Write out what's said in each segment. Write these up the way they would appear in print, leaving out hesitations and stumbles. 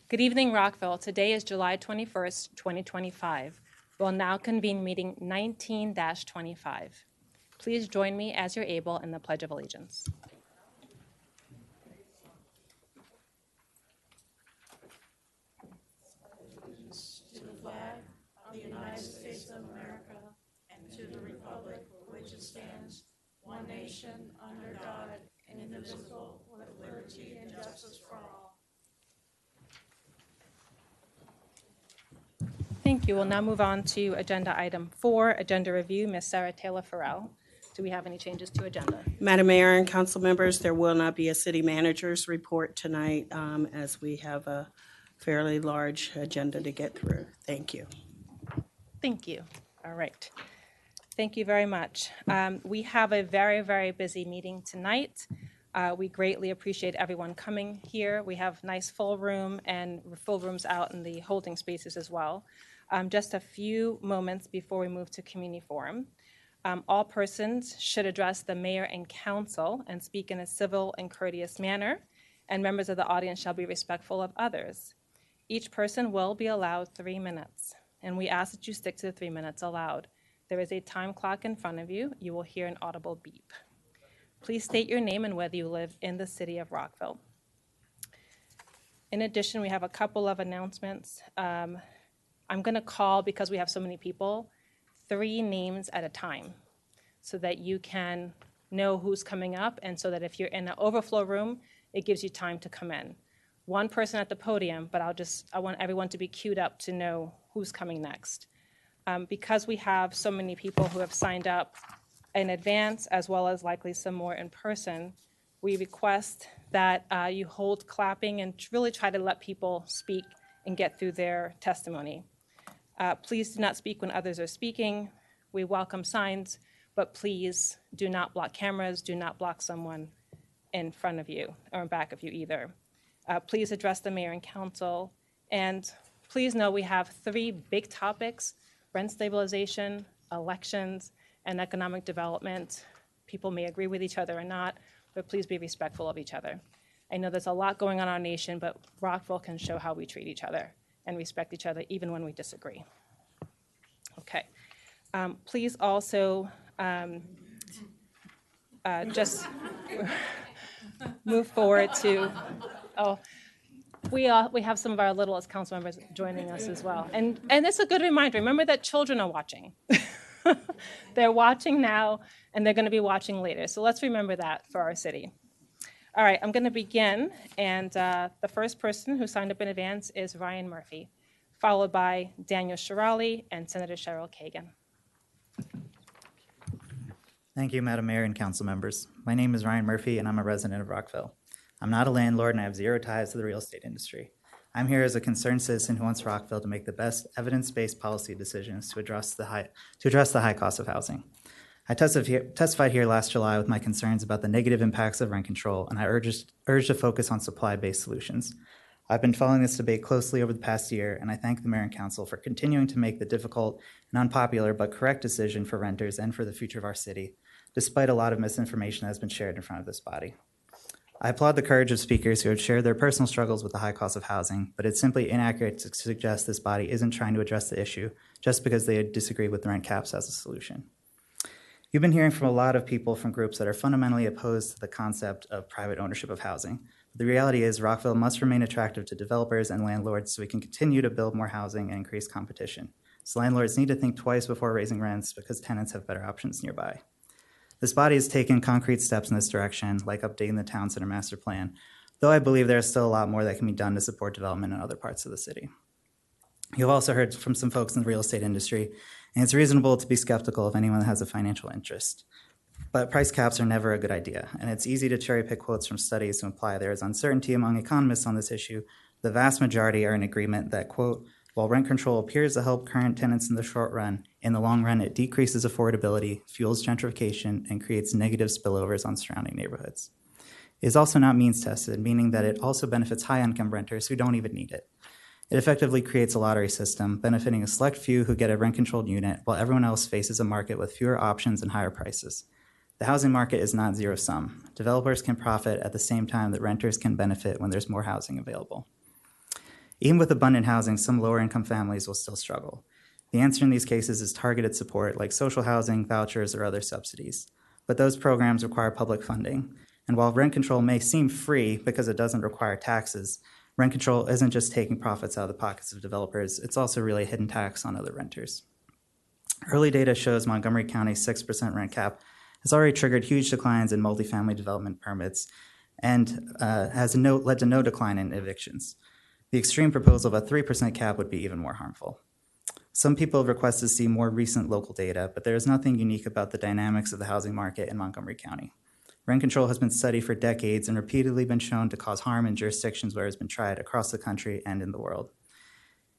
Good evening, Rockville. Today is July 21st, 2025. We'll now convene meeting 19-25. Please join me as you're able in the Pledge of Allegiance. To the flag of the United States of America and to the republic for which it stands, one nation, under God, indivisible, with liberty and justice for all. Thank you. We'll now move on to agenda item 4, agenda review. Ms. Sarah Taylor Farrell. Do we have any changes to agenda? Madam Mayor and council members, there will not be a city manager's report tonight as we have a fairly large agenda to get through. Thank you. Thank you. All right. Thank you very much. We have a very, very busy meeting tonight. We greatly appreciate everyone coming here. We have nice full room and full rooms out in the holding spaces as well. Just a few moments before we move to community forum. All persons should address the mayor and council and speak in a civil and courteous manner, and members of the audience shall be respectful of others. Each person will be allowed 3 minutes, and we ask that you stick to the 3 minutes allowed. There is a time clock in front of you. You will hear an audible beep. Please state your name and whether you live in the city of Rockville. In addition, we have a couple of announcements. I'm going to call, because we have so many people, 3 names at a time so that you can know who's coming up, and so that if you're in an overflow room, it gives you time to come in. 1 person at the podium, but I want everyone to be queued up to know who's coming next. Because we have so many people who have signed up in advance, as well as likely some more in person, we request that you hold clapping and really try to let people speak and get through their testimony. Please do not speak when others are speaking. We welcome signs, but please do not block cameras, do not block someone in front of you or in back of you either. Please address the mayor and council, and please know we have 3 big topics: rent stabilization, elections, and economic development. People may agree with each other or not, but please be respectful of each other. I know there's a lot going on in our nation, but Rockville can show how we treat each other and respect each other even when we disagree. Okay. Please also just move forward to, we have some of our littlest council members joining us as well. And it's a good reminder. Remember that children are watching. They're watching now, and they're going to be watching later. So let's remember that for our city. All right, I'm going to begin, and the first person who signed up in advance is Ryan Murphy, followed by Daniel Shirali and Senator Cheryl Kagan. Thank you, Madam Mayor and council members. My name is Ryan Murphy, and I'm a resident of Rockville. I'm not a landlord, and I have 0 ties to the real estate industry. I'm here as a concerned citizen who wants Rockville to make the best evidence-based policy decisions to address the high cost of housing. I testified here last July with my concerns about the negative impacts of rent control, and I urged a focus on supply-based solutions. I've been following this debate closely over the past year, and I thank the mayor and council for continuing to make the difficult and unpopular but correct decision for renters and for the future of our city, despite a lot of misinformation that has been shared in front of this body. I applaud the courage of speakers who have shared their personal struggles with the high cost of housing, but it's simply inaccurate to suggest this body isn't trying to address the issue just because they disagree with rent caps as a solution. You've been hearing from a lot of people from groups that are fundamentally opposed to the concept of private ownership of housing. But the reality is Rockville must remain attractive to developers and landlords so we can continue to build more housing and increase competition. So landlords need to think twice before raising rents because tenants have better options nearby. This body has taken concrete steps in this direction, like updating the town center master plan, though I believe there is still a lot more that can be done to support development in other parts of the city. You've also heard from some folks in the real estate industry, and it's reasonable to be skeptical of anyone that has a financial interest. But price caps are never a good idea, and it's easy to cherry pick quotes from studies to imply there is uncertainty among economists on this issue. The vast majority are in agreement that, quote, while rent control appears to help current tenants in the short run, in the long run it decreases affordability, fuels gentrification, and creates negative spillovers on surrounding neighborhoods. It is also not means tested, meaning that it also benefits high-income renters who don't even need it. It effectively creates a lottery system, benefiting a select few who get a rent-controlled unit, while everyone else faces a market with fewer options and higher prices. The housing market is not zero-sum. Developers can profit at the same time that renters can benefit when there's more housing available. Even with abundant housing, some lower-income families will still struggle. The answer in these cases is targeted support like social housing, vouchers, or other subsidies. But those programs require public funding. And while rent control may seem free because it doesn't require taxes, rent control isn't just taking profits out of the pockets of developers, it's also really a hidden tax on other renters. Early data shows Montgomery County's 6% rent cap has already triggered huge declines in multifamily development permits and has led to no decline in evictions. The extreme proposal of a 3% cap would be even more harmful. Some people have requested to see more recent local data, but there is nothing unique about the dynamics of the housing market in Montgomery County. Rent control has been studied for decades and repeatedly been shown to cause harm in jurisdictions where it has been tried across the country and in the world.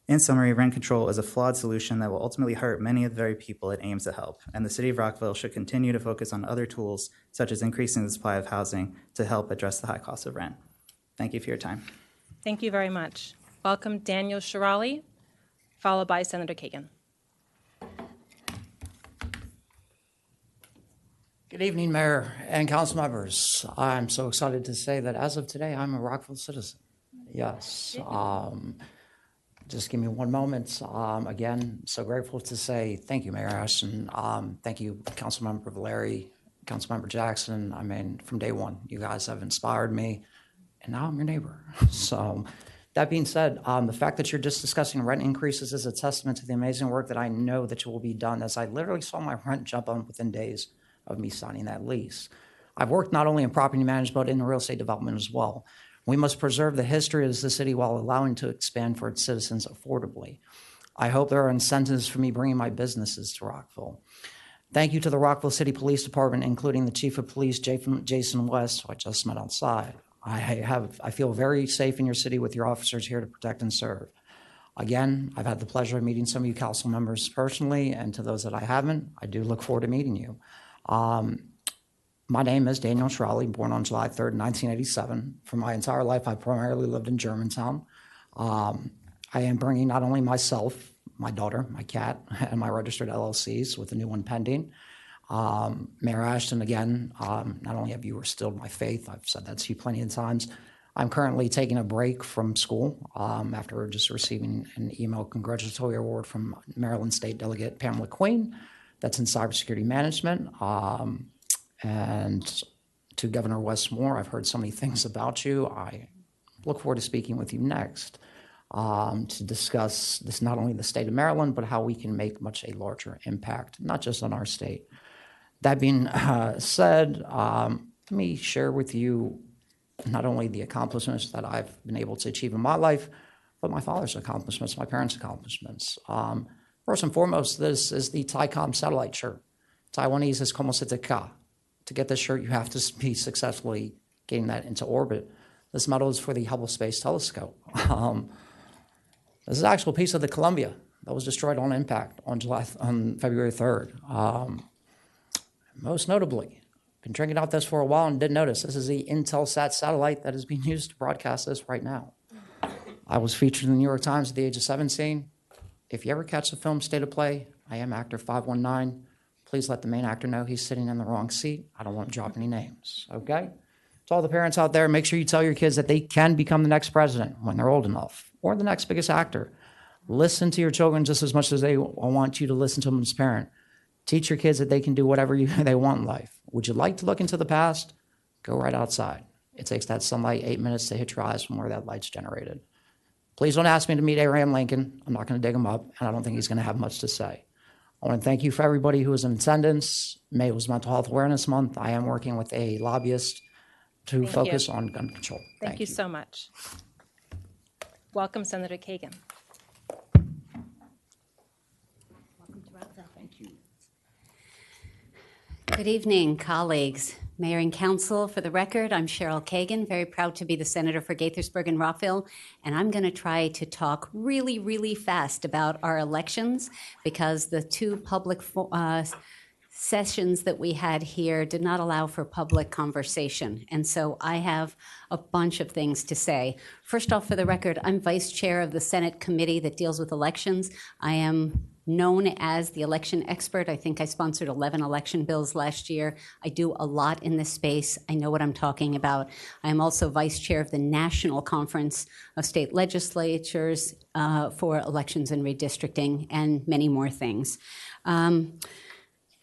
In summary, rent control is a flawed solution that will ultimately hurt many of the very people it aims to help, and the City of Rockville should continue to focus on other tools, such as increasing the supply of housing, to help address the high cost of rent. Thank you for your time. Thank you very much. Welcome Daniel Shirali, followed by Senator Kagan. Good evening, Mayor and council members. I'm so excited to say that as of today, I'm a Rockville citizen. Yes. Just give me one moment. Again, so grateful to say thank you, Mayor Ashton. Thank you, Councilmember Valeri, Councilmember Jackson. I mean, from day one, you guys have inspired me, and now I'm your neighbor. So that being said, the fact that you're just discussing rent increases is a testament to the amazing work that I know that will be done, as I literally saw my rent jump up within days of me signing that lease. I've worked not only in property management, but in real estate development as well. We must preserve the history of the city while allowing to expand for its citizens affordably. I hope there are incentives for me bringing my businesses to Rockville. Thank you to the Rockville City Police Department, including the Chief of Police, Jason West, who I just met outside. I feel very safe in your city with your officers here to protect and serve. Again, I've had the pleasure of meeting some of you council members personally, and to those that I haven't, I do look forward to meeting you. My name is Daniel Shirali, born on July 3rd, 1987. For my entire life, I primarily lived in Germantown. I am bringing not only myself, my daughter, my cat, and my registered LLCs with a new one pending. Mayor Ashton, again, not only have you restored my faith, I've said that to you plenty of times. I'm currently taking a break from school after just receiving an email congratulatory award from Maryland State Delegate Pamela Queen. That's in cybersecurity management. And to Governor Westmore, I've heard so many things about you. I look forward to speaking with you next to discuss this, not only the state of Maryland, but how we can make much a larger impact, not just on our state. That being said, let me share with you not only the accomplishments that I've been able to achieve in my life, but my father's accomplishments, my parents' accomplishments. First and foremost, this is the TICOM satellite shirt. Taiwanese is como se te ka. To get this shirt, you have to be successfully getting that into orbit. This medal is for the Hubble Space Telescope. This is an actual piece of the Columbia that was destroyed on impact on February 3rd. Most notably, been drinking out this for a while and didn't notice, this is the Intelsat satellite that is being used to broadcast this right now. I was featured in the New York Times at the age of 17. If you ever catch the film State of Play, I am actor 519. Please let the main actor know he's sitting in the wrong seat. I don't want to drop any names, okay? To all the parents out there, make sure you tell your kids that they can become the next president when they're old enough, or the next biggest actor. Listen to your children just as much as they want you to listen to them as a parent. Teach your kids that they can do whatever they want in life. Would you like to look into the past? Go right outside. It takes that sunlight 8 minutes to hit your eyes from where that light's generated. Please don't ask me to meet Abraham Lincoln. I'm not going to dig him up, and I don't think he's going to have much to say. I want to thank you for everybody who was in attendance. May was Mental Health Awareness Month. I am working with a lobbyist to you. focus on gun control. Thank you so much. Welcome, Senator Kagan. Good evening, colleagues, Mayor and Council. For the record, I'm Cheryl Kagan, very proud to be the Senator for Gaithersburg and Rockville, and I'm going to try to talk really, really fast about our elections because the two public sessions that we had here did not allow for public conversation. And so I have a bunch of things to say. First off, for the record, I'm vice chair of the Senate committee that deals with elections. I am known as the election expert. I think I sponsored 11 election bills last year. I do a lot in this space. I know what I'm talking about. I am also vice chair of the National Conference of State Legislatures for elections and redistricting and many more things.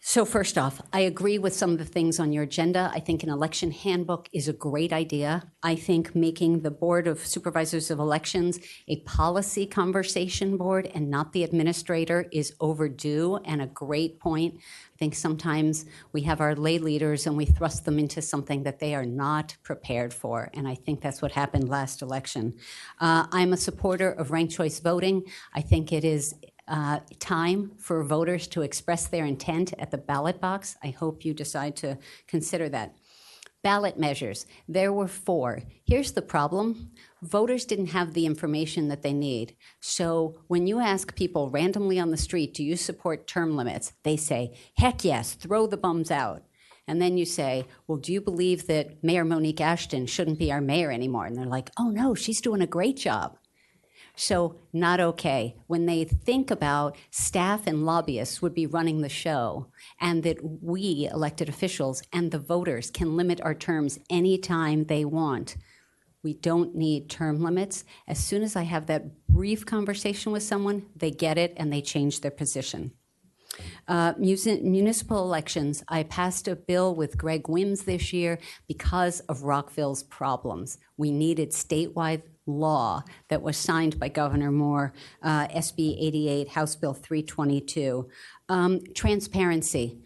So first off, I agree with some of the things on your agenda. I think an election handbook is a great idea. I think making the Board of Supervisors of Elections a policy conversation board and not the administrator is overdue and a great point. I think sometimes we have our lay leaders and we thrust them into something that they are not prepared for, and I think that's what happened last election. I'm a supporter of ranked choice voting. I think it is time for voters to express their intent at the ballot box. I hope you decide to consider that. Ballot measures, there were 4. Here's the problem. Voters didn't have the information that they need. So when you ask people randomly on the street, do you support term limits? They say, heck yes, throw the bums out. And then you say, well, do you believe that Mayor Monique Ashton shouldn't be our mayor anymore? And they're like, oh no, she's doing a great job. So not okay. When they think about staff and lobbyists would be running the show and that we, elected officials, and the voters can limit our terms anytime they want, we don't need term limits. As soon as I have that brief conversation with someone, they get it and they change their position. Municipal elections, I passed a bill with Greg Wims this year because of Rockville's problems. We needed statewide law that was signed by Governor Moore, SB 88, House Bill 322. Transparency.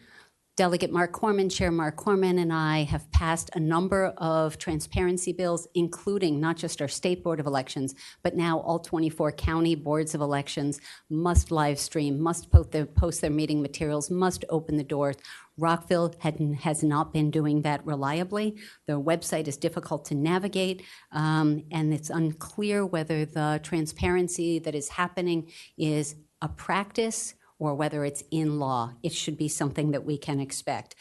Delegate Mark Corman, Chair Mark Corman, and I have passed a number of transparency bills, including not just our State Board of Elections, but now all 24 county boards of elections must live stream, must post their meeting materials, must open the doors. Rockville has not been doing that reliably. The website is difficult to navigate, and it's unclear whether the transparency that is happening is a practice or whether it's in law. It should be something that we can expect.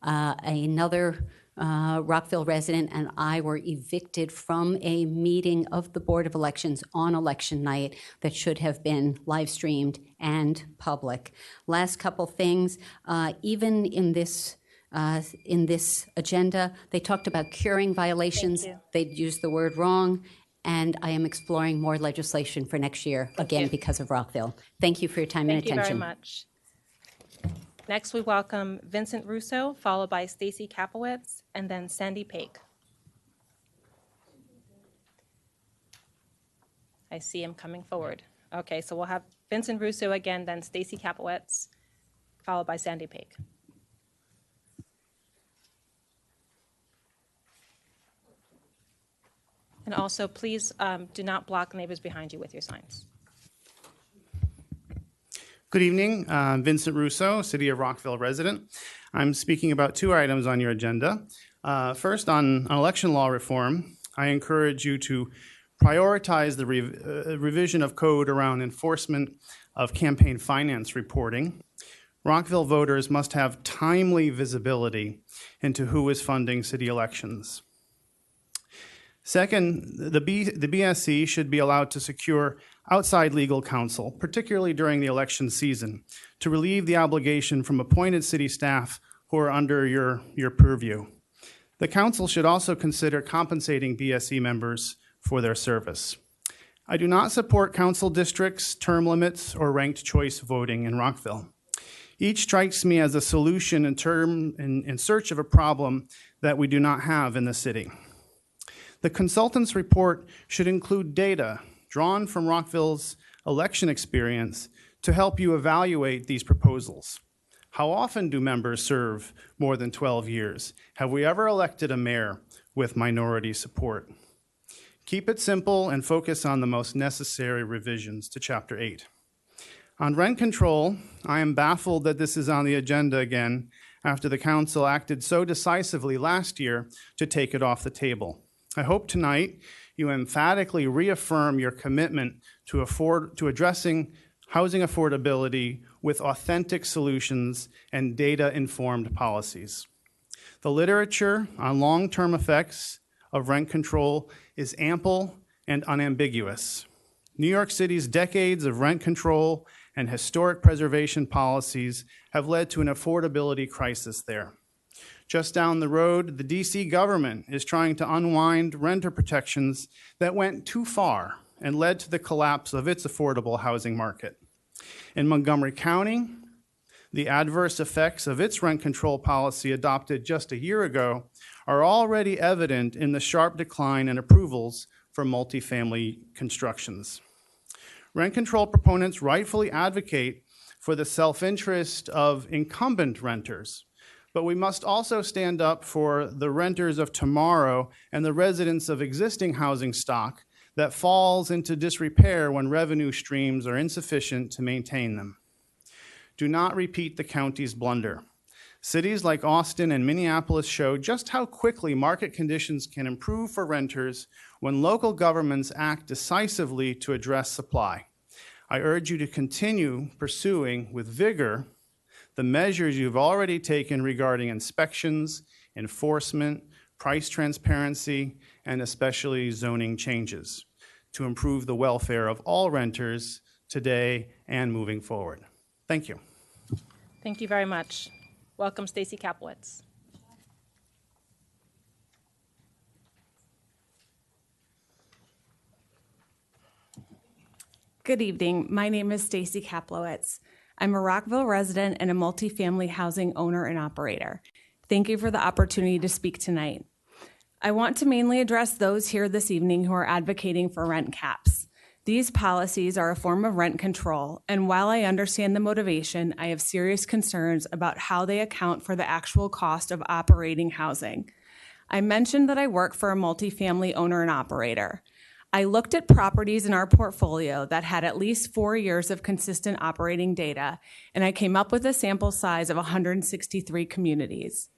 Another Rockville resident and I were evicted from a meeting of the Board of Elections on election night that should have been live streamed and public. Last couple things, even in this agenda, they talked about curing violations. They'd used the word wrong. And I am exploring more legislation for next year, again, because of Rockville. Thank you for your time and attention. Thank you very much. Next, we welcome Vincent Russo, followed by Stacy Kapowitz, and then Sandy Paik. I see him coming forward. Okay, so we'll have Vincent Russo again, then Stacy Kapowitz, followed by Sandy Paik. And also, please do not block neighbors behind you with your signs. Good evening, Vincent Russo, City of Rockville resident. I'm speaking about 2 items on your agenda. First, on election law reform, I encourage you to prioritize the revision of code around enforcement of campaign finance reporting. Rockville voters must have timely visibility into who is funding city elections. Second, the BSC should be allowed to secure outside legal counsel, particularly during the election season, to relieve the obligation from appointed city staff who are under your purview. The council should also consider compensating BSC members for their service. I do not support council districts, term limits, or ranked choice voting in Rockville. Each strikes me as a solution in search of a problem that we do not have in the city. The consultant's report should include data drawn from Rockville's election experience to help you evaluate these proposals. How often do members serve more than 12 years? Have we ever elected a mayor with minority support? Keep it simple and focus on the most necessary revisions to Chapter 8. On rent control, I am baffled that this is on the agenda again after the council acted so decisively last year to take it off the table. I hope tonight you emphatically reaffirm your commitment to addressing housing affordability with authentic solutions and data-informed policies. The literature on long-term effects of rent control is ample and unambiguous. New York City's decades of rent control and historic preservation policies have led to an affordability crisis there. Just down the road, the DC government is trying to unwind renter protections that went too far and led to the collapse of its affordable housing market. In Montgomery County, the adverse effects of its rent control policy adopted just a year ago are already evident in the sharp decline in approvals for multifamily constructions. Rent control proponents rightfully advocate for the self-interest of incumbent renters, but we must also stand up for the renters of tomorrow and the residents of existing housing stock that falls into disrepair when revenue streams are insufficient to maintain them. Do not repeat the county's blunder. Cities like Austin and Minneapolis show just how quickly market conditions can improve for renters when local governments act decisively to address supply. I urge you to continue pursuing with vigor the measures you've already taken regarding inspections, enforcement, price transparency, and especially zoning changes to improve the welfare of all renters today and moving forward. Thank you. Thank you very much. Welcome, Stacy Kaplowitz. Good evening. My name is Stacy Kaplowitz. I'm a Rockville resident and a multifamily housing owner and operator. Thank you for the opportunity to speak tonight. I want to mainly address those here this evening who are advocating for rent caps. These policies are a form of rent control, and while I understand the motivation, I have serious concerns about how they account for the actual cost of operating housing. I mentioned that I work for a multifamily owner and operator. I looked at properties in our portfolio that had at least 4 years of consistent operating data, and I came up with a sample size of 163 communities.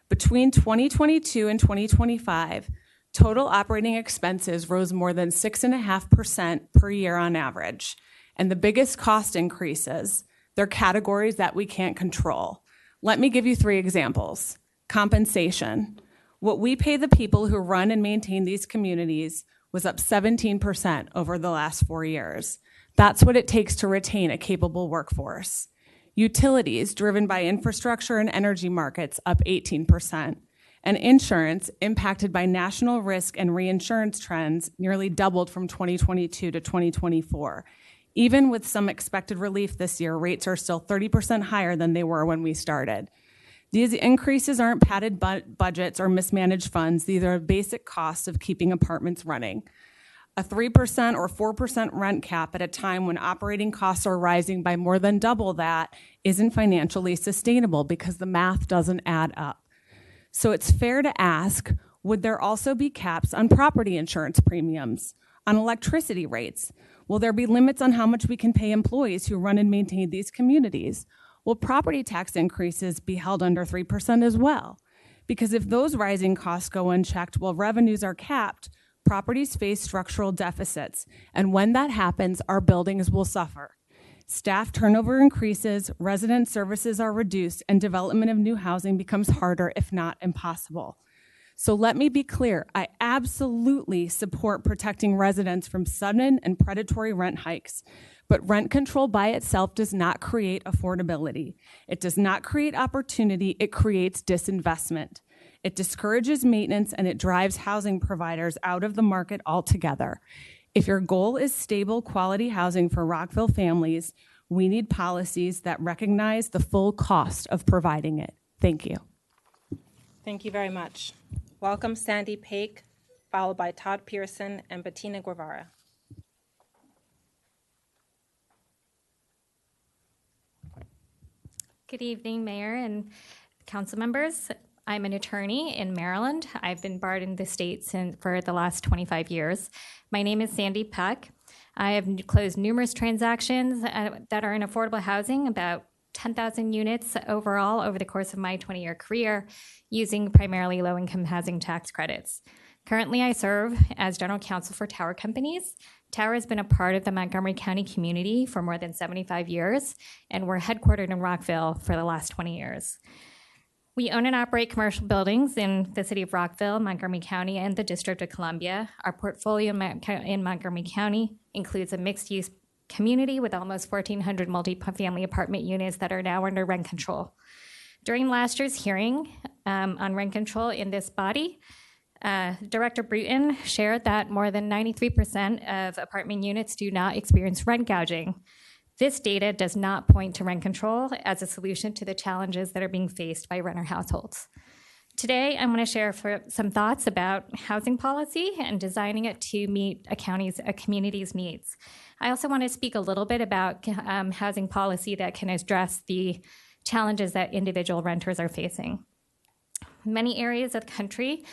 Between 2022 and 2025, total operating expenses rose more than 6.5% per year on average. And the biggest cost increases, they're categories that we can't control. Let me give you 3 examples. Compensation. What we pay the people who run and maintain these communities was up 17% over the last 4 years. That's what it takes to retain a capable workforce. Utilities, driven by infrastructure and energy markets, up 18%. And insurance, impacted by national risk and reinsurance trends, nearly doubled from 2022 to 2024. Even with some expected relief this year, rates are still 30% higher than they were when we started. These increases aren't padded budgets or mismanaged funds. These are basic costs of keeping apartments running. A 3% or 4% rent cap at a time when operating costs are rising by more than double that isn't financially sustainable because the math doesn't add up. So it's fair to ask, would there also be caps on property insurance premiums, on electricity rates? Will there be limits on how much we can pay employees who run and maintain these communities? Will property tax increases be held under 3% as well? Because if those rising costs go unchecked while revenues are capped, properties face structural deficits, and when that happens, our buildings will suffer. Staff turnover increases, resident services are reduced, and development of new housing becomes harder, if not impossible. So let me be clear, I absolutely support protecting residents from sudden and predatory rent hikes, but rent control by itself does not create affordability. It does not create opportunity, it creates disinvestment. It discourages maintenance and it drives housing providers out of the market altogether. If your goal is stable, quality housing for Rockville families, we need policies that recognize the full cost of providing it. Thank you. Thank you very much. Welcome, Sandy Paik, followed by Todd Pearson and Bettina Guevara. Good evening, Mayor and council members. I'm an attorney in Maryland. I've been barred in the state for the last 25 years. My name is Sandy Peck. I have closed numerous transactions that are in affordable housing, about 10,000 units overall over the course of my 20-year career, using primarily low-income housing tax credits. Currently, I serve as general counsel for Tower Companies. Tower has been a part of the Montgomery County community for more than 75 years, and we're headquartered in Rockville for the last 20 years. We own and operate commercial buildings in the city of Rockville, Montgomery County, and the District of Columbia. Our portfolio in Montgomery County includes a mixed-use community with almost 1,400 multifamily apartment units that are now under rent control. During last year's hearing on rent control in this body, Director Bruton shared that more than 93% of apartment units do not experience rent gouging. This data does not point to rent control as a solution to the challenges that are being faced by renter households. Today, I'm going to share some thoughts about housing policy and designing it to meet a community's needs. I also want to speak a little bit about housing policy that can address the challenges that individual renters are facing. Many areas of the country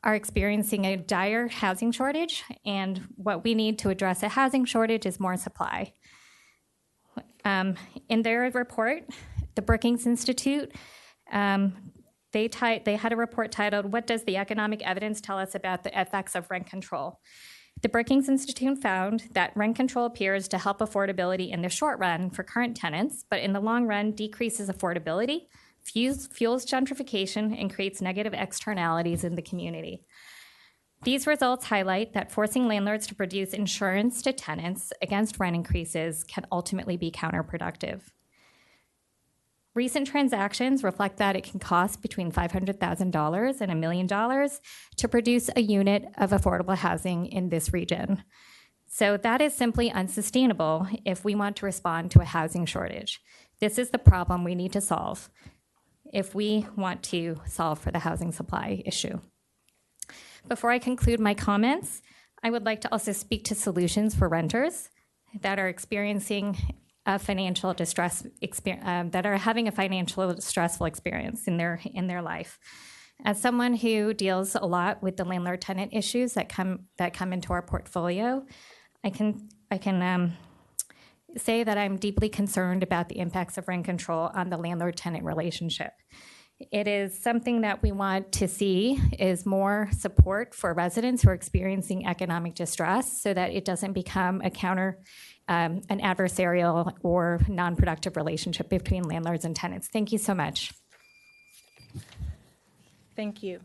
are experiencing a dire housing shortage, and what we need to address a housing shortage is more supply. In their report, the Brookings Institute, they had a report titled, "What Does the Economic Evidence Tell Us About the Effects of Rent Control?" The Brookings Institute found that rent control appears to help affordability in the short run for current tenants, but in the long run decreases affordability, fuels gentrification, and creates negative externalities in the community. These results highlight that forcing landlords to produce insurance to tenants against rent increases can ultimately be counterproductive. Recent transactions reflect that it can cost between $500,000 and $1 million to produce a unit of affordable housing in this region. So that is simply unsustainable if we want to respond to a housing shortage. This is the problem we need to solve if we want to solve for the housing supply issue. Before I conclude my comments, I would like to also speak to solutions for renters that are experiencing a financial distress, that are having a financial stressful experience in their life. As someone who deals a lot with the landlord-tenant issues that come into our portfolio, I can say that I'm deeply concerned about the impacts of rent control on the landlord-tenant relationship. It is something that we want to see is more support for residents who are experiencing economic distress so that it doesn't become an adversarial or non-productive relationship between landlords and tenants. Thank you so much. Thank you.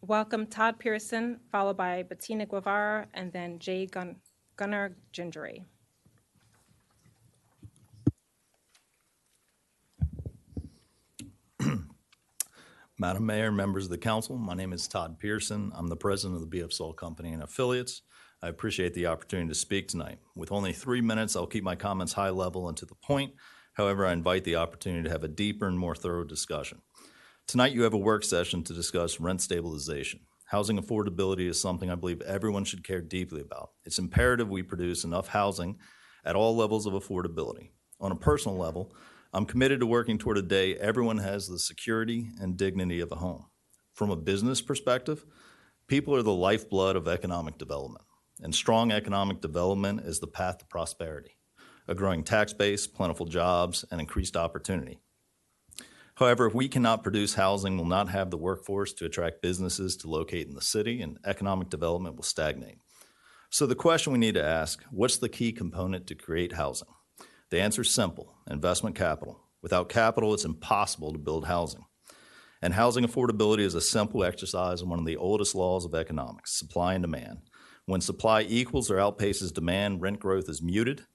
Welcome Todd Pearson, followed by Bettina Guevara, and then Jay Gunnar Gingery. Madam Mayor, members of the council, my name is Todd Pearson. I'm the president of the BF Soul Company and affiliates. I appreciate the opportunity to speak tonight. With only 3 minutes, I'll keep my comments high level and to the point. However, I invite the opportunity to have a deeper and more thorough discussion. Tonight, you have a work session to discuss rent stabilization. Housing affordability is something I believe everyone should care deeply about. It's imperative we produce enough housing at all levels of affordability. On a personal level, I'm committed to working toward a day everyone has the security and dignity of a home. From a business perspective, people are the lifeblood of economic development, and strong economic development is the path to prosperity, a growing tax base, plentiful jobs, and increased opportunity. However, if we cannot produce housing, we'll not have the workforce to attract businesses to locate in the city, and economic development will stagnate. So the question we need to ask, what's the key component to create housing? The answer is simple: investment capital. Without capital, it's impossible to build housing. And housing affordability is a simple exercise in one of the oldest laws of economics, supply and demand. When supply equals or outpaces demand, rent growth is muted.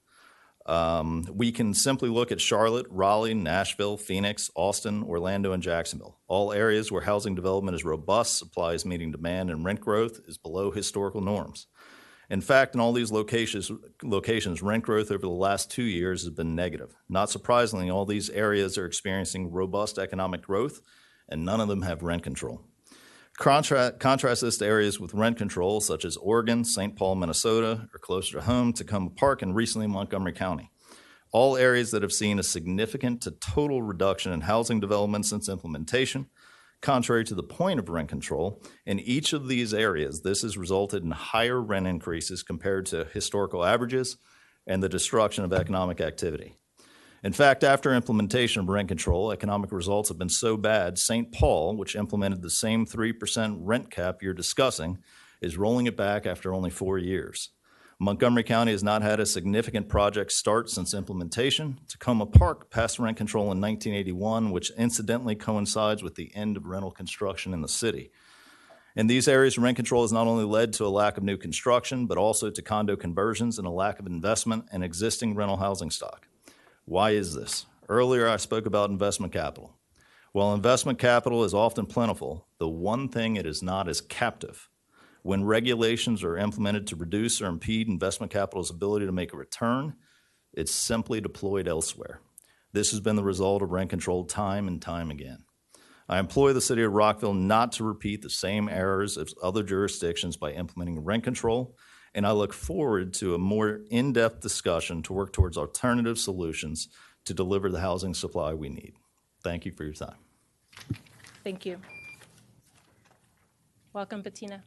We can simply look at Charlotte, Raleigh, Nashville, Phoenix, Austin, Orlando, and Jacksonville, all areas where housing development is robust, supply is meeting demand, and rent growth is below historical norms. In fact, in all these locations, rent growth over the last 2 years has been negative. Not surprisingly, all these areas are experiencing robust economic growth, and none of them have rent control. Contrast this to areas with rent control, such as Oregon, St. Paul, Minnesota, or closer to home, Tacoma Park, and recently Montgomery County. all areas that have seen a significant to total reduction in housing development since implementation. Contrary to the point of rent control, in each of these areas, this has resulted in higher rent increases compared to historical averages and the destruction of economic activity. In fact, after implementation of rent control, economic results have been so bad, St. Paul, which implemented the same 3% rent cap you're discussing, is rolling it back after only 4 years. Montgomery County has not had a significant project start since implementation. Tacoma Park passed rent control in 1981, which incidentally coincides with the end of rental construction in the city. In these areas, rent control has not only led to a lack of new construction, but also to condo conversions and a lack of investment in existing rental housing stock. Why is this? Earlier, I spoke about investment capital. While investment capital is often plentiful, the one thing it is not is captive. When regulations are implemented to reduce or impede investment capital's ability to make a return, it's simply deployed elsewhere. This has been the result of rent control time and time again. I implore the city of Rockville not to repeat the same errors as other jurisdictions by implementing rent control, and I look forward to a more in-depth discussion to work towards alternative solutions to deliver the housing supply we need. Thank you for your time. Thank you. Welcome, Bettina.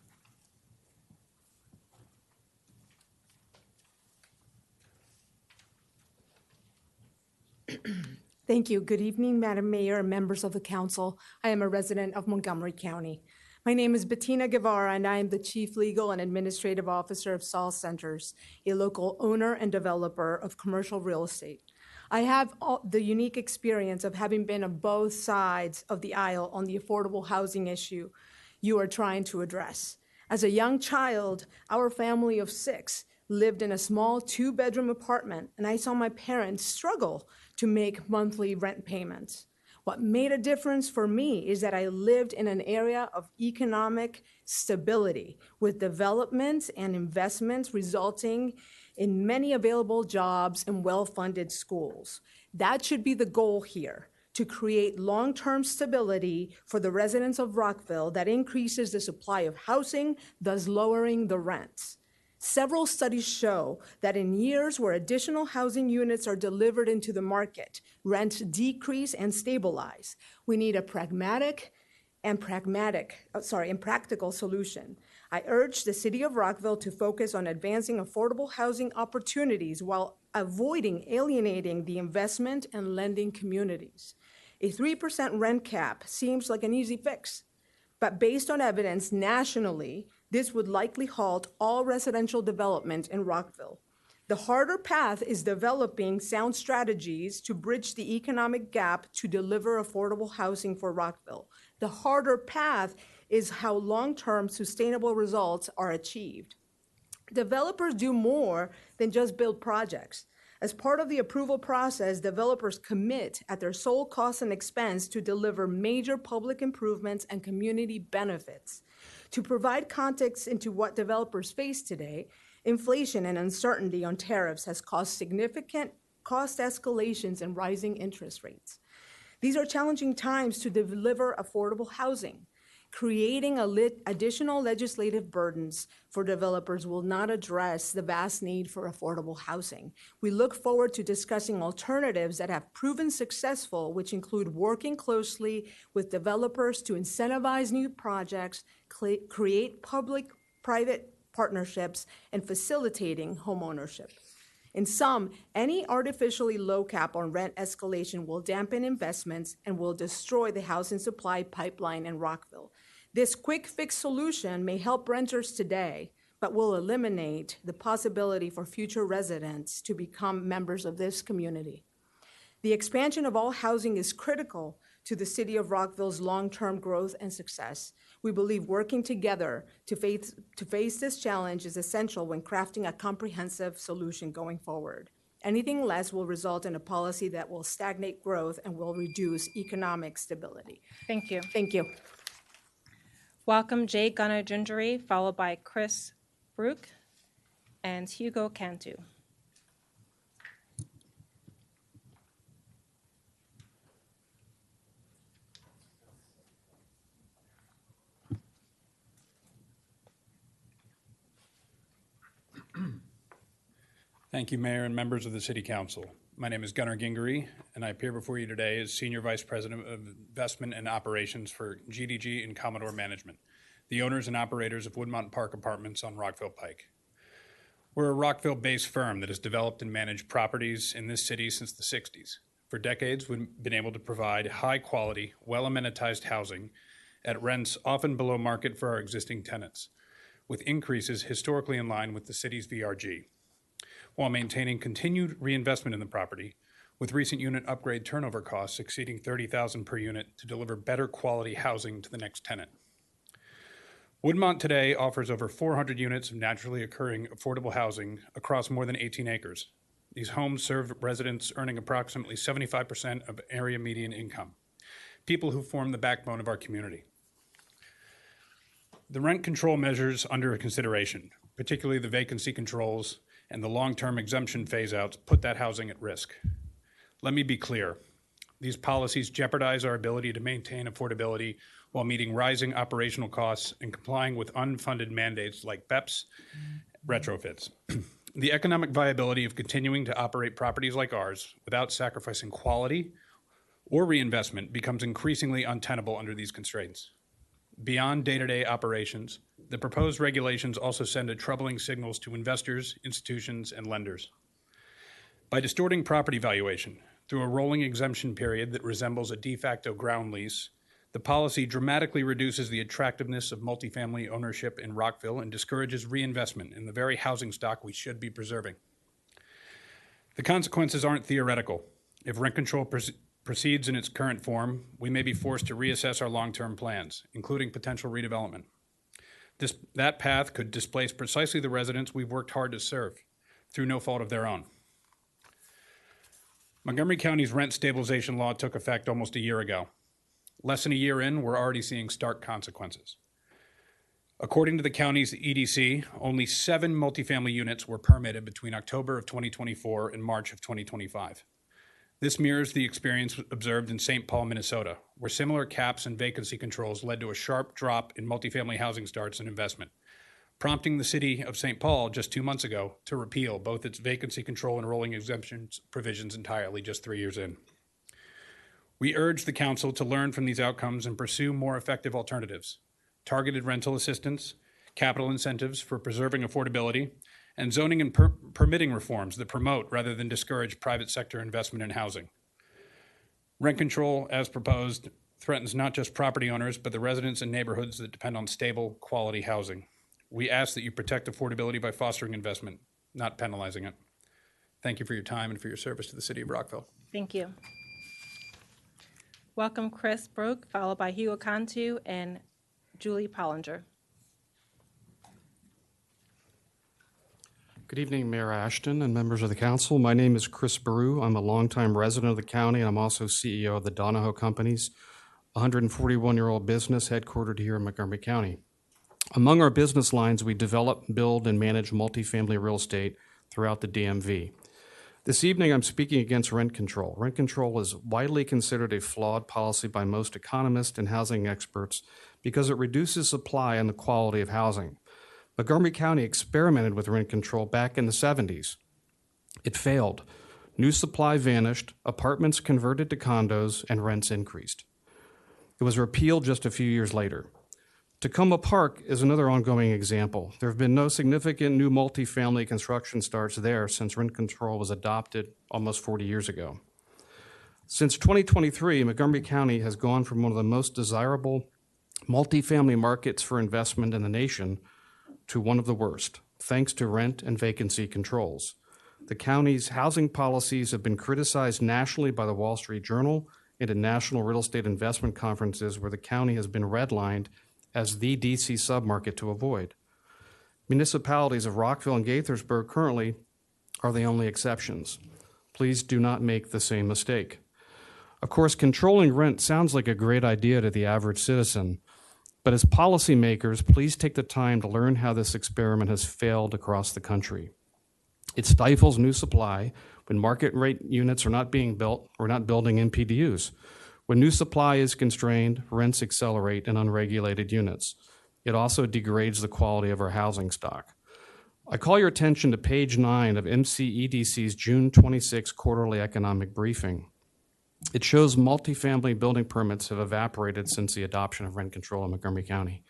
Thank you. Good evening, Madam Mayor and members of the council. I am a resident of Montgomery County. My name is Bettina Guevara, and I am the Chief Legal and Administrative Officer of Saul Centers, a local owner and developer of commercial real estate. I have the unique experience of having been on both sides of the aisle on the affordable housing issue you are trying to address. As a young child, our family of 6 lived in a small 2-bedroom apartment, and I saw my parents struggle to make monthly rent payments. What made a difference for me is that I lived in an area of economic stability with development and investments resulting in many available jobs and well-funded schools. That should be the goal here, to create long-term stability for the residents of Rockville that increases the supply of housing, thus lowering the rents. Several studies show that in years where additional housing units are delivered into the market, rents decrease and stabilize. We need a practical solution. I urge the city of Rockville to focus on advancing affordable housing opportunities while avoiding alienating the investment and lending communities. A 3% rent cap seems like an easy fix, but based on evidence nationally, this would likely halt all residential development in Rockville. The harder path is developing sound strategies to bridge the economic gap to deliver affordable housing for Rockville. The harder path is how long-term sustainable results are achieved. Developers do more than just build projects. As part of the approval process, developers commit at their sole cost and expense to deliver major public improvements and community benefits. To provide context into what developers face today, inflation and uncertainty on tariffs has caused significant cost escalations and rising interest rates. These are challenging times to deliver affordable housing. Creating additional legislative burdens for developers will not address the vast need for affordable housing. We look forward to discussing alternatives that have proven successful, which include working closely with developers to incentivize new projects, create public-private partnerships, and facilitating homeownership. In sum, any artificially low cap on rent escalation will dampen investments and will destroy the housing supply pipeline in Rockville. This quick fix solution may help renters today, but will eliminate the possibility for future residents to become members of this community. The expansion of all housing is critical to the city of Rockville's long-term growth and success. We believe working together to face this challenge is essential when crafting a comprehensive solution going forward. Anything less will result in a policy that will stagnate growth and will reduce economic stability. Thank you. Thank you. Welcome, Jay Gunnar-Gingery, followed by Chris Brook and Hugo Cantu. Thank you, Mayor and members of the City Council. My name is Gunnar Gingery, and I appear before you today as Senior Vice President of Investment and Operations for GDG and Commodore Management, the owners and operators of Woodmont Park Apartments on Rockville Pike. We're a Rockville-based firm that has developed and managed properties in this city since the 60s. For decades, we've been able to provide high-quality, well-amenitized housing at rents often below market for our existing tenants, with increases historically in line with the city's VRG, while maintaining continued reinvestment in the property, with recent unit upgrade turnover costs exceeding $30,000 per unit to deliver better quality housing to the next tenant. Woodmont today offers over 400 units of naturally occurring affordable housing across more than 18 acres. These homes serve residents earning approximately 75% of area median income, people who form the backbone of our community. The rent control measures under consideration, particularly the vacancy controls and the long-term exemption phase-outs, put that housing at risk. Let me be clear. These policies jeopardize our ability to maintain affordability while meeting rising operational costs and complying with unfunded mandates like BEPS retrofits. The economic viability of continuing to operate properties like ours without sacrificing quality or reinvestment becomes increasingly untenable under these constraints. Beyond day-to-day operations, the proposed regulations also send a troubling signals to investors, institutions, and lenders. By distorting property valuation through a rolling exemption period that resembles a de facto ground lease, the policy dramatically reduces the attractiveness of multifamily ownership in Rockville and discourages reinvestment in the very housing stock we should be preserving. The consequences aren't theoretical. If rent control proceeds in its current form, we may be forced to reassess our long-term plans, including potential redevelopment. That path could displace precisely the residents we've worked hard to serve, through no fault of their own. Montgomery County's rent stabilization law took effect almost a year ago. Less than a year in, we're already seeing stark consequences. According to the county's EDC, only 7 multifamily units were permitted between October of 2024 and March of 2025. This mirrors the experience observed in St. Paul, Minnesota, where similar caps and vacancy controls led to a sharp drop in multifamily housing starts and investment, prompting the city of St. Paul just 2 months ago to repeal both its vacancy control and rolling exemptions provisions entirely just 3 years in. We urge the council to learn from these outcomes and pursue more effective alternatives, targeted rental assistance, capital incentives for preserving affordability, and zoning and permitting reforms that promote rather than discourage private sector investment in housing. Rent control, as proposed, threatens not just property owners, but the residents and neighborhoods that depend on stable, quality housing. We ask that you protect affordability by fostering investment, not penalizing it. Thank you for your time and for your service to the city of Rockville. Thank you. Welcome Chris Brook, followed by Hugo Cantu and Julie Pollinger. Good evening, Mayor Ashton and members of the council. My name is Chris Baru. I'm a longtime resident of the county, and I'm also CEO of the Donahoe Companies, a 141-year-old business headquartered here in Montgomery County. Among our business lines, we develop, build, and manage multifamily real estate throughout the DMV. This evening, I'm speaking against rent control. Rent control is widely considered a flawed policy by most economists and housing experts because it reduces supply and the quality of housing. Montgomery County experimented with rent control back in the 70s. It failed. New supply vanished, apartments converted to condos, and rents increased. It was repealed just a few years later. Tacoma Park is another ongoing example. There have been no significant new multifamily construction starts there since rent control was adopted almost 40 years ago. Since 2023, Montgomery County has gone from one of the most desirable multifamily markets for investment in the nation to one of the worst, thanks to rent and vacancy controls. The county's housing policies have been criticized nationally by the Wall Street Journal and in national real estate investment conferences where the county has been redlined as the DC submarket to avoid. Municipalities of Rockville and Gaithersburg currently are the only exceptions. Please do not make the same mistake. Of course, controlling rent sounds like a great idea to the average citizen, but as policymakers, please take the time to learn how this experiment has failed across the country. It stifles new supply when market rate units are not being built. We're not building NPDUs. When new supply is constrained, rents accelerate in unregulated units. It also degrades the quality of our housing stock. I call your attention to page 9 of MCEDC's June 26 quarterly economic briefing. It shows multifamily building permits have evaporated since the adoption of rent control in Montgomery County.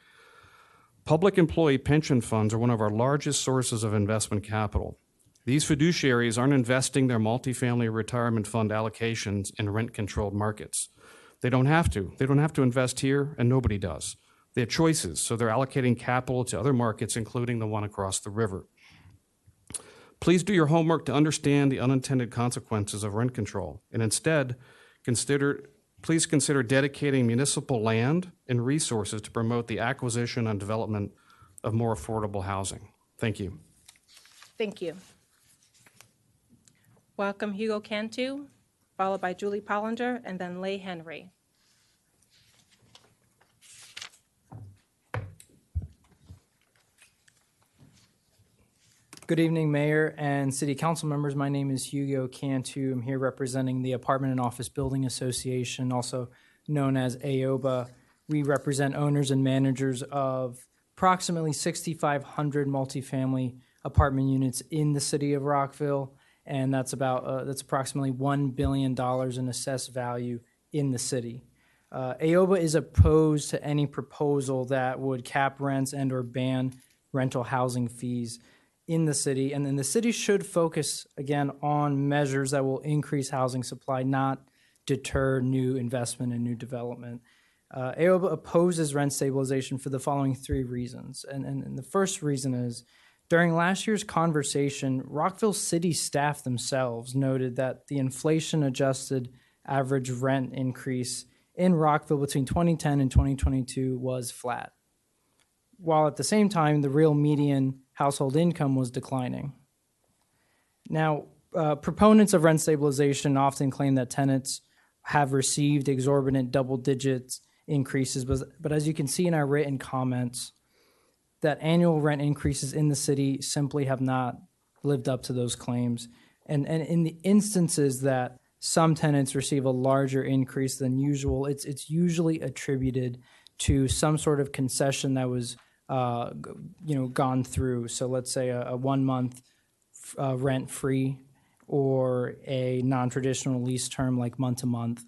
Public employee pension funds are one of our largest sources of investment capital. These fiduciaries aren't investing their multifamily retirement fund allocations in rent-controlled markets. They don't have to. They don't have to invest here, and nobody does. They have choices, so they're allocating capital to other markets, including the one across the river. Please do your homework to understand the unintended consequences of rent control, and instead, please consider dedicating municipal land and resources to promote the acquisition and development of more affordable housing. Thank you. Thank you. Welcome Hugo Cantu, followed by Julie Pollinger, and then Leigh Henry. Good evening, Mayor and City Council members. My name is Hugo Cantu. I'm here representing the Apartment and Office Building Association, also known as AOBA. We represent owners and managers of approximately 6,500 multifamily apartment units in the city of Rockville, and that's approximately $1 billion in assessed value in the city. AOBA is opposed to any proposal that would cap rents and or ban rental housing fees in the city, and then the city should focus, again, on measures that will increase housing supply, not deter new investment and new development. AOBA opposes rent stabilization for the following 3 reasons, and the first reason is, during last year's conversation, Rockville city staff themselves noted that the inflation-adjusted average rent increase in Rockville between 2010 and 2022 was flat, while at the same time, the real median household income was declining. Now, proponents of rent stabilization often claim that tenants have received exorbitant double-digit increases, but as you can see in our written comments, that annual rent increases in the city simply have not lived up to those claims. And in the instances that some tenants receive a larger increase than usual, it's usually attributed to some sort of concession that was gone through. So let's say a 1 month rent free or a non-traditional lease term like month to month.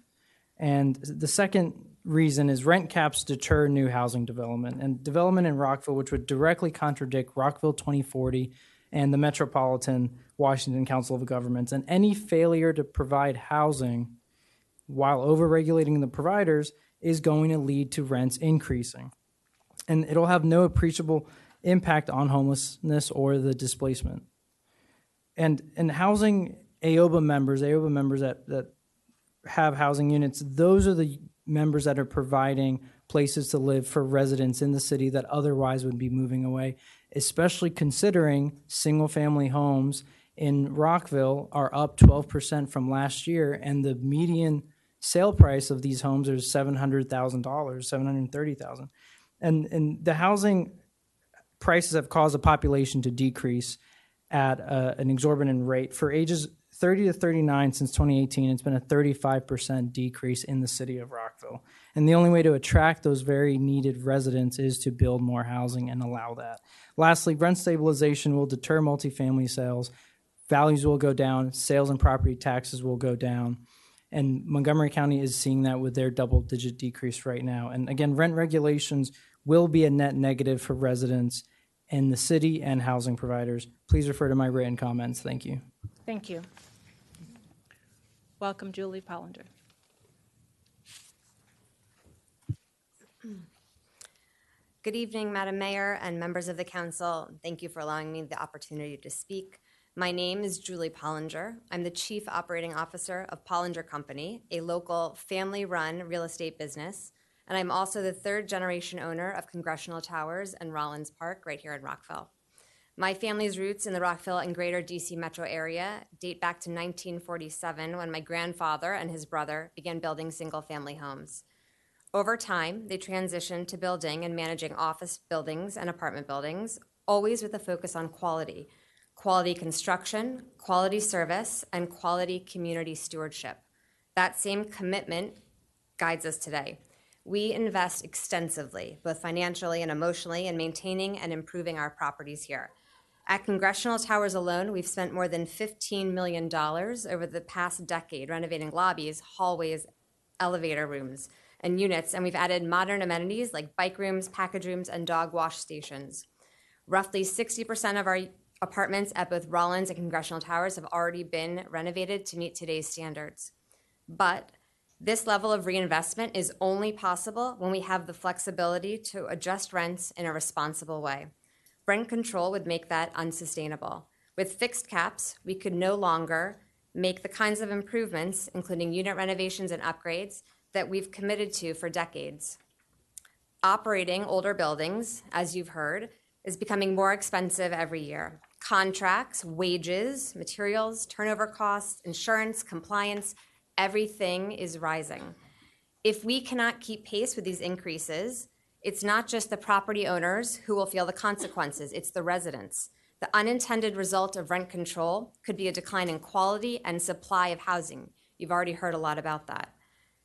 And the second reason is rent caps deter new housing development, and development in Rockville, which would directly contradict Rockville 2040 and the Metropolitan Washington Council of Governments. And any failure to provide housing while over-regulating the providers is going to lead to rents increasing. And it'll have no appreciable impact on homelessness or the displacement. And housing AOBA members that have housing units, those are the members that are providing places to live for residents in the city that otherwise would be moving away, especially considering single-family homes in Rockville are up 12% from last year, and the median sale price of these homes is $700,000, $730,000. And the housing prices have caused the population to decrease at an exorbitant rate. For ages 30 to 39 since 2018, it's been a 35% decrease in the city of Rockville. And the only way to attract those very needed residents is to build more housing and allow that. Lastly, rent stabilization will deter multifamily sales. Values will go down, sales and property taxes will go down. And Montgomery County is seeing that with their double-digit decrease right now. And again, rent regulations will be a net negative for residents in the city and housing providers. Please refer to my written comments. Thank you. Thank you. Welcome, Julie Pollinger. Good evening, Madam Mayor and members of the council. Thank you for allowing me the opportunity to speak. My name is Julie Pollinger. I'm the Chief Operating Officer of Pollinger Company, a local family-run real estate business, and I'm also the 3rd-generation owner of Congressional Towers and Rollins Park right here in Rockville. My family's roots in the Rockville and greater DC metro area date back to 1947 when my grandfather and his brother began building single-family homes. Over time, they transitioned to building and managing office buildings and apartment buildings, always with a focus on quality construction, quality service, and quality community stewardship. That same commitment guides us today. We invest extensively, both financially and emotionally, in maintaining and improving our properties here. At Congressional Towers alone, we've spent more than $15 million over the past decade renovating lobbies, hallways, elevator rooms, and units, and we've added modern amenities like bike rooms, package rooms, and dog wash stations. Roughly 60% of our apartments at both Rollins and Congressional Towers have already been renovated to meet today's standards. But this level of reinvestment is only possible when we have the flexibility to adjust rents in a responsible way. Rent control would make that unsustainable. With fixed caps, we could no longer make the kinds of improvements, including unit renovations and upgrades, that we've committed to for decades. Operating older buildings, as you've heard, is becoming more expensive every year. Contracts, wages, materials, turnover costs, insurance, compliance, everything is rising. If we cannot keep pace with these increases, it's not just the property owners who will feel the consequences, it's the residents. The unintended result of rent control could be a decline in quality and supply of housing. You've already heard a lot about that.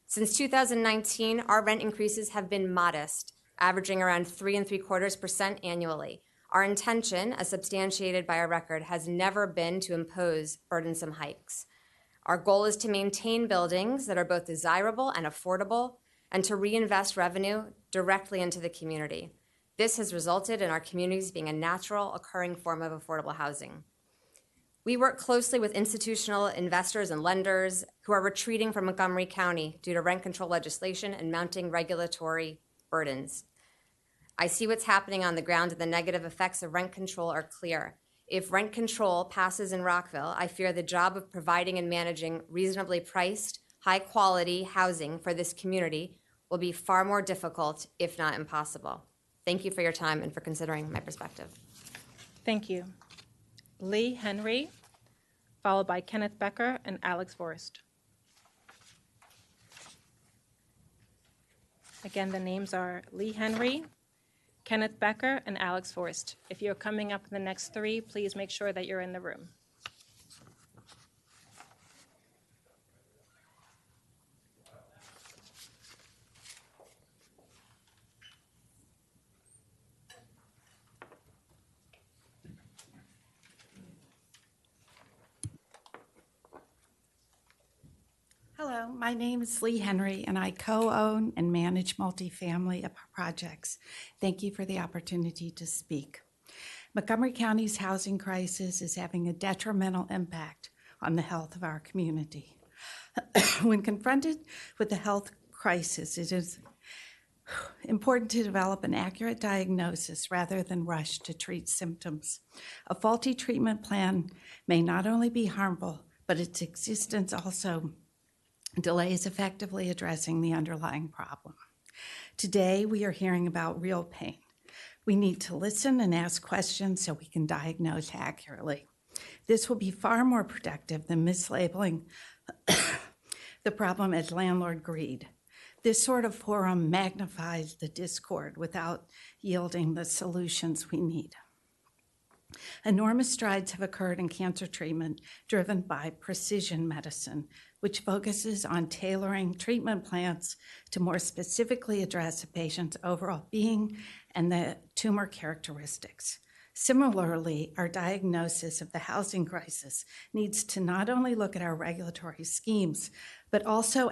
Since 2019, our rent increases have been modest, averaging around 3.75% annually. Our intention, as substantiated by our record, has never been to impose burdensome hikes. Our goal is to maintain buildings that are both desirable and affordable, and to reinvest revenue directly into the community. This has resulted in our communities being a natural, occurring form of affordable housing. We work closely with institutional investors and lenders who are retreating from Montgomery County due to rent control legislation and mounting regulatory burdens. I see what's happening on the ground, and the negative effects of rent control are clear. If rent control passes in Rockville, I fear the job of providing and managing reasonably priced, high-quality housing for this community will be far more difficult, if not impossible. Thank you for your time and for considering my perspective. Thank you. Lee Henry, followed by Kenneth Becker and Alex Forrest. Again, the names are Lee Henry, Kenneth Becker, and Alex Forrest. If you're coming up in the next three, please make sure that you're in the room. Hello, my name is Lee Henry, and I co-own and manage multifamily projects. Thank you for the opportunity to speak. Montgomery County's housing crisis is having a detrimental impact on the health of our community. When confronted with the health crisis, it is important to develop an accurate diagnosis rather than rush to treat symptoms. A faulty treatment plan may not only be harmful, but its existence also delays effectively addressing the underlying problem. Today, we are hearing about real pain. We need to listen and ask questions so we can diagnose accurately. This will be far more productive than mislabeling the problem as landlord greed. This sort of forum magnifies the discord without yielding the solutions we need. Enormous strides have occurred in cancer treatment driven by precision medicine, which focuses on tailoring treatment plans to more specifically address a patient's overall being and the tumor characteristics. Similarly, our diagnosis of the housing crisis needs to not only look at our regulatory schemes, but also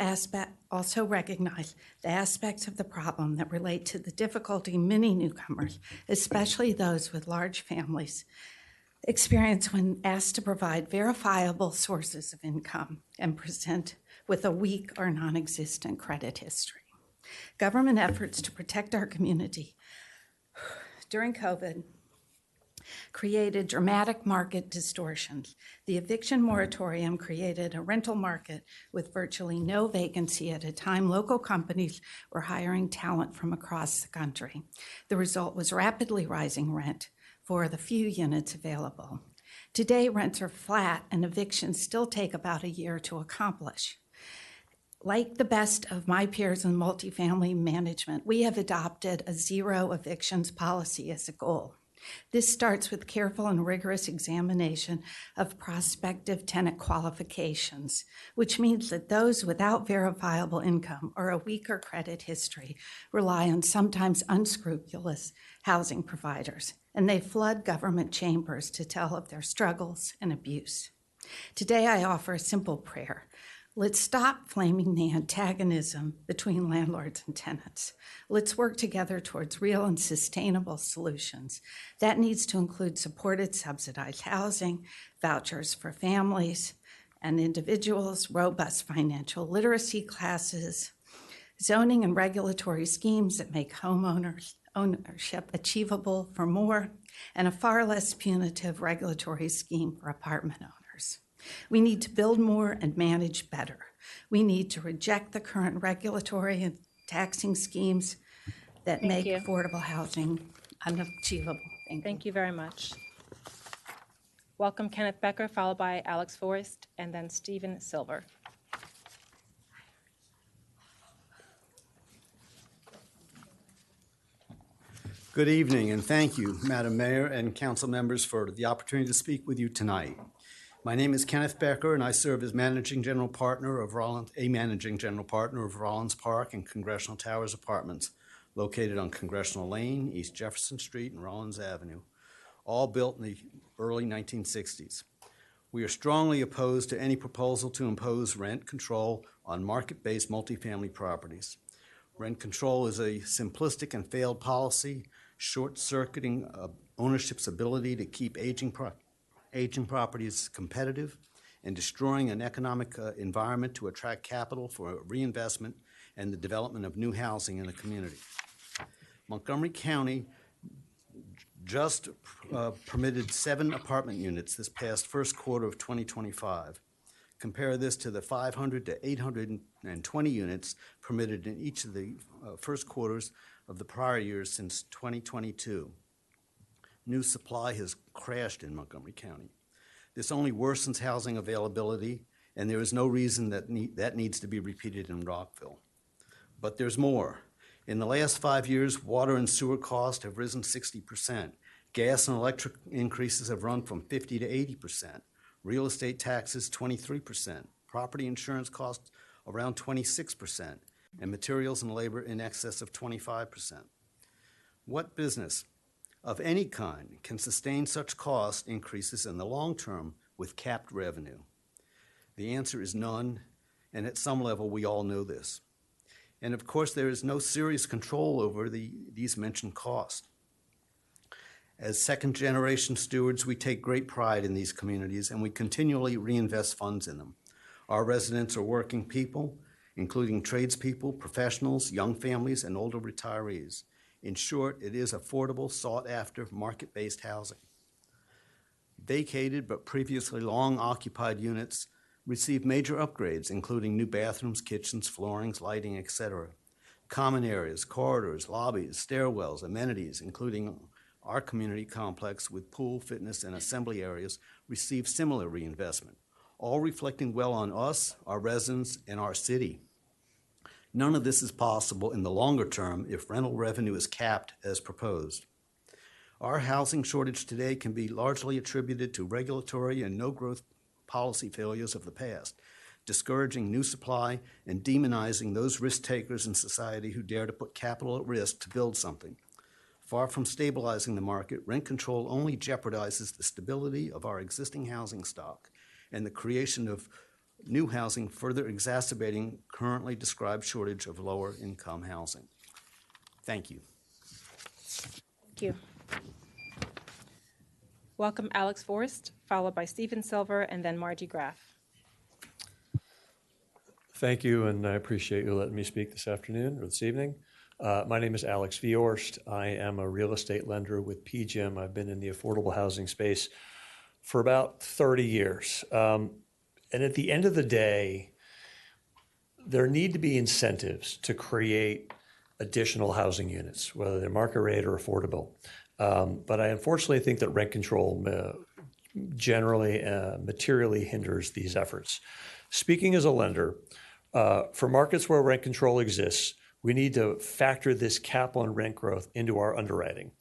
recognize the aspects of the problem that relate to the difficulty many newcomers, especially those with large families, experience when asked to provide verifiable sources of income and present with a weak or non-existent credit history. Government efforts to protect our community during COVID created dramatic market distortions. The eviction moratorium created a rental market with virtually no vacancy at a time local companies were hiring talent from across the country. The result was rapidly rising rent for the few units available. Today, rents are flat and evictions still take about a year to accomplish. Like the best of my peers in multifamily management, we have adopted a zero evictions policy as a goal. This starts with careful and rigorous examination of prospective tenant qualifications, which means that those without verifiable income or a weaker credit history rely on sometimes unscrupulous housing providers, and they flood government chambers to tell of their struggles and abuse. Today, I offer a simple prayer. Let's stop flaming the antagonism between landlords and tenants. Let's work together towards real and sustainable solutions. That needs to include supported subsidized housing, vouchers for families and individuals, robust financial literacy classes, zoning and regulatory schemes that make ownership achievable for more, and a far less punitive regulatory scheme for apartment owners. We need to build more and manage better. We need to reject the current regulatory and taxing schemes that make affordable housing unachievable. Thank you very much. Welcome Kenneth Becker, followed by Alex Forrest, and then Stephen Silver. Good evening, and thank you, Madam Mayor and council members, for the opportunity to speak with you tonight. My name is Kenneth Becker, and I serve as managing general partner of Rollins Park and Congressional Towers Apartments, located on Congressional Lane, East Jefferson Street, and Rollins Avenue, all built in the early 1960s. We are strongly opposed to any proposal to impose rent control on market-based multifamily properties. Rent control is a simplistic and failed policy, short-circuiting ownership's ability to keep aging properties competitive and destroying an economic environment to attract capital for reinvestment and the development of new housing in the community. Montgomery County just permitted 7 apartment units this past first quarter of 2025. Compare this to the 500 to 820 units permitted in each of the first quarters of the prior years since 2022. New supply has crashed in Montgomery County. This only worsens housing availability, and there is no reason that needs to be repeated in Rockville. But there's more. In the last 5 years, water and sewer costs have risen 60%. Gas and electric increases have run from 50 to 80%. Real estate taxes, 23%. Property insurance costs around 26%. And materials and labor in excess of 25%. What business of any kind can sustain such cost increases in the long term with capped revenue? The answer is none, and at some level we all know this. And of course there is no serious control over these mentioned costs. As second-generation stewards, we take great pride in these communities, and we continually reinvest funds in them. Our residents are working people, including tradespeople, professionals, young families, and older retirees. In short, it is affordable, sought-after, market-based housing. Vacated but previously long-occupied units receive major upgrades, including new bathrooms, kitchens, floorings, lighting, etc. Common areas, corridors, lobbies, stairwells, amenities, including our community complex with pool, fitness, and assembly areas, receive similar reinvestment, all reflecting well on us, our residents, and our city. None of this is possible in the longer term if rental revenue is capped as proposed. Our housing shortage today can be largely attributed to regulatory and no-growth policy failures of the past, discouraging new supply and demonizing those risk takers in society who dare to put capital at risk to build something. Far from stabilizing the market, rent control only jeopardizes the stability of our existing housing stock and the creation of new housing, further exacerbating currently described shortage of lower income housing. Thank you. Thank you. Welcome Alex Forrest, followed by Stephen Silver, and then Margie Graff. Thank you, and I appreciate you letting me speak this afternoon or this evening. My name is Alex Forrest. I am a real estate lender with PGIM. I've been in the affordable housing space for about 30 years. And at the end of the day, there need to be incentives to create additional housing units, whether they're market rate or affordable. But I unfortunately think that rent control generally materially hinders these efforts. Speaking as a lender, for markets where rent control exists, we need to factor this cap on rent growth into our underwriting.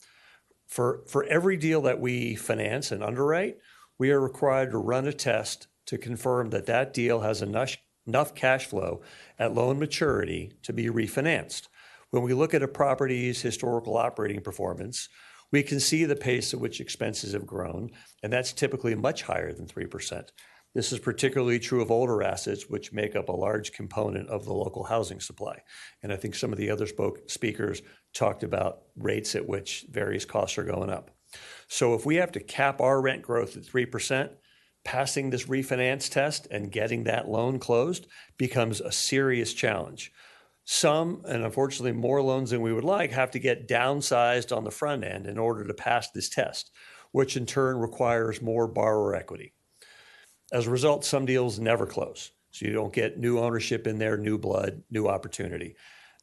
For every deal that we finance and underwrite, we are required to run a test to confirm that that deal has enough cash flow at loan maturity to be refinanced. When we look at a property's historical operating performance, we can see the pace at which expenses have grown, and that's typically much higher than 3%. This is particularly true of older assets, which make up a large component of the local housing supply. And I think some of the other speakers talked about rates at which various costs are going up. So if we have to cap our rent growth at 3%, passing this refinance test and getting that loan closed becomes a serious challenge. Some, and unfortunately more loans than we would like, have to get downsized on the front end in order to pass this test, which in turn requires more borrower equity. As a result, some deals never close. So you don't get new ownership in there, new blood, new opportunity.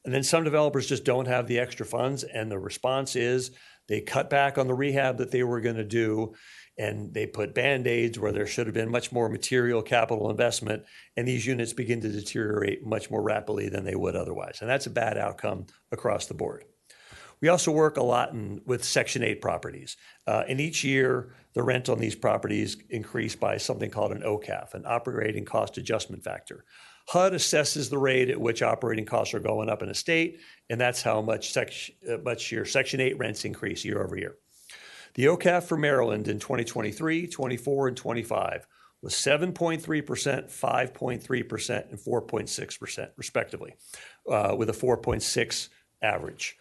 And then some developers just don't have the extra funds, and the response is they cut back on the rehab that they were going to do, and they put Band-Aids where there should have been much more material capital investment, and these units begin to deteriorate much more rapidly than they would otherwise. And that's a bad outcome across the board. We also work a lot with Section 8 properties. And each year, the rent on these properties increase by something called an OCAF, an operating cost adjustment factor. HUD assesses the rate at which operating costs are going up in a state, and that's how much your Section 8 rents increase year over year. The OCAF for Maryland in 2023, 24, and 25 was 7.3%, 5.3%, and 4.6%, respectively, with a 4.6 average.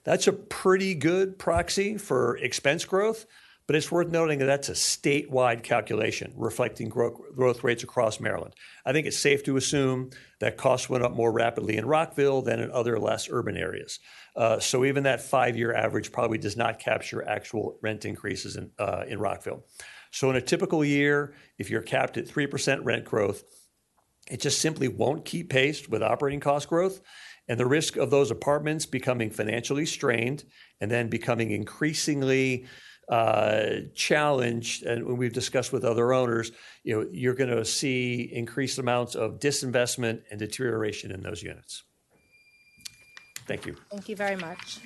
That's a pretty good proxy for expense growth, but it's worth noting that that's a statewide calculation reflecting growth rates across Maryland. I think it's safe to assume that costs went up more rapidly in Rockville than in other less urban areas. So even that 5-year average probably does not capture actual rent increases in Rockville. So in a typical year, if you're capped at 3% rent growth, it just simply won't keep pace with operating cost growth. And the risk of those apartments becoming financially strained and then becoming increasingly challenged, and we've discussed with other owners, you're going to see increased amounts of disinvestment and deterioration in those units. Thank you. Thank you very much.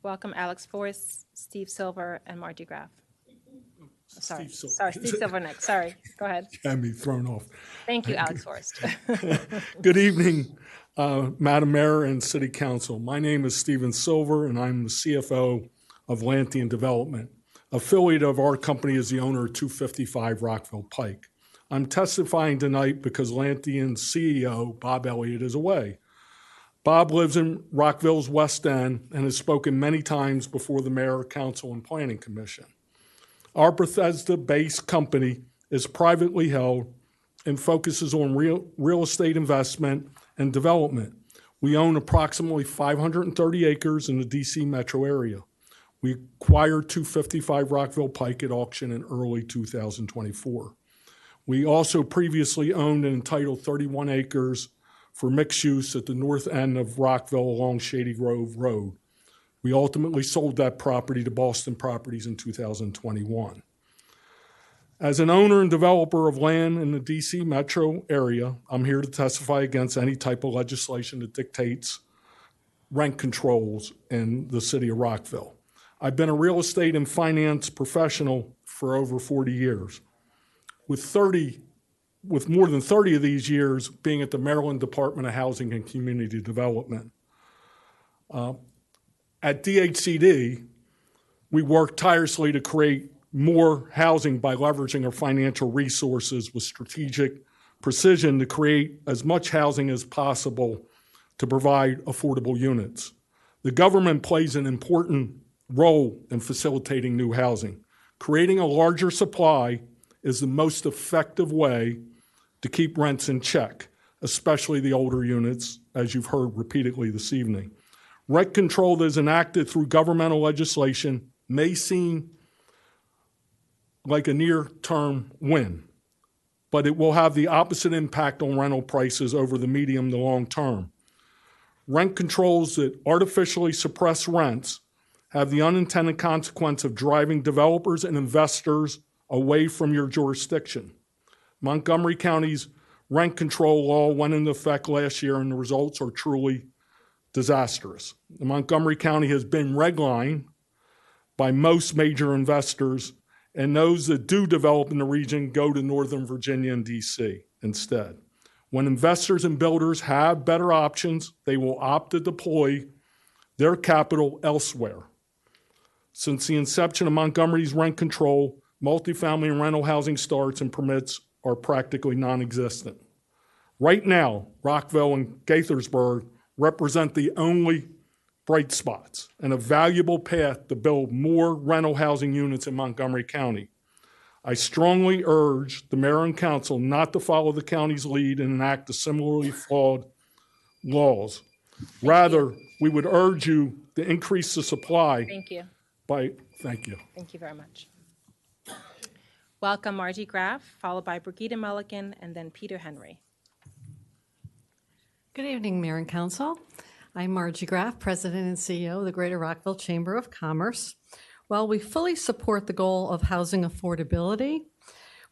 Welcome, Alex Forrest, Steve Silver, and Margie Graff. Sorry, Steve Silver next. Sorry, go ahead. Had me thrown off. Thank you, Alex Forrest. Good evening, Madam Mayor and City Council. My name is Stephen Silver, and I'm the CFO of Lanthean Development. Affiliate of our company is the owner of 255 Rockville Pike. I'm testifying tonight because Lanthean's CEO, Bob Elliott, is away. Bob lives in Rockville's West End and has spoken many times before the Mayor, Council, and Planning Commission. Our Bethesda-based company is privately held and focuses on real estate investment and development. We own approximately 530 acres in the DC metro area. We acquired 255 Rockville Pike at auction in early 2024. We also previously owned and entitled 31 acres for mixed use at the north end of Rockville along Shady Grove Road. We ultimately sold that property to Boston Properties in 2021. As an owner and developer of land in the DC metro area, I'm here to testify against any type of legislation that dictates rent controls in the city of Rockville. I've been a real estate and finance professional for over 40 years, with more than 30 of these years being at the Maryland Department of Housing and Community Development. At DHCD, we work tirelessly to create more housing by leveraging our financial resources with strategic precision to create as much housing as possible to provide affordable units. The government plays an important role in facilitating new housing. Creating a larger supply is the most effective way to keep rents in check, especially the older units, as you've heard repeatedly this evening. Rent control that is enacted through governmental legislation may seem like a near-term win, but it will have the opposite impact on rental prices over the medium to long term. Rent controls that artificially suppress rents have the unintended consequence of driving developers and investors away from your jurisdiction. Montgomery County's rent control law went into effect last year, and the results are truly disastrous. Montgomery County has been redlined by most major investors, and those that do develop in the region go to Northern Virginia and DC instead. When investors and builders have better options, they will opt to deploy their capital elsewhere. Since the inception of Montgomery's rent control, multifamily and rental housing starts and permits are practically non-existent. Right now, Rockville and Gaithersburg represent the only bright spots and a valuable path to build more rental housing units in Montgomery County. I strongly urge the mayor and council not to follow the county's lead and enact the similarly flawed laws. Rather, we would urge you to increase the supply. Thank you. Thank you. Thank you very much. Welcome Margie Graff, followed by Brigida Mulligan, and then Peter Henry. Good evening, Mayor and Council. I'm Margie Graff, President and CEO of the Greater Rockville Chamber of Commerce. While we fully support the goal of housing affordability,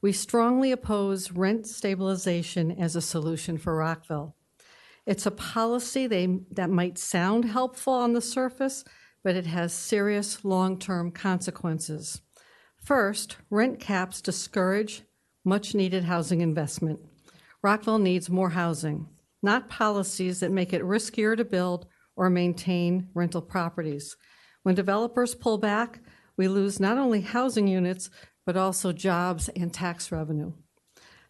we strongly oppose rent stabilization as a solution for Rockville. It's a policy that might sound helpful on the surface, but it has serious long-term consequences. First, rent caps discourage much-needed housing investment. Rockville needs more housing, not policies that make it riskier to build or maintain rental properties. When developers pull back, we lose not only housing units, but also jobs and tax revenue.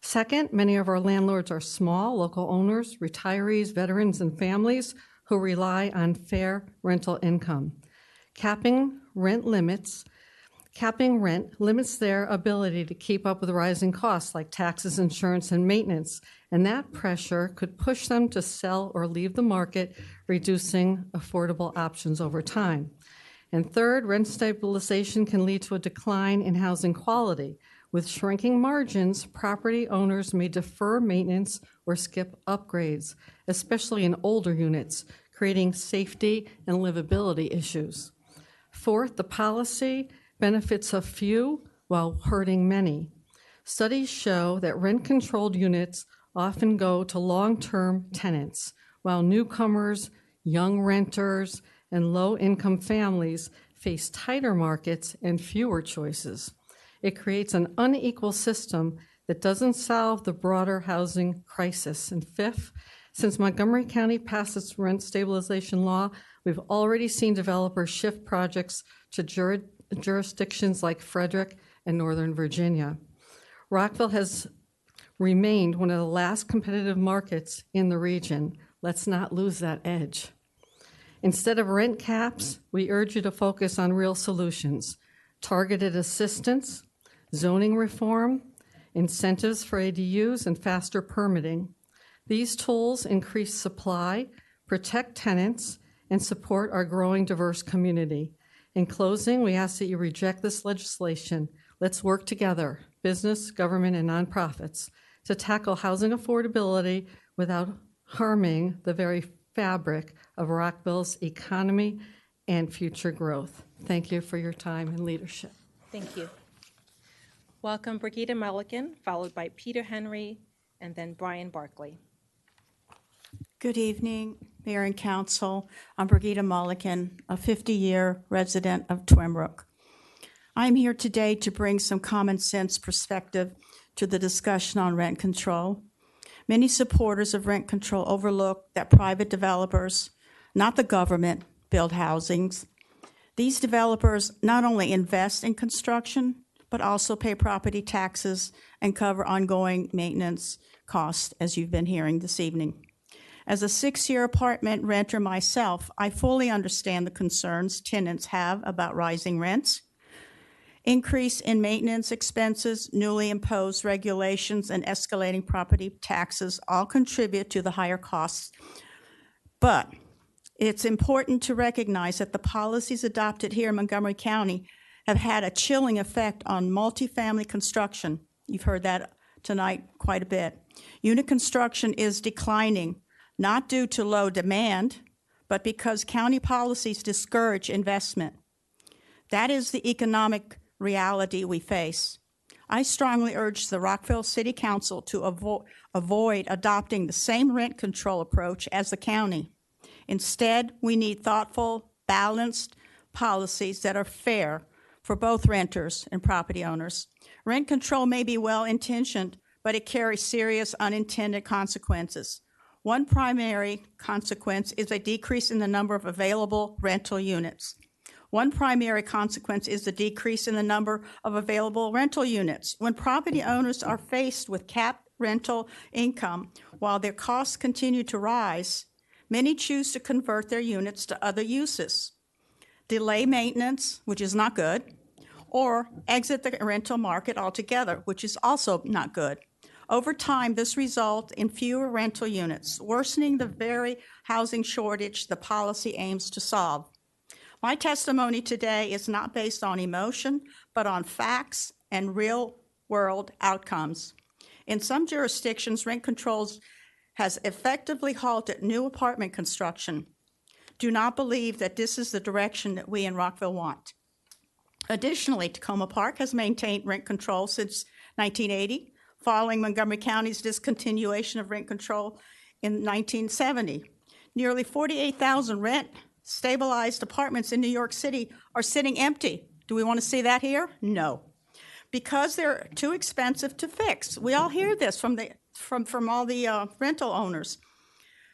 Second, many of our landlords are small, local owners, retirees, veterans, and families who rely on fair rental income. Capping rent limits their ability to keep up with rising costs like taxes, insurance, and maintenance, and that pressure could push them to sell or leave the market, reducing affordable options over time. And third, rent stabilization can lead to a decline in housing quality. With shrinking margins, property owners may defer maintenance or skip upgrades, especially in older units, creating safety and livability issues. Fourth, the policy benefits a few while hurting many. Studies show that rent-controlled units often go to long-term tenants, while newcomers, young renters, and low-income families face tighter markets and fewer choices. It creates an unequal system that doesn't solve the broader housing crisis. And fifth, since Montgomery County passed its rent stabilization law, we've already seen developers shift projects to jurisdictions like Frederick and Northern Virginia. Rockville has remained one of the last competitive markets in the region. Let's not lose that edge. Instead of rent caps, we urge you to focus on real solutions: targeted assistance, zoning reform, incentives for ADUs, and faster permitting. These tools increase supply, protect tenants, and support our growing diverse community. In closing, we ask that you reject this legislation. Let's work together, business, government, and nonprofits, to tackle housing affordability without harming the very fabric of Rockville's economy and future growth. Thank you for your time and leadership. Thank you. Welcome Brigida Mulligan, followed by Peter Henry, and then Brian Barkley. Good evening, Mayor and Council. I'm Brigida Mulligan, a 50-year resident of Twinbrook. I'm here today to bring some common sense perspective to the discussion on rent control. Many supporters of rent control overlook that private developers, not the government, build housings. These developers not only invest in construction, but also pay property taxes and cover ongoing maintenance costs, as you've been hearing this evening. As a 6-year apartment renter myself, I fully understand the concerns tenants have about rising rents, increase in maintenance expenses, newly imposed regulations, and escalating property taxes all contribute to the higher costs. But it's important to recognize that the policies adopted here in Montgomery County have had a chilling effect on multifamily construction. You've heard that tonight quite a bit. Unit construction is declining, not due to low demand, but because county policies discourage investment. That is the economic reality we face. I strongly urge the Rockville City Council to avoid adopting the same rent control approach as the county. Instead, we need thoughtful, balanced policies that are fair for both renters and property owners. Rent control may be well-intentioned, but it carries serious unintended consequences. One primary consequence is a decrease in the number of available rental units. One primary consequence is the decrease in the number of available rental units. When property owners are faced with capped rental income while their costs continue to rise, many choose to convert their units to other uses, delay maintenance, which is not good, or exit the rental market altogether, which is also not good. Over time, this results in fewer rental units, worsening the very housing shortage the policy aims to solve. My testimony today is not based on emotion, but on facts and real-world outcomes. In some jurisdictions, rent controls has effectively halted new apartment construction. Do not believe that this is the direction that we in Rockville want. Additionally, Tacoma Park has maintained rent control since 1980, following Montgomery County's discontinuation of rent control in 1970. Nearly 48,000 rent-stabilized apartments in New York City are sitting empty. Do we want to see that here? No. Because they're too expensive to fix. We all hear this from all the rental owners.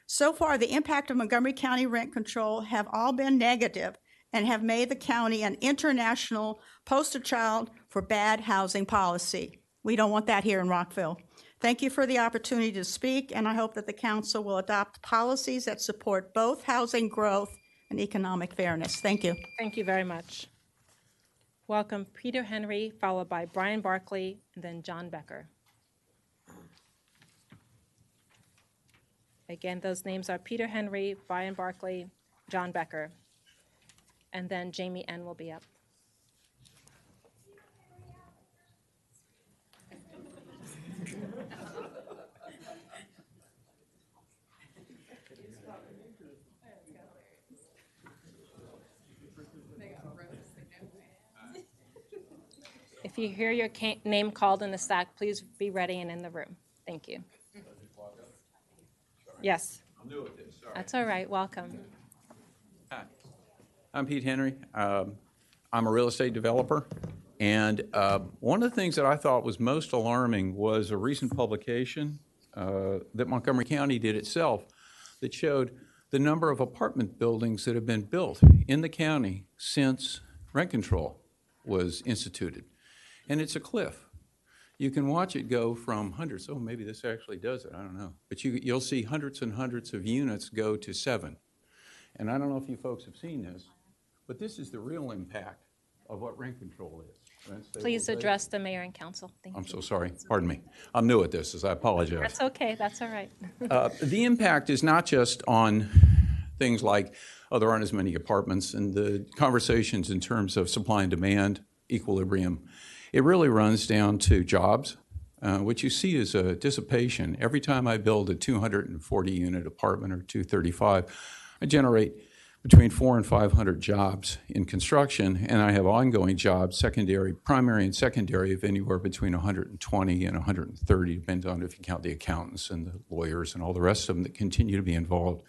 So far, the impact of Montgomery County rent control have all been negative and have made the county an international poster child for bad housing policy. We don't want that here in Rockville. Thank you for the opportunity to speak, and I hope that the council will adopt policies that support both housing growth and economic fairness. Thank you. Thank you very much. Welcome Peter Henry, followed by Brian Barkley, and then John Becker. Again, those names are Peter Henry, Brian Barkley, John Becker, and then Jamie N. will be up. If you hear your name called in the stack, please be ready and in the room. Thank you. Yes. I'm new at this. Sorry. That's all right. Welcome. Hi. I'm Pete Henry. I'm a real estate developer. And one of the things that I thought was most alarming was a recent publication that Montgomery County did itself that showed the number of apartment buildings that have been built in the county since rent control was instituted. And it's a cliff. You can watch it go from hundreds. Oh, maybe this actually does it. I don't know. But you'll see hundreds and hundreds of units go to 7. And I don't know if you folks have seen this, but this is the real impact of what rent control is. Please address the mayor and council. Thank you. I'm so sorry. Pardon me. I'm new at this, as I apologize. That's okay. That's all right. The impact is not just on things like, oh, there aren't as many apartments, and the conversations in terms of supply and demand equilibrium. It really runs down to jobs. What you see is a dissipation. Every time I build a 240-unit apartment or 235, I generate between 400 and 500 jobs in construction, and I have ongoing jobs, secondary, primary and secondary, of anywhere between 120 and 130, depends on if you count the accountants and the lawyers and all the rest of them that continue to be involved.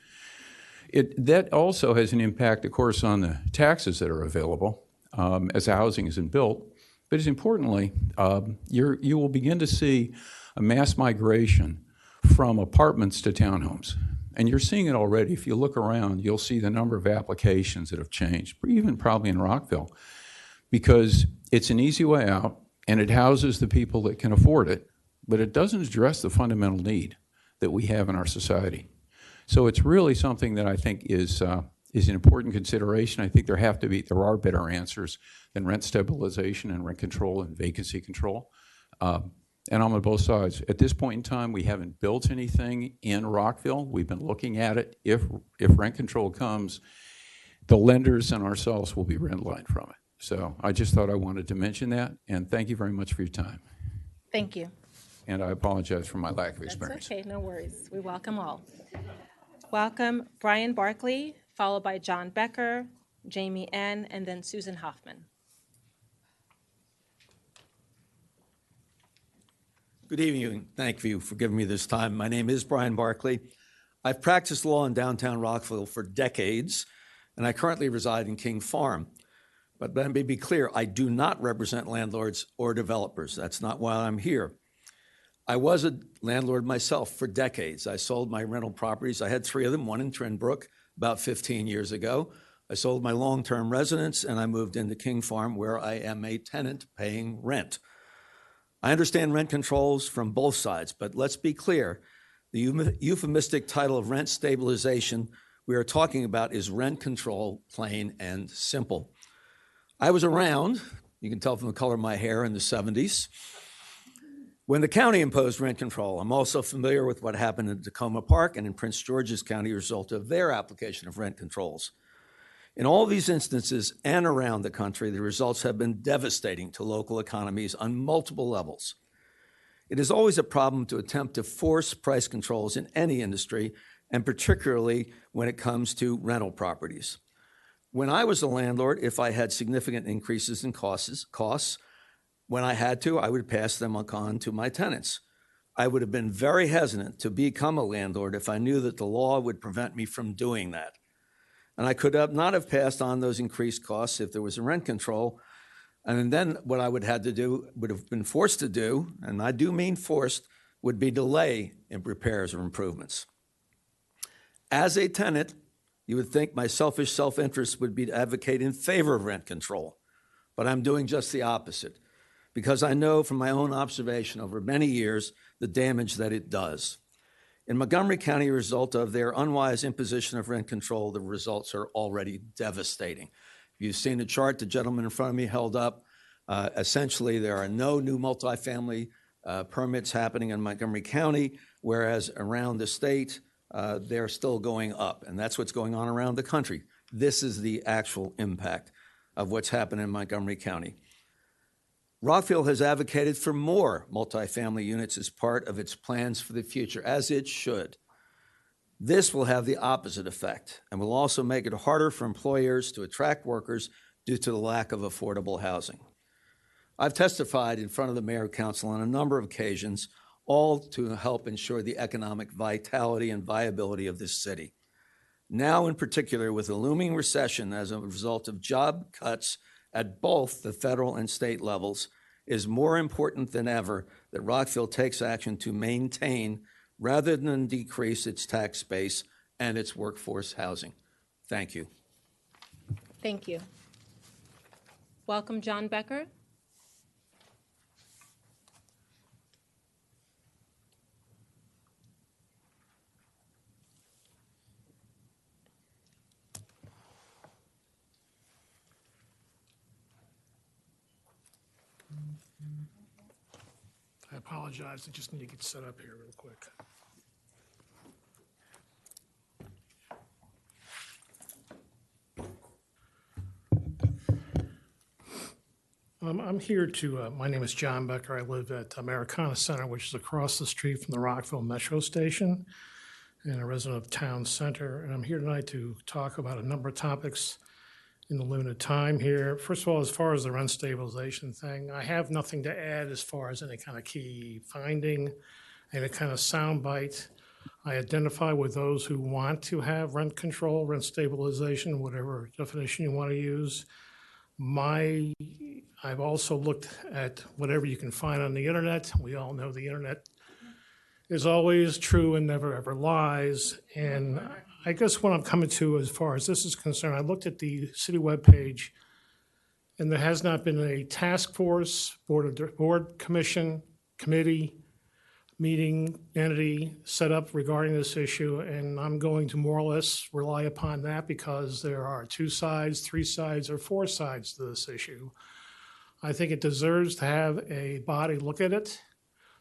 That also has an impact, of course, on the taxes that are available as the housing isn't built. But as importantly, you will begin to see a mass migration from apartments to townhomes. And you're seeing it already. If you look around, you'll see the number of applications that have changed, even probably in Rockville, because it's an easy way out, and it houses the people that can afford it, but it doesn't address the fundamental need that we have in our society. So it's really something that I think is an important consideration. I think there are better answers than rent stabilization and rent control and vacancy control. And I'm on both sides. At this point in time, we haven't built anything in Rockville. We've been looking at it. If rent control comes, the lenders and ourselves will be redlined from it. So I just thought I wanted to mention that, and thank you very much for your time. Thank you. And I apologize for my lack of experience. That's okay, no worries. We welcome all. Welcome Brian Barkley, followed by John Becker, Jamie N., and then Susan Hoffman. Good evening. Thank you for giving me this time. My name is Brian Barkley. I've practiced law in downtown Rockville for decades, and I currently reside in King Farm. But let me be clear, I do not represent landlords or developers. That's not why I'm here. I was a landlord myself for decades. I sold my rental properties. I had 3 of them, one in Trinbrook about 15 years ago. I sold my long-term residence, and I moved into King Farm, where I am a tenant paying rent. I understand rent controls from both sides, but let's be clear. The euphemistic title of rent stabilization we are talking about is rent control, plain and simple. I was around, you can tell from the color of my hair, in the 70s, when the county imposed rent control. I'm also familiar with what happened in Tacoma Park and in Prince George's County as a result of their application of rent controls. In all these instances and around the country, the results have been devastating to local economies on multiple levels. It is always a problem to attempt to force price controls in any industry, and particularly when it comes to rental properties. When I was a landlord, if I had significant increases in costs, when I had to, I would pass them on to my tenants. I would have been very hesitant to become a landlord if I knew that the law would prevent me from doing that. And I could not have passed on those increased costs if there was a rent control. And then what I would have been forced to do, and I do mean forced, would be delay in repairs or improvements. As a tenant, you would think my selfish self-interest would be to advocate in favor of rent control, but I'm doing just the opposite, because I know from my own observation over many years the damage that it does. In Montgomery County, as a result of their unwise imposition of rent control, the results are already devastating. If you've seen the chart the gentleman in front of me held up, essentially there are no new multifamily permits happening in Montgomery County, whereas around the state, they're still going up, and that's what's going on around the country. This is the actual impact of what's happened in Montgomery County. Rockville has advocated for more multifamily units as part of its plans for the future, as it should. This will have the opposite effect and will also make it harder for employers to attract workers due to the lack of affordable housing. I've testified in front of the Mayor Council on a number of occasions, all to help ensure the economic vitality and viability of this city. Now, in particular, with a looming recession as a result of job cuts at both the federal and state levels, it is more important than ever that Rockville takes action to maintain rather than decrease its tax base and its workforce housing. Thank you. Thank you. Welcome, John Becker. I apologize. I just need to get set up here real quick. I'm here to, my name is John Becker. I live at Americana Center, which is across the street from the Rockville Metro Station, and a resident of Town Center. And I'm here tonight to talk about a number of topics in the limited time here. First of all, as far as the rent stabilization thing, I have nothing to add as far as any kind of key finding, any kind of soundbite. I identify with those who want to have rent control, rent stabilization, whatever definition you want to use. I've also looked at whatever you can find on the internet. We all know the internet is always true and never ever lies. And I guess what I'm coming to as far as this is concerned, I looked at the city webpage, and there has not been a task force, board commission, committee, meeting, entity set up regarding this issue, and I'm going to more or less rely upon that because there are 2 sides, 3 sides, or 4 sides to this issue. I think it deserves to have a body look at it,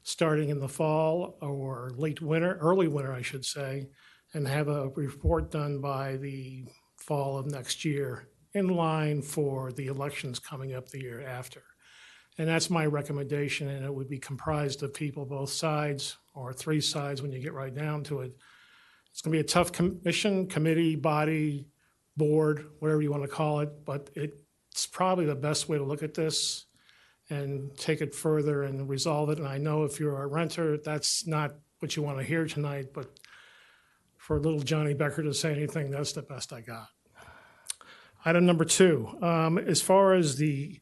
starting in the fall or late winter, early winter, I should say, and have a report done by the fall of next year in line for the elections coming up the year after. And that's my recommendation, and it would be comprised of people, both sides, or 3 sides when you get right down to it. It's going to be a tough commission, committee, body, board, whatever you want to call it, but it's probably the best way to look at this and take it further and resolve it. And I know if you're a renter, that's not what you want to hear tonight, but for little Johnny Becker to say anything, that's the best I got. Item number 2, as far as the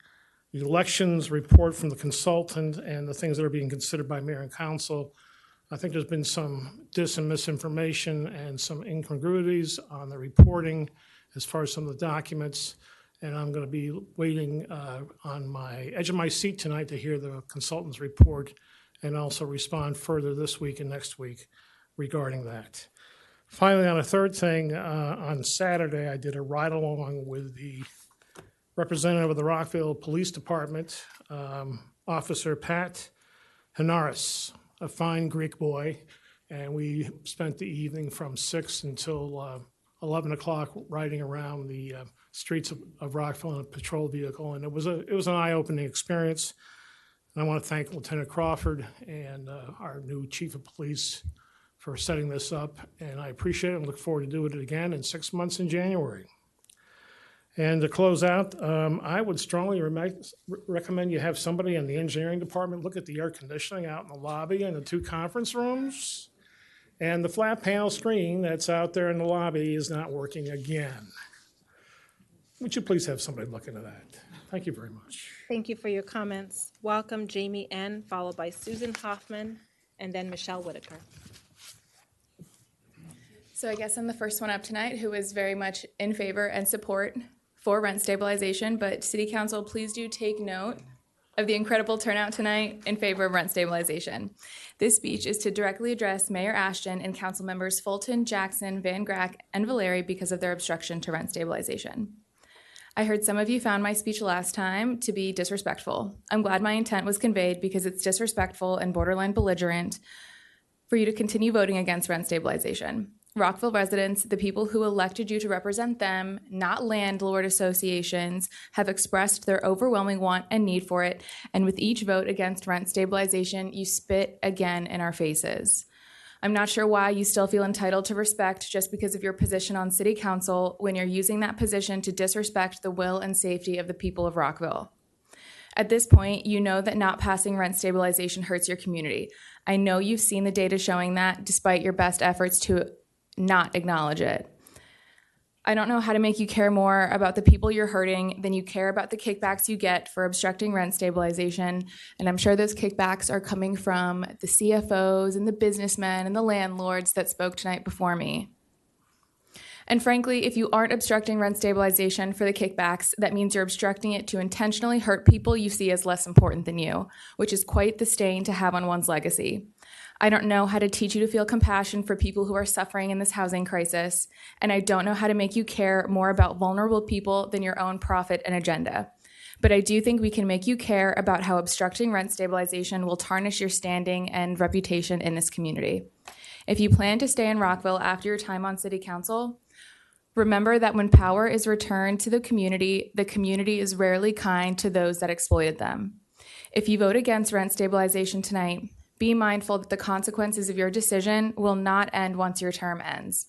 elections report from the consultant and the things that are being considered by mayor and council, I think there's been some and misinformation and some incongruities on the reporting as far as some of the documents. And I'm going to be waiting on my edge of my seat tonight to hear the consultant's report and also respond further this week and next week regarding that. Finally, on a third thing, on Saturday, I did a ride-along with the representative of the Rockville Police Department, Officer Pat Hanaris, a fine Greek boy, and we spent the evening from 6 until 11 o'clock riding around the streets of Rockville in a patrol vehicle, and it was an eye-opening experience. And I want to thank Lieutenant Crawford and our new Chief of Police for setting this up, and I appreciate it and look forward to doing it again in 6 months in January. And to close out, I would strongly recommend you have somebody in the engineering department look at the air conditioning out in the lobby and the 2 conference rooms. And the flat panel screen that's out there in the lobby is not working again. Would you please have somebody look into that? Thank you very much. Thank you for your comments. Welcome Jamie N., followed by Susan Hoffman, and then Michelle Whitaker. So I guess I'm the first one up tonight who is very much in favor and support for rent stabilization, but City Council, please do take note of the incredible turnout tonight in favor of rent stabilization. This speech is to directly address Mayor Ashton and council members Fulton, Jackson, Van Grack, and Valeri because of their obstruction to rent stabilization. I heard some of you found my speech last time to be disrespectful. I'm glad my intent was conveyed because it's disrespectful and borderline belligerent for you to continue voting against rent stabilization. Rockville residents, the people who elected you to represent them, not landlord associations, have expressed their overwhelming want and need for it, and with each vote against rent stabilization, you spit again in our faces. I'm not sure why you still feel entitled to respect just because of your position on City Council when you're using that position to disrespect the will and safety of the people of Rockville. At this point, you know that not passing rent stabilization hurts your community. I know you've seen the data showing that despite your best efforts to not acknowledge it. I don't know how to make you care more about the people you're hurting than you care about the kickbacks you get for obstructing rent stabilization. And I'm sure those kickbacks are coming from the CFOs and the businessmen and the landlords that spoke tonight before me. And frankly, if you aren't obstructing rent stabilization for the kickbacks, that means you're obstructing it to intentionally hurt people you see as less important than you, which is quite the stain to have on one's legacy. I don't know how to teach you to feel compassion for people who are suffering in this housing crisis, and I don't know how to make you care more about vulnerable people than your own profit and agenda. But I do think we can make you care about how obstructing rent stabilization will tarnish your standing and reputation in this community. If you plan to stay in Rockville after your time on City Council, remember that when power is returned to the community is rarely kind to those that exploited them. If you vote against rent stabilization tonight, be mindful that the consequences of your decision will not end once your term ends.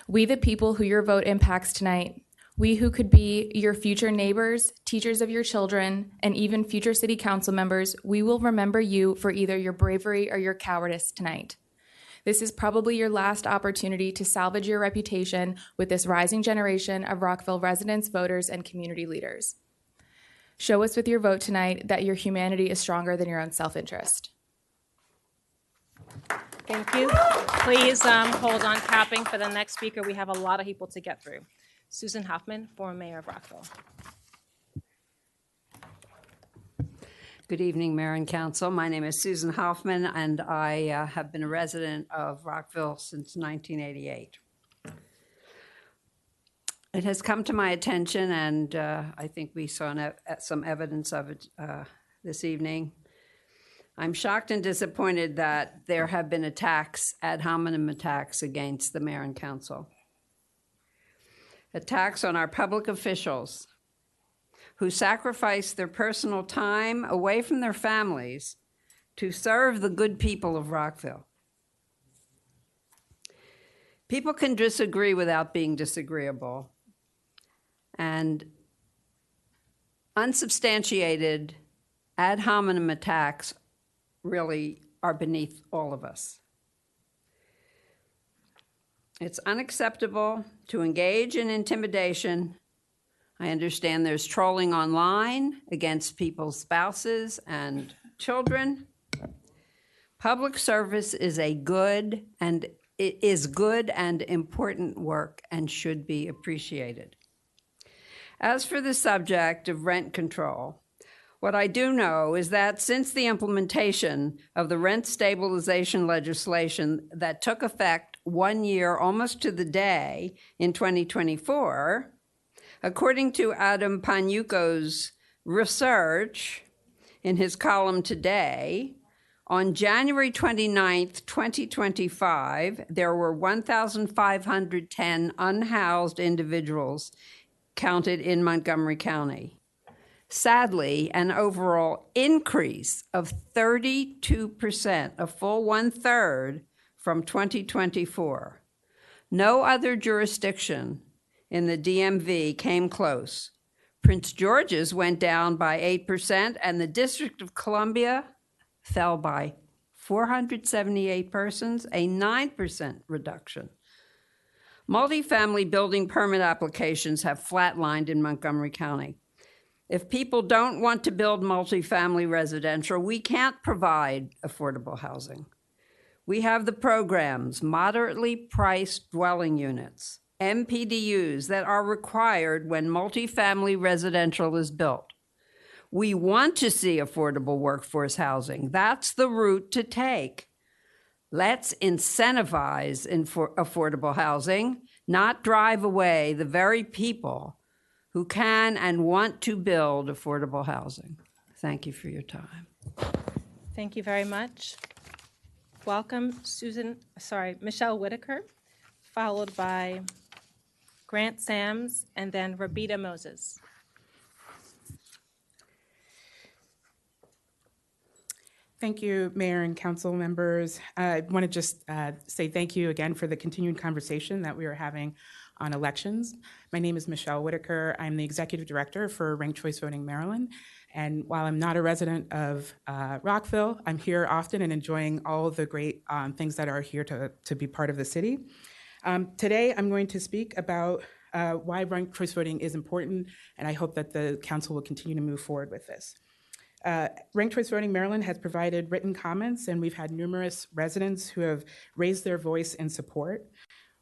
We, the people who your vote impacts tonight, we who could be your future neighbors, teachers of your children, and even future city council members, we will remember you for either your bravery or your cowardice tonight. This is probably your last opportunity to salvage your reputation with this rising generation of Rockville residents, voters, and community leaders. Show us with your vote tonight that your humanity is stronger than your own self-interest. Thank you. Please hold on tapping for the next speaker. We have a lot of people to get through. Susan Hoffman, former mayor of Rockville. Good evening, Mayor and Council. My name is Susan Hoffman, and I have been a resident of Rockville since 1988. It has come to my attention, and I think we saw some evidence of it this evening. I'm shocked and disappointed that there have been attacks, ad hominem attacks against the mayor and council. Attacks on our public officials who sacrifice their personal time away from their families to serve the good people of Rockville. People can disagree without being disagreeable, and unsubstantiated ad hominem attacks really are beneath all of us. It's unacceptable to engage in intimidation. I understand there's trolling online against people's spouses and children. Public service is good and important work and should be appreciated. As for the subject of rent control, what I do know is that since the implementation of the rent stabilization legislation that took effect 1 year almost to the day in 2024, according to Adam Panucco's research in his column today, on January 29th, 2025, there were 1,510 unhoused individuals counted in Montgomery County. Sadly, an overall increase of 32%, a full 1/3 from 2024. No other jurisdiction in the DMV came close. Prince George's went down by 8%, and the District of Columbia fell by 478 persons, a 9% reduction. Multifamily building permit applications have flatlined in Montgomery County. If people don't want to build multifamily residential, we can't provide affordable housing. We have the programs, moderately priced dwelling units, MPDUs, that are required when multifamily residential is built. We want to see affordable workforce housing. That's the route to take. Let's incentivize affordable housing, not drive away the very people who can and want to build affordable housing. Thank you for your time. Thank you very much. Welcome, Michelle Whitaker, followed by Grant Sams, and then Rabita Moses. Thank you, Mayor and Council members. I want to just say thank you again for the continued conversation that we are having on elections. My name is Michelle Whitaker. I'm the Executive Director for Ranked Choice Voting Maryland. And while I'm not a resident of Rockville, I'm here often and enjoying all of the great things that are here to be part of the city. Today, I'm going to speak about why ranked choice voting is important, and I hope that the council will continue to move forward with this. Ranked Choice Voting Maryland has provided written comments, and we've had numerous residents who have raised their voice in support.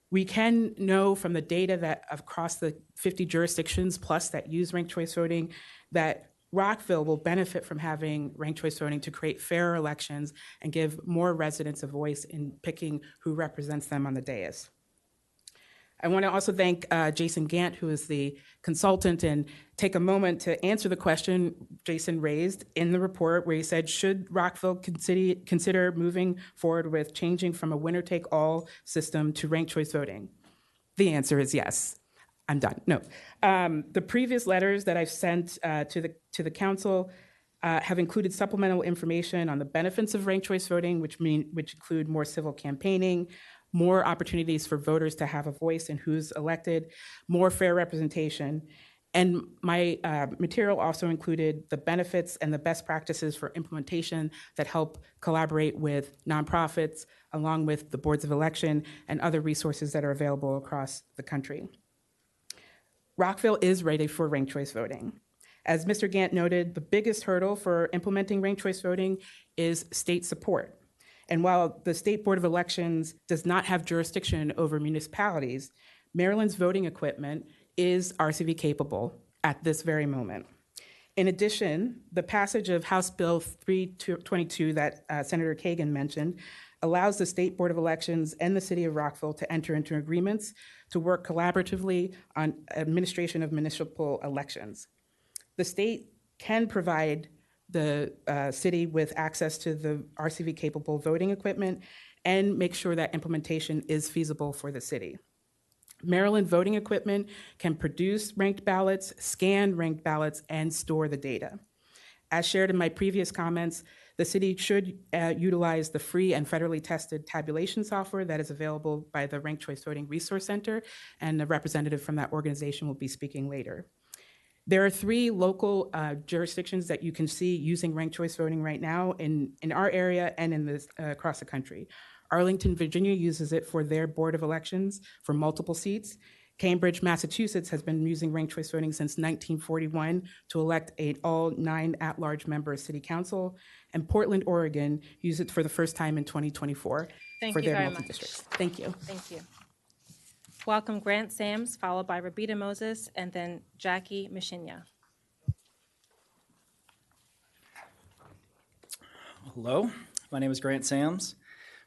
We can know from the data that across the 50 jurisdictions plus that use ranked choice voting that Rockville will benefit from having ranked choice voting to create fairer elections and give more residents a voice in picking who represents them on the dais. I want to also thank Jason Gant, who is the consultant, and take a moment to answer the question Jason raised in the report where he said, should Rockville consider moving forward with changing from a winner-take-all system to ranked choice voting? The answer is yes. I'm done. No. The previous letters that I've sent to the council have included supplemental information on the benefits of ranked choice voting, which include more civil campaigning, more opportunities for voters to have a voice in who's elected, more fair representation. And my material also included the benefits and the best practices for implementation that help collaborate with nonprofits, along with the boards of election and other resources that are available across the country. Rockville is ready for ranked choice voting. As Mr. Gant noted, the biggest hurdle for implementing ranked choice voting is state support. And while the State Board of Elections does not have jurisdiction over municipalities, Maryland's voting equipment is RCV capable at this very moment. In addition, the passage of House Bill 322 that Senator Kagan mentioned allows the State Board of Elections and the City of Rockville to enter into agreements to work collaboratively on administration of municipal elections. The state can provide the city with access to the RCV-capable voting equipment and make sure that implementation is feasible for the city. Maryland voting equipment can produce ranked ballots, scan ranked ballots, and store the data. As shared in my previous comments, the city should utilize the free and federally tested tabulation software that is available by the Ranked Choice Voting Resource Center, and a representative from that organization will be speaking later. There are 3 local jurisdictions that you can see using ranked choice voting right now in our area and in this, across the country. Arlington, Virginia uses it for their Board of Elections for multiple seats. Cambridge, Massachusetts has been using ranked choice voting since 1941 to elect all 9 at-large members of City Council. And Portland, Oregon used it for the first time in 2024 Thank for you their very multi-districts. Thank you. Thank you. Welcome Grant Sams, followed by Roberta Moses, and then Jackie Mishinya. Hello, my name is Grant Sams.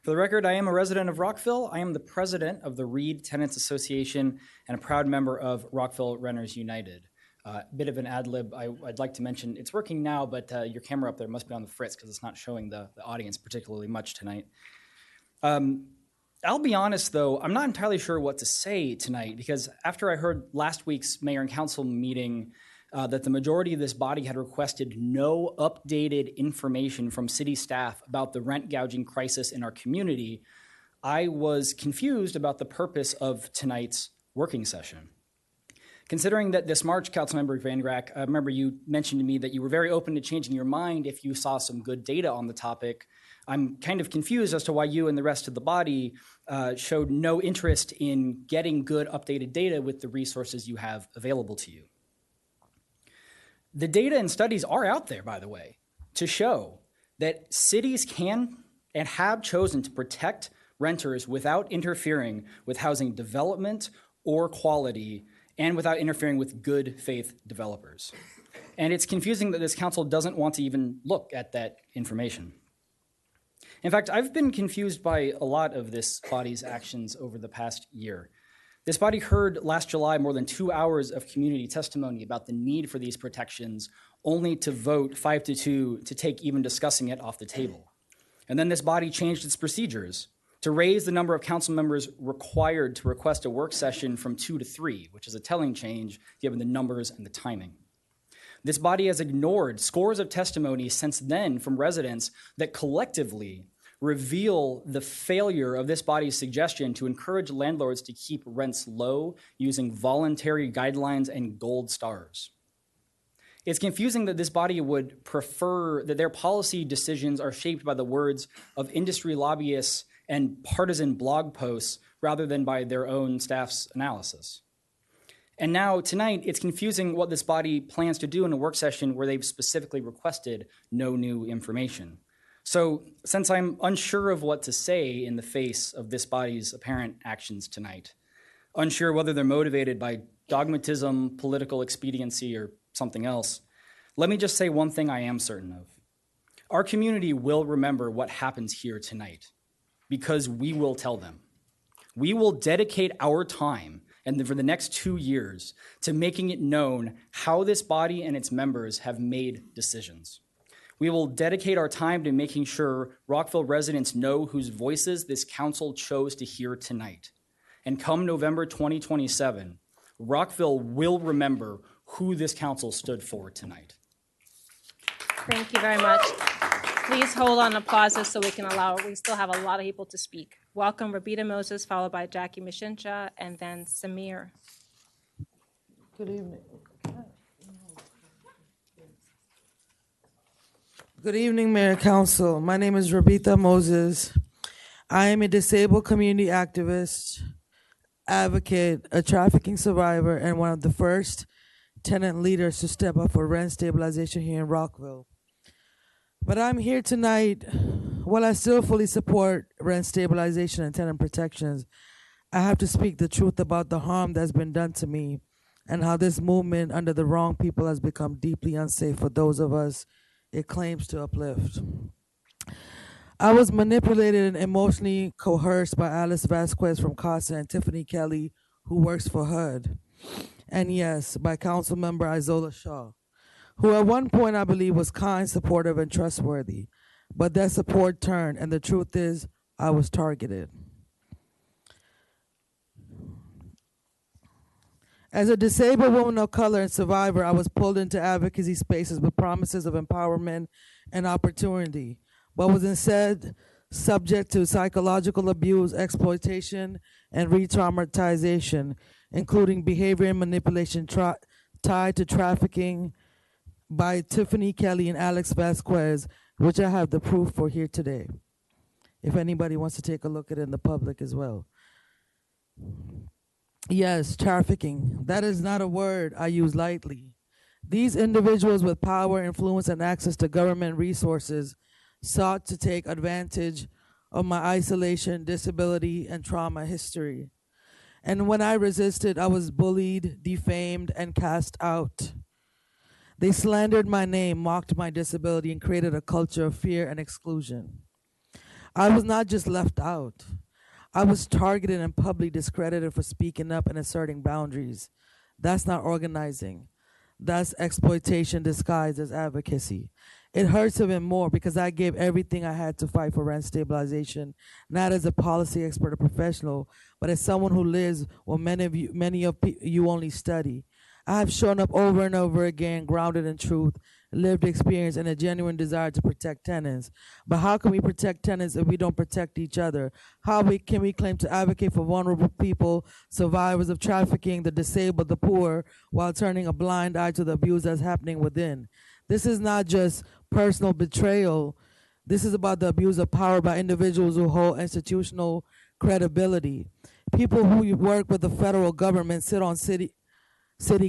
For the record, I am a resident of Rockville. I am the president of the Reed Tenants Association and a proud member of Rockville Renters United. Bit of an ad lib. I'd like to mention it's working now, but your camera up there must be on the fritz because it's not showing the audience particularly much tonight. I'll be honest, though, I'm not entirely sure what to say tonight because after I heard last week's mayor and council meeting that the majority of this body had requested no updated information from city staff about the rent gouging crisis in our community, I was confused about the purpose of tonight's working session. Considering that this March, Councilmember Van Grack, I remember you mentioned to me that you were very open to changing your mind if you saw some good data on the topic. I'm kind of confused as to why you and the rest of the body showed no interest in getting good updated data with the resources you have available to you. The data and studies are out there, by the way, to show that cities can and have chosen to protect renters without interfering with housing development or quality and without interfering with good faith developers. And it's confusing that this council doesn't want to even look at that information. In fact, I've been confused by a lot of this body's actions over the past year. This body heard last July more than 2 hours of community testimony about the need for these protections, only to vote 5-2 to take even discussing it off the table. And then this body changed its procedures to raise the number of council members required to request a work session from 2 to 3, which is a telling change given the numbers and the timing. This body has ignored scores of testimonies since then from residents that collectively reveal the failure of this body's suggestion to encourage landlords to keep rents low using voluntary guidelines and gold stars. It's confusing that this body would prefer that their policy decisions are shaped by the words of industry lobbyists and partisan blog posts rather than by their own staff's analysis. And now, tonight, it's confusing what this body plans to do in a work session where they've specifically requested no new information. So, since I'm unsure of what to say in the face of this body's apparent actions tonight, unsure whether they're motivated by dogmatism, political expediency, or something else, let me just say one thing I am certain of. Our community will remember what happens here tonight because we will tell them. We will dedicate our time and for the next 2 years to making it known how this body and its members have made decisions. We will dedicate our time to making sure Rockville residents know whose voices this council chose to hear tonight. And come November 2027, Rockville will remember who this council stood for tonight. Thank you very much. Please hold on applauses so we still have a lot of people to speak. Welcome Roberta Moses, followed by Jackie Mishinya, and then Samir. Good evening. Good evening, Mayor Council. My name is Roberta Moses. I am a disabled community activist, advocate, a trafficking survivor, and one of the first tenant leaders to step up for rent stabilization here in Rockville. But I'm here tonight, while I still fully support rent stabilization and tenant protections, I have to speak the truth about the harm that's been done to me and how this movement under the wrong people has become deeply unsafe for those of us it claims to uplift. I was manipulated and emotionally coerced by Alice Vasquez from CASA and Tiffany Kelly, who works for HUD. And yes, by Councilmember Isola Shaw, who at one point I believe was kind, supportive, and trustworthy. But that support turned, and the truth is, I was targeted. As a disabled woman of color and survivor, I was pulled into advocacy spaces with promises of empowerment and opportunity, but was instead subject to psychological abuse, exploitation, and re-traumatization, including behavior and manipulation tied to trafficking by Tiffany Kelly and Alex Vasquez, which I have the proof for here today. if anybody wants to take a look at it in the public as well. Yes, trafficking. That is not a word I use lightly. These individuals with power, influence, and access to government resources sought to take advantage of my isolation, disability, and trauma history. And when I resisted, I was bullied, defamed, and cast out. They slandered my name, mocked my disability, and created a culture of fear and exclusion. I was not just left out. I was targeted and publicly discredited for speaking up and asserting boundaries. That's not organizing. That's exploitation disguised as advocacy. It hurts even more because I gave everything I had to fight for rent stabilization, not as a policy expert or professional, but as someone who lives what many of you only study. I have shown up over and over again, grounded in truth, lived experience, and a genuine desire to protect tenants. But how can we protect tenants if we don't protect each other? Can we claim to advocate for vulnerable people, survivors of trafficking, the disabled, the poor, while turning a blind eye to the abuse that's happening within? This is not just personal betrayal. This is about the abuse of power by individuals who hold institutional credibility. People who work with the federal government, sit on city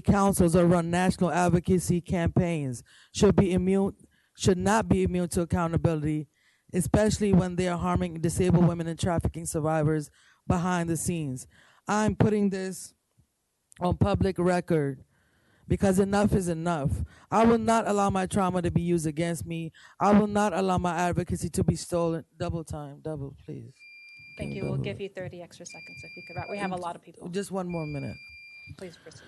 councils, or run national advocacy campaigns should not be immune to accountability, especially when they are harming disabled women and trafficking survivors behind the scenes. I'm putting this on public record because enough is enough. I will not allow my trauma to be used against me. I will not allow my advocacy to be stolen. Double, please. Thank you. We'll give you 30 extra seconds if you could wrap. We have a lot of people. Just one more minute. Please proceed.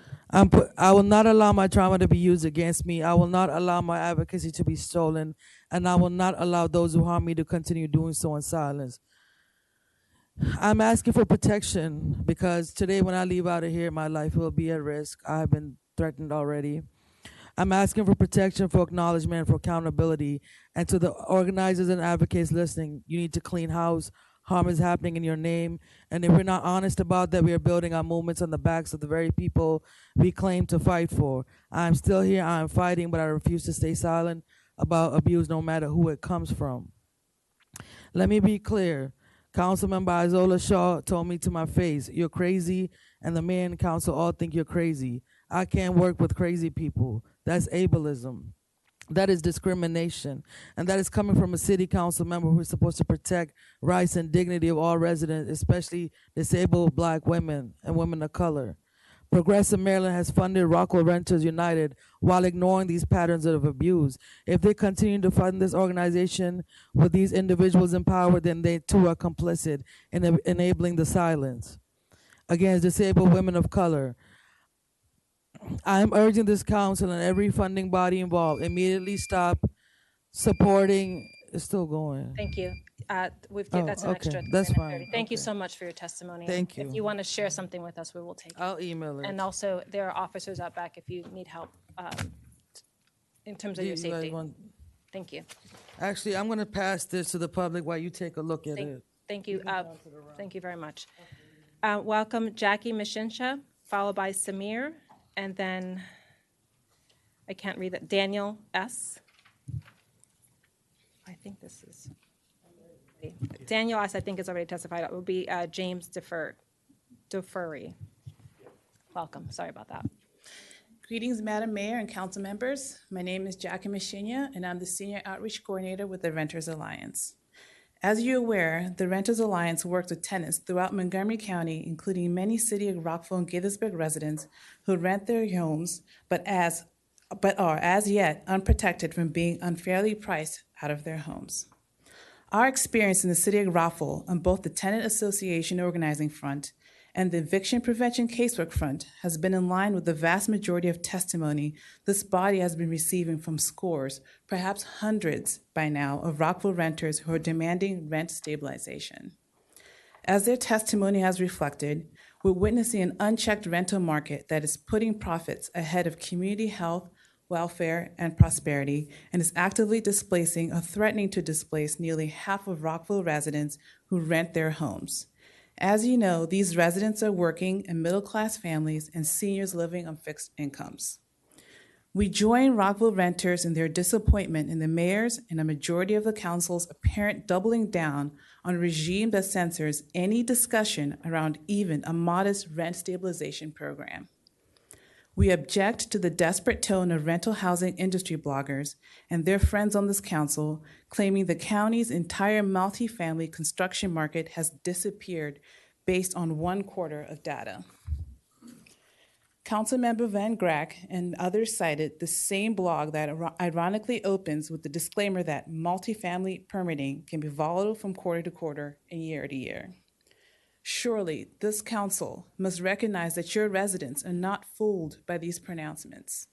I will not allow my trauma to be used against me. I will not allow my advocacy to be stolen, and I will not allow those who harm me to continue doing so in silence. I'm asking for protection because today when I leave out of here, my life will be at risk. I have been threatened already. I'm asking for protection, for acknowledgement, for accountability, and to the organizers and advocates listening, you need to clean house. Harm is happening in your name. And if we're not honest about that, we are building our movements on the backs of the very people we claim to fight for. I'm still here, I'm fighting, but I refuse to stay silent about abuse no matter who it comes from. Let me be clear. Councilmember Isola Shaw told me to my face, you're crazy, and the mayor and council all think you're crazy. I can't work with crazy people. That's ableism. That is discrimination, and that is coming from a city council member who is supposed to protect rights and dignity of all residents, especially disabled Black women and women of color. Progressive Maryland has funded Rockville Renters United while ignoring these patterns of abuse. If they continue to fund this organization with these individuals in power, then they too are complicit in enabling the silence against disabled women of color. I am urging this council and every funding body involved immediately stop supporting. It's still going. Thank you. That's an okay. extra. That's 30. fine. Thank you so much for your testimony. Thank you. If you want to share something with us, we will take it. I'll email it. And also, there are officers out back if you need help in terms of your You guys safety. want- Thank you. Actually, I'm going to pass this to the public while you take a look at it. Thank you. Thank you very much. Welcome Jackie Mishinsha, followed by Samir, and then I can't read that. Daniel S. I think this is Daniel S. I think is already testified. It will be James Deferry. Welcome. Sorry about that. Greetings, Madam Mayor and council members. My name is Jackie Mishinya, and I'm the Senior Outreach Coordinator with the Renters Alliance. As you're aware, the Renters Alliance works with tenants throughout Montgomery County, including many City of Rockville and Gaithersburg residents who rent their homes but are as yet unprotected from being unfairly priced out of their homes. Our experience in the City of Rockville on both the Tenant Association organizing front and the eviction prevention casework front has been in line with the vast majority of testimony this body has been receiving from scores, perhaps hundreds by now, of Rockville renters who are demanding rent stabilization. As their testimony has reflected, we're witnessing an unchecked rental market that is putting profits ahead of community health, welfare, and prosperity, and is actively displacing or threatening to displace nearly half of Rockville residents who rent their homes. As you know, these residents are working and middle-class families and seniors living on fixed incomes. We join Rockville renters in their disappointment in the mayor's and a majority of the council's apparent doubling down on a regime that censors any discussion around even a modest rent stabilization program. We object to the desperate tone of rental housing industry bloggers and their friends on this council claiming the county's entire multifamily construction market has disappeared based on 1 quarter of data. Councilmember Van Grack and others cited the same blog that ironically opens with the disclaimer that multifamily permitting can be volatile from quarter to quarter and year to year. Surely, this council must recognize that your residents are not fooled by these pronouncements.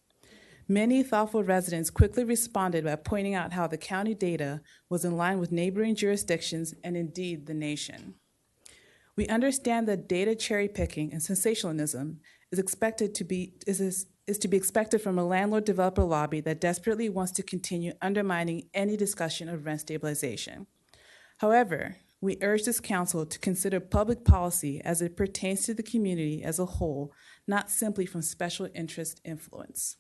Many thoughtful residents quickly responded by pointing out how the county data was in line with neighboring jurisdictions and indeed the nation. We understand that data cherry picking and sensationalism is to be expected from a landlord-developer lobby that desperately wants to continue undermining any discussion of rent stabilization. However, we urge this council to consider public policy as it pertains to the community as a whole, not simply from special interest influence.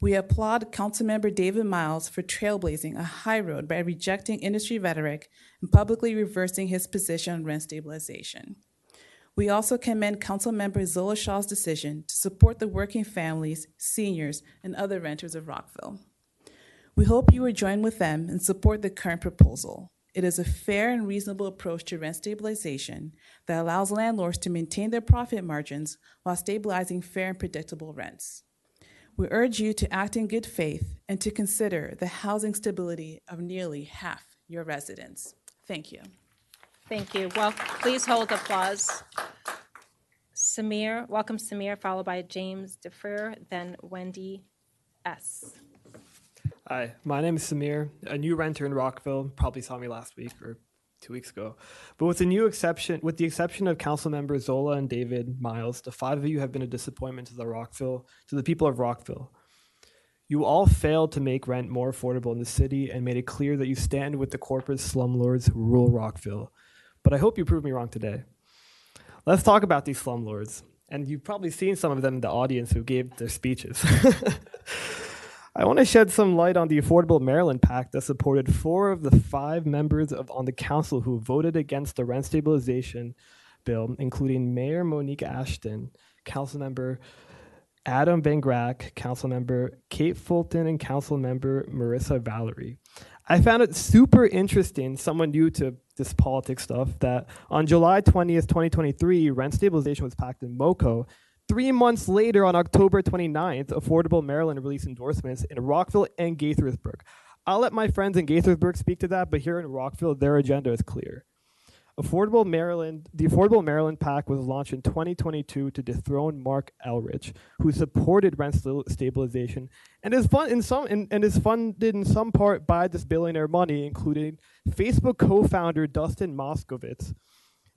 We applaud Councilmember David Miles for trailblazing a high road by rejecting industry rhetoric and publicly reversing his position on rent stabilization. We also commend Councilmember Zola Shaw's decision to support the working families, seniors, and other renters of Rockville. We hope you will join with them and support the current proposal. It is a fair and reasonable approach to rent stabilization that allows landlords to maintain their profit margins while stabilizing fair and predictable rents. We urge you to act in good faith and to consider the housing stability of nearly half your residents. Thank you. Thank you. Well, please hold applause. Welcome Samir, followed by James DeFreur, then Wendy S. Hi, my name is Samir, a new renter in Rockville. Probably saw me last week or 2 weeks ago. But with the exception of council members Zola and David Miles, the 5 of you have been a disappointment to the people of Rockville. You all failed to make rent more affordable in the city and made it clear that you stand with the corporate slumlords who rule Rockville. But I hope you prove me wrong today. Let's talk about these slumlords. And you've probably seen some of them in the audience who gave their speeches. I want to shed some light on the Affordable Maryland PAC that supported 4 of the 5 members on the council who voted against the rent stabilization bill, including Mayor Monique Ashton, Councilmember Adam Van Grack, Councilmember Kate Fulton, and Councilmember Marissa Valerie. I found it super interesting, someone new to this politics stuff, that on July 20th, 2023, rent stabilization was packed in MoCo. 3 months later, on October 29th, Affordable Maryland released endorsements in Rockville and Gaithersburg. I'll let my friends in Gaithersburg speak to that, but here in Rockville, their agenda is clear. The Affordable Maryland PAC was launched in 2022 to dethrone Mark Elrich, who supported rent stabilization and is funded in some part by this billionaire money, including Facebook co-founder Dustin Moskovitz.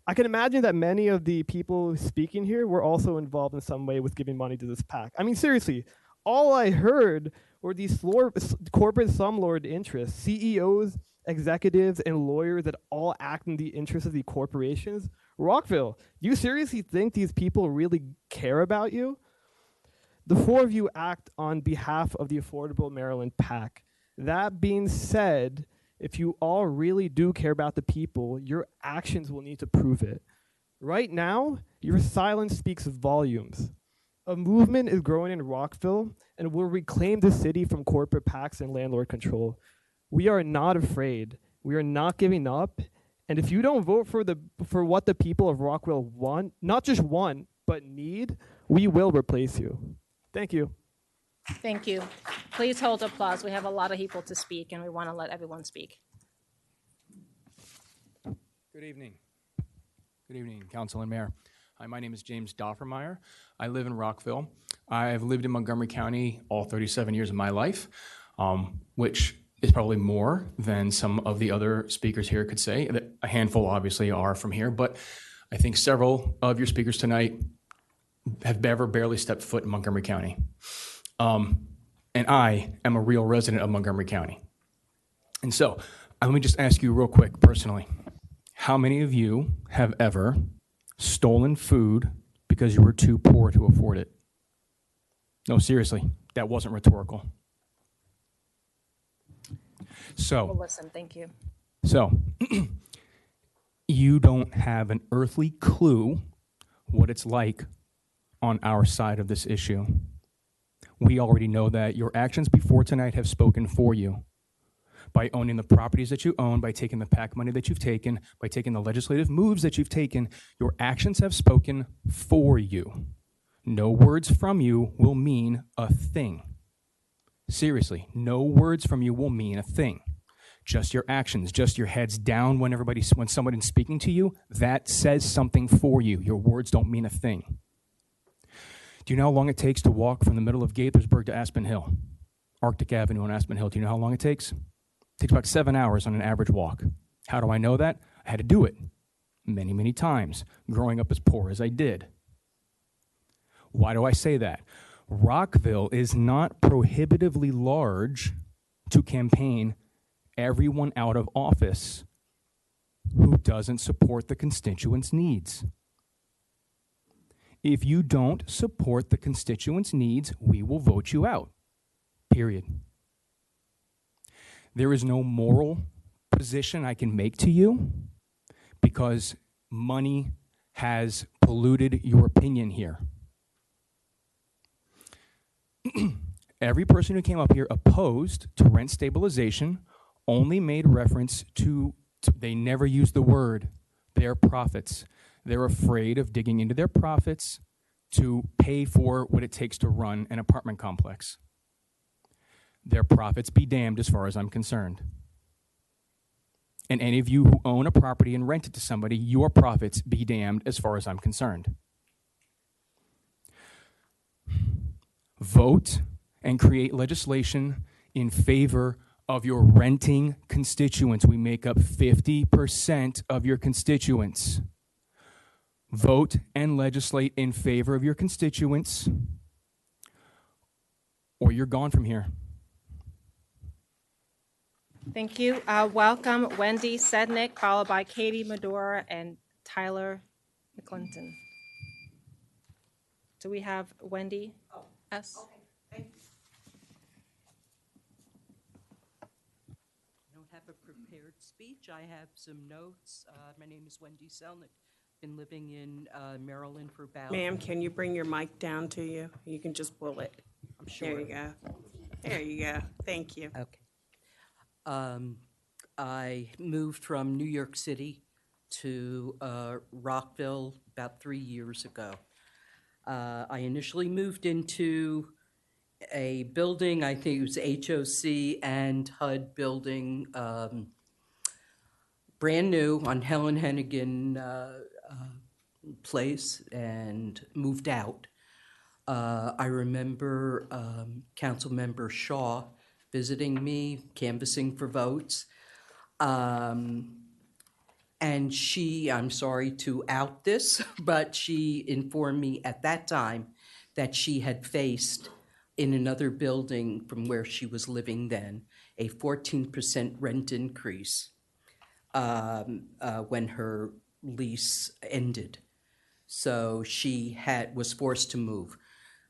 I can imagine that many of the people speaking here were also involved in some way with giving money to this PAC. I mean, seriously, all I heard were these corporate slumlord interests, CEOs, executives, and lawyers that all act in the interests of the corporations. Rockville, do you seriously think these people really care about you? The 4 of you act on behalf of the Affordable Maryland PAC. That being said, if you all really do care about the people, your actions will need to prove it. Right now, your silence speaks volumes. A movement is growing in Rockville and will reclaim the city from corporate PACs and landlord control. We are not afraid. We are not giving up. And if you don't vote for what the people of Rockville want, not just want, but need, we will replace you. Thank you. Thank you. Please hold applause. We have a lot of people to speak, and we want to let everyone speak. Good evening. Good evening, Council and Mayor. Hi, my name is James Doffermeyer. I live in Rockville. I've lived in Montgomery County all 37 years of my life, which is probably more than some of the other speakers here could say. A handful, obviously, are from here, but I think several of your speakers tonight have never barely stepped foot in Montgomery County. And I am a real resident of Montgomery County. And so, let me just ask you real quick, personally, how many of you have ever stolen food because you were too poor to afford it? No, seriously, That wasn't rhetorical. Well, listen, thank you. So, you don't have an earthly clue what it's like on our side of this issue. We already know that your actions before tonight have spoken for you. By owning the properties that you own, by taking the PAC money that you've taken, by taking the legislative moves that you've taken, your actions have spoken for you. No words from you will mean a thing. Seriously, no words from you will mean a thing. Just your actions, just your heads down when somebody's speaking to you, that says something for you. Your words don't mean a thing. Do you know how long it takes to walk from the middle of Gaithersburg to Aspen Hill? Arctic Avenue on Aspen Hill. Do you know how long it takes? It takes about 7 hours on an average walk. How do I know that? I had to do it many, many times, growing up as poor as I did. Why do I say that? Rockville is not prohibitively large to campaign everyone out of office who doesn't support the constituents' needs. If you don't support the constituents' needs, we will vote you out. Period. There is no moral position I can make to you because money has polluted your opinion here. Every person who came up here opposed to rent stabilization only made reference to they never used the word their profits. They're afraid of digging into their profits to pay for what it takes to run an apartment complex. Their profits be damned as far as I'm concerned. And any of you who own a property and rent it to somebody, your profits be damned as far as I'm concerned. Vote and create legislation in favor of your renting constituents. We make up 50% of your constituents. Vote and legislate in favor of your constituents, or you're gone from here. Thank you. Welcome Wendy Sednick, followed by Katie Medora and Tyler McClinton. Do we have Wendy S? Okay, thank you. I don't have a prepared speech. I have some notes. My name is Wendy Selnick. Been living in Maryland for about... Ma'am, can you bring your mic down to you? You can just pull it. I'm sure. There you go. There you go. Thank you. Okay. I moved from New York City to Rockville about 3 years ago. I initially moved into a building, I think it was HOC and HUD building, brand new on Helen Hennigan Place, and moved out. I remember Councilmember Shaw visiting me, canvassing for votes. And she, I'm sorry to out this, but she informed me at that time that she had faced in another building from where she was living then, a 14% rent increase when her lease ended. So she was forced to move.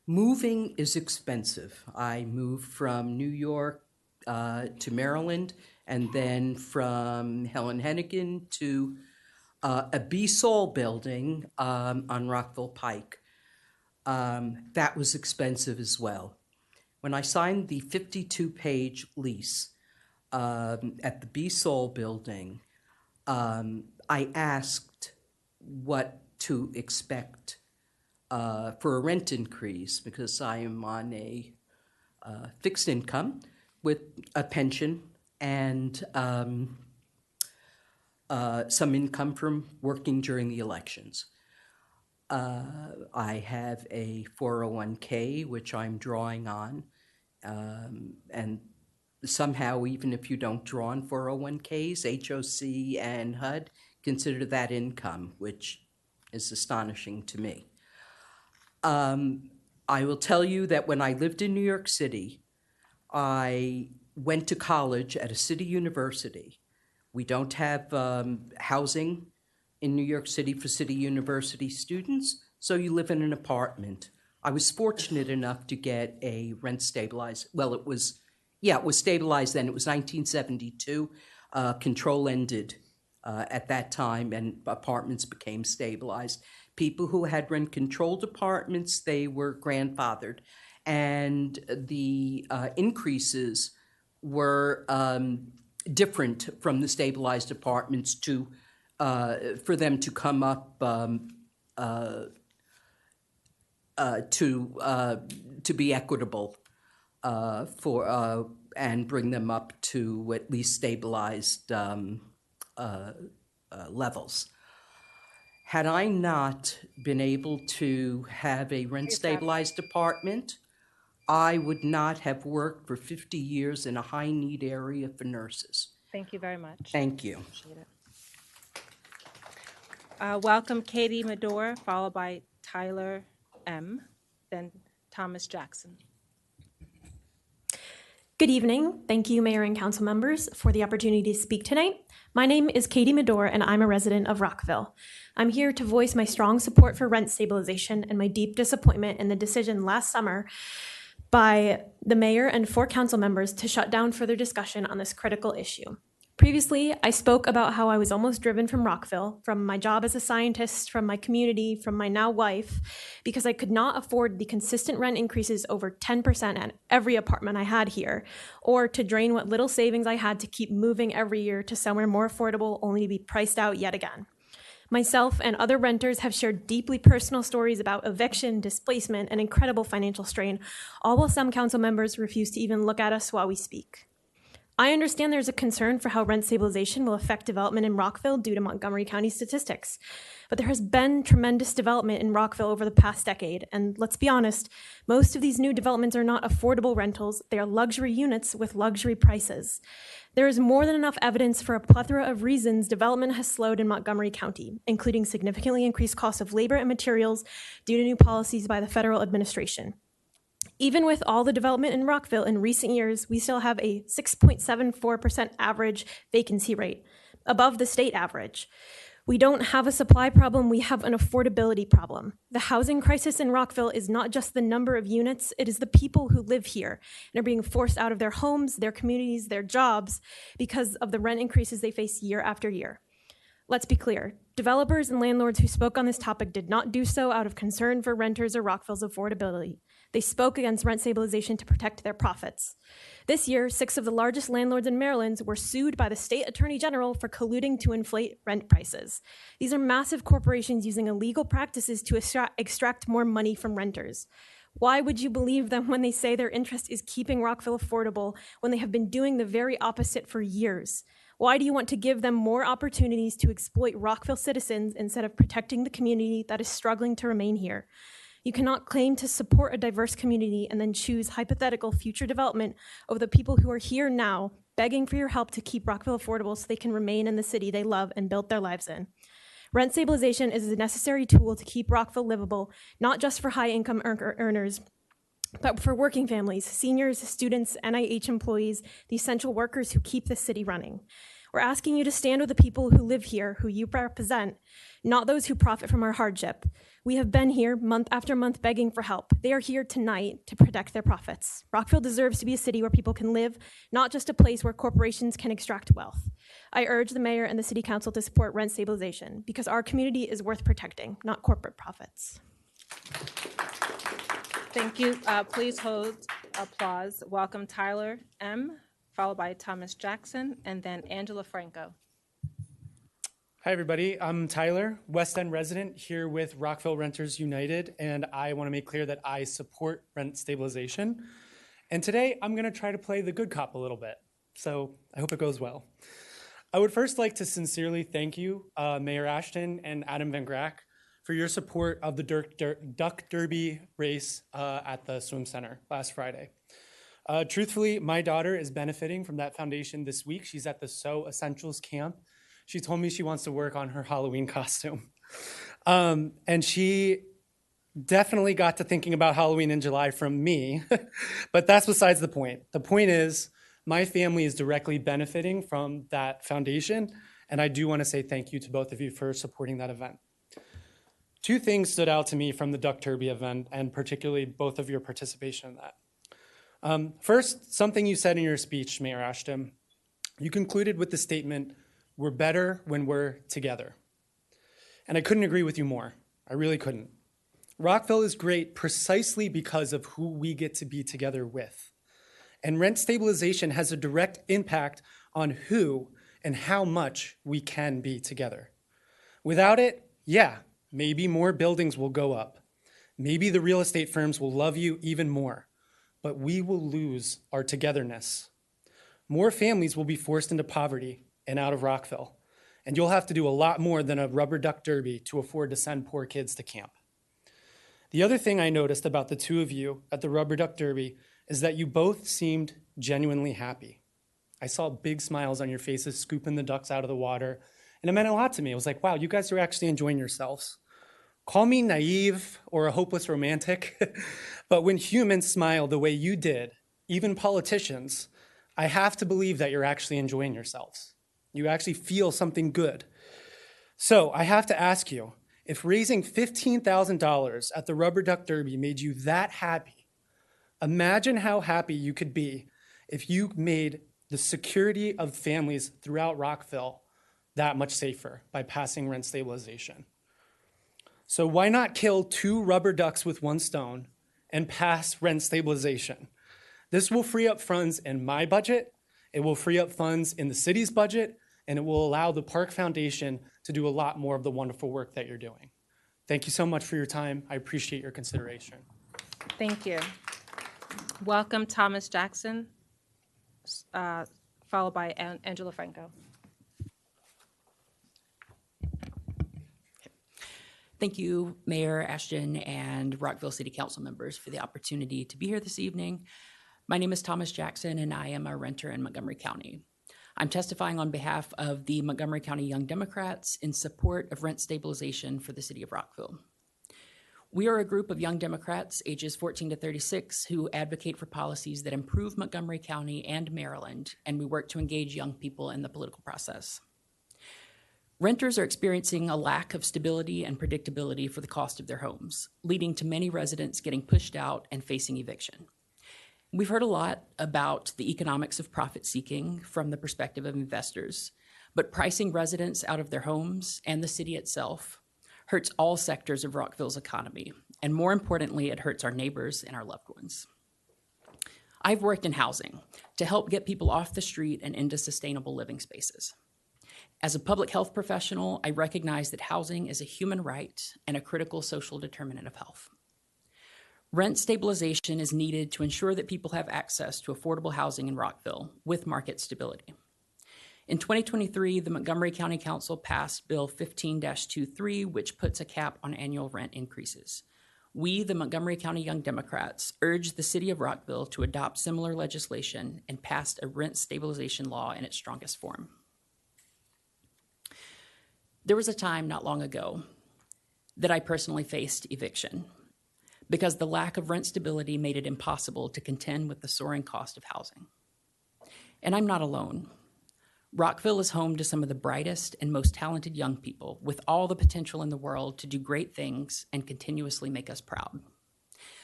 Moving is expensive. I moved from New York to Maryland, and then from Helen Hennigan to a B-Sol building on Rockville Pike. That was expensive as well. When I signed the 52-page lease at the B-Sol building, I asked what to expect for a rent increase because I am on a fixed income with a pension and some income from working during the elections. I have a 401k, which I'm drawing on, and somehow, even if you don't draw on 401ks, HOC and HUD consider that income, which is astonishing to me. I will tell you that when I lived in New York City, I went to college at a city university. We don't have housing in New York City for city university students, so you live in an apartment I was fortunate enough to get a rent stabilized. Well, it was stabilized then. It was 1972. Control ended at that time, and apartments became stabilized. People who had rent-controlled apartments, they were grandfathered, and the increases were different from the stabilized apartments to for them to come up to be equitable for and bring them up to at least stabilized levels. Had I not been able to have a rent-stabilized apartment, I would not have worked for 50 years in a high-need area for nurses. Thank you very much. Thank you. Appreciate it. Welcome Katie Medore, followed by Tyler M., then Thomas Jackson. Good evening. Thank you, Mayor and Council members, for the opportunity to speak tonight. My name is Katie Medore, and I'm a resident of Rockville. I'm here to voice my strong support for rent stabilization and my deep disappointment in the decision last summer by the mayor and 4 council members to shut down further discussion on this critical issue. Previously, I spoke about how I was almost driven from Rockville, from my job as a scientist, from my community, from my now wife, because I could not afford the consistent rent increases over 10% at every apartment I had here, or to drain what little savings I had to keep moving every year to somewhere more affordable, only to be priced out yet again. Myself and other renters have shared deeply personal stories about eviction, displacement, and incredible financial strain, all while some council members refuse to even look at us while we speak. I understand there's a concern for how rent stabilization will affect development in Rockville due to Montgomery County statistics. But there has been tremendous development in Rockville over the past decade, and let's be honest, most of these new developments are not affordable rentals, they are luxury units with luxury prices. There is more than enough evidence for a plethora of reasons development has slowed in Montgomery County, including significantly increased costs of labor and materials due to new policies by the federal administration. Even with all the development in Rockville in recent years, we still have a 6.74% average vacancy rate, above the state average. We don't have a supply problem, we have an affordability problem. The housing crisis in Rockville is not just the number of units, it is the people who live here and are being forced out of their homes, their communities, their jobs because of the rent increases they face year after year. Let's be clear, developers and landlords who spoke on this topic did not do so out of concern for renters or Rockville's affordability. They spoke against rent stabilization to protect their profits. This year, 6 of the largest landlords in Maryland were sued by the state attorney general for colluding to inflate rent prices. These are massive corporations using illegal practices to extract more money from renters. Why would you believe them when they say their interest is keeping Rockville affordable when they have been doing the very opposite for years? Why do you want to give them more opportunities to exploit Rockville citizens instead of protecting the community that is struggling to remain here? You cannot claim to support a diverse community and then choose hypothetical future development over the people who are here now, begging for your help to keep Rockville affordable so they can remain in the city they love and built their lives in. Rent stabilization is a necessary tool to keep Rockville livable, not just for high-income earners, but for working families, seniors, students, NIH employees, the essential workers who keep the city running. We're asking you to stand with the people who live here, who you represent, not those who profit from our hardship. We have been here month after month begging for help. They are here tonight to protect their profits. Rockville deserves to be a city where people can live, not just a place where corporations can extract wealth. I urge the mayor and the city council to support rent stabilization because our community is worth protecting, not corporate profits. Thank you. Please hold applause. Welcome Tyler M., followed by Thomas Jackson, and then Angela Franco. Hi, everybody. I'm Tyler, West End resident here with Rockville Renters United, and I want to make clear that I support rent stabilization. And today, I'm going to try to play the good cop a little bit, so I hope it goes well. I would first like to sincerely thank you, Mayor Ashton and Adam Van Grack, for your support of the Duck Derby race at the swim center last Friday. Truthfully, my daughter is benefiting from that foundation this week. She's at the Sew Essentials camp. She told me she wants to work on her Halloween costume. And she definitely got to thinking about Halloween in July from me, but that's besides the point. The point is, my family is directly benefiting from that foundation, and I do want to say thank you to both of you for supporting that event. Two things stood out to me from the Duck Derby event, and particularly both of your participation in that. First, something you said in your speech, Mayor Ashton. You concluded with the statement, "We're better when we're together." And I couldn't agree with you more. I really couldn't. Rockville is great precisely because of who we get to be together with. And rent stabilization has a direct impact on who and how much we can be together. Without it, yeah, maybe more buildings will go up. Maybe the real estate firms will love you even more, but we will lose our togetherness. More families will be forced into poverty and out of Rockville, and you'll have to do a lot more than a rubber duck derby to afford to send poor kids to camp. The other thing I noticed about the two of you at the rubber duck derby is that you both seemed genuinely happy. I saw big smiles on your faces scooping the ducks out of the water, and it meant a lot to me. It was like, wow, you guys are actually enjoying yourselves. Call me naive or a hopeless romantic, but when humans smile the way you did, even politicians, I have to believe that you're actually enjoying yourselves. You actually feel something good. So I have to ask you, if raising $15,000 at the Rubber Duck Derby made you that happy, imagine how happy you could be if you made the security of families throughout Rockville that much safer by passing rent stabilization. So why not kill two rubber ducks with one stone and pass rent stabilization? This will free up funds in my budget, it will free up funds in the city's budget, and it will allow the Park Foundation to do a lot more of the wonderful work that you're doing. Thank you so much for your time. I appreciate your consideration. Thank you. Welcome, Thomas Jackson, followed by Angela Franco. Thank you, Mayor Ashton and Rockville City Council members for the opportunity to be here this evening. My name is Thomas Jackson, and I am a renter in Montgomery County. I'm testifying on behalf of the Montgomery County Young Democrats in support of rent stabilization for the city of Rockville. We are a group of young Democrats ages 14 to 36 who advocate for policies that improve Montgomery County and Maryland, and we work to engage young people in the political process. Renters are experiencing a lack of stability and predictability for the cost of their homes, leading to many residents getting pushed out and facing eviction. We've heard a lot about the economics of profit seeking from the perspective of investors, but pricing residents out of their homes and the city itself hurts all sectors of Rockville's economy, and more importantly, it hurts our neighbors and our loved ones. I've worked in housing to help get people off the street and into sustainable living spaces. As a public health professional, I recognize that housing is a human right and a critical social determinant of health. Rent stabilization is needed to ensure that people have access to affordable housing in Rockville with market stability. In 2023, the Montgomery County Council passed Bill 15-23, which puts a cap on annual rent increases. We, the Montgomery County Young Democrats, urged the city of Rockville to adopt similar legislation and passed a rent stabilization law in its strongest form. There was a time not long ago that I personally faced eviction because the lack of rent stability made it impossible to contend with the soaring cost of housing. And I'm not alone. Rockville is home to some of the brightest and most talented young people with all the potential in the world to do great things and continuously make us proud.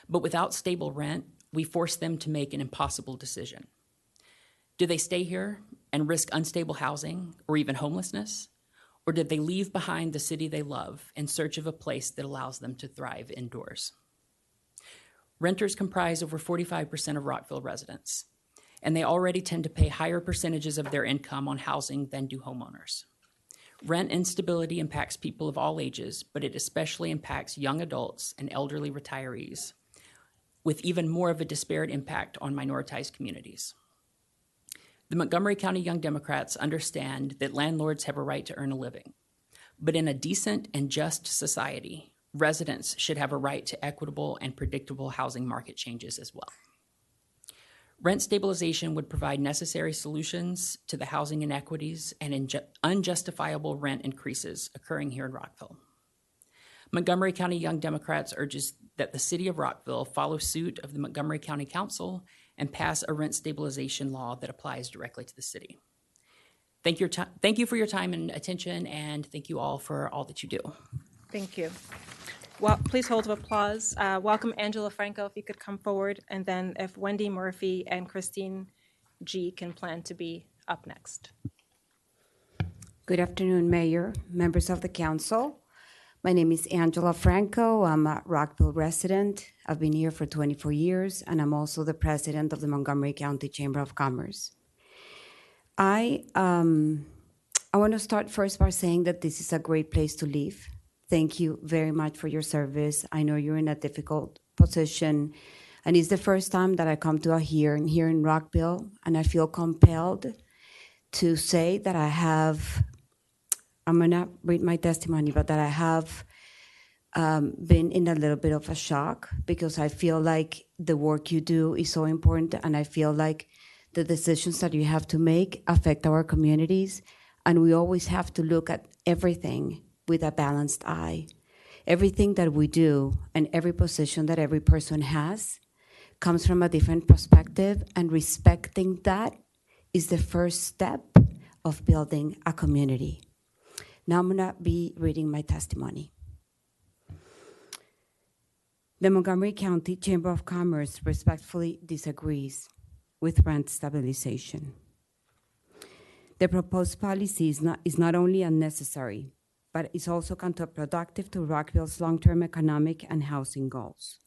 But without stable rent, we force them to make an impossible decision. Do they stay here and risk unstable housing or even homelessness? Or did they leave behind the city they love in search of a place that allows them to thrive indoors? Renters comprise over 45% of Rockville residents, and they already tend to pay higher percentages of their income on housing than do homeowners. Rent instability impacts people of all ages, but it especially impacts young adults and elderly retirees, with even more of a disparate impact on minoritized communities. The Montgomery County Young Democrats understand that landlords have a right to earn a living, but in a decent and just society, residents should have a right to equitable and predictable housing market changes as well. Rent stabilization would provide necessary solutions to the housing inequities and unjustifiable rent increases occurring here in Rockville. Montgomery County Young Democrats urges that the city of Rockville follow suit of the Montgomery County Council and pass a rent stabilization law that applies directly to the city. Thank you for your time and attention, and thank you all for all that you do. Thank you. Well, please hold of applause. Welcome Angela Franco, if you could come forward, and then if Wendy Murphy and Christine G can plan to be up next. Good afternoon, Mayor, members of the council. My name is Angela Franco. I'm a Rockville resident. I've been here for 24 years, and I'm also the president of the Montgomery County Chamber of Commerce. I want to start first by saying that this is a great place to live. Thank you very much for your service. I know you're in a difficult position, and it's the first time that I come to a hearing here in Rockville, and I feel compelled to say that I'm going to read my testimony, but that I have been in a little bit of a shock because I feel like the work you do is so important, and I feel like the decisions that you have to make affect our communities, and we always have to look at everything with a balanced eye. Everything that we do and every position that every person has comes from a different perspective, and respecting that is the first step of building a community. Now I'm gonna be reading my testimony. The Montgomery County Chamber of Commerce respectfully disagrees with rent stabilization. The proposed policy is not only unnecessary, but is also counterproductive to Rockville's long-term economic and housing goals.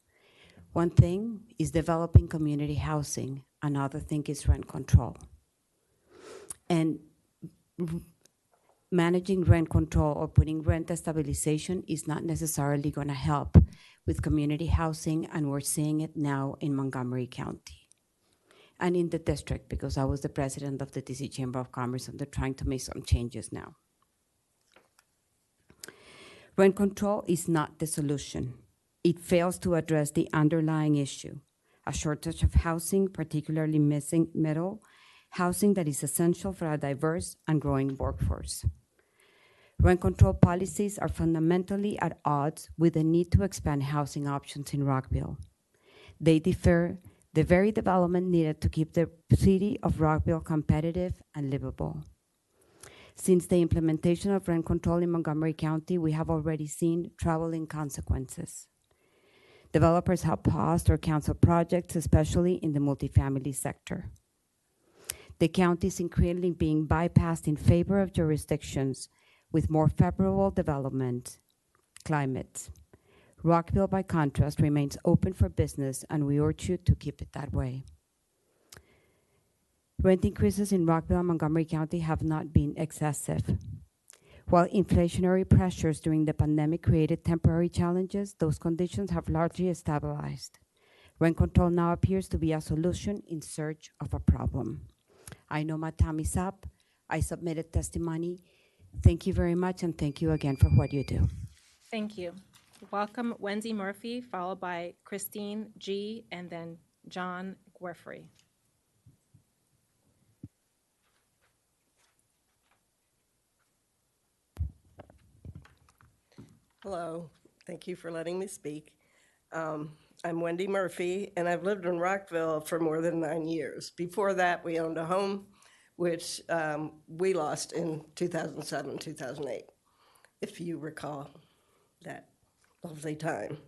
One thing is developing community housing, another thing is rent control. And managing rent control or putting rent stabilization is not necessarily going to help with community housing, and we're seeing it now in Montgomery County and in the district, because I was the president of the DC Chamber of Commerce, and they're trying to make some changes now. Rent control is not the solution. It fails to address the underlying issue, a shortage of housing, particularly missing middle housing that is essential for a diverse and growing workforce. Rent control policies are fundamentally at odds with the need to expand housing options in Rockville. They defer the very development needed to keep the city of Rockville competitive and livable. Since the implementation of rent control in Montgomery County, we have already seen troubling consequences. Developers have paused or canceled projects, especially in the multifamily sector. The county is increasingly being bypassed in favor of jurisdictions with more favorable development climates. Rockville, by contrast, remains open for business, and we urge you to keep it that way. Rent increases in Rockville and Montgomery County have not been excessive. While inflationary pressures during the pandemic created temporary challenges, those conditions have largely stabilized. Rent control now appears to be a solution in search of a problem. I know my time is up. I submitted testimony. Thank you very much, and thank you again for what you do. Thank you. Welcome Wendy Murphy, followed by Christine G, and then John Guerfrey. Hello, thank you for letting me speak. I'm Wendy Murphy, and I've lived in Rockville for more than 9 years. Before that, we owned a home, which we lost in 2007, 2008, if you recall that lovely time.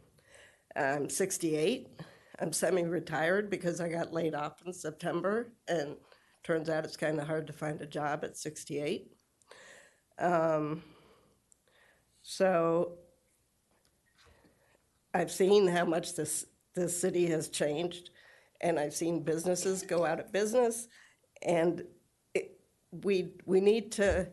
I'm 68. I'm semi-retired because I got laid off in September, and turns out it's kind of hard to find a job at 68. So I've seen how much this city has changed, and I've seen businesses go out of business, and we need to,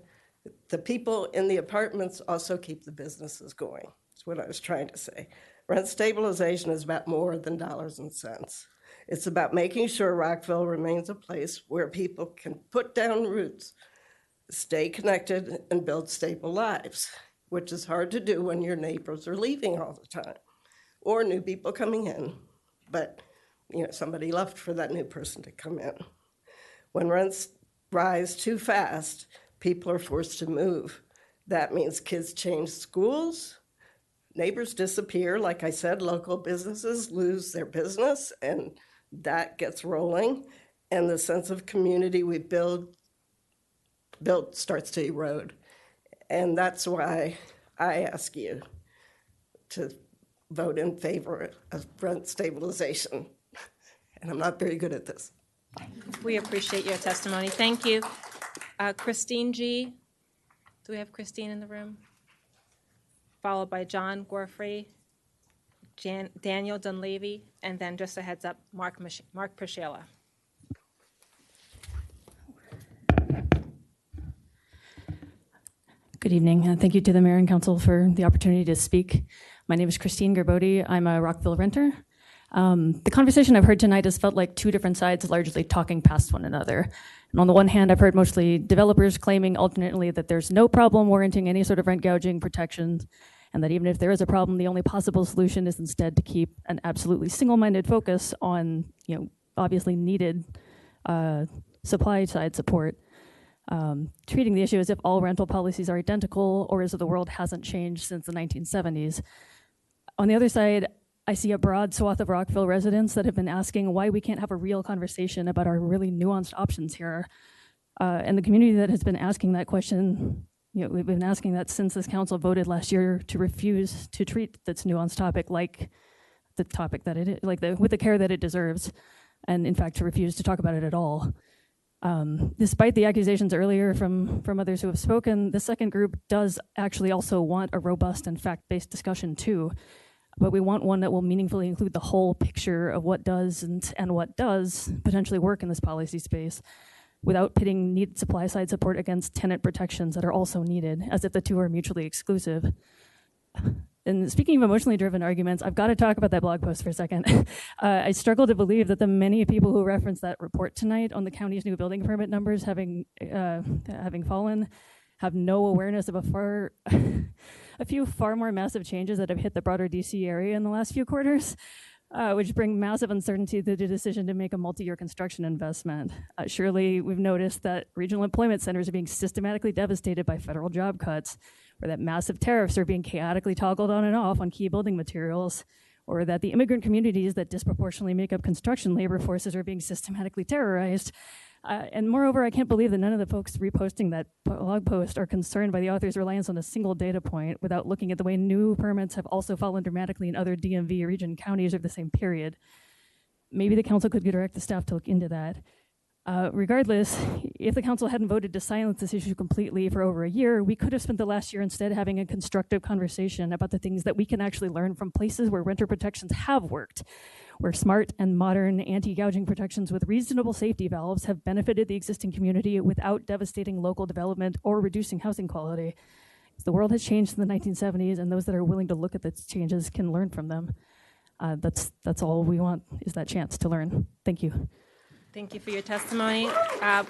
the people in the apartments also keep the businesses going. That's what I was trying to say. Rent stabilization is about more than dollars and cents. It's about making sure Rockville remains a place where people can put down roots, stay connected, and build stable lives, which is hard to do when your neighbors are leaving all the time or new people coming in. But somebody left for that new person to come in. When rents rise too fast, people are forced to move. That means kids change schools, neighbors disappear. Like I said, local businesses lose their business, and that gets rolling. And the sense of community we built starts to erode. And that's why I ask you to vote in favor of rent stabilization. And I'm not very good at this. We appreciate your testimony. Thank you. Christine G. Do we have Christine in the room? Followed by John Gorfrey, Daniel Dunleavy, and then just a heads up, Mark Priscilla. Good evening. Thank you to the Mayor and Council for the opportunity to speak. My name is Christine Gerbode. I'm a Rockville renter. The conversation I've heard tonight has felt like two different sides largely talking past one another. And on the one hand, I've heard mostly developers claiming alternately that there's no problem warranting any sort of rent gouging protections, and that even if there is a problem, the only possible solution is instead to keep an absolutely single-minded focus on, obviously needed supply side support. Treating the issue as if all rental policies are identical or as if the world hasn't changed since the 1970s. On the other side, I see a broad swath of Rockville residents that have been asking why we can't have a real conversation about our really nuanced options here. And the community that has been asking that question, we've been asking that since this council voted last year to refuse to treat this nuanced topic like the topic that it is, with the care that it deserves, and in fact to refuse to talk about it at all. Despite the accusations earlier from others who have spoken, the second group does actually also want a robust and fact-based discussion too, but we want one that will meaningfully include the whole picture of what does and what does potentially work in this policy space without pitting needed supply side support against tenant protections that are also needed, as if the two are mutually exclusive. And speaking of emotionally driven arguments, I've got to talk about that blog post for a second. I struggle to believe that the many people who referenced that report tonight on the county's new building permit numbers having fallen have no awareness of a few far more massive changes that have hit the broader DC area in the last few quarters, which bring massive uncertainty to the decision to make a multi-year construction investment. Surely we've noticed that regional employment centers are being systematically devastated by federal job cuts, or that massive tariffs are being chaotically toggled on and off on key building materials, or that the immigrant communities that disproportionately make up construction labor forces are being systematically terrorized. And moreover, I can't believe that none of the folks reposting that blog post are concerned by the author's reliance on a single data point without looking at the way new permits have also fallen dramatically in other DMV region counties over the same period. Maybe the council could direct the staff to look into that. Regardless, if the council hadn't voted to silence this issue completely for over a year, we could have spent the last year instead having a constructive conversation about the things that we can actually learn from places where renter protections have worked, where smart and modern anti-gouging protections with reasonable safety valves have benefited the existing community without devastating local development or reducing housing quality. The world has changed in the 1970s, and those that are willing to look at those changes can learn from them. That's all we want, is that chance to learn. Thank you. Thank you for your testimony.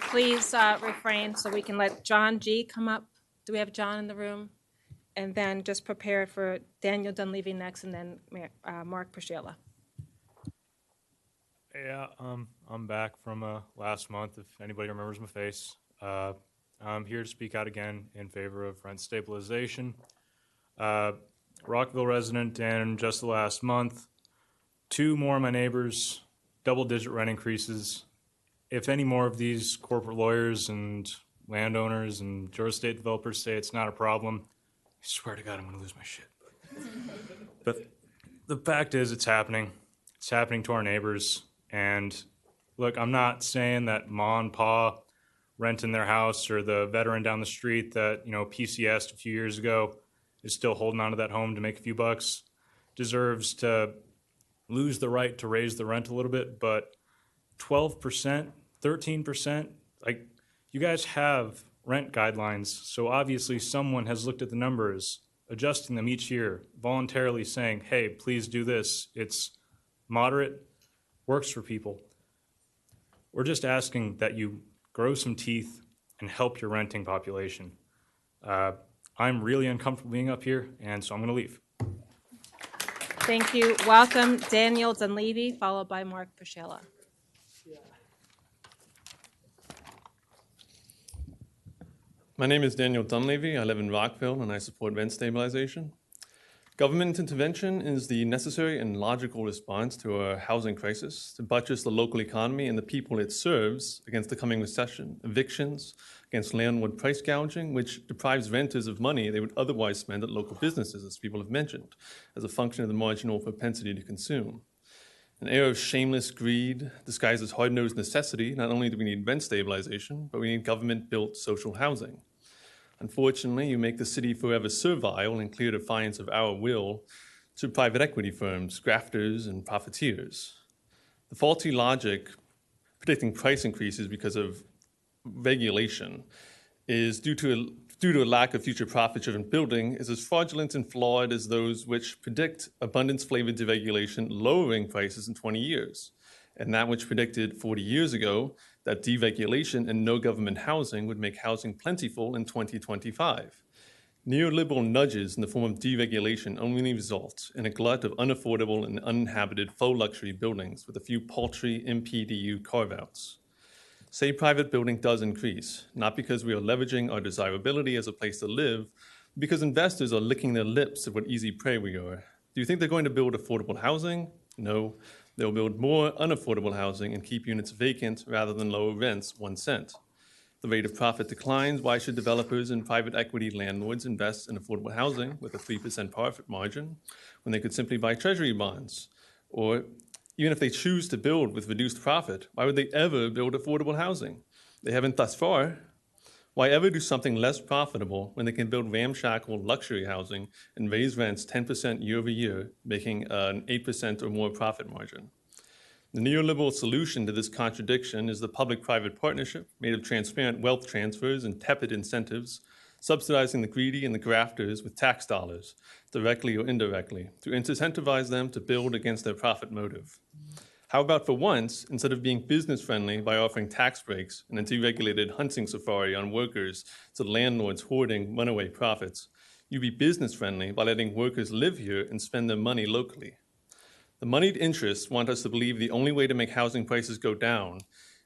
Please refrain so we can let John G. come up. Do we have John in the room? And then just prepare for Daniel Dunleavy next, and then Mark Priscilla. Yeah, I'm back from last month, if anybody remembers my face. I'm here to speak out again in favor of rent stabilization. Rockville resident, and just the last month, 2 more of my neighbors, double-digit rent increases. If any more of these corporate lawyers and landowners and real estate developers say it's not a problem, I swear to God I'm going to lose my shit. But the fact is, it's happening. It's happening to our neighbors. And look, I'm not saying that ma and pa renting their house or the veteran down the street that, PCS'd a few years ago is still holding on to that home to make a few bucks deserves to lose the right to raise the rent a little bit. But 12%, 13%, you guys have rent guidelines. So obviously someone has looked at the numbers, adjusting them each year, voluntarily saying, hey, please do this. It's moderate, works for people. We're just asking that you grow some teeth and help your renting population. I'm really uncomfortable being up here, and so I'm going to leave. Thank you. Welcome, Daniel Dunleavy, followed by Mark Priscilla. My name is Daniel Dunleavy. I live in Rockville, and I support rent stabilization. Government intervention is the necessary and logical response to a housing crisis to buttress the local economy and the people it serves against the coming recession, evictions, against landlord price gouging, which deprives renters of money they would otherwise spend at local businesses, as people have mentioned, as a function of the marginal propensity to consume. An era of shameless greed disguised as hard-nosed necessity. Not only do we need rent stabilization, but we need government-built social housing. Unfortunately, you make the city forever servile in clear defiance of our will to private equity firms, grafters, and profiteers. The faulty logic predicting price increases because of regulation is due to a lack of future profit-driven building is as fraudulent and flawed as those which predict abundance-flavored deregulation lowering prices in 20 years, and that which predicted 40 years ago that deregulation and no government housing would make housing plentiful in 2025. Neoliberal nudges in the form of deregulation only result in a glut of unaffordable and uninhabited faux luxury buildings with a few paltry MPDU carve-outs. Say private building does increase, not because we are leveraging our desirability as a place to live, but because investors are licking their lips at what easy prey we are. Do you think they're going to build affordable housing? No. They'll build more unaffordable housing and keep units vacant rather than lower rents 1 cent. The rate of profit declines. Why should developers and private equity landlords invest in affordable housing with a 3% profit margin when they could simply buy treasury bonds? Or even if they choose to build with reduced profit, why would they ever build affordable housing? They haven't thus far. Why ever do something less profitable when they can build ramshackle luxury housing and raise rents 10% year over year, making an 8% or more profit margin? The neoliberal solution to this contradiction is the public-private partnership made of transparent wealth transfers and tepid incentives, subsidizing the greedy and the grafters with tax dollars, directly or indirectly, to incentivize them to build against their profit motive. How about for once, instead of being business-friendly by offering tax breaks and a deregulated hunting safari on workers to landlords hoarding runaway profits, you be business-friendly by letting workers live here and spend their money locally? The moneyed interests want us to believe the only way to make housing prices go down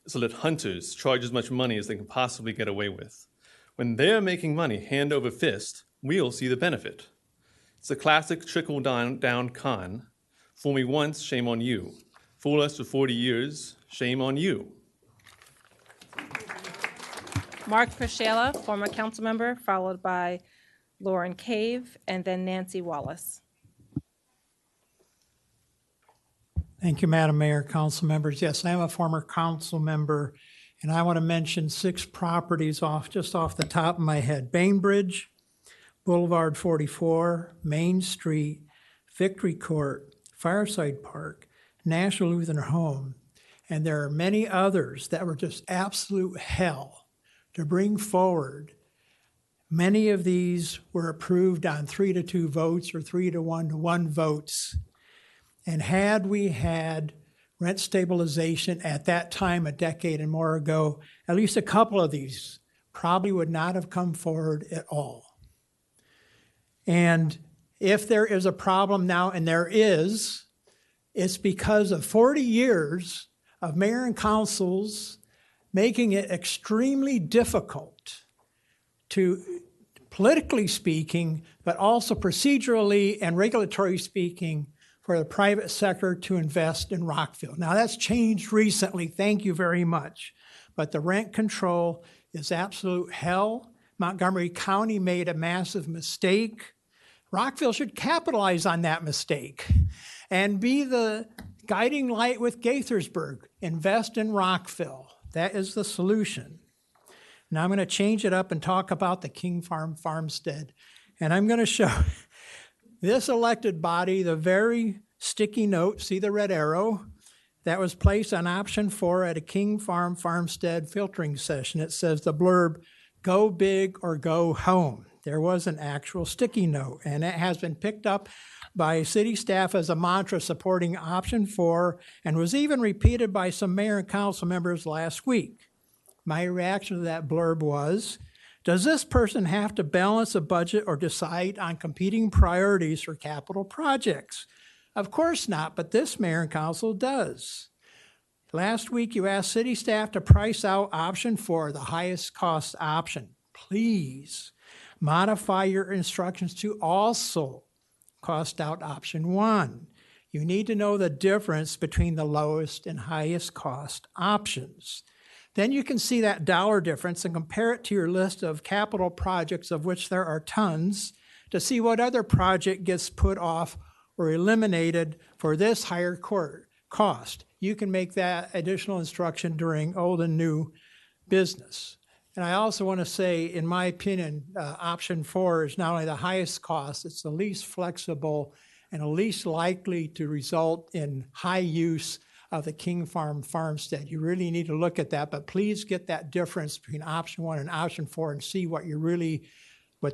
is to let hunters charge as much money as they can possibly get away with. When they're making money hand over fist, we'll see the benefit. It's a classic trickle-down con. Fool me once, shame on you. Fool us for 40 years, shame on you. Mark Fischella, former council member, followed by Lauren Cave, and then Nancy Wallace. Thank you, Madam Mayor, council members. Yes, I am a former council member, and I want to mention 6 properties just off the top of my head. Bainbridge, Boulevard 44, Main Street, Victory Court, Fireside Park, National Lutheran Home, and there are many others that were just absolute hell to bring forward. Many of these were approved on 3-2 votes or 3-1 votes. And had we had rent stabilization at that time, a decade and more ago, at least a couple of these probably would not have come forward at all. And if there is a problem now, and there is, it's because of 40 years of mayor and councils making it extremely difficult to, politically speaking, but also procedurally and regulatory speaking, for the private sector to invest in Rockville. Now that's changed recently, thank you very much. But the rent control is absolute hell. Montgomery County made a massive mistake. Rockville should capitalize on that mistake and be the guiding light with Gaithersburg. Invest in Rockville. That is the solution. Now I'm going to change it up and talk about the King Farm Farmstead. And I'm going to show this elected body the very sticky note, see the red arrow, that was placed on option 4 at a King Farm Farmstead filtering session. It says the blurb, go big or go home. There was an actual sticky note, and it has been picked up by city staff as a mantra supporting option 4 and was even repeated by some mayor and council members last week. My reaction to that blurb was, does this person have to balance a budget or decide on competing priorities for capital projects? Of course not, but this mayor and council does. Last week, you asked city staff to price out option 4, the highest cost option. Please modify your instructions to also cost out option 1. You need to know the difference between the lowest and highest cost options. Then you can see that dollar difference and compare it to your list of capital projects, of which there are tons, to see what other project gets put off or eliminated for this higher cost. You can make that additional instruction during old and new business. And I also want to say, in my opinion, option 4 is not only the highest cost, it's the least flexible and the least likely to result in high use of the King Farm farmstead. You really need to look at that, but please get that difference between option 1 and option 4 and see what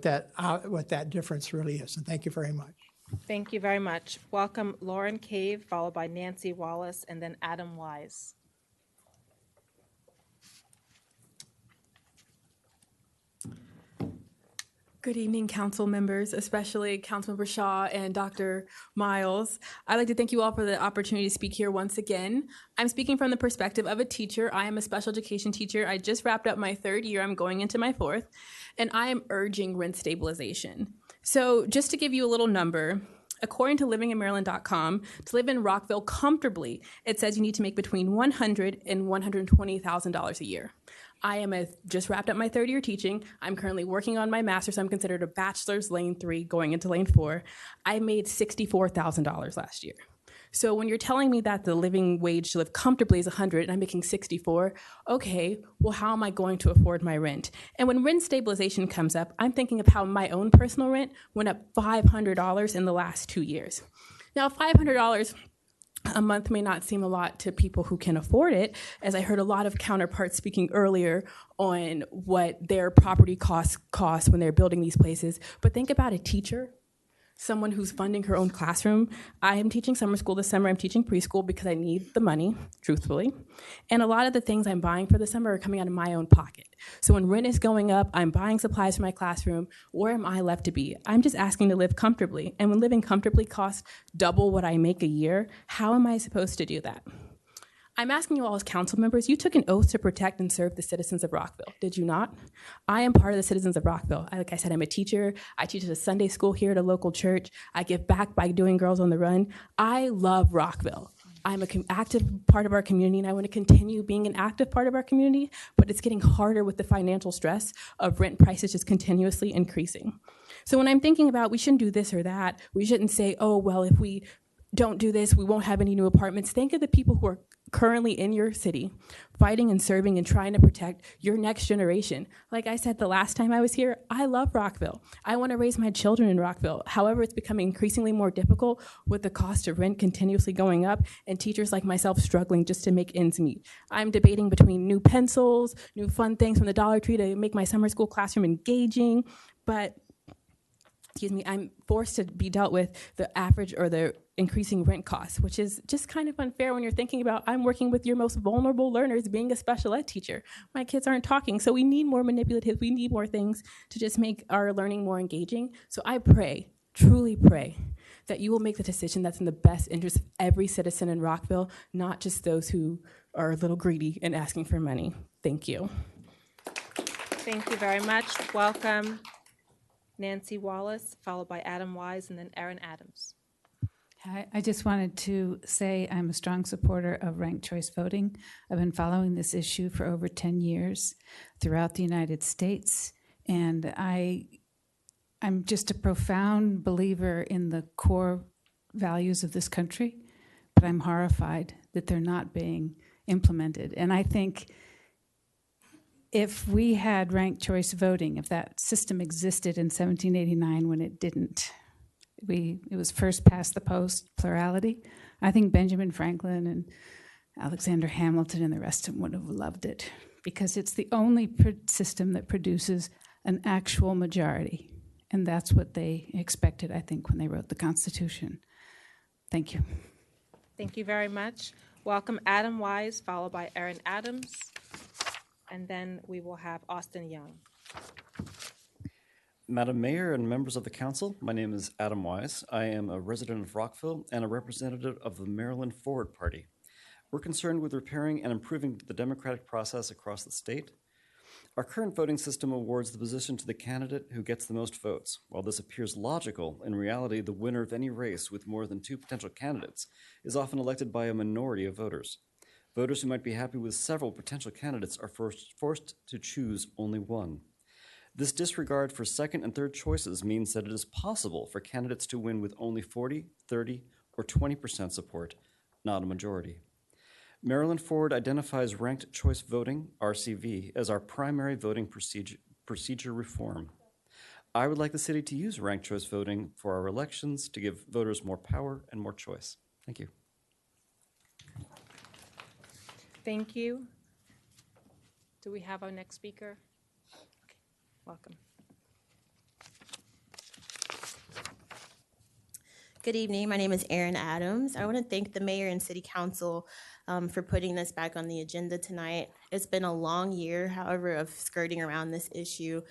that difference really is. And thank you very much. Thank you very much. Welcome Lauren Cave, followed by Nancy Wallace, and then Adam Wise. Good evening, council members, especially Councilmember Shaw and Dr. Miles. I'd like to thank you all for the opportunity to speak here once again. I'm speaking from the perspective of a teacher. I am a special education teacher. I just wrapped up my 3rd year. I'm going into my 4th, and I am urging rent stabilization. So just to give you a little number, according to livinginmaryland.com, to live in Rockville comfortably, it says you need to make between $100,000 and $120,000 a year. I just wrapped up my 3rd year teaching. I'm currently working on my master's. I'm considered a bachelor's, lane 3, going into lane 4. I made $64,000 last year. So when you're telling me that the living wage to live comfortably is $100 and I'm making $64, okay, well, how am I going to afford my rent? And when rent stabilization comes up, I'm thinking of how my own personal rent went up $500 in the last 2 years. Now, $500 a month may not seem a lot to people who can afford it, as I heard a lot of counterparts speaking earlier on what their property costs cost when they're building these places. But think about a teacher, someone who's funding her own classroom. I am teaching summer school this summer. I'm teaching preschool because I need the money, truthfully. And a lot of the things I'm buying for the summer are coming out of my own pocket. So when rent is going up, I'm buying supplies for my classroom. Where am I left to be? I'm just asking to live comfortably. And when living comfortably costs double what I make a year, how am I supposed to do that? I'm asking you all as council members, you took an oath to protect and serve the citizens of Rockville, did you not? I am part of the citizens of Rockville. Like I said, I'm a teacher. I teach at a Sunday school here at a local church. I give back by doing Girls on the Run. I love Rockville. I'm an active part of our community, and I want to continue being an active part of our community, but it's getting harder with the financial stress of rent prices just continuously increasing. So when I'm thinking about we shouldn't do this or that, we shouldn't say, oh, well, if we don't do this, we won't have any new apartments. Think of the people who are currently in your city fighting and serving and trying to protect your next generation. Like I said the last time I was here, I love Rockville. I want to raise my children in Rockville. However, it's becoming increasingly more difficult with the cost of rent continuously going up and teachers like myself struggling just to make ends meet. I'm debating between new pencils, new fun things from the Dollar Tree to make my summer school classroom engaging, but I'm forced to be dealt with the average or the increasing rent costs, which is just kind of unfair when you're thinking about I'm working with your most vulnerable learners being a special ed teacher. My kids aren't talking, so we need more manipulative, we need more things to just make our learning more engaging. So I pray, truly pray, that you will make the decision that's in the best interest of every citizen in Rockville, not just those who are a little greedy and asking for money. Thank you. Thank you very much. Welcome Nancy Wallace, followed by Adam Wise, and then Erin Adams. Hi, I just wanted to say I'm a strong supporter of ranked choice voting. I've been following this issue for over 10 years throughout the United States, and I'm just a profound believer in the core values of this country, but I'm horrified that they're not being implemented. And I think if we had ranked choice voting, if that system existed in 1789 when it didn't, it was first past the post, plurality, I think Benjamin Franklin and Alexander Hamilton and the rest of them would have loved it, because it's the only system that produces an actual majority. And that's what they expected, I think, when they wrote the Constitution. Thank you. Thank you very much. Welcome Adam Wise, followed by Erin Adams. And then we will have Austin Young. Madam Mayor and members of the council, my name is Adam Wise. I am a resident of Rockville and a representative of the Maryland Forward Party. We're concerned with repairing and improving the democratic process across the state. Our current voting system awards the position to the candidate who gets the most votes. While this appears logical, in reality, the winner of any race with more than 2 potential candidates is often elected by a minority of voters. Voters who might be happy with several potential candidates are forced to choose only one. This disregard for second and third choices means that it is possible for candidates to win with only 40, 30, or 20% support, not a majority. Marilyn Ford identifies ranked choice voting, RCV, as our primary voting procedure reform. I would like the city to use ranked choice voting for our elections to give voters more power and more choice. Thank you. Thank you. Do we have our next speaker? Okay. Welcome. Good evening. My name is Erin Adams. I want to thank the mayor and city council for putting this back on the agenda tonight. It's been a long year, however, of skirting around this issue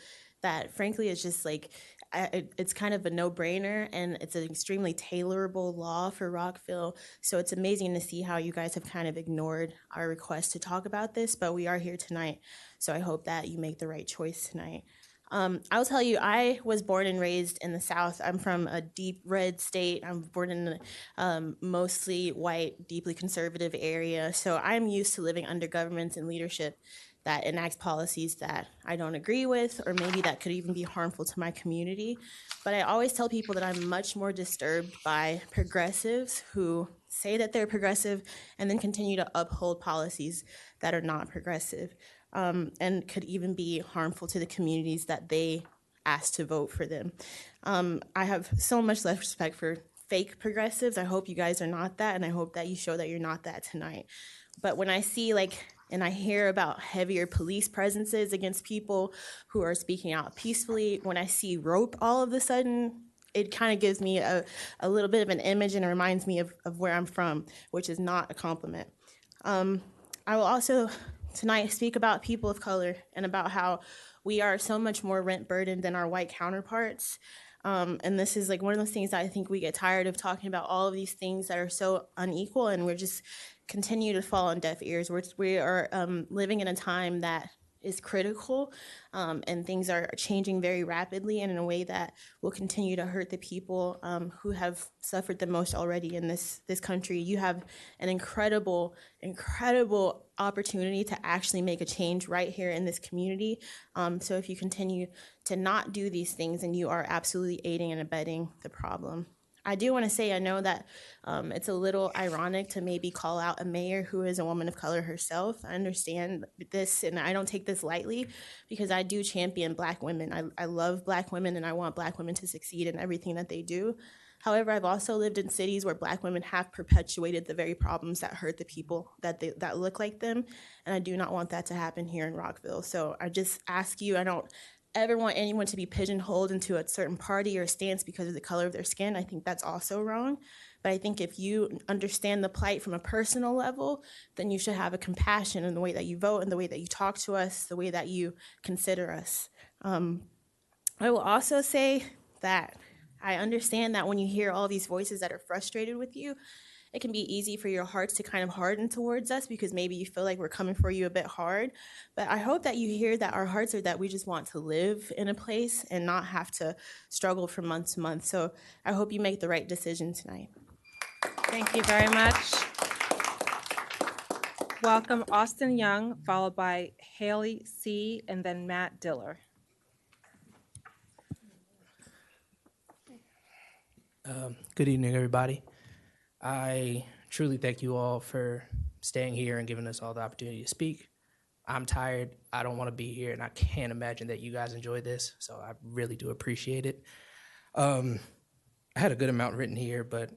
that frankly is just like, it's kind of a no-brainer, and it's an extremely tailorable law for Rockville. So it's amazing to see how you guys have kind of ignored our request to talk about this, but we are here tonight. So I hope that you make the right choice tonight. I'll tell you, I was born and raised in the South. I'm from a deep red state. I'm born in a mostly white, deeply conservative area. So I'm used to living under governments and leadership that enacts policies that I don't agree with, or maybe that could even be harmful to my community. But I always tell people that I'm much more disturbed by progressives who say that they're progressive and then continue to uphold policies that are not progressive. And could even be harmful to the communities that they asked to vote for them. I have so much less respect for fake progressives. I hope you guys are not that, and I hope that you show that you're not that tonight. But when I see and I hear about heavier police presences against people who are speaking out peacefully, when I see rope all of a sudden, it kind of gives me a little bit of an image, and it reminds me of where I'm from, which is not a compliment. I will also tonight speak about people of color and about how we are so much more rent burdened than our white counterparts. And this is like one of those things that I think we get tired of talking about, all of these things that are so unequal, and we're just continue to fall on deaf ears. We are living in a time that is critical, and things are changing very rapidly and in a way that will continue to hurt the people who have suffered the most already in this country. You have an incredible opportunity to actually make a change right here in this community. So if you continue to not do these things, then you are absolutely aiding and abetting the problem. I do want to say, I know that it's a little ironic to maybe call out a mayor who is a woman of color herself. I understand this, and I don't take this lightly, because I do champion Black women. I love Black women, and I want Black women to succeed in everything that they do. However, I've also lived in cities where Black women have perpetuated the very problems that hurt the people that look like them, and I do not want that to happen here in Rockville. So I just ask you, I don't ever want anyone to be pigeonholed into a certain party or stance because of the color of their skin. I think that's also wrong. But I think if you understand the plight from a personal level, then you should have a compassion in the way that you vote and the way that you talk to us, the way that you consider us. I will also say that I understand that when you hear all these voices that are frustrated with you, it can be easy for your hearts to kind of harden towards us because maybe you feel like we're coming for you a bit hard. But I hope that you hear that our hearts are that we just want to live in a place and not have to struggle from month to month. So I hope you make the right decision tonight. Thank you very much. Welcome Austin Young, followed by Haley C., and then Matt Diller. Good evening, everybody. I truly thank you all for staying here and giving us all the opportunity to speak. I'm tired. I don't want to be here, and I can't imagine that you guys enjoy this, so I really do appreciate it. I had a good amount written here, but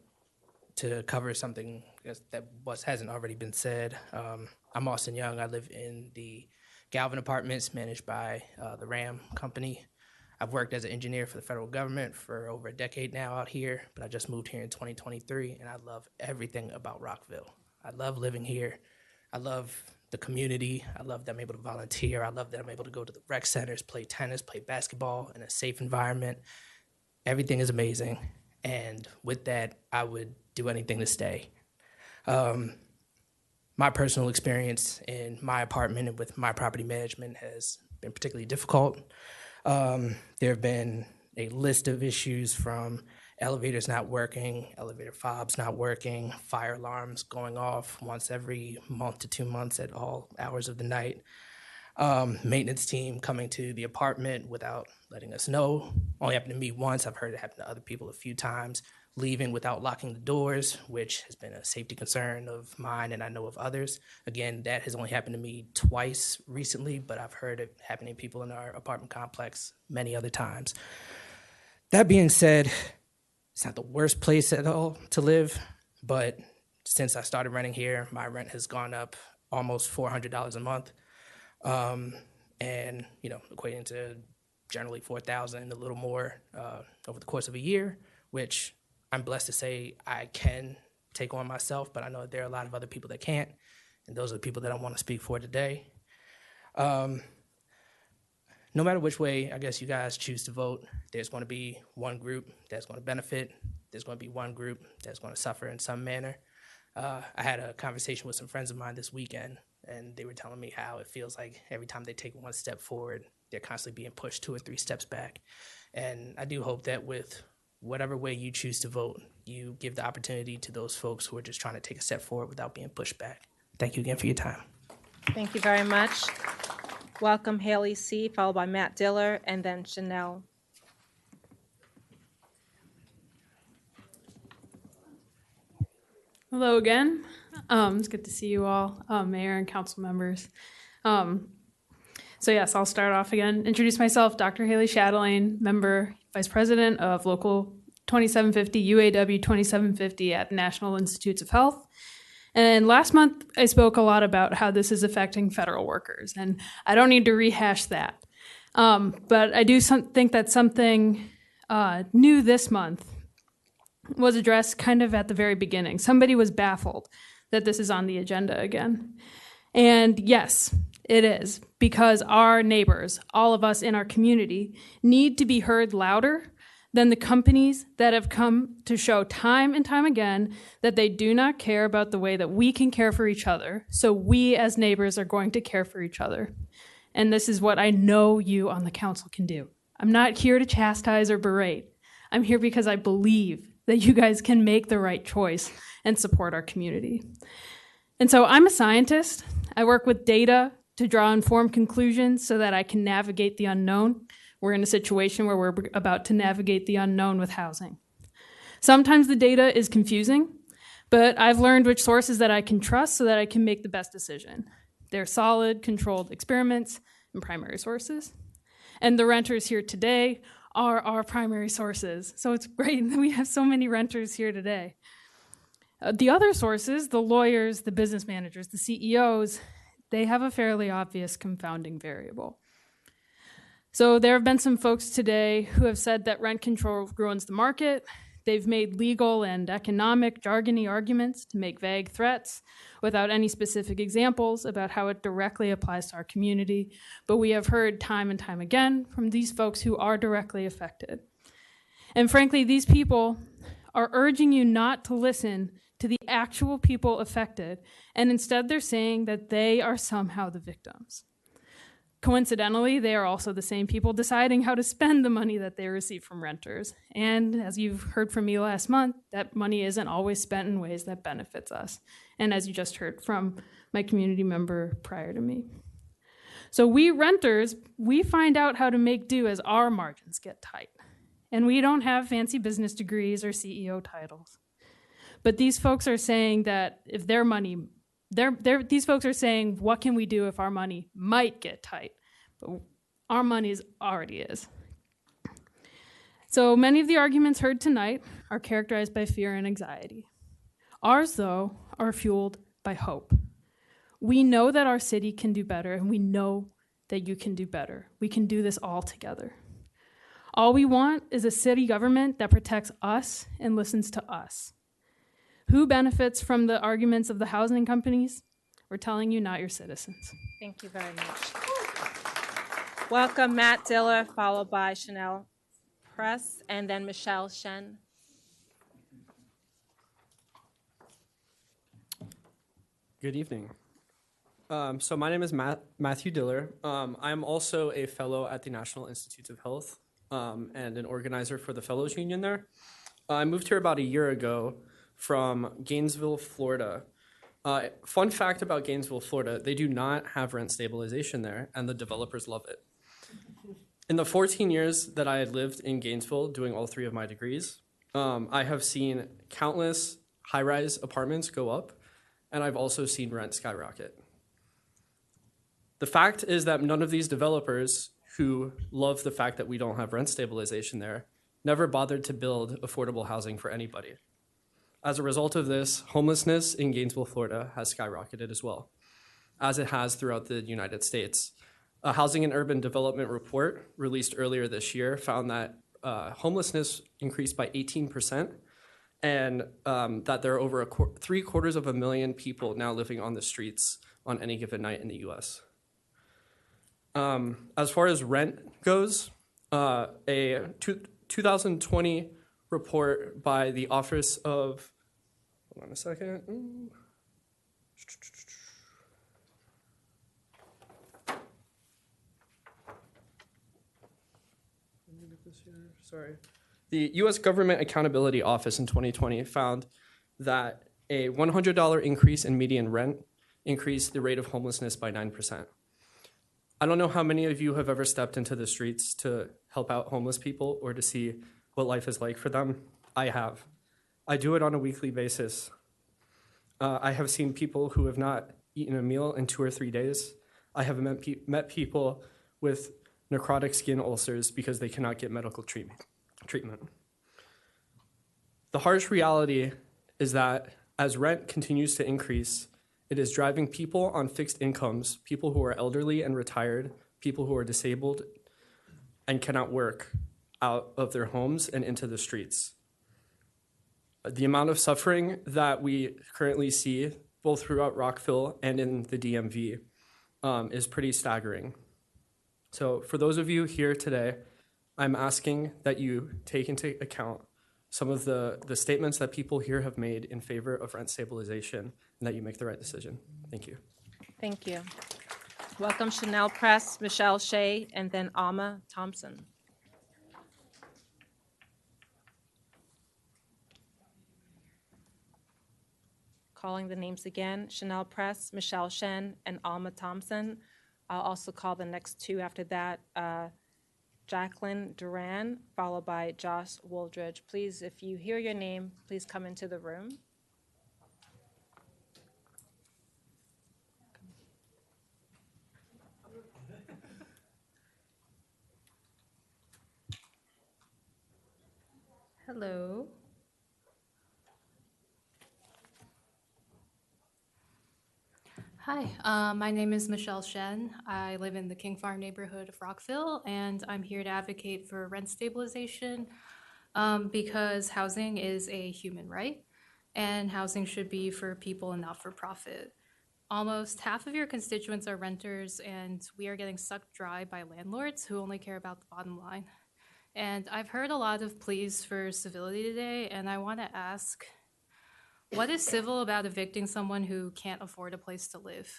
to cover something that hasn't already been said, I'm Austin Young. I live in the Galvin Apartments managed by the RAM Company. I've worked as an engineer for the federal government for over a decade now out here, but I just moved here in 2023, and I love everything about Rockville. I love living here. I love the community. I love that I'm able to volunteer. I love that I'm able to go to the rec centers, play tennis, play basketball in a safe environment. Everything is amazing, and with that, I would do anything to stay. My personal experience in my apartment and with my property management has been particularly difficult. There have been a list of issues from elevators not working, elevator fobs not working, fire alarms going off once every month to 2 months at all hours of the night. Maintenance team coming to the apartment without letting us know. Only happened to me once. I've heard it happen to other people a few times. Leaving without locking the doors, which has been a safety concern of mine and I know of others. Again, that has only happened to me twice recently, but I've heard it happening to people in our apartment complex many other times. That being said, it's not the worst place at all to live, but since I started renting here, my rent has gone up almost $400 a month. And, you know, equating to generally $4,000, a little more over the course of a year, which I'm blessed to say I can take on myself, but I know that there are a lot of other people that can't, and those are the people that I want to speak for today. No matter which way, I guess, you guys choose to vote, there's going to be one group that's going to benefit. There's going to be one group that's going to suffer in some manner. I had a conversation with some friends of mine this weekend, and they were telling me how it feels like every time they take one step forward, they're constantly being pushed 2 or 3 steps back. And I do hope that with whatever way you choose to vote, you give the opportunity to those folks who are just trying to take a step forward without being pushed back. Thank you again for your time. Thank you very much. Welcome Haley C., followed by Matt Diller, and then Chanel. Hello again. It's good to see you all, Mayor and council members. So yes, I'll start off again. Introduce myself, Dr. Haley Chatelaine, member, Vice President of Local 2750, UAW 2750 at National Institutes of Health. And last month, I spoke a lot about how this is affecting federal workers, and I don't need to rehash that. But I do think that something new this month was addressed kind of at the very beginning. Somebody was baffled that this is on the agenda again. And yes, it is, because our neighbors, all of us in our community, need to be heard louder than the companies that have come to show time and time again that they do not care about the way that we can care for each other. So we as neighbors are going to care for each other. And this is what I know you on the council can do. I'm not here to chastise or berate. I'm here because I believe that you guys can make the right choice and support our community. And so I'm a scientist. I work with data to draw informed conclusions so that I can navigate the unknown. We're in a situation where we're about to navigate the unknown with housing. Sometimes the data is confusing, but I've learned which sources that I can trust so that I can make the best decision. They're solid, controlled experiments and primary sources. And the renters here today are our primary sources. So it's great that we have so many renters here today. The other sources, the lawyers, the business managers, the CEOs, they have a fairly obvious confounding variable. So there have been some folks today who have said that rent control ruins the market. They've made legal and economic jargony arguments to make vague threats without any specific examples about how it directly applies to our community. But we have heard time and time again from these folks who are directly affected. And frankly, these people are urging you not to listen to the actual people affected, and instead they're saying that they are somehow the victims. Coincidentally, they are also the same people deciding how to spend the money that they receive from renters. And as you've heard from me last month, that money isn't always spent in ways that benefits us. And as you just heard from my community member prior to me. So we renters, we find out how to make do as our margins get tight. And we don't have fancy business degrees or CEO titles. But these folks are saying that if their money these folks are saying, what can we do if our money might get tight? But our money already is. So many of the arguments heard tonight are characterized by fear and anxiety. Ours, though, are fueled by hope. We know that our city can do better, and we know that you can do better. We can do this all together. All we want is a city government that protects us and listens to us. Who benefits from the arguments of the housing companies? We're telling you, not your citizens. Thank you very much. Welcome, Matt Diller, followed by Chanel Press, and then Michelle Shen. Good evening. So my name is Matthew Diller. I'm also a fellow at the National Institutes of Health and an organizer for the Fellows Union there. I moved here about a year ago from Gainesville, Florida. Fun fact about Gainesville, Florida, they do not have rent stabilization there, and the developers love it. In the 14 years that I had lived in Gainesville doing all 3 of my degrees, I have seen countless high-rise apartments go up, and I've also seen rent skyrocket. The fact is that none of these developers who love the fact that we don't have rent stabilization there never bothered to build affordable housing for anybody. As a result of this, homelessness in Gainesville, Florida has skyrocketed as well, as it has throughout the United States. A Housing and Urban Development report released earlier this year found that homelessness increased by 18%, and that there are over 750,000 people now living on the streets on any given night in the US. As far as rent goes, a 2020 report by the Office of, hold on a second. Sorry. The U.S. Government Accountability Office in 2020 found that a $100 increase in median rent increased the rate of homelessness by 9%. I don't know how many of you have ever stepped into the streets to help out homeless people or to see what life is like for them. I have. I do it on a weekly basis. I have seen people who have not eaten a meal in 2 or 3 days. I have met people with necrotic skin ulcers because they cannot get medical treatment. The harsh reality is that as rent continues to increase, it is driving people on fixed incomes, people who are elderly and retired, people who are disabled and cannot work, out of their homes and into the streets. The amount of suffering that we currently see, both throughout Rockville and in the DMV, is pretty staggering. So for those of you here today, I'm asking that you take into account some of the statements that people here have made in favor of rent stabilization and that you make the right decision. Thank you. Thank you. Welcome Chanel Press, Michelle Shea, and then Alma Thompson. Calling the names again, Chanel Press, Michelle Shen, and Alma Thompson. I'll also call the next 2 after that, Jacqueline Duran, followed by Josh Woldridge. Please, if you hear your name, please come into the room. Hello. Hi, my name is Michelle Shen. I live in the King Farm neighborhood of Rockville, and I'm here to advocate for rent stabilization because housing is a human right, and housing should be for people and not for profit. Almost half of your constituents are renters, and we are getting sucked dry by landlords who only care about the bottom line. And I've heard a lot of pleas for civility today, and I want to ask, what is civil about evicting someone who can't afford a place to live?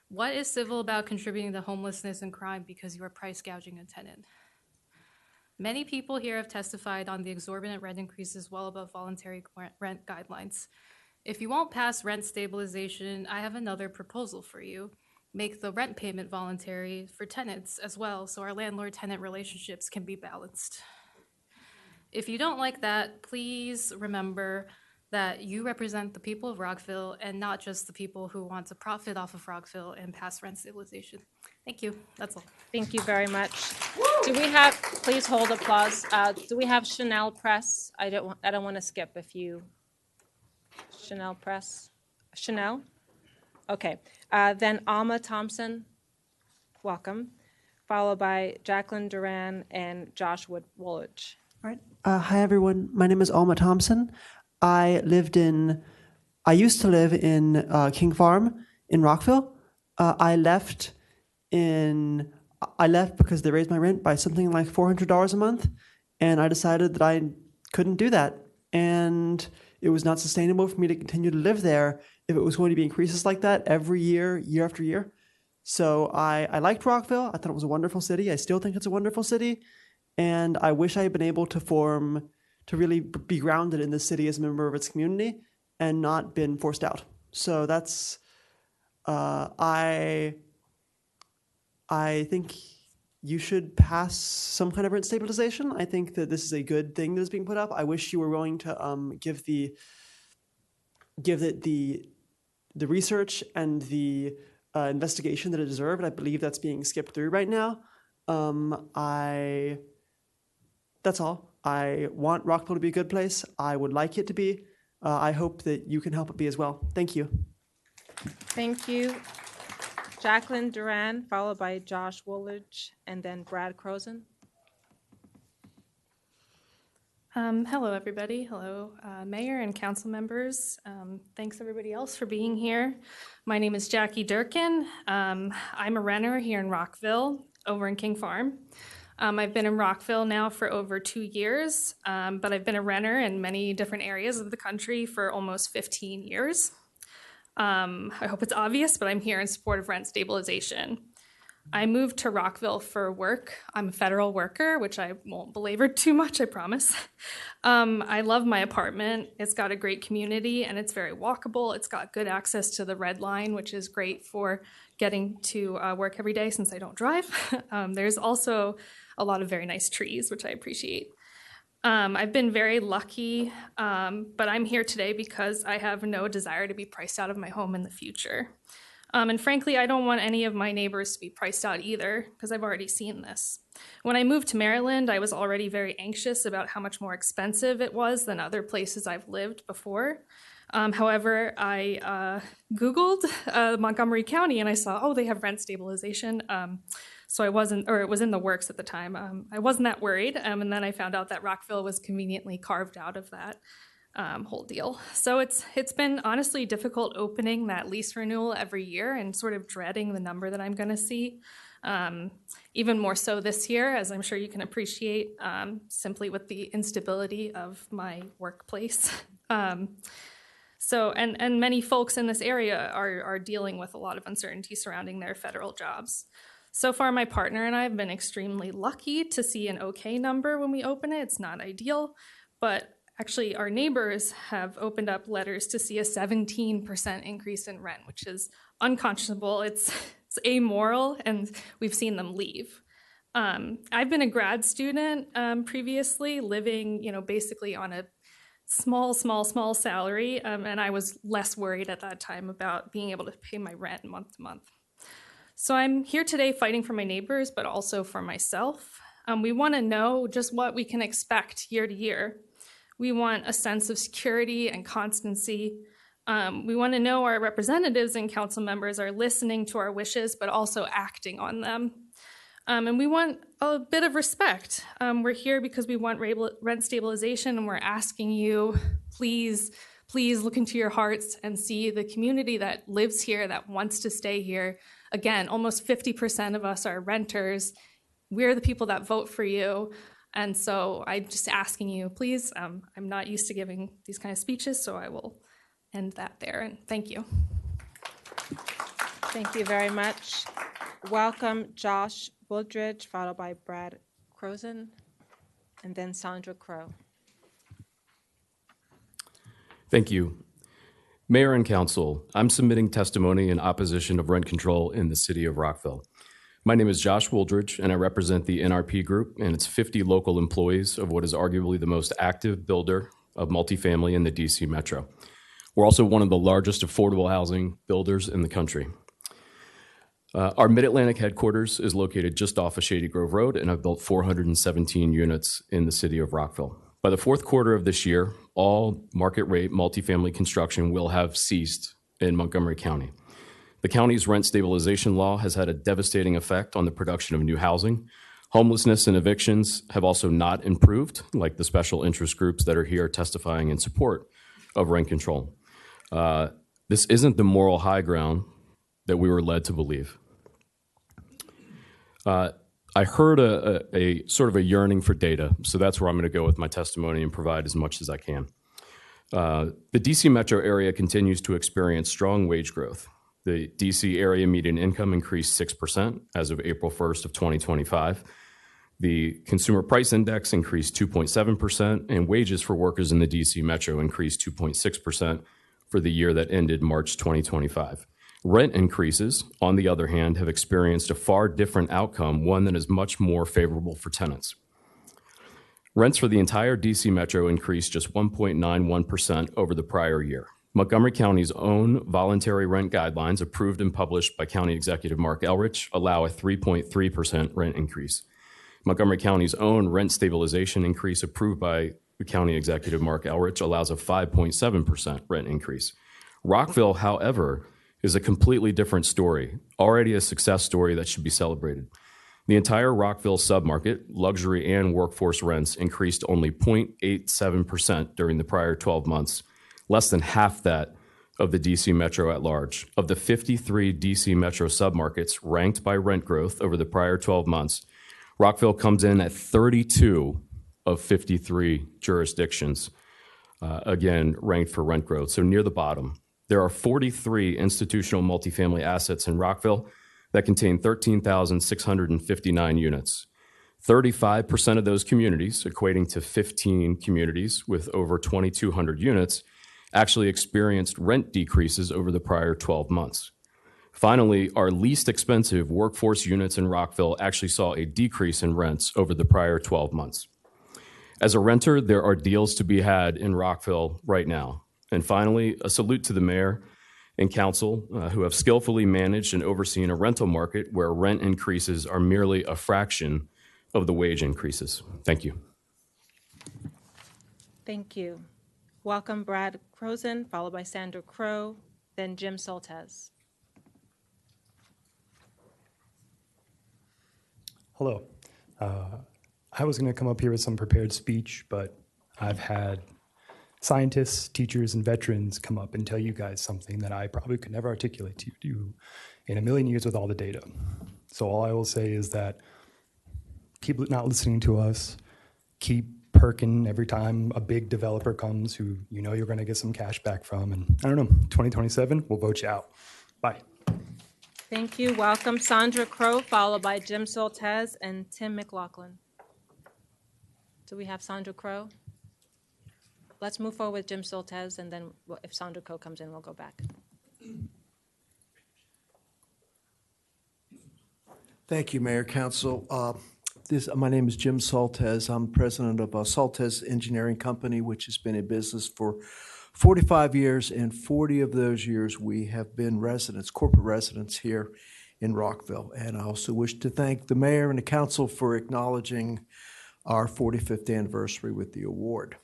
What is civil about contributing to homelessness and crime because you are price gouging a tenant? Many people here have testified on the exorbitant rent increases well above voluntary rent guidelines. If you won't pass rent stabilization, I have another proposal for you. Make the rent payment voluntary for tenants as well, so our landlord-tenant relationships can be balanced. If you don't like that, please remember that you represent the people of Rockville and not just the people who want to profit off of Rockville and pass rent stabilization. Thank you. That's all. Thank you very much. Do we have, please hold applause. Do we have Chanel Press? I don't want to skip if you, Chanel Press. Chanel? Okay. Then Alma Thompson, welcome. Followed by Jacqueline Duran and Josh Woolidge. All right. Hi, everyone. My name is Alma Thompson. I used to live in King Farm in Rockville. I left because they raised my rent by something like $400 a month, and I decided that I couldn't do that, and it was not sustainable for me to continue to live there. if it was going to be increases like that every year, year after year. So I liked Rockville. I thought it was a wonderful city. I still think it's a wonderful city. And I wish I had been able to really be grounded in the city as a member of its community and not been forced out. So that's, I think you should pass some kind of rent stabilization. I think that this is a good thing that is being put up. I wish you were willing to give it the research and the investigation that it deserved. I believe that's being skipped through right now. That's all. I want Rockville to be a good place. I would like it to be. I hope that you can help it be as well. Thank you. Thank you. Jacqueline Duran, followed by Josh Woolridge, and then Brad Crozen. Hello, everybody. Hello, Mayor and council members. Thanks, everybody else, for being here. My name is Jackie Durkin. I'm a renter here in Rockville, over in King Farm. I've been in Rockville now for over 2 years, but I've been a renter in many different areas of the country for almost 15 years. I hope it's obvious, but I'm here in support of rent stabilization. I moved to Rockville for work. I'm a federal worker, which I won't belabor too much, I promise. I love my apartment. It's got a great community and it's very walkable. It's got good access to the Red Line, which is great for getting to work every day since I don't drive. There's also a lot of very nice trees, which I appreciate. I've been very lucky, but I'm here today because I have no desire to be priced out of my home in the future. And frankly, I don't want any of my neighbors to be priced out either, because I've already seen this. When I moved to Maryland, I was already very anxious about how much more expensive it was than other places I've lived before. However, I Googled Montgomery County and I saw, oh, they have rent stabilization. So I wasn't, or it was in the works at the time. I wasn't that worried. And then I found out that Rockville was conveniently carved out of that whole deal. So it's been honestly difficult opening that lease renewal every year and sort of dreading the number that I'm going to see. Even more so this year, as I'm sure you can appreciate, simply with the instability of my workplace. So, and many folks in this area are dealing with a lot of uncertainty surrounding their federal jobs. So far, my partner and I have been extremely lucky to see an okay number when we open it. It's not ideal, but actually our neighbors have opened up letters to see a 17% increase in rent, which is unconscionable. It's amoral, and we've seen them leave. I've been a grad student previously, living, basically on a small salary, and I was less worried at that time about being able to pay my rent month to month. So I'm here today fighting for my neighbors, but also for myself. We want to know just what we can expect year to year. We want a sense of security and constancy. We want to know our representatives and council members are listening to our wishes, but also acting on them. And we want a bit of respect. We're here because we want rent stabilization, and we're asking you, please look into your hearts and see the community that lives here, that wants to stay here. Again, almost 50% of us are renters. We're the people that vote for you. And so I'm just asking you, please, I'm not used to giving these kind of speeches, so I will end that there, and thank you. Thank you very much. Welcome, Josh Woolridge, followed by Brad Crozen, and then Sandra Crow. Thank you. Mayor and Council, I'm submitting testimony in opposition of rent control in the city of Rockville. My name is Josh Woolridge, and I represent the NRP Group and its 50 local employees of what is arguably the most active builder of multifamily in the DC Metro. We're also one of the largest affordable housing builders in the country. Our Mid-Atlantic headquarters is located just off of Shady Grove Road, and I've built 417 units in the city of Rockville. By the fourth quarter of this year, all market rate multifamily construction will have ceased in Montgomery County. The county's rent stabilization law has had a devastating effect on the production of new housing. Homelessness and evictions have also not improved, like the special interest groups that are here testifying in support of rent control. This isn't the moral high ground that we were led to believe. I heard a sort of a yearning for data, so that's where I'm going to go with my testimony and provide as much as I can. The DC metro area continues to experience strong wage growth. The DC area median income increased 6% as of April 1st of 2025. The consumer price index increased 2.7%, and wages for workers in the DC metro increased 2.6% for the year that ended March 2025. Rent increases, on the other hand, have experienced a far different outcome, one that is much more favorable for tenants. Rents for the entire DC metro increased just 1.91% over the prior year. Montgomery County's own voluntary rent guidelines, approved and published by County Executive Mark Elrich, allow a 3.3% rent increase. Montgomery County's own rent stabilization increase, approved by County Executive Mark Elrich, allows a 5.7% rent increase. Rockville, however, is a completely different story, already a success story that should be celebrated. The entire Rockville submarket, luxury and workforce rents, increased only 0.87% during the prior 12 months, less than half that of the DC metro at large. Of the 53 DC metro submarkets ranked by rent growth over the prior 12 months, Rockville comes in at 32 of 53 jurisdictions, again, ranked for rent growth, so near the bottom. There are 43 institutional multifamily assets in Rockville that contain 13,659 units. 35% of those communities, equating to 15 communities with over 2,200 units, actually experienced rent decreases over the prior 12 months. Finally, our least expensive workforce units in Rockville actually saw a decrease in rents over the prior 12 months. As a renter, there are deals to be had in Rockville right now. And finally, a salute to the mayor and council who have skillfully managed and overseen a rental market where rent increases are merely a fraction of the wage increases. Thank you. Thank you. Welcome Brad Crozen, followed by Sandra Crow, then Jim Soltez. Hello. I was going to come up here with some prepared speech, but I've had scientists, teachers, and veterans come up and tell you guys something that I probably could never articulate to you in a million years with all the data. So all I will say is that keep not listening to us, keep perking every time a big developer comes who you know you're going to get some cash back from, and I don't know, 2027, we'll vote you out. Bye. Thank you. Welcome Sandra Crow, followed by Jim Soltez and Tim McLaughlin. Do we have Sandra Crow? Let's move forward with Jim Soltez, and then if Sandra Crow comes in, we'll go back. Thank you, Mayor, Council. My name is Jim Soltez. I'm president of Soltez Engineering Company, which has been in business for 45 years, and 40 of those years we have been residents, corporate residents here in Rockville. And I also wish to thank the mayor and the council for acknowledging our 45th anniversary with the award.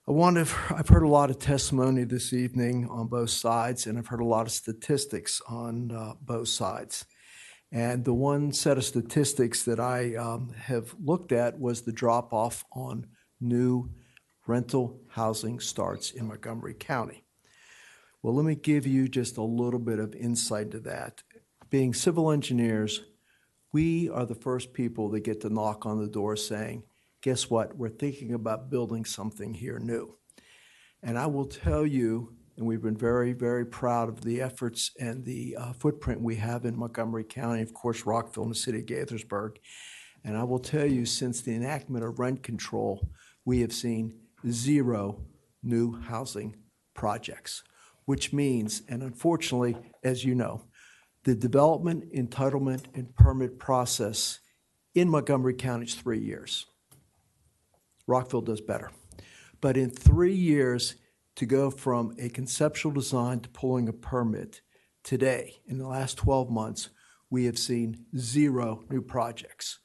I've heard a lot of testimony this evening on both sides, and I've heard a lot of statistics on both sides. And the one set of statistics that I have looked at was the drop-off on new rental housing starts in Montgomery County. Well, let me give you just a little bit of insight to that. Being civil engineers, we are the first people that get to knock on the door saying, guess what? We're thinking about building something here new. And I will tell you, and we've been very, very proud of the efforts and the footprint we have in Montgomery County, of course, Rockville and the city of Gaithersburg. And I will tell you, since the enactment of rent control, we have seen 0 new housing projects, which means, and unfortunately, as you know, the development, entitlement, and permit process in Montgomery County is 3 years. Rockville does better. But in 3 years, to go from a conceptual design to pulling a permit, today, in the last 12 months, we have seen 0 new projects.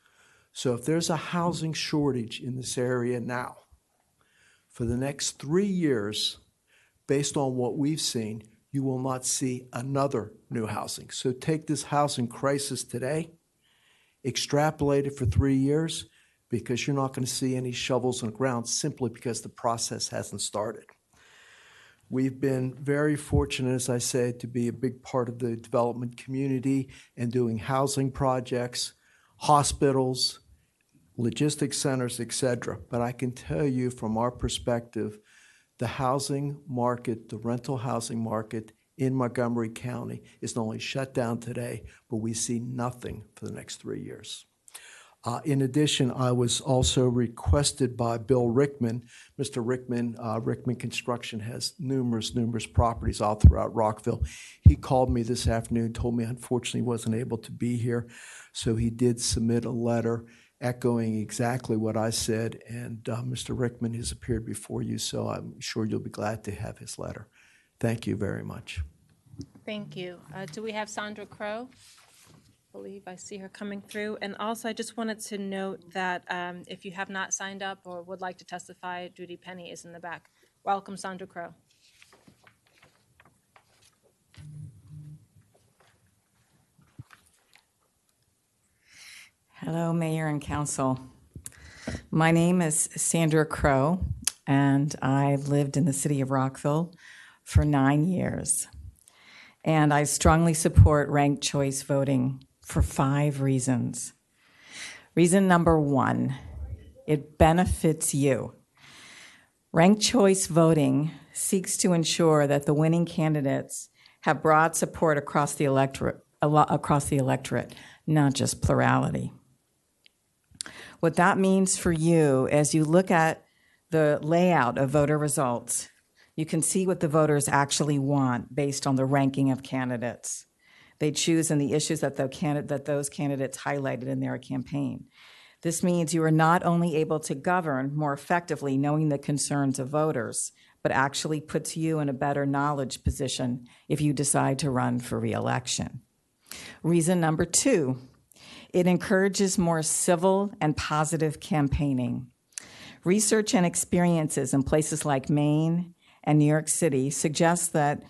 So if there's a housing shortage in this area now, for the next 3 years, based on what we've seen, you will not see another new housing. So take this housing crisis today, extrapolate it for 3 years, because you're not going to see any shovels in the ground simply because the process hasn't started. We've been very fortunate, as I said, to be a big part of the development community and doing housing projects, hospitals, logistics centers, et cetera. But I can tell you from our perspective, the housing market, the rental housing market in Montgomery County is not only shut down today, but we see nothing for the next 3 years. In addition, I was also requested by Bill Rickman. Mr. Rickman, Rickman Construction has numerous properties all throughout Rockville. He called me this afternoon, told me unfortunately he wasn't able to be here, so he did submit a letter echoing exactly what I said, and Mr. Rickman has appeared before you, so I'm sure you'll be glad to have his letter. Thank you very much. Thank you. Do we have Sandra Crow? I believe I see her coming through. And also, I just wanted to note that if you have not signed up or would like to testify, Judy Penny is in the back. Welcome, Sandra Crow. Hello, Mayor and Council. My name is Sandra Crow, and I lived in the city of Rockville for 9 years. And I strongly support ranked choice voting for 5 reasons. Reason number 1, it benefits you. Ranked choice voting seeks to ensure that the winning candidates have broad support across the electorate, not just plurality. What that means for you, as you look at the layout of voter results, you can see what the voters actually want based on the ranking of candidates. They choose in the issues that those candidates highlighted in their campaign. This means you are not only able to govern more effectively knowing the concerns of voters, but actually puts you in a better knowledge position if you decide to run for re-election. Reason number 2, it encourages more civil and positive campaigning. Research and experiences in places like Maine and New York City suggest that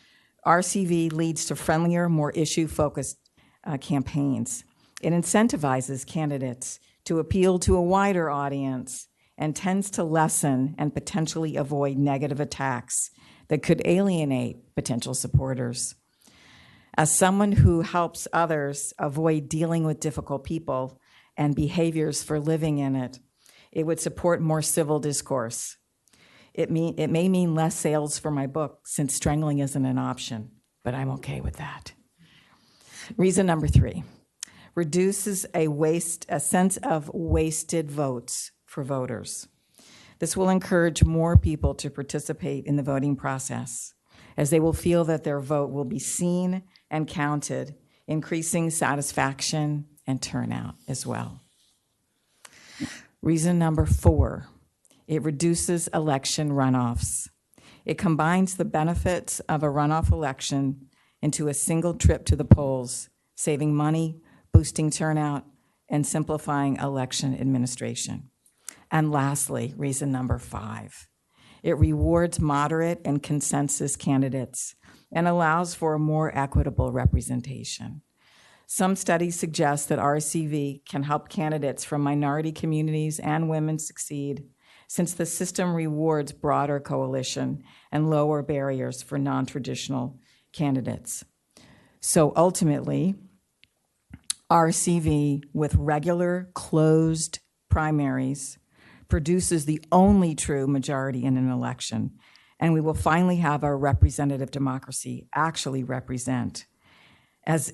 RCV leads to friendlier, more issue-focused campaigns. It incentivizes candidates to appeal to a wider audience and tends to lessen and potentially avoid negative attacks that could alienate potential supporters. As someone who helps others avoid dealing with difficult people and behaviors for living in it, it would support more civil discourse. It may mean less sales for my book since strangling isn't an option, but I'm okay with that. Reason number 3, reduces a sense of wasted votes for voters. This will encourage more people to participate in the voting process, as they will feel that their vote will be seen and counted, increasing satisfaction and turnout as well. Reason number 4, it reduces election runoffs. It combines the benefits of a runoff election into a single trip to the polls, saving money, boosting turnout, and simplifying election administration. And lastly, reason number 5, it rewards moderate and consensus candidates and allows for a more equitable representation. Some studies suggest that RCV can help candidates from minority communities and women succeed, since the system rewards broader coalition and lower barriers for non-traditional candidates. So ultimately, RCV with regular closed primaries produces the only true majority in an election, and we will finally have our representative democracy actually represent. As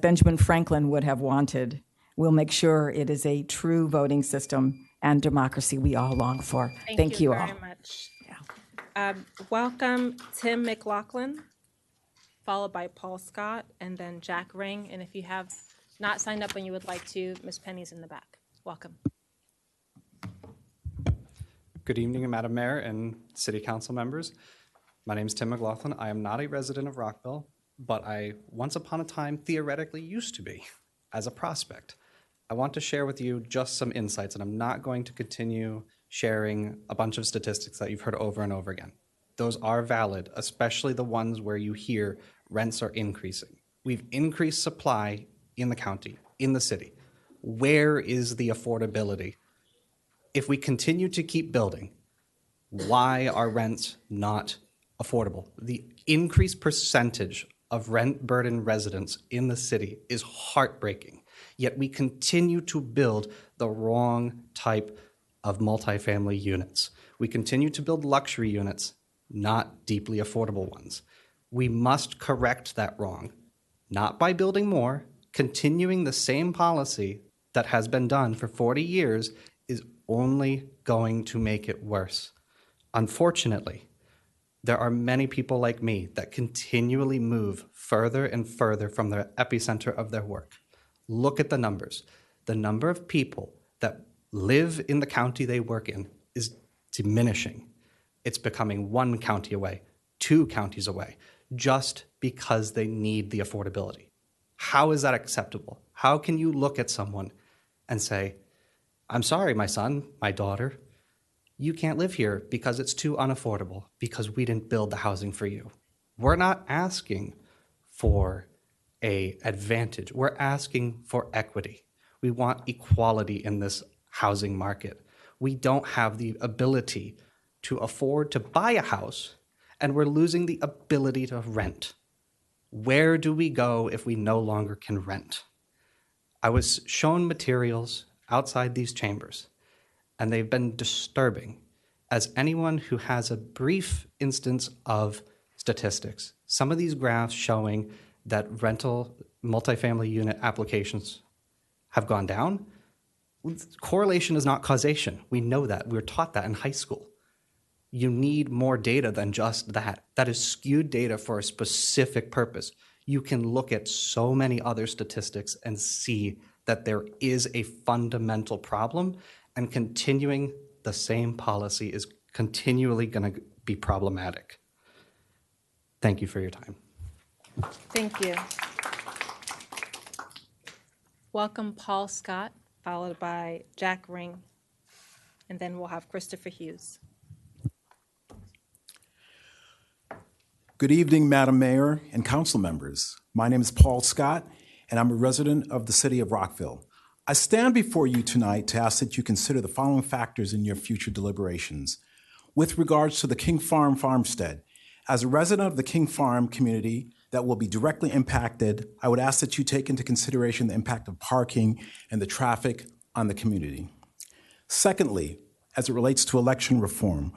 Benjamin Franklin would have wanted, we'll make sure it is a true voting system and democracy we all long for. Thank you all. Very much. Welcome, Tim McLaughlin, followed by Paul Scott, and then Jack Ring. And if you have not signed up and you would like to, Ms. Penny's in the back. Welcome. Good evening, Madam Mayor and City Council members. My name is Tim McLaughlin. I am not a resident of Rockville, but I once upon a time theoretically used to be as a prospect. I want to share with you just some insights, and I'm not going to continue sharing a bunch of statistics that you've heard over and over again. Those are valid, especially the ones where you hear rents are increasing. We've increased supply in the county, in the city. Where is the affordability? If we continue to keep building, why are rents not affordable? The increased percentage of rent-burdened residents in the city is heartbreaking, yet we continue to build the wrong type of multifamily units. We continue to build luxury units, not deeply affordable ones. We must correct that wrong, not by building more. Continuing the same policy that has been done for 40 years is only going to make it worse. Unfortunately, there are many people like me that continually move further and further from the epicenter of their work. Look at the numbers. The number of people that live in the county they work in is diminishing. It's becoming one county away, 2 counties away, just because they need the affordability. How is that acceptable? How can you look at someone and say, I'm sorry, my son, my daughter, you can't live here because it's too unaffordable, because we didn't build the housing for you. We're not asking for an advantage. We're asking for equity. We want equality in this housing market. We don't have the ability to afford to buy a house, and we're losing the ability to rent. Where do we go if we no longer can rent? I was shown materials outside these chambers, and they've been disturbing. As anyone who has a brief instance of statistics, some of these graphs showing that rental multifamily unit applications have gone down. Correlation is not causation. We know that. We were taught that in high school. You need more data than just that. That is skewed data for a specific purpose. You can look at so many other statistics and see that there is a fundamental problem, and continuing the same policy is continually going to be problematic. Thank you for your time. Thank you. Welcome Paul Scott, followed by Jack Ring, and then we'll have Christopher Hughes. Good evening, Madam Mayor and council members. My name is Paul Scott, and I'm a resident of the city of Rockville. I stand before you tonight to ask that you consider the following factors in your future deliberations. With regards to the King Farm farmstead, as a resident of the King Farm community that will be directly impacted, I would ask that you take into consideration the impact of parking and the traffic on the community. Secondly, as it relates to election reform,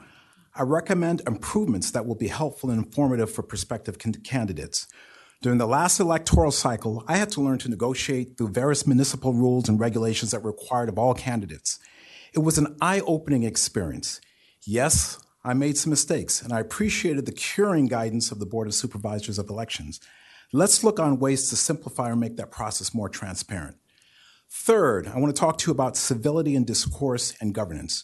I recommend improvements that will be helpful and informative for prospective candidates. During the last electoral cycle, I had to learn to negotiate through various municipal rules and regulations that were required of all candidates. It was an eye-opening experience. Yes, I made some mistakes, and I appreciated the curing guidance of the Board of Supervisors of Elections. Let's look on ways to simplify or make that process more transparent. Third, I want to talk to you about civility and discourse and governance.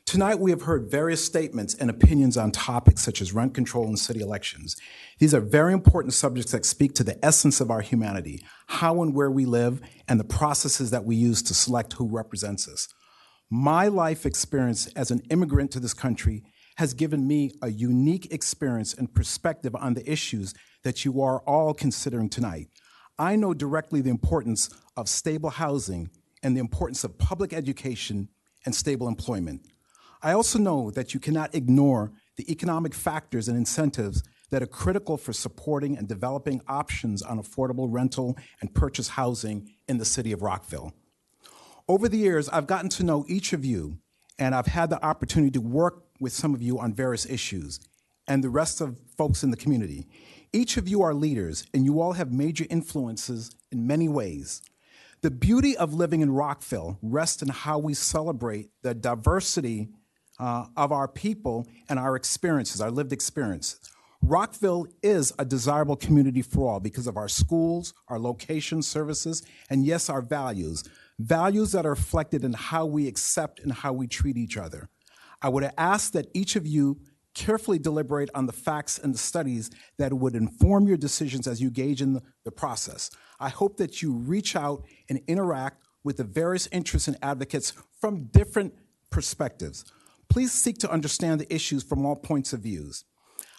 Tonight, we have heard various statements and opinions on topics such as rent control and city elections. These are very important subjects that speak to the essence of our humanity, how and where we live, and the processes that we use to select who represents us. My life experience as an immigrant to this country has given me a unique experience and perspective on the issues that you are all considering tonight. I know directly the importance of stable housing and the importance of public education and stable employment. I also know that you cannot ignore the economic factors and incentives that are critical for supporting and developing options on affordable rental and purchase housing in the city of Rockville. Over the years, I've gotten to know each of you, and I've had the opportunity to work with some of you on various issues, and the rest of folks in the community. Each of you are leaders, and you all have major influences in many ways. The beauty of living in Rockville rests in how we celebrate the diversity of our people and our experiences, our lived experience. Rockville is a desirable community for all because of our schools, our location, services, and yes, our values. Values that are reflected in how we accept and how we treat each other. I would ask that each of you carefully deliberate on the facts and the studies that would inform your decisions as you engage in the process. I hope that you reach out and interact with the various interests and advocates from different perspectives. Please seek to understand the issues from all points of views.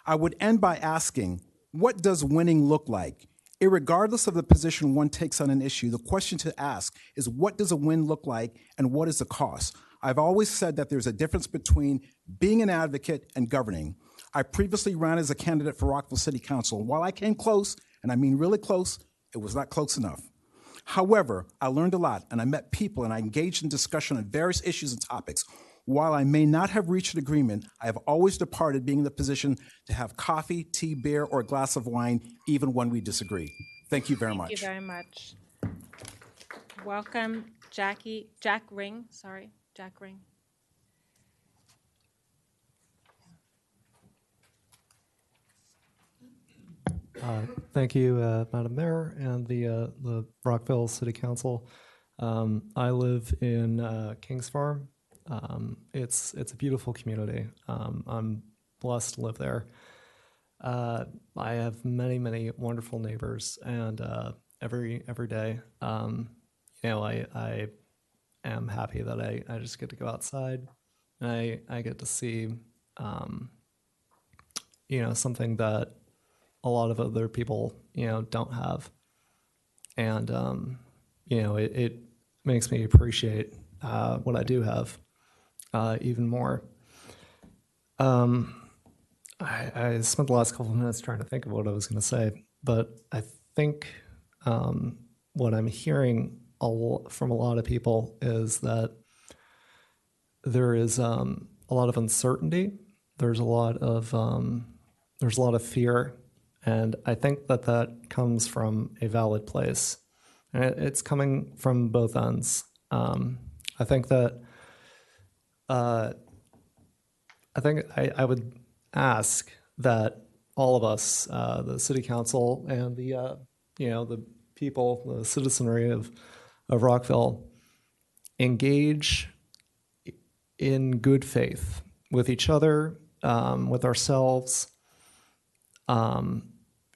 I would end by asking, what does winning look like? Irregardless of the position one takes on an issue, the question to ask is, what does a win look like and what is the cost? I've always said that there's a difference between being an advocate and governing. I previously ran as a candidate for Rockville City Council. While I came close, and I mean really close, it was not close enough. However, I learned a lot and I met people and I engaged in discussion on various issues and topics. While I may not have reached an agreement, I have always departed being in the position to have coffee, tea, beer, or a glass of wine, even when we disagree. Thank you very much. Thank you very much. Welcome, Jack Ring. Thank you, Madam Mayor and the Rockville City Council. I live in Kings Farm. It's a beautiful community. I'm blessed to live there. I have many wonderful neighbors, and every day, I am happy that I just get to go outside, and I get to see, something that a lot of other people, don't have. And, it makes me appreciate what I do have even more. I spent the last couple of minutes trying to think of what I was going to say, but I think what I'm hearing from a lot of people is that there is a lot of uncertainty. There's a lot of fear. And I think that comes from a valid place. And it's coming from both ends. I think that I would ask that all of us, the city council and the people, the citizenry of Rockville, engage in good faith with each other, with ourselves,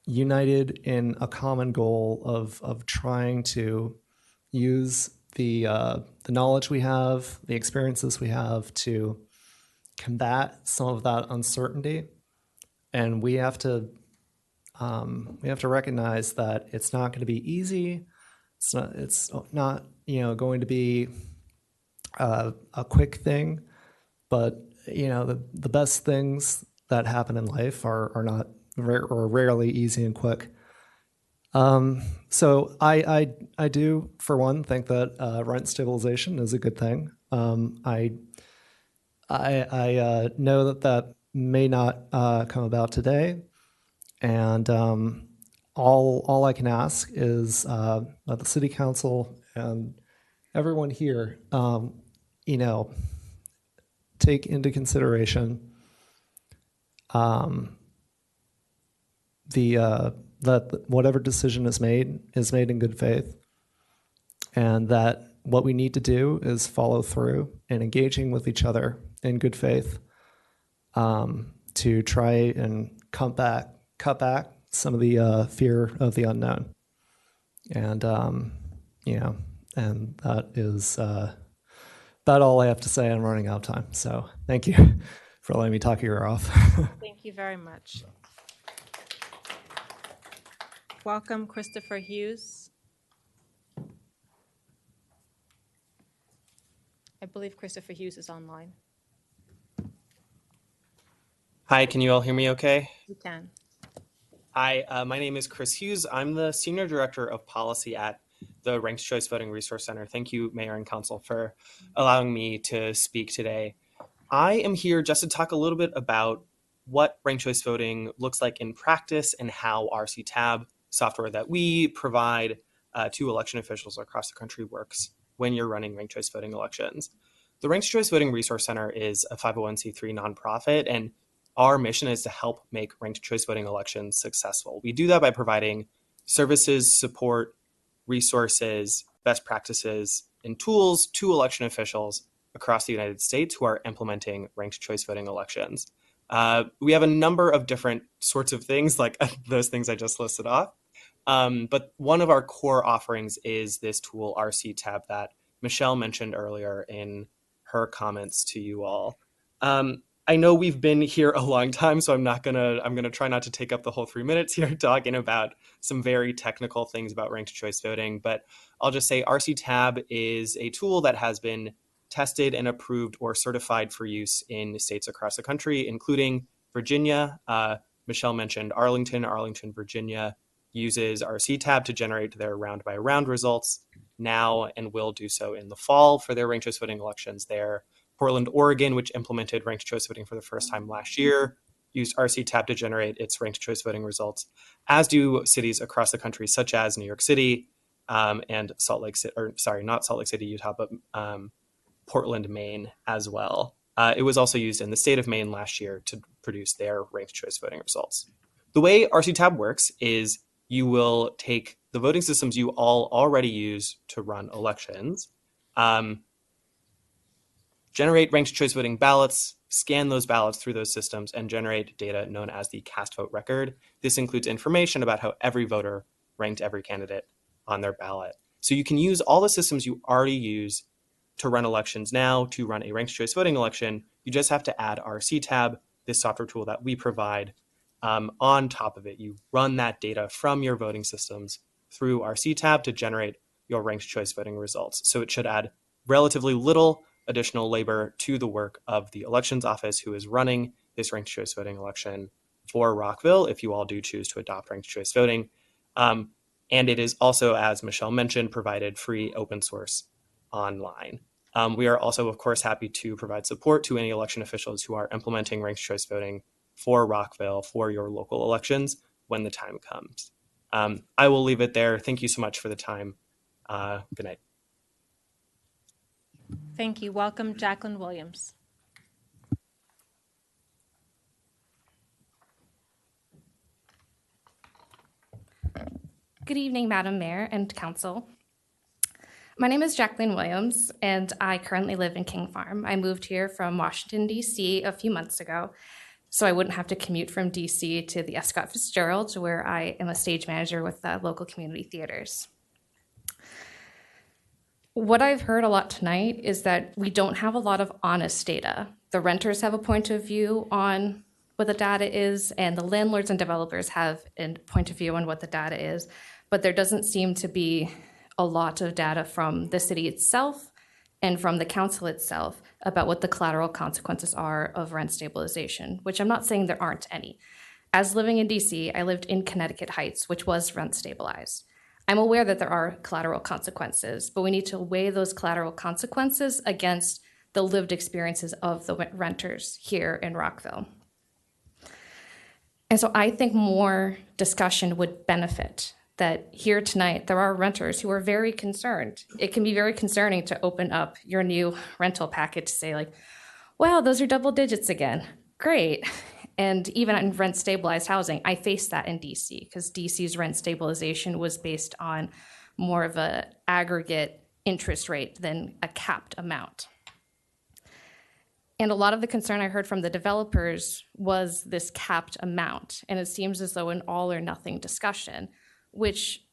united in a common goal of trying to use the knowledge we have, the experiences we have to combat some of that uncertainty. And we have to recognize that it's not going to be easy. It's not going to be a quick thing, but the best things that happen in life are not or rarely easy and quick. So I do, for one, think that rent stabilization is a good thing. I know that may not come about today, and all I can ask is that the city council and everyone here, take into consideration that whatever decision is made in good faith, and that what we need to do is follow through and engaging with each other in good faith to try and cut back some of the fear of the unknown. And and that is about all I have to say. I'm running out of time, so thank you for letting me talk your ear off. Thank you very much. Welcome, Christopher Hughes. I believe Christopher Hughes is online. Hi, can you all hear me okay? You can. Hi, my name is Chris Hughes. I'm the Senior Director of Policy at the Ranked Choice Voting Resource Center. Thank you, Mayor and Council, for allowing me to speak today. I am here just to talk a little bit about what ranked choice voting looks like in practice and how RC Tab software that we provide to election officials across the country works when you're running ranked choice voting elections. The Ranked Choice Voting Resource Center is a 501c3 nonprofit, and our mission is to help make ranked choice voting elections successful. We do that by providing services, support, resources, best practices, and tools to election officials across the United States who are implementing ranked choice voting elections. We have a number of different sorts of things, like those things I just listed off. But one of our core offerings is this tool, RC Tab, that Michelle mentioned earlier in her comments to you all. I know we've been here a long time, so I'm gonna try not to take up the whole 3 minutes here talking about some very technical things about ranked choice voting, but I'll just say RC Tab is a tool that has been tested and approved or certified for use in states across the country, including Virginia. Michelle mentioned Arlington, Virginia, uses RC tab to generate their round by round results now and will do so in the fall for their ranked choice voting elections there. Portland, Oregon, which implemented ranked choice voting for the first time last year, used RC tab to generate its ranked choice voting results, as do cities across the country, such as New York City and Salt Lake City, or sorry, not Salt Lake City, Utah, but Portland, Maine as well. It was also used in the state of Maine last year to produce their ranked choice voting results. The way RC tab works is you will take the voting systems you all already use to run elections, generate ranked choice voting ballots, scan those ballots through those systems, and generate data known as the cast vote record. This includes information about how every voter ranked every candidate on their ballot. So you can use all the systems you already use to run elections now to run a ranked choice voting election. You just have to add RC tab, this software tool that we provide. On top of it, you run that data from your voting systems through RC tab to generate your ranked choice voting results. So it should add relatively little additional labor to the work of the elections office who is running this ranked choice voting election for Rockville, if you all do choose to adopt ranked choice voting. And it is also, as Michelle mentioned, provided free open source online. We are also, of course, happy to provide support to any election officials who are implementing ranked choice voting for Rockville, for your local elections when the time comes. I will leave it there. Thank you so much for the time. Good night. Thank you. Welcome, Jacqueline Williams. Good evening, Madam Mayor and Council. My name is Jacqueline Williams, and I currently live in King Farm. I moved here from Washington, D.C. a few months ago, so I wouldn't have to commute from D.C. to the S. Scott Fitzgerald, where I am a stage manager with local community theaters. What I've heard a lot tonight is that we don't have a lot of honest data. The renters have a point of view on what the data is, and the landlords and developers have a point of view on what the data is, but there doesn't seem to be a lot of data from the city itself and from the council itself about what the collateral consequences are of rent stabilization, which I'm not saying there aren't any. As living in DC, I lived in Connecticut Heights, which was rent stabilized. I'm aware that there are collateral consequences, but we need to weigh those collateral consequences against the lived experiences of the renters here in Rockville. And so I think more discussion would benefit. That here tonight, there are renters who are very concerned. It can be very concerning to open up your new rental package to say like, wow, those are double digits again. Great. And even in rent stabilized housing, I faced that in DC because DC's rent stabilization was based on more of an aggregate interest rate than a capped amount. And a lot of the concern I heard from the developers was this capped amount. And it seems as though an all or nothing discussion, which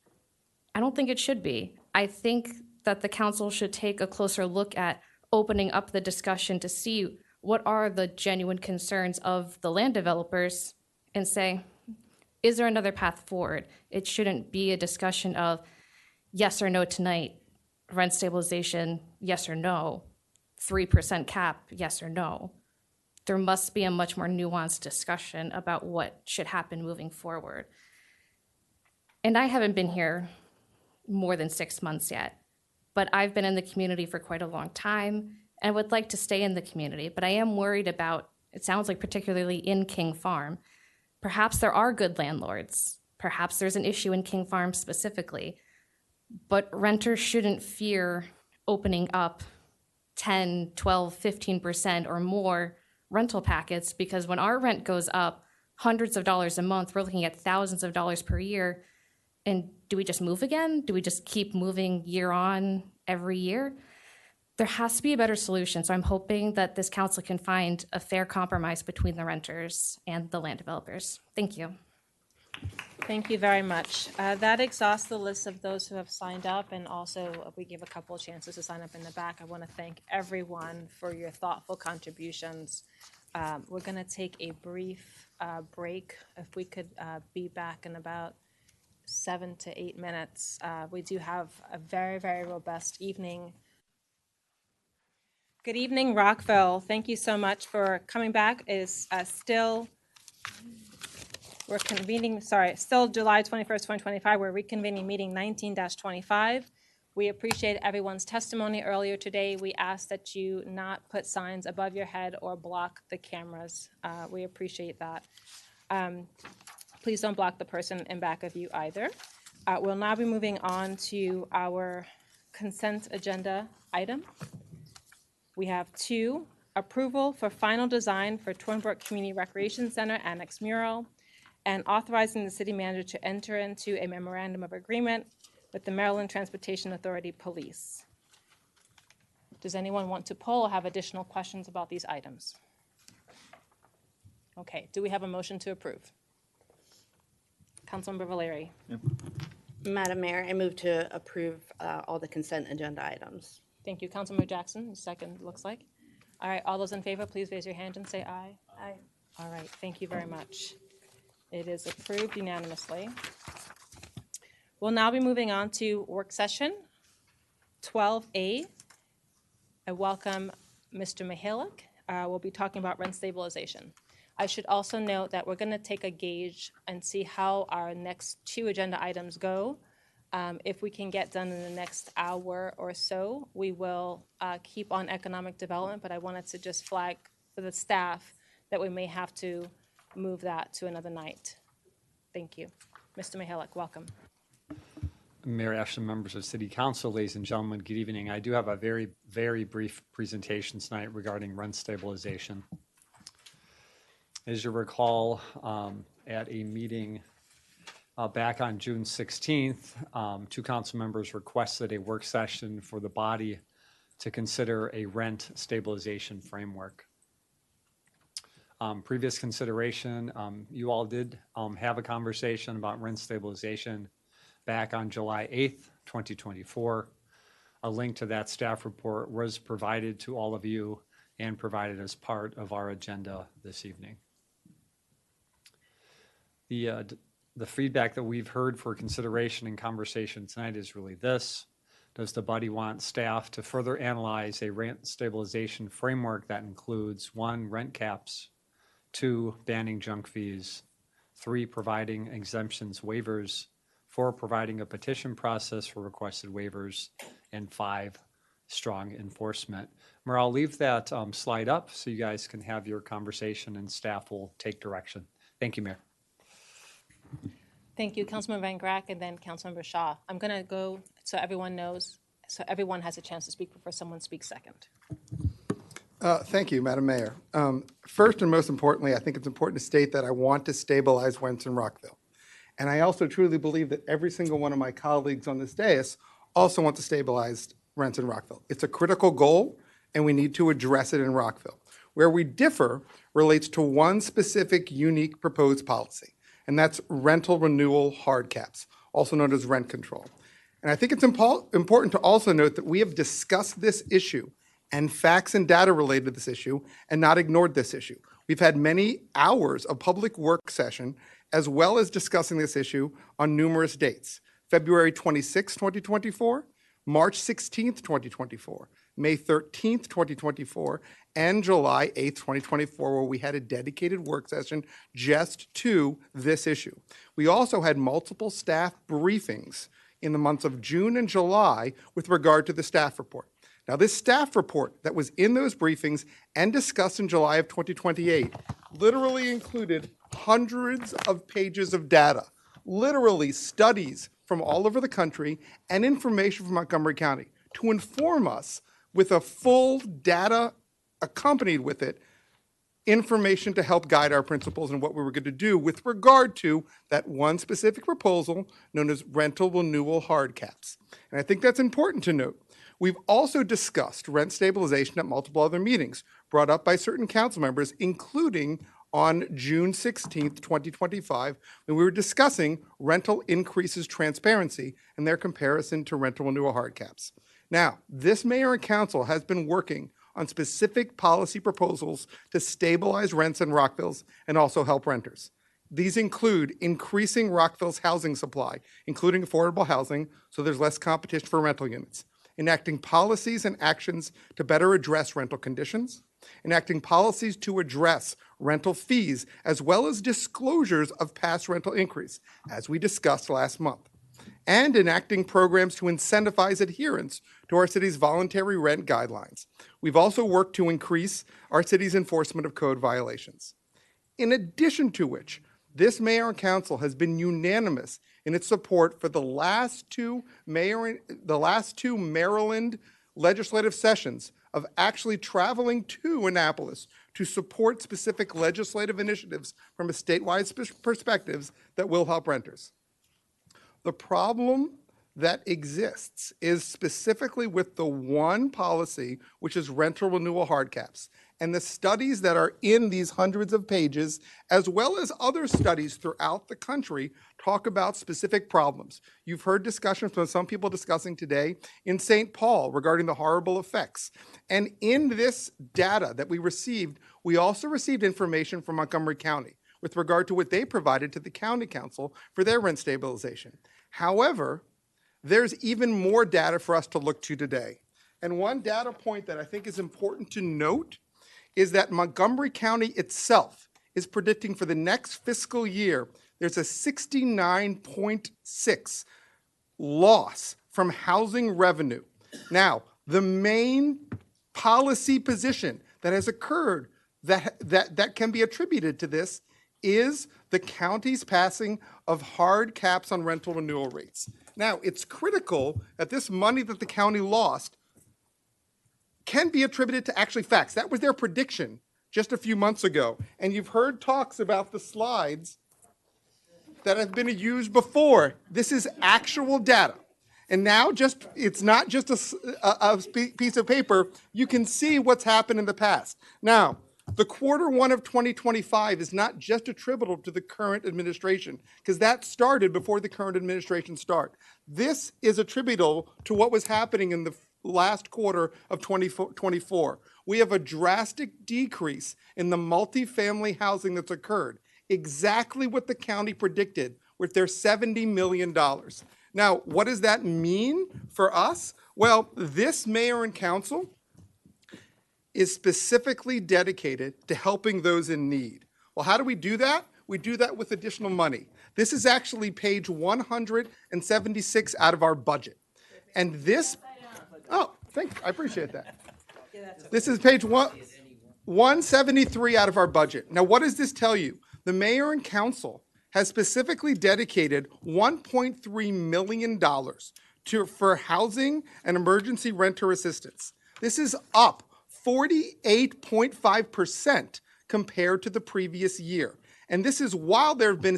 I don't think it should be. I think that the council should take a closer look at opening up the discussion to see what are the genuine concerns of the land developers and say, is there another path forward? It shouldn't be a discussion of yes or no tonight, rent stabilization, yes or no, 3% cap, yes or no. There must be a much more nuanced discussion about what should happen moving forward. And I haven't been here more than 6 months yet, but I've been in the community for quite a long time and would like to stay in the community. But I am worried about, it sounds like particularly in King Farm, perhaps there are good landlords. Perhaps there's an issue in King Farm specifically, but renters shouldn't fear opening up 10, 12, 15% or more rental packets, because when our rent goes up hundreds of dollars a month, we're looking at thousands of dollars per year. And do we just move again? Do we just keep moving year on every year? There has to be a better solution. So I'm hoping that this council can find a fair compromise between the renters and the land developers. Thank you. Thank you very much. That exhausts the list of those who have signed up, and also we give a couple of chances to sign up in the back. I want to thank everyone for your thoughtful contributions. We're going to take a brief break. If we could be back in about 7 to 8 minutes. We do have a very, very robust evening. Good evening, Rockville. Thank you so much for coming back. We're We're convening, sorry, still July 21st, 2025. We're reconvening meeting 19-25. We appreciate everyone's testimony earlier today. We ask that you not put signs above your head or block the cameras. We appreciate that. Please don't block the person in back of you either. We'll now be moving on to our consent agenda item. We have 2, approval for final design for Tornbrook Community Recreation Center Annex Mural, and authorizing the city manager to enter into a memorandum of agreement with the Maryland Transportation Authority Police. Does anyone want to poll or have additional questions about these items? Okay, do we have a motion to approve? Councilmember Valeri. Madam Mayor, I move to approve all the consent agenda items. Thank you. Councilmember Jackson, second, looks like. All right, all those in favor, please raise your hand and say aye. Aye. All right, thank you very much. It is approved unanimously. We'll now be moving on to work session 12A. I welcome Mr. Mihalik. We'll be talking about rent stabilization. I should also note that we're going to take a gauge and see how our next 2 agenda items go. If we can get done in the next hour or so, we will keep on economic development, but I wanted to just flag for the staff that we may have to move that to another night. Thank you. Mr. Mihalik, welcome. Mayor Ashton, members of City Council, ladies and gentlemen, good evening. I do have a very, very brief presentation tonight regarding rent stabilization. As you recall, at a meeting back on June 16th, 2 council members requested a work session for the body to consider a rent stabilization framework. Previous consideration, you all did have a conversation about rent stabilization back on July 8th, 2024. A link to that staff report was provided to all of you and provided as part of our agenda this evening. The feedback that we've heard for consideration and conversation tonight is really this. Does the body want staff to further analyze a rent stabilization framework that includes 1, rent caps, 2, banning junk fees, 3, providing exemptions waivers, 4, providing a petition process for requested waivers, and 5, strong enforcement. Mayor, I'll leave that slide up so you guys can have your conversation and staff will take direction. Thank you, Mayor. Thank you, Councilman Van Grack, and then Councilmember Shaw. I'm going to go so everyone knows, so everyone has a chance to speak before someone speaks second. Thank you, Madam Mayor. First and most importantly, I think it's important to state that I want to stabilize rents in Rockville. And I also truly believe that every single one of my colleagues on this dais also want to stabilize rents in Rockville. It's a critical goal, and we need to address it in Rockville. Where we differ relates to one specific unique proposed policy, and that's rental renewal hard caps, also known as rent control. And I think it's important to also note that we have discussed this issue and facts and data related to this issue and not ignored this issue. We've had many hours of public work session as well as discussing this issue on numerous dates. February 26, 2024, March 16th, 2024, May 13th, 2024, and July 8th, 2024, where we had a dedicated work session just to this issue. We also had multiple staff briefings in the months of June and July with regard to the staff report. Now, this staff report that was in those briefings and discussed in July of 2028 literally included hundreds of pages of data, literally studies from all over the country and information from Montgomery County to inform us with a full data accompanied with it, information to help guide our principles and what we were going to do with regard to that one specific proposal known as rental renewal hard caps. And I think that's important to note. We've also discussed rent stabilization at multiple other meetings brought up by certain council members, including on June 16th, 2025, when we were discussing rental increases transparency and their comparison to rental renewal hard caps. Now, this mayor and council has been working on specific policy proposals to stabilize rents in Rockville's and also help renters. These include increasing Rockville's housing supply, including affordable housing, so there's less competition for rental units, enacting policies and actions to better address rental conditions, enacting policies to address rental fees, as well as disclosures of past rental increase, as we discussed last month, and enacting programs to incentivize adherence to our city's voluntary rent guidelines. We've also worked to increase our city's enforcement of code violations. In addition to which, this mayor and council has been unanimous in its support for the last two Maryland legislative sessions of actually traveling to Annapolis to support specific legislative initiatives from a statewide perspectives that will help renters. The problem that exists is specifically with the one policy, which is rental renewal hard caps. And the studies that are in these hundreds of pages, as well as other studies throughout the country, talk about specific problems. You've heard discussions from some people discussing today in St. Paul regarding the horrible effects. And in this data that we received, we also received information from Montgomery County with regard to what they provided to the county council for their rent stabilization. However, there's even more data for us to look to today. And one data point that I think is important to note is that Montgomery County itself is predicting for the next fiscal year, there's a 69.6 loss from housing revenue. Now, the main policy position that has occurred that can be attributed to this is the county's passing of hard caps on rental renewal rates. Now, it's critical that this money that the county lost can be attributed to actually facts. That was their prediction just a few months ago. And you've heard talks about the slides that have been used before. This is actual data. And now it's not just a piece of paper. You can see what's happened in the past. Now, the Q1 of 2025 is not just attributable to the current administration, because that started before the current administration started. This is attributable to what was happening in the last quarter of 2024. We have a drastic decrease in the multifamily housing that's occurred, exactly what the county predicted with their $70 million. Now, what does that mean for us? Well, this mayor and council is specifically dedicated to helping those in need. Well, how do we do that? We do that with additional money. This is actually page 176 out of our budget. And this, oh, thank you, I appreciate that. This is page 173 out of our budget. Now, what does this tell you? The mayor and council has specifically dedicated $1.3 million for housing and emergency renter assistance. This is up 48.5% compared to the previous year. And this is while there have been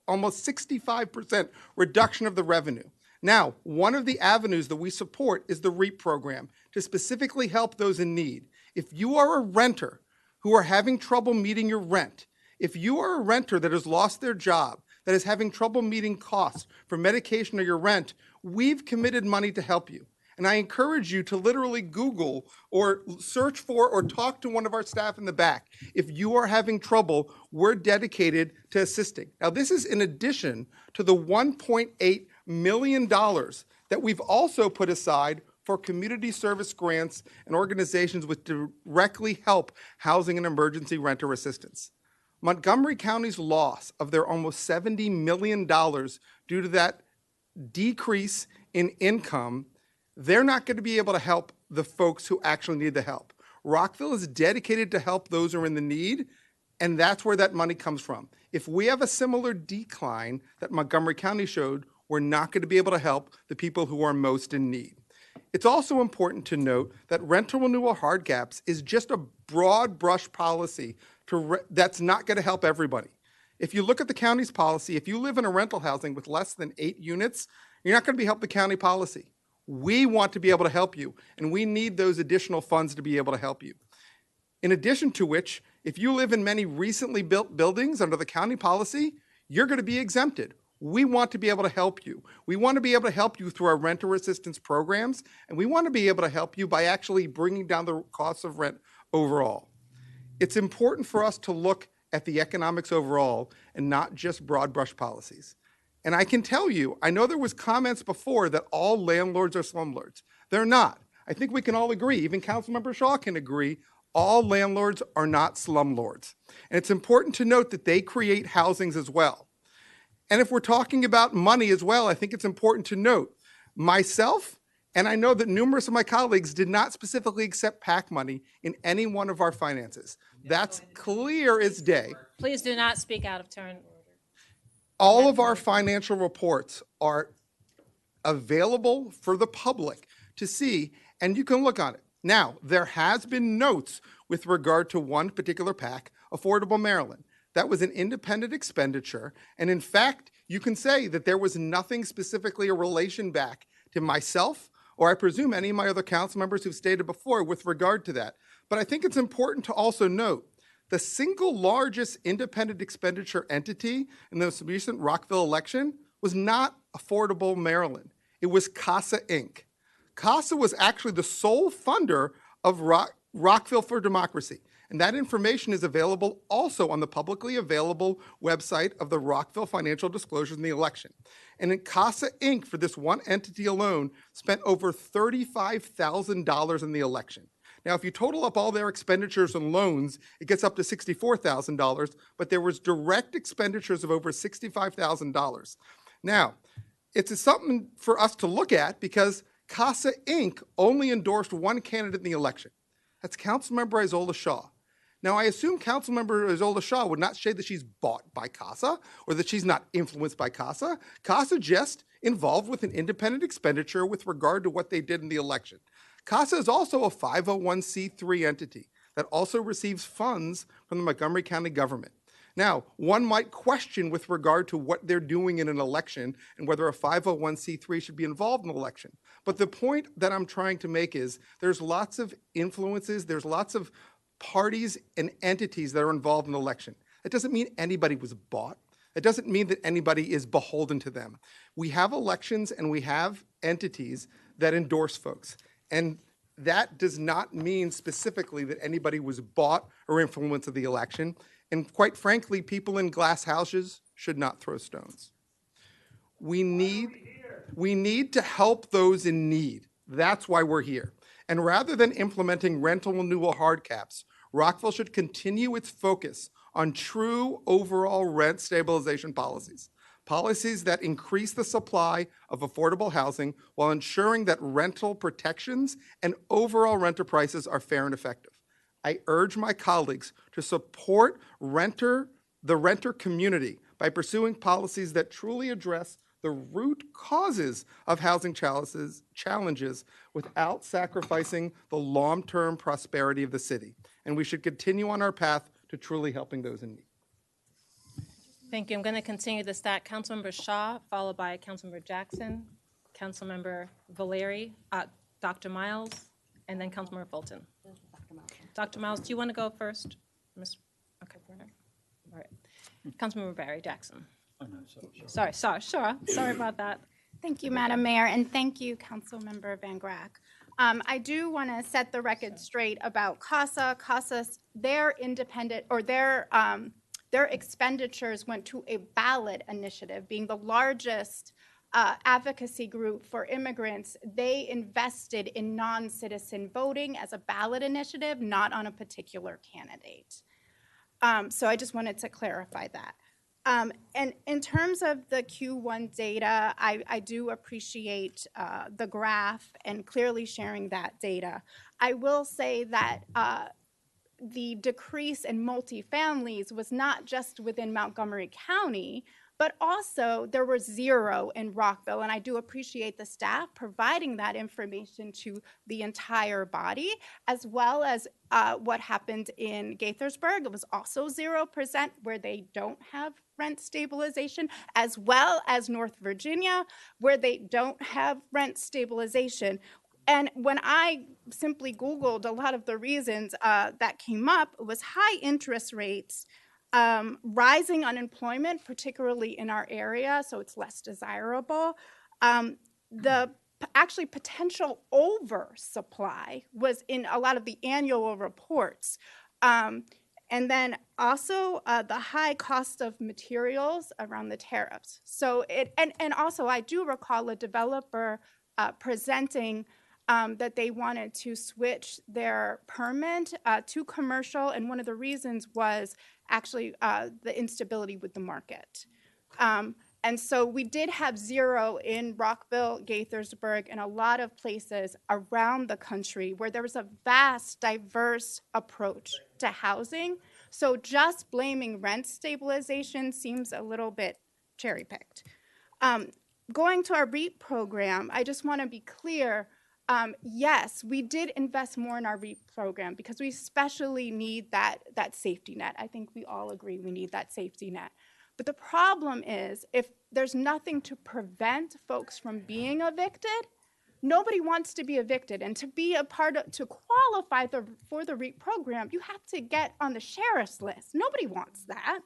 almost 65% reduction of the revenue. Now, one of the avenues that we support is the REAP program to specifically help those in need. If you are a renter who are having trouble meeting your rent, if you are a renter that has lost their job, that is having trouble meeting costs for medication or your rent, we've committed money to help you. And I encourage you to literally Google or search for or talk to one of our staff in the back. If you are having trouble, we're dedicated to assisting. Now, this is in addition to the $1.8 million that we've also put aside for community service grants and organizations which directly help housing and emergency renter assistance. Montgomery County's loss of their almost $70 million due to that decrease in income, they're not going to be able to help the folks who actually need the help. Rockville is dedicated to help those who are in the need, and that's where that money comes from. If we have a similar decline that Montgomery County showed, we're not going to be able to help the people who are most in need. It's also important to note that rental renewal hard caps is just a broad brush policy that's not going to help everybody. If you look at the county's policy, if you live in a rental housing with less than 8 units, you're not going to be helped the county policy. We want to be able to help you, and we need those additional funds to be able to help you. In addition to which, if you live in many recently built buildings under the county policy, you're going to be exempted. We want to be able to help you. We want to be able to help you through our renter assistance programs, and we want to be able to help you by actually bringing down the cost of rent overall. It's important for us to look at the economics overall and not just broad brush policies. And I can tell you, I know there was comments before that all landlords are slumlords. They're not. I think we can all agree, even Councilmember Shaw can agree, all landlords are not slumlords. And it's important to note that they create housings as well. And if we're talking about money as well, I think it's important to note myself, and I know that numerous of my colleagues did not specifically accept PAC money in any one of our finances. That's clear as day. Please do not speak out of turn. All of our financial reports are available for the public to see, and you can look on it. Now, there has been notes with regard to one particular PAC, Affordable Maryland. That was an independent expenditure, and in fact, you can say that there was nothing specifically a relation back to myself, or I presume any of my other council members who've stated before with regard to that. But I think it's important to also note the single largest independent expenditure entity in the recent Rockville election was not Affordable Maryland. It was CASA Inc. CASA was actually the sole funder of Rockville for Democracy. And that information is available also on the publicly available website of the Rockville Financial Disclosures in the election. And in CASA Inc., for this one entity alone, spent over $35,000 in the election. Now, if you total up all their expenditures and loans, it gets up to $64,000, but there was direct expenditures of over $65,000. Now, it's something for us to look at because CASA Inc. only endorsed one candidate in the election. That's Councilmember Isola Shaw. Now, I assume Councilmember Isola Shaw would not say that she's bought by CASA or that she's not influenced by CASA. CASA just involved with an independent expenditure with regard to what they did in the election. CASA is also a 501c3 entity that also receives funds from the Montgomery County government. Now, one might question with regard to what they're doing in an election and whether a 501c3 should be involved in an election. But the point that I'm trying to make is there's lots of influences, there's lots of parties and entities that are involved in the election. That doesn't mean anybody was bought. It doesn't mean that anybody is beholden to them. We have elections and we have entities that endorse folks. And that does not mean specifically that anybody was bought or influenced of the election. And quite frankly, people in glass houses should not throw stones. We need to help those in need. That's why we're here. And rather than implementing rental renewal hard caps, Rockville should continue its focus on true overall rent stabilization policies. Policies that increase the supply of affordable housing while ensuring that rental protections and overall renter prices are fair and effective. I urge my colleagues to support the renter community by pursuing policies that truly address the root causes of housing challenges without sacrificing the long-term prosperity of the city. And we should continue on our path to truly helping those in need. Thank you. I'm going to continue the stack. Councilmember Shaw, followed by Councilmember Jackson, Councilmember Valeri, Dr. Miles, and then Councilmember Fulton. Dr. Miles, do you want to go first? Okay, all right. Councilmember Barry Jackson. Oh, no, sorry about that. Thank you, Madam Mayor, and thank you, Councilmember Van Grack. I do want to set the record straight about CASA. CASA's, their independent, or their expenditures went to a ballot initiative, being the largest advocacy group for immigrants. They invested in non-citizen voting as a ballot initiative, not on a particular candidate. So I just wanted to clarify that. And in terms of the Q1 data, I do appreciate the graph and clearly sharing that data. I will say that the decrease in multifamilies was not just within Montgomery County, but also there were 0 in Rockville. And I do appreciate the staff providing that information to the entire body, as well as what happened in Gaithersburg. It was also 0% where they don't have rent stabilization, as well as North Virginia, where they don't have rent stabilization. And when I simply Googled, a lot of the reasons that came up was high interest rates, rising unemployment, particularly in our area, so it's less desirable. The actually potential oversupply was in a lot of the annual reports. And then also the high cost of materials around the tariffs. So and also I do recall a developer presenting that they wanted to switch their permit to commercial, and one of the reasons was actually the instability with the market. And so we did have zero in Rockville, Gaithersburg, and a lot of places around the country where there was a vast, diverse approach to housing. So just blaming rent stabilization seems a little bit cherry-picked. Going to our REAP program, I just want to be clear, yes, we did invest more in our REAP program because we especially need that safety net. I think we all agree we need that safety net. But the problem is, if there's nothing to prevent folks from being evicted, nobody wants to be evicted. And to be a part of, to qualify for the REAP program, you have to get on the sheriff's list. Nobody wants that.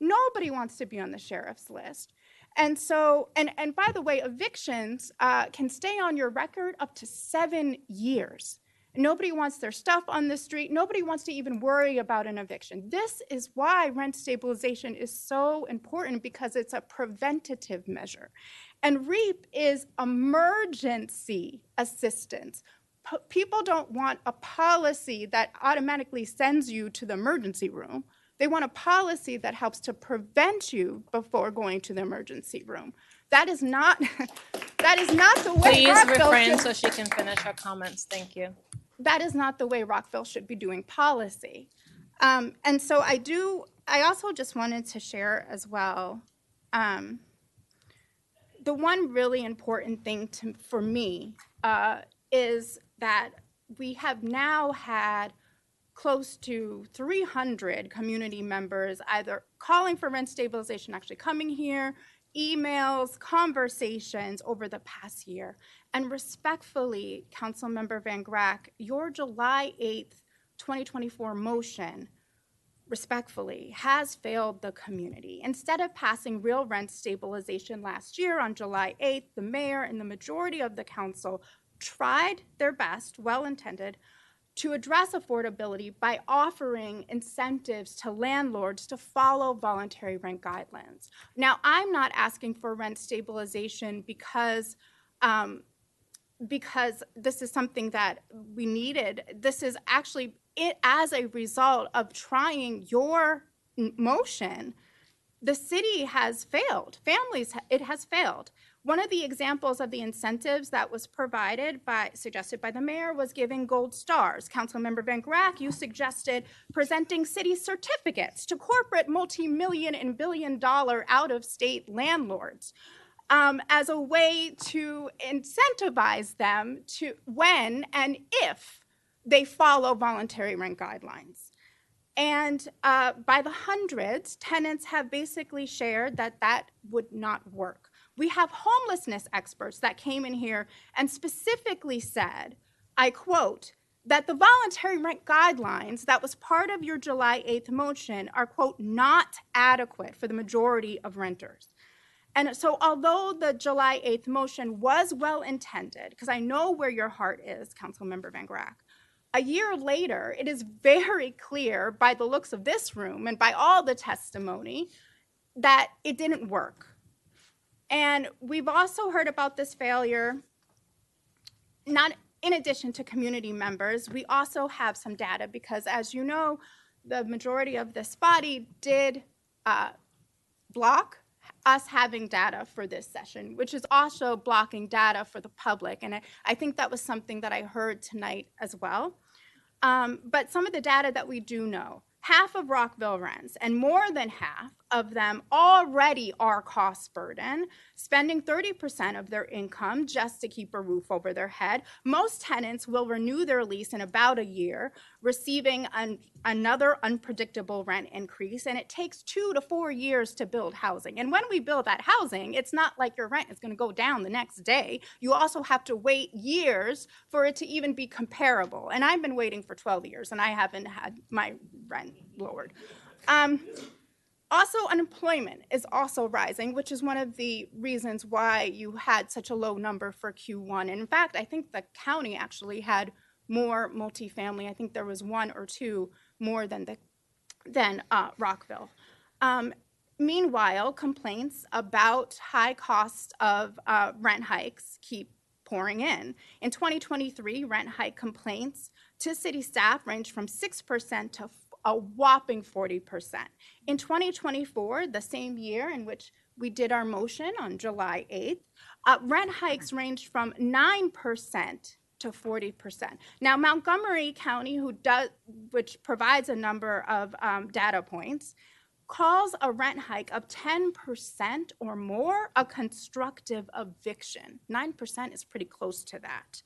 Nobody wants to be on the sheriff's list. And so, and by the way, evictions can stay on your record up to 7 years. Nobody wants their stuff on the street. Nobody wants to even worry about an eviction. This is why rent stabilization is so important, because it's a preventative measure. And REAP is emergency assistance. People don't want a policy that automatically sends you to the emergency room. They want a policy that helps to prevent you before going to the emergency room. That is not the way Please Rockville refrain should, so she can finish her comments. Thank you. that is not the way Rockville should be doing policy. And so I also just wanted to share as well, the one really important thing for me is that we have now had close to 300 community members either calling for rent stabilization, actually coming here, emails, conversations over the past year. And respectfully, Councilmember Van Grack, your July 8th, 2024 motion, respectfully, has failed the community. Instead of passing real rent stabilization last year on July 8th, the mayor and the majority of the council tried their best, well-intended, to address affordability by offering incentives to landlords to follow voluntary rent guidelines. Now, I'm not asking for rent stabilization because this is something that we needed. This is actually it as a result of trying your motion. The city has failed. It has failed. One of the examples of the incentives that was suggested by the mayor was giving gold stars. Councilmember Van Grack, you suggested presenting city certificates to corporate multi-million and billion-dollar out-of-state landlords as a way to incentivize them to when and if they follow voluntary rent guidelines. And by the hundreds, tenants have basically shared that that would not work. We have homelessness experts that came in here and specifically said, I quote, that the voluntary rent guidelines that was part of your July 8th motion are, quote, not adequate for the majority of renters. And so although the July 8th motion was well-intended, because I know where your heart is, Councilmember Van Grack, a year later, it is very clear by the looks of this room and by all the testimony that it didn't work. And we've also heard about this failure, not in addition to community members, we also have some data because, as you know, the majority of this body did block us having data for this session, which is also blocking data for the public. And I think that was something that I heard tonight as well. But some of the data that we do know, half of Rockville rents, and more than half of them already are cost burden, spending 30% of their income just to keep a roof over their head. Most tenants will renew their lease in about a year, receiving another unpredictable rent increase, and it takes 2 to 4 years to build housing. And when we build that housing, it's not like your rent is going to go down the next day. You also have to wait years for it to even be comparable. And I've been waiting for 12 years, and I haven't had my rent lowered. Also, unemployment is also rising, which is one of the reasons why you had such a low number for Q1. And in fact, I think the county actually had more multifamily. I think there was 1 or 2 more than Rockville. Meanwhile, complaints about high cost of rent hikes keep pouring in. In 2023, rent hike complaints to city staff ranged from 6% to a whopping 40%. In 2024, the same year in which we did our motion on July 8th, rent hikes ranged from 9% to 40%. Now, Montgomery County, which provides a number of data points, calls a rent hike of 10% or more a constructive eviction. 9% is pretty close to that.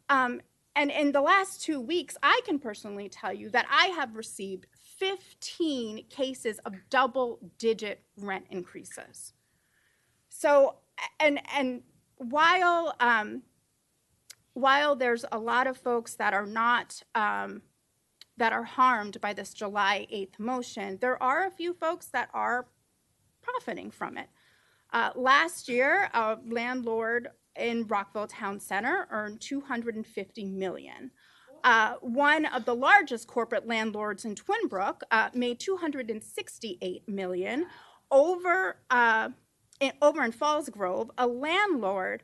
And in the last 2 weeks, I can personally tell you that I have received 15 cases of double-digit rent increases. So, and while there's a lot of folks that are not that are harmed by this July 8th motion, there are a few folks that are profiting from it. Last year, a landlord in Rockville Town Center earned $250 million. One of the largest corporate landlords in Twin Brook made $268 million. Over in Falls Grove, a landlord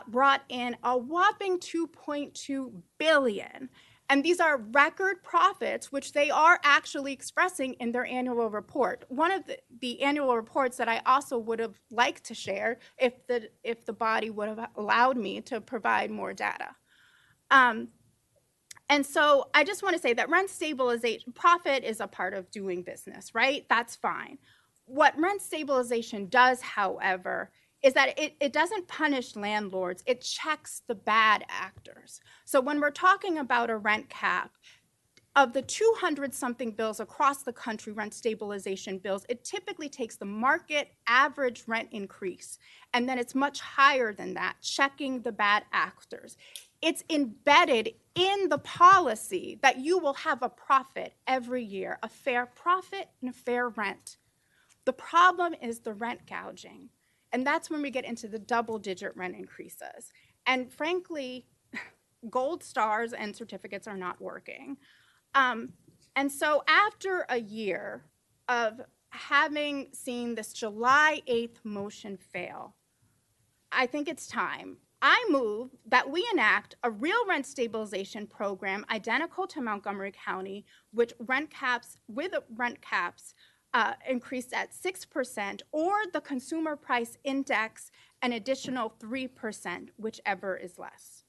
brought in a whopping $2.2 billion. And these are record profits, which they are actually expressing in their annual report. One of the annual reports that I also would have liked to share if the body would have allowed me to provide more data. And so I just want to say that rent stabilization, profit is a part of doing business, right? That's fine. What rent stabilization does, however, is that it doesn't punish landlords, it checks the bad actors. So when we're talking about a rent cap, of the 200-something bills across the country, rent stabilization bills, it typically takes the market average rent increase, and then it's much higher than that, checking the bad actors. It's embedded in the policy that you will have a profit every year, a fair profit and a fair rent. The problem is the rent gouging. And that's when we get into the double-digit rent increases. And frankly, gold stars and certificates are not working. And so after a year of having seen this July 8th motion fail, I think it's time. I move that we enact a real rent stabilization program identical to Montgomery County, with rent caps increased at 6%, or the consumer price index an additional 3%, whichever is less.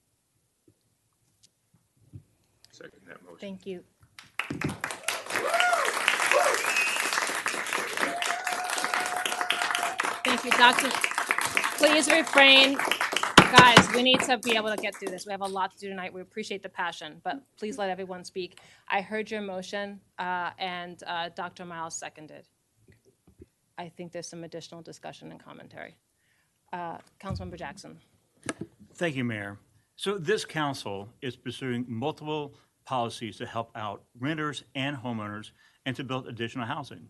Second that motion. Thank you. Thank you, Doctor. Please refrain. Guys, we need to be able to get through this. We have a lot to do tonight. We appreciate the passion, but please let everyone speak. I heard your motion, and Dr. Miles seconded. I think there's some additional discussion and commentary. Councilmember Jackson. Thank you, Mayor. So this council is pursuing multiple policies to help out renters and homeowners and to build additional housing.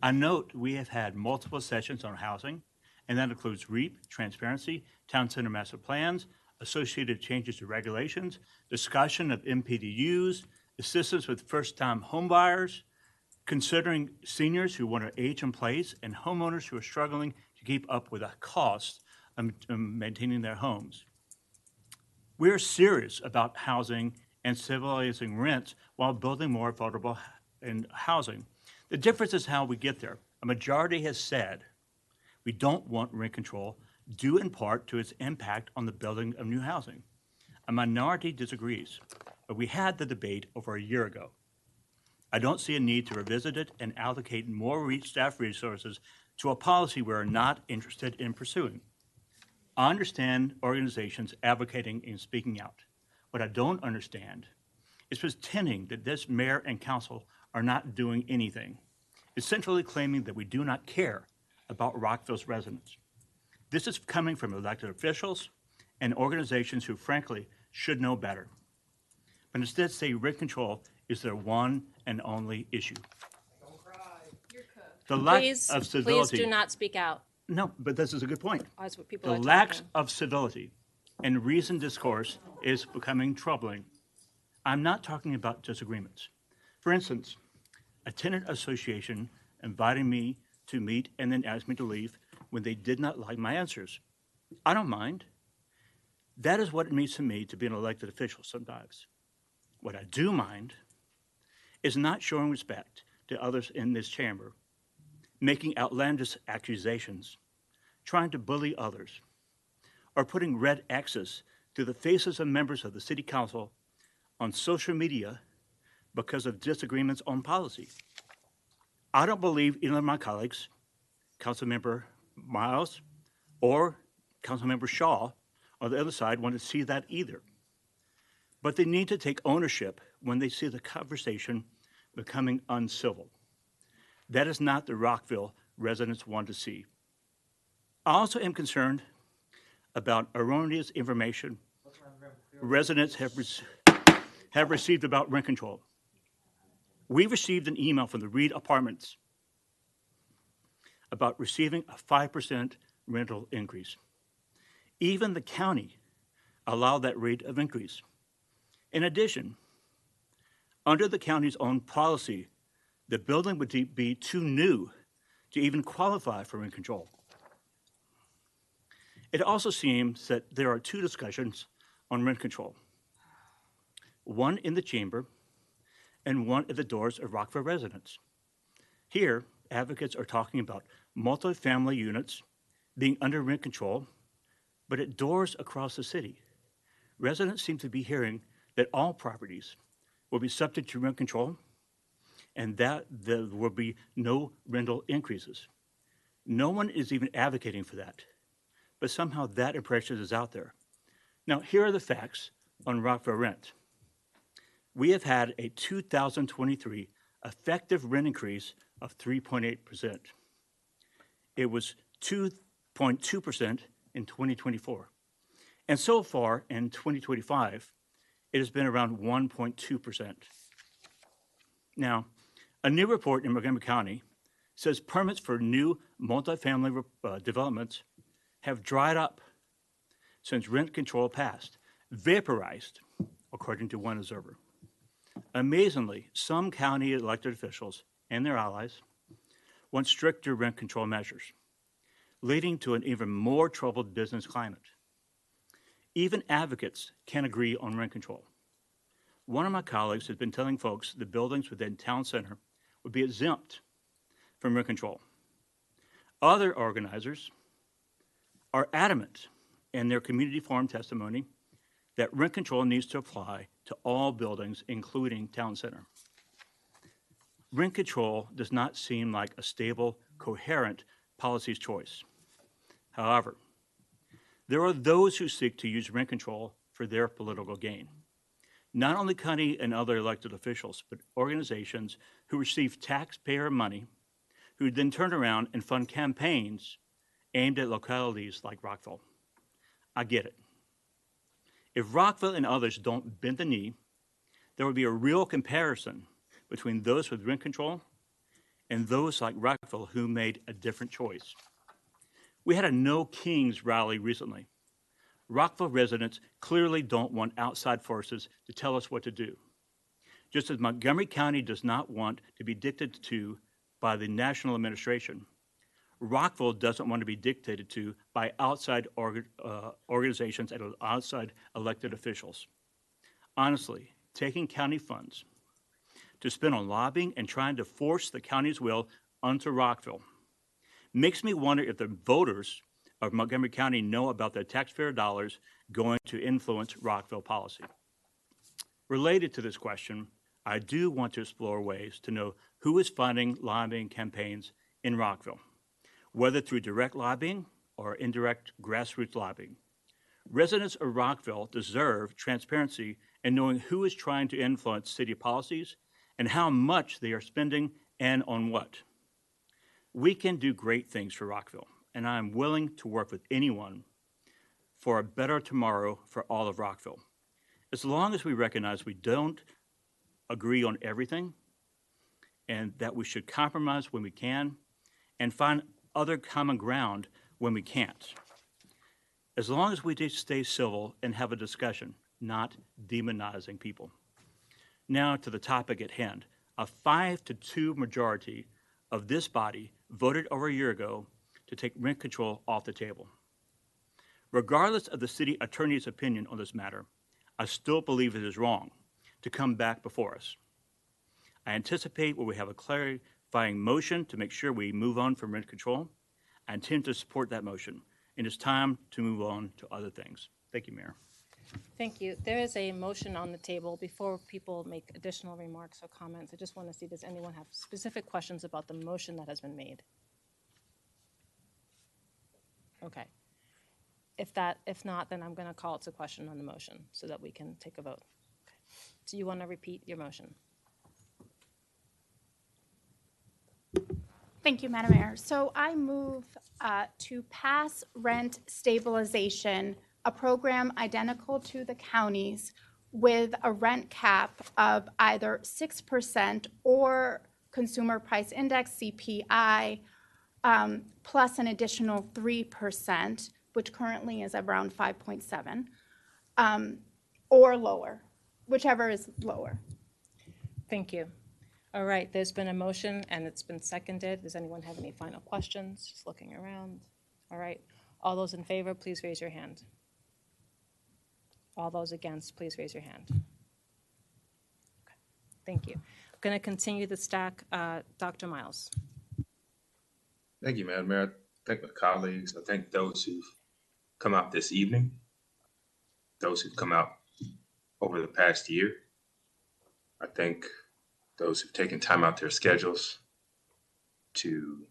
I note we have had multiple sessions on housing, and that includes REAP, transparency, town center master plans, associated changes to regulations, discussion of MPDUs, assistance with first-time homebuyers, considering seniors who want to age in place, and homeowners who are struggling to keep up with the cost of maintaining their homes. We're serious about housing and stabilizing rents while building more affordable housing. The difference is how we get there. A majority has said we don't want rent control, due in part to its impact on the building of new housing. A minority disagrees, but we had the debate over a year ago. I don't see a need to revisit it and allocate more staff resources to a policy we're not interested in pursuing. I understand organizations advocating and speaking out. What I don't understand is pretending that this mayor and council are not doing anything, essentially claiming that we do not care about Rockville's residents. This is coming from elected officials and organizations who, frankly, should know better, but instead say rent control is their one and only issue. Don't cry. You're cooked. The lack of civility. Please do not speak out. No, but this is a good point. That's what people The are lack talking. of civility and reasoned discourse is becoming troubling. I'm not talking about disagreements. For instance, a tenant association invited me to meet and then asked me to leave when they did not like my answers. I don't mind. That is what it means to me to be an elected official sometimes. What I do mind is not showing respect to others in this chamber, making outlandish accusations, trying to bully others, or putting red X's through the faces of members of the City Council on social media because of disagreements on policy. I don't believe either of my colleagues, Councilmember Miles or Councilmember Shaw on the other side, want to see that either. But they need to take ownership when they see the conversation becoming uncivil. That is not the Rockville residents want to see. I also am concerned about erroneous information residents have received about rent control. We received an email from the Reed Apartments about receiving a 5% rental increase. Even the county allowed that rate of increase. In addition, under the county's own policy, the building would be too new to even qualify for rent control. It also seems that there are two discussions on rent control, one in the chamber and one at the doors of Rockville residents. Here, advocates are talking about multifamily units being under rent control, but at doors across the city, residents seem to be hearing that all properties will be subject to rent control and that there will be no rental increases. No one is even advocating for that, but somehow that impression is out there. Now, here are the facts on Rockville rent. We have had a 2023 effective rent increase of 3.8%. It was 2.2% in 2024. And so far in 2025, it has been around 1.2%. Now, a new report in Montgomery County says permits for new multifamily developments have dried up since rent control passed, vaporized, according to one observer. Amazingly, some county elected officials and their allies want stricter rent control measures, leading to an even more troubled business climate. Even advocates can't agree on rent control. One of my colleagues has been telling folks the buildings within town center would be exempt from rent control. Other organizers are adamant in their community forum testimony that rent control needs to apply to all buildings, including town center. Rent control does not seem like a stable, coherent policy choice. However, there are those who seek to use rent control for their political gain. Not only county and other elected officials, but organizations who receive taxpayer money, who then turn around and fund campaigns aimed at localities like Rockville. I get it. If Rockville and others don't bend the knee, there will be a real comparison between those with rent control and those like Rockville who made a different choice. We had a No Kings rally recently. Rockville residents clearly don't want outside forces to tell us what to do. Just as Montgomery County does not want to be dictated to by the national administration, Rockville doesn't want to be dictated to by outside organizations and outside elected officials. Honestly, taking county funds to spend on lobbying and trying to force the county's will onto Rockville makes me wonder if the voters of Montgomery County know about their taxpayer dollars going to influence Rockville policy. Related to this question, I do want to explore ways to know who is funding lobbying campaigns in Rockville, whether through direct lobbying or indirect grassroots lobbying. Residents of Rockville deserve transparency in knowing who is trying to influence city policies and how much they are spending and on what. We can do great things for Rockville, and I am willing to work with anyone for a better tomorrow for all of Rockville. As long as we recognize we don't agree on everything and that we should compromise when we can and find other common ground when we can't. As long as we just stay civil and have a discussion, not demonizing people. Now to the topic at hand. A 5-2 majority of this body voted over a year ago to take rent control off the table. Regardless of the city attorney's opinion on this matter, I still believe it is wrong to come back before us. I anticipate when we have a clarifying motion to make sure we move on from rent control. I intend to support that motion, and it's time to move on to other things. Thank you, Mayor. Thank you. There is a motion on the table. Before people make additional remarks or comments, I just want to see, does anyone have specific questions about the motion that has been made? Okay. If not, then I'm going to call it to question on the motion so that we can take a vote. Okay. Do you want to repeat your motion? Thank you, Madam Mayor. So I move to pass rent stabilization, a program identical to the counties with a rent cap of either 6% or consumer price index, CPI, plus an additional 3%, which currently is around 5.7, or lower, whichever is lower. Thank you. All right, there's been a motion and it's been seconded. Does anyone have any final questions? Just looking around. All right, all those in favor, please raise your hand. All those against, please raise your hand. Okay. Thank you. I'm going to continue the stack. Dr. Miles. Thank you, Madam Mayor. I thank my colleagues. I thank those who've come out this evening, those who've come out over the past year. I thank those who've taken time out their schedules to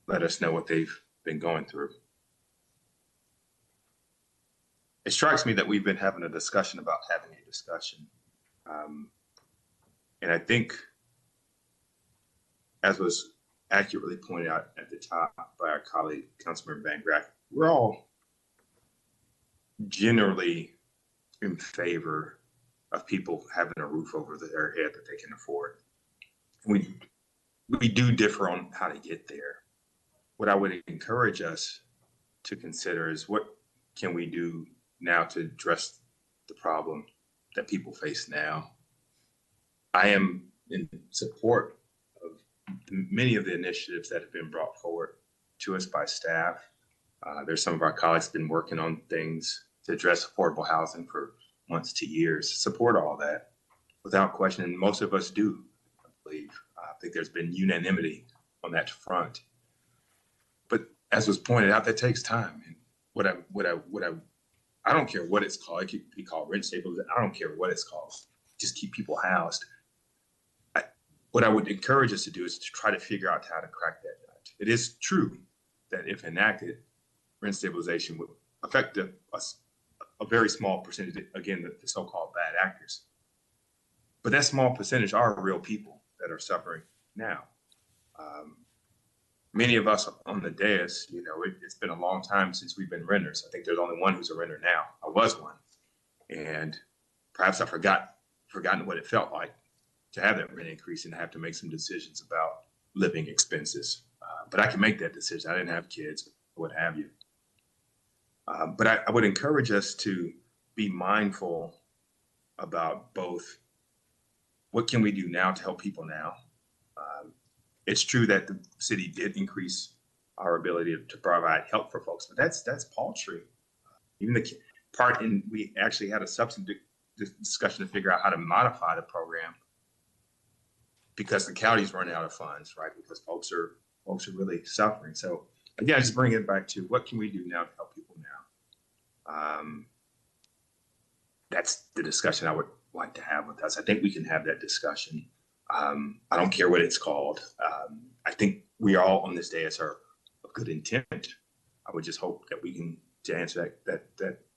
let us know what they've been going through. It strikes me that we've been having a discussion about having a discussion. And I think, as was accurately pointed out at the top by our colleague, Councilmember Van Grack, we're all generally in favor of people having a roof over their head that they can afford. We do differ on how to get there. What I would encourage us to consider is, what can we do now to address the problem that people face now? I am in support of many of the initiatives that have been brought forward to us by staff. There's some of our colleagues been working on things to address affordable housing for months to years. Support all that without question, and most of us do, I believe. I think there's been unanimity on that front. But as was pointed out, that takes time. And I don't care what it's called. It could be called rent stabilization. I don't care what it's called. Just keep people housed. What I would encourage us to do is to try to figure out how to crack that nut. It is true that if enacted, rent stabilization would affect a very small percentage, again, the so-called bad actors. But that small percentage are real people that are suffering now. Many of us on the dais, it's been a long time since we've been renters. I think there's only one who's a renter now. I was one. And perhaps I've forgotten what it felt like to have that rent increase and have to make some decisions about living expenses. But I can make that decision. I didn't have kids, what have you. But I would encourage us to be mindful about both what can we do now to help people now. It's true that the city did increase our ability to provide help for folks, but that's paltry. Even the part in, we actually had a substantive discussion to figure out how to modify the program because the county's running out of funds, right? Because folks are really suffering. So again, I just bring it back to, what can we do now to help people now? That's the discussion I would like to have with us. I think we can have that discussion. I don't care what it's called. I think we all on this dais are of good intent. I would just hope that we can, to answer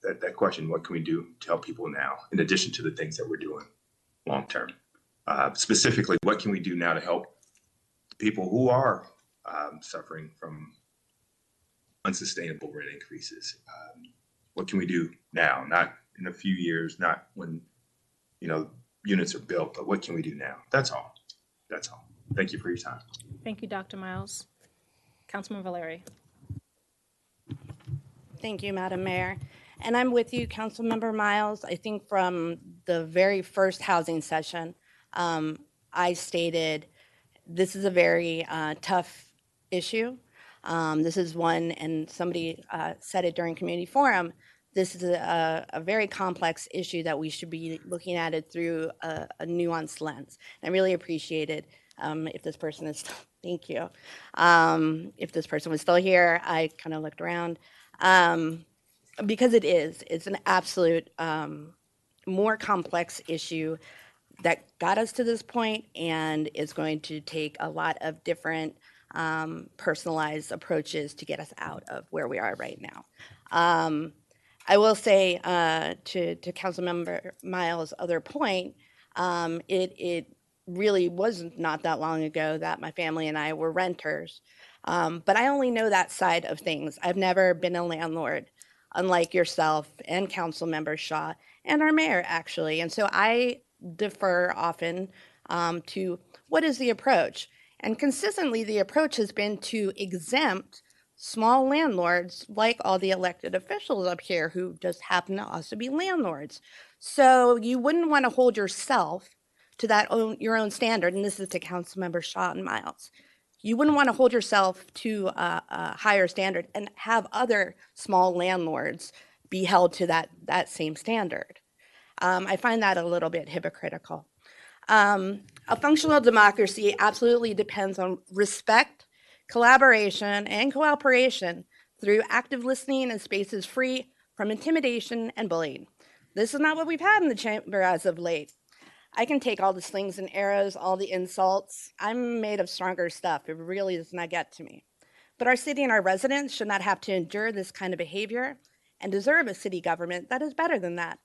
that question, what can we do to help people now, in addition to the things that we're doing long term? Specifically, what can we do now to help people who are suffering from unsustainable rent increases? What can we do now? Not in a few years, not when units are built, but what can we do now? That's all. That's all. Thank you for your time. Thank you, Dr. Miles. Councilman Valeri. Thank you, Madam Mayor. And I'm with you, Councilmember Miles. I think from the very first housing session, I stated this is a very tough issue. This is one, and somebody said it during community forum, this is a very complex issue that we should be looking at it through a nuanced lens. And I really appreciate it. If this person is, thank you. If this person was still here, I kind of looked around. Because it's an absolute more complex issue that got us to this point, and it's going to take a lot of different personalized approaches to get us out of where we are right now. I will say to Councilmember Miles' other point, it really was not that long ago that my family and I were renters, but I only know that side of things. I've never been a landlord, unlike yourself and Councilmember Shaw and our mayor, actually. And so I defer often to what is the approach. And consistently, the approach has been to exempt small landlords like all the elected officials up here who just happen to also be landlords. So you wouldn't want to hold yourself to your own standard, and this is to Councilmember Shaw and Miles. You wouldn't want to hold yourself to a higher standard and have other small landlords be held to that same standard. I find that a little bit hypocritical. A functional democracy absolutely depends on respect, collaboration, and cooperation through active listening and spaces free from intimidation and bullying. This is not what we've had in the chamber as of late. I can take all the slings and arrows, all the insults. I'm made of stronger stuff. It really does not get to me. But our city and our residents should not have to endure this kind of behavior and deserve a city government that is better than that.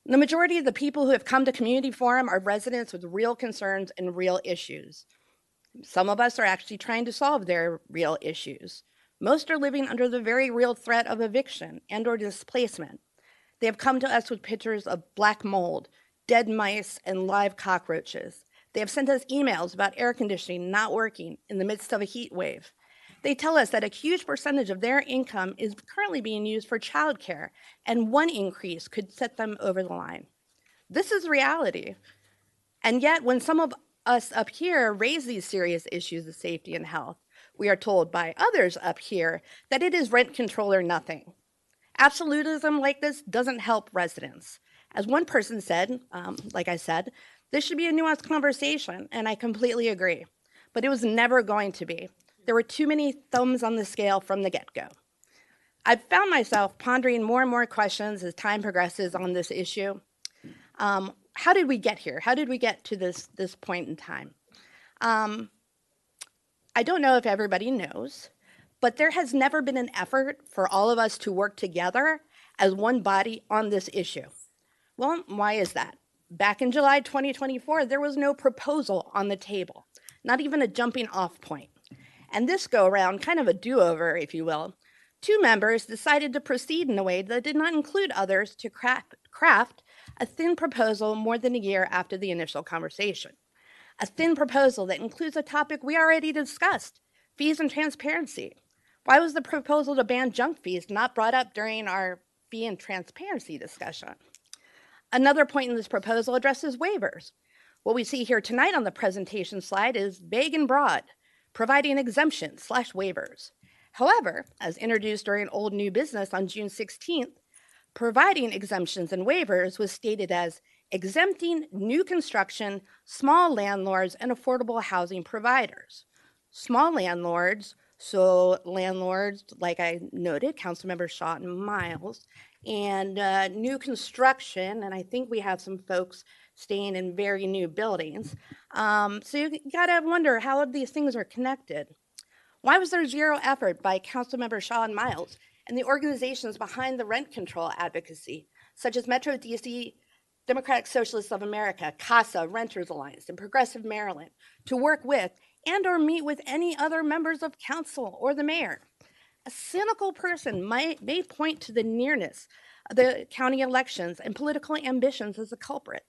The majority of the people who have come to community forum are residents with real concerns and real issues. Some of us are actually trying to solve their real issues. Most are living under the very real threat of eviction and or displacement. They have come to us with pictures of black mold, dead mice, and live cockroaches. They have sent us emails about air conditioning not working in the midst of a heat wave. They tell us that a huge percentage of their income is currently being used for childcare, and one increase could set them over the line. This is reality. And yet, when some of us up here raise these serious issues of safety and health, we are told by others up here that it is rent control or nothing. Absolutism like this doesn't help residents. As one person said, like I said, this should be a nuanced conversation, and I completely agree. But it was never going to be. There were too many thumbs on the scale from the get-go. I've found myself pondering more and more questions as time progresses on this issue. How did we get here? How did we get to this point in time? I don't know if everybody knows, but there has never been an effort for all of us to work together as one body on this issue. Well, why is that? Back in July 2024, there was no proposal on the table, not even a jumping off point. And this go around, kind of a do-over, if you will, 2 members decided to proceed in a way that did not include others to craft a thin proposal more than a year after the initial conversation. A thin proposal that includes a topic we already discussed, fees and transparency. Why was the proposal to ban junk fees not brought up during our fee and transparency discussion? Another point in this proposal addresses waivers. What we see here tonight on the presentation slide is vague and broad, providing exemptions / waivers. However, as introduced during Old New Business on June 16th, providing exemptions and waivers was stated as exempting new construction, small landlords, and affordable housing providers. Small landlords, so landlords, like I noted, Councilmember Shaw and Miles, and new construction, and I think we have some folks staying in very new buildings. So you gotta wonder how these things are connected. Why was there zero effort by Councilmember Shaw and Miles and the organizations behind the rent control advocacy, such as Metro DC, Democratic Socialists of America, CASA, Renters Alliance, and Progressive Maryland, to work with and or meet with any other members of council or the mayor? A cynical person may point to the nearness of the county elections and political ambitions as a culprit.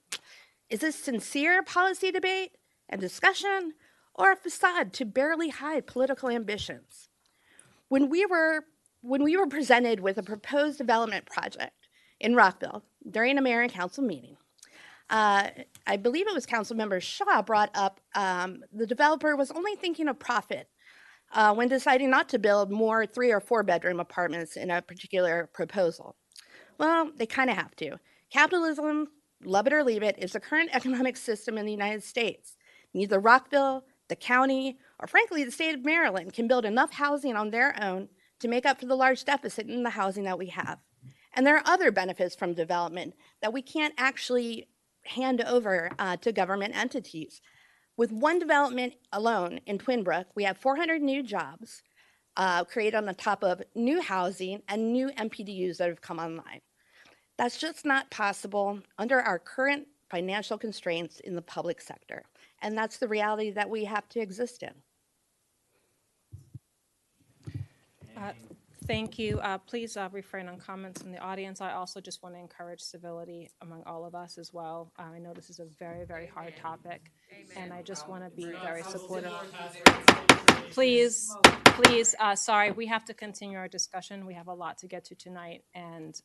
Is this sincere policy debate and discussion, or a facade to barely hide political ambitions? When we were presented with a proposed development project in Rockville during a mayor and council meeting, I believe it was Councilmember Shaw brought up the developer was only thinking of profit. when deciding not to build more 3 or 4 bedroom apartments in a particular proposal? Well, they kind of have to. Capitalism, love it or leave it, is the current economic system in the United States. Neither Rockville, the county, or frankly, the state of Maryland can build enough housing on their own to make up for the large deficit in the housing that we have. And there are other benefits from development that we can't actually hand over to government entities. With one development alone in Twin Brook, we have 400 new jobs created on the top of new housing and new MPDUs that have come online. That's just not possible under our current financial constraints in the public sector. And that's the reality that we have to exist in. Thank you. Please refrain on comments from the audience. I also just want to encourage civility among all of us as well. I know this is a very, very hard topic, and I just want to be very supportive. Please, sorry, we have to continue our discussion. We have a lot to get to tonight, and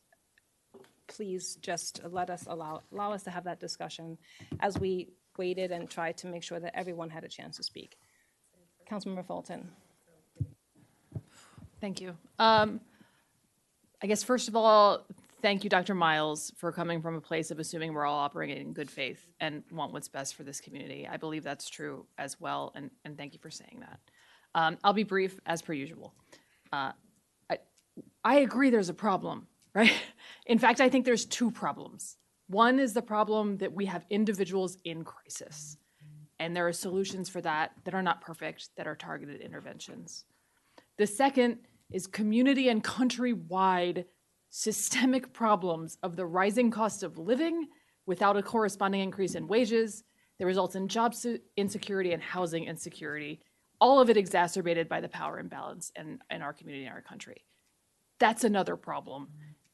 please just allow us to have that discussion as we waited and tried to make sure that everyone had a chance to speak. Councilmember Fulton. Thank you. I guess, first of all, thank you, Dr. Miles, for coming from a place of assuming we're all operating in good faith and want what's best for this community. I believe that's true as well, and thank you for saying that. I'll be brief, as per usual. I agree there's a problem, right? In fact, I think there's 2 problems. One is the problem that we have individuals in crisis, and there are solutions for that that are not perfect, that are targeted interventions. The second is community and country-wide systemic problems of the rising cost of living without a corresponding increase in wages that results in job insecurity and housing insecurity, all of it exacerbated by the power imbalance in our community and our country. That's another problem.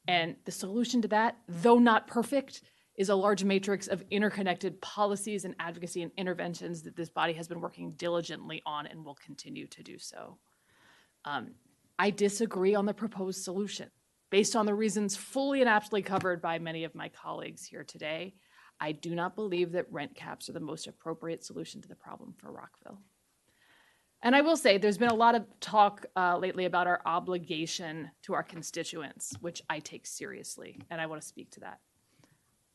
And the solution to that, though not perfect, is a large matrix of interconnected policies and advocacy and interventions that this body has been working diligently on and will continue to do so. I disagree on the proposed solution. Based on the reasons fully and aptly covered by many of my colleagues here today, I do not believe that rent caps are the most appropriate solution to the problem for Rockville. And I will say there's been a lot of talk lately about our obligation to our constituents, which I take seriously, and I want to speak to that.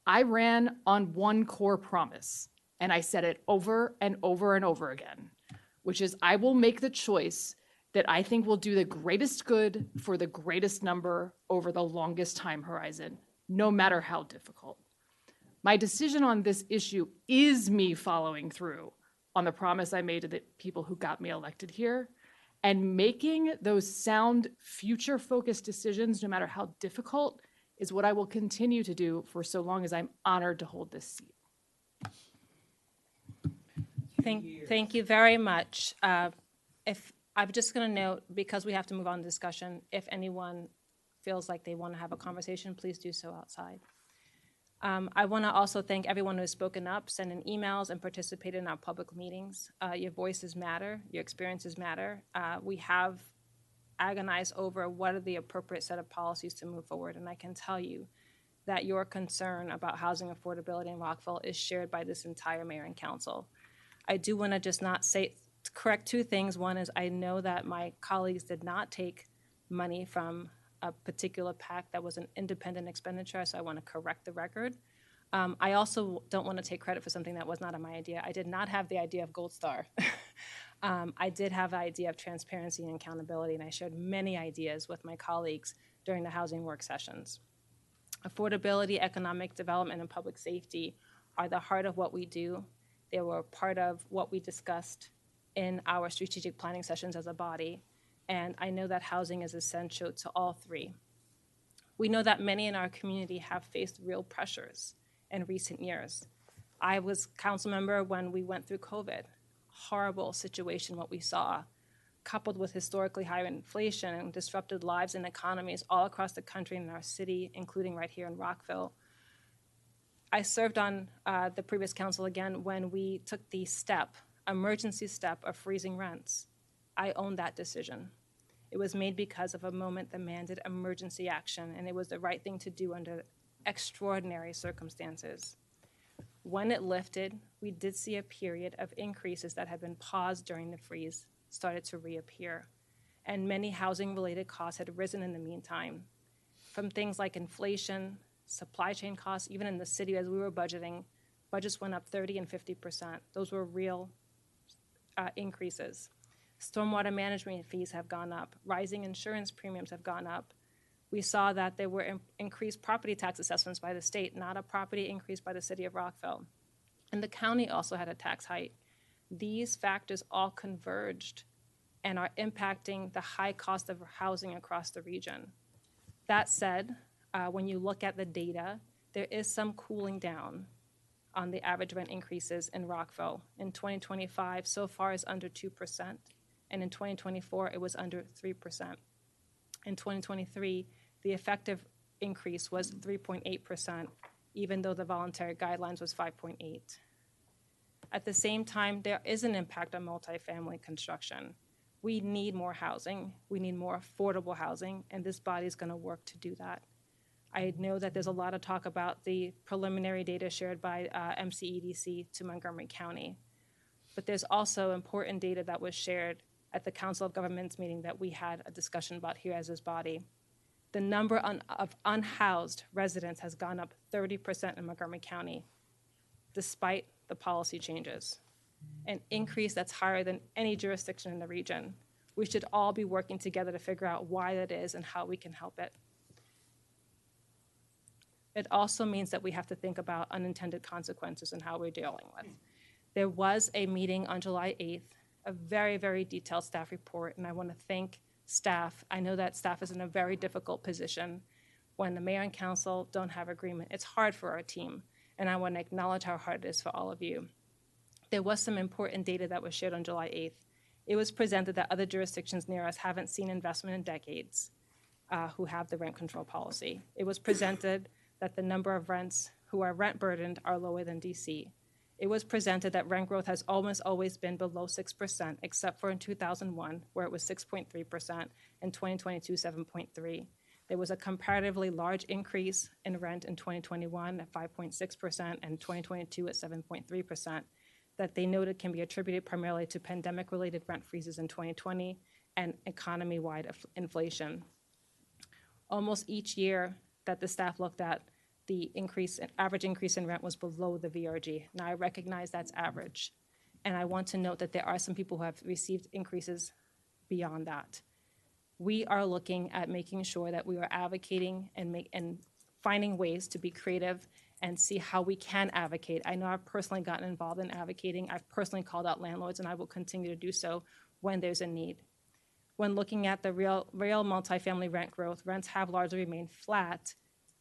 I ran on one core promise, and I said it over and over and over again, which is I will make the choice that I think will do the greatest good for the greatest number over the longest time horizon, no matter how difficult. My decision on this issue is me following through on the promise I made to the people who got me elected here and making those sound future-focused decisions, no matter how difficult, is what I will continue to do for so long as I'm honored to hold this seat. Thank you very much. I'm just going to note, because we have to move on to discussion, if anyone feels like they want to have a conversation, please do so outside. I want to also thank everyone who has spoken up, sent in emails, and participated in our public meetings. Your voices matter. Your experiences matter. We have agonized over what are the appropriate set of policies to move forward, and I can tell you that your concern about housing affordability in Rockville is shared by this entire mayor and council. I do want to just correct 2 things. One is I know that my colleagues did not take money from a particular PAC that was an independent expenditure, so I want to correct the record. I also don't want to take credit for something that was not my idea. I did not have the idea of Gold Star. I did have the idea of transparency and accountability, and I shared many ideas with my colleagues during the housing work sessions. Affordability, economic development, and public safety are the heart of what we do. They were part of what we discussed in our strategic planning sessions as a body, and I know that housing is essential to all 3. We know that many in our community have faced real pressures in recent years. I was council member when we went through COVID. Horrible situation what we saw, coupled with historically high inflation and disrupted lives and economies all across the country and in our city, including right here in Rockville. I served on the previous council again when we took the emergency step of freezing rents. I own that decision. It was made because of a moment that demanded emergency action, and it was the right thing to do under extraordinary circumstances. When it lifted, we did see a period of increases that had been paused during the freeze started to reappear. And many housing-related costs had risen in the meantime, from things like inflation, supply chain costs. Even in the city, as we were budgeting, budgets went up 30 and 50%. Those were real increases. Stormwater management fees have gone up. Rising insurance premiums have gone up. We saw that there were increased property tax assessments by the state, not a property increase by the city of Rockville. And the county also had a tax hike. These factors all converged and are impacting the high cost of housing across the region. That said, when you look at the data, there is some cooling down on the average rent increases in Rockville. In 2025, so far is under 2%, and in 2024, it was under 3%. In 2023, the effective increase was 3.8%, even though the voluntary guidelines was 5.8. At the same time, there is an impact on multifamily construction. We need more housing. We need more affordable housing, and this body is going to work to do that. I know that there's a lot of talk about the preliminary data shared by MCEDC to Montgomery County, but there's also important data that was shared at the Council of Governments meeting that we had a discussion about here as this body. The number of unhoused residents has gone up 30% in Montgomery County, despite the policy changes, an increase that's higher than any jurisdiction in the region. We should all be working together to figure out why that is and how we can help it. It also means that we have to think about unintended consequences and how we're dealing with. There was a meeting on July 8th, a very, very detailed staff report, and I want to thank staff. I know that staff is in a very difficult position when the mayor and council don't have agreement. It's hard for our team, and I want to acknowledge how hard it is for all of you. There was some important data that was shared on July 8th. It was presented that other jurisdictions near us haven't seen investment in decades who have the rent control policy. It was presented that the number of rents who are rent burdened are lower than DC. It was presented that rent growth has almost always been below 6%, except for in 2001, where it was 6.3%, and 2022, 7.3%. There was a comparatively large increase in rent in 2021 at 5.6% and 2022 at 7.3%, that they noted can be attributed primarily to pandemic-related rent freezes in 2020 and economy-wide inflation. Almost each year that the staff looked at, the average increase in rent was below the VRG. Now, I recognize that's average, and I want to note that there are some people who have received increases beyond that. We are looking at making sure that we are advocating and finding ways to be creative and see how we can advocate. I know I've personally gotten involved in advocating. I've personally called out landlords, and I will continue to do so when there's a need. When looking at the real multifamily rent growth, rents have largely remained flat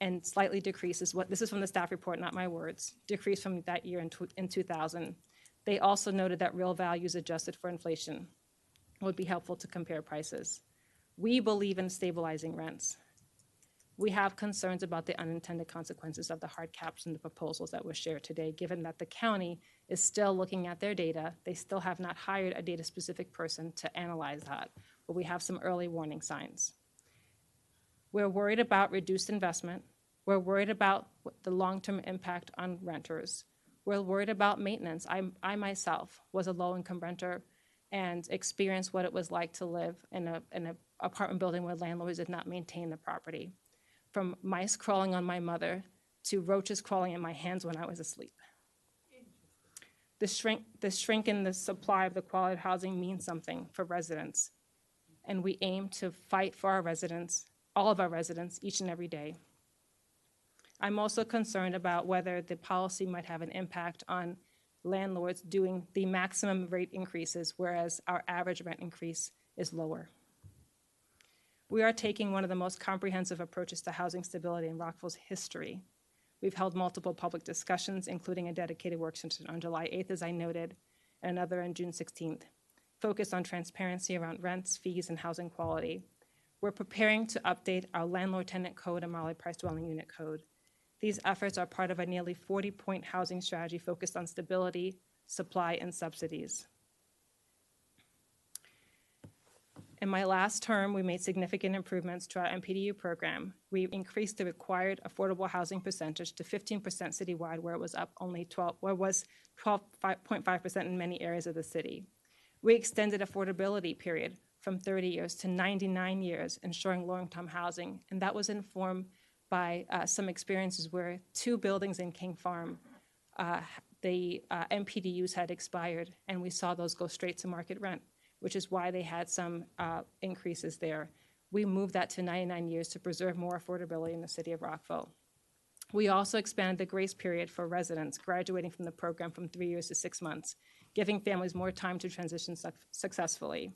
and slightly decreases. This is from the staff report, not my words, decreased from that year in 2000. They also noted that real values adjusted for inflation would be helpful to compare prices. We believe in stabilizing rents. We have concerns about the unintended consequences of the hard caps and the proposals that were shared today, given that the county is still looking at their data. They still have not hired a data-specific person to analyze that, but we have some early warning signs. We're worried about reduced investment. We're worried about the long-term impact on renters. We're worried about maintenance. I myself was a low-income renter and experienced what it was like to live in an apartment building where landlords did not maintain the property. From mice crawling on my mother to roaches crawling in my hands when I was asleep. The shrink in the supply of the quality of housing means something for residents, and we aim to fight for our residents, all of our residents, each and every day. I'm also concerned about whether the policy might have an impact on landlords doing the maximum rate increases, whereas our average rent increase is lower. We are taking one of the most comprehensive approaches to housing stability in Rockville's history. We've held multiple public discussions, including a dedicated work session on July 8th, as I noted, and another on June 16th, focused on transparency around rents, fees, and housing quality. We're preparing to update our landlord-tenant code and Marley Price dwelling unit code. These efforts are part of a nearly 40-point housing strategy focused on stability, supply, and subsidies. In my last term, we made significant improvements to our MPDU program. We increased the required affordable housing percentage to 15% citywide, where it was up only 12.5% in many areas of the city. We extended affordability period from 30 years to 99 years, ensuring long-term housing. And that was informed by some experiences where 2 buildings in King Farm, the MPDUs had expired, and we saw those go straight to market rent, which is why they had some increases there. We moved that to 99 years to preserve more affordability in the city of Rockville. We also expanded the grace period for residents graduating from the program from 3 years to 6 months, giving families more time to transition successfully.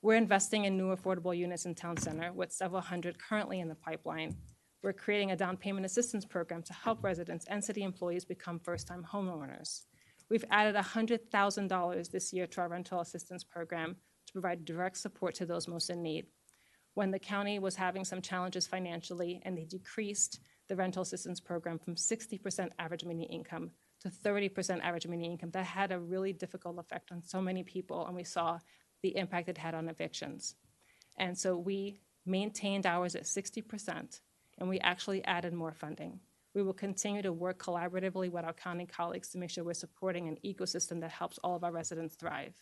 We're investing in new affordable units in Town Center with several hundred currently in the pipeline. We're creating a down payment assistance program to help residents and city employees become first-time homeowners. We've added $100,000 this year to our rental assistance program to provide direct support to those most in need. When the county was having some challenges financially and they decreased the rental assistance program from 60% average median income to 30% average median income, that had a really difficult effect on so many people, and we saw the impact it had on evictions. And so we maintained ours at 60%, and we actually added more funding. We will continue to work collaboratively with our county colleagues to make sure we're supporting an ecosystem that helps all of our residents thrive.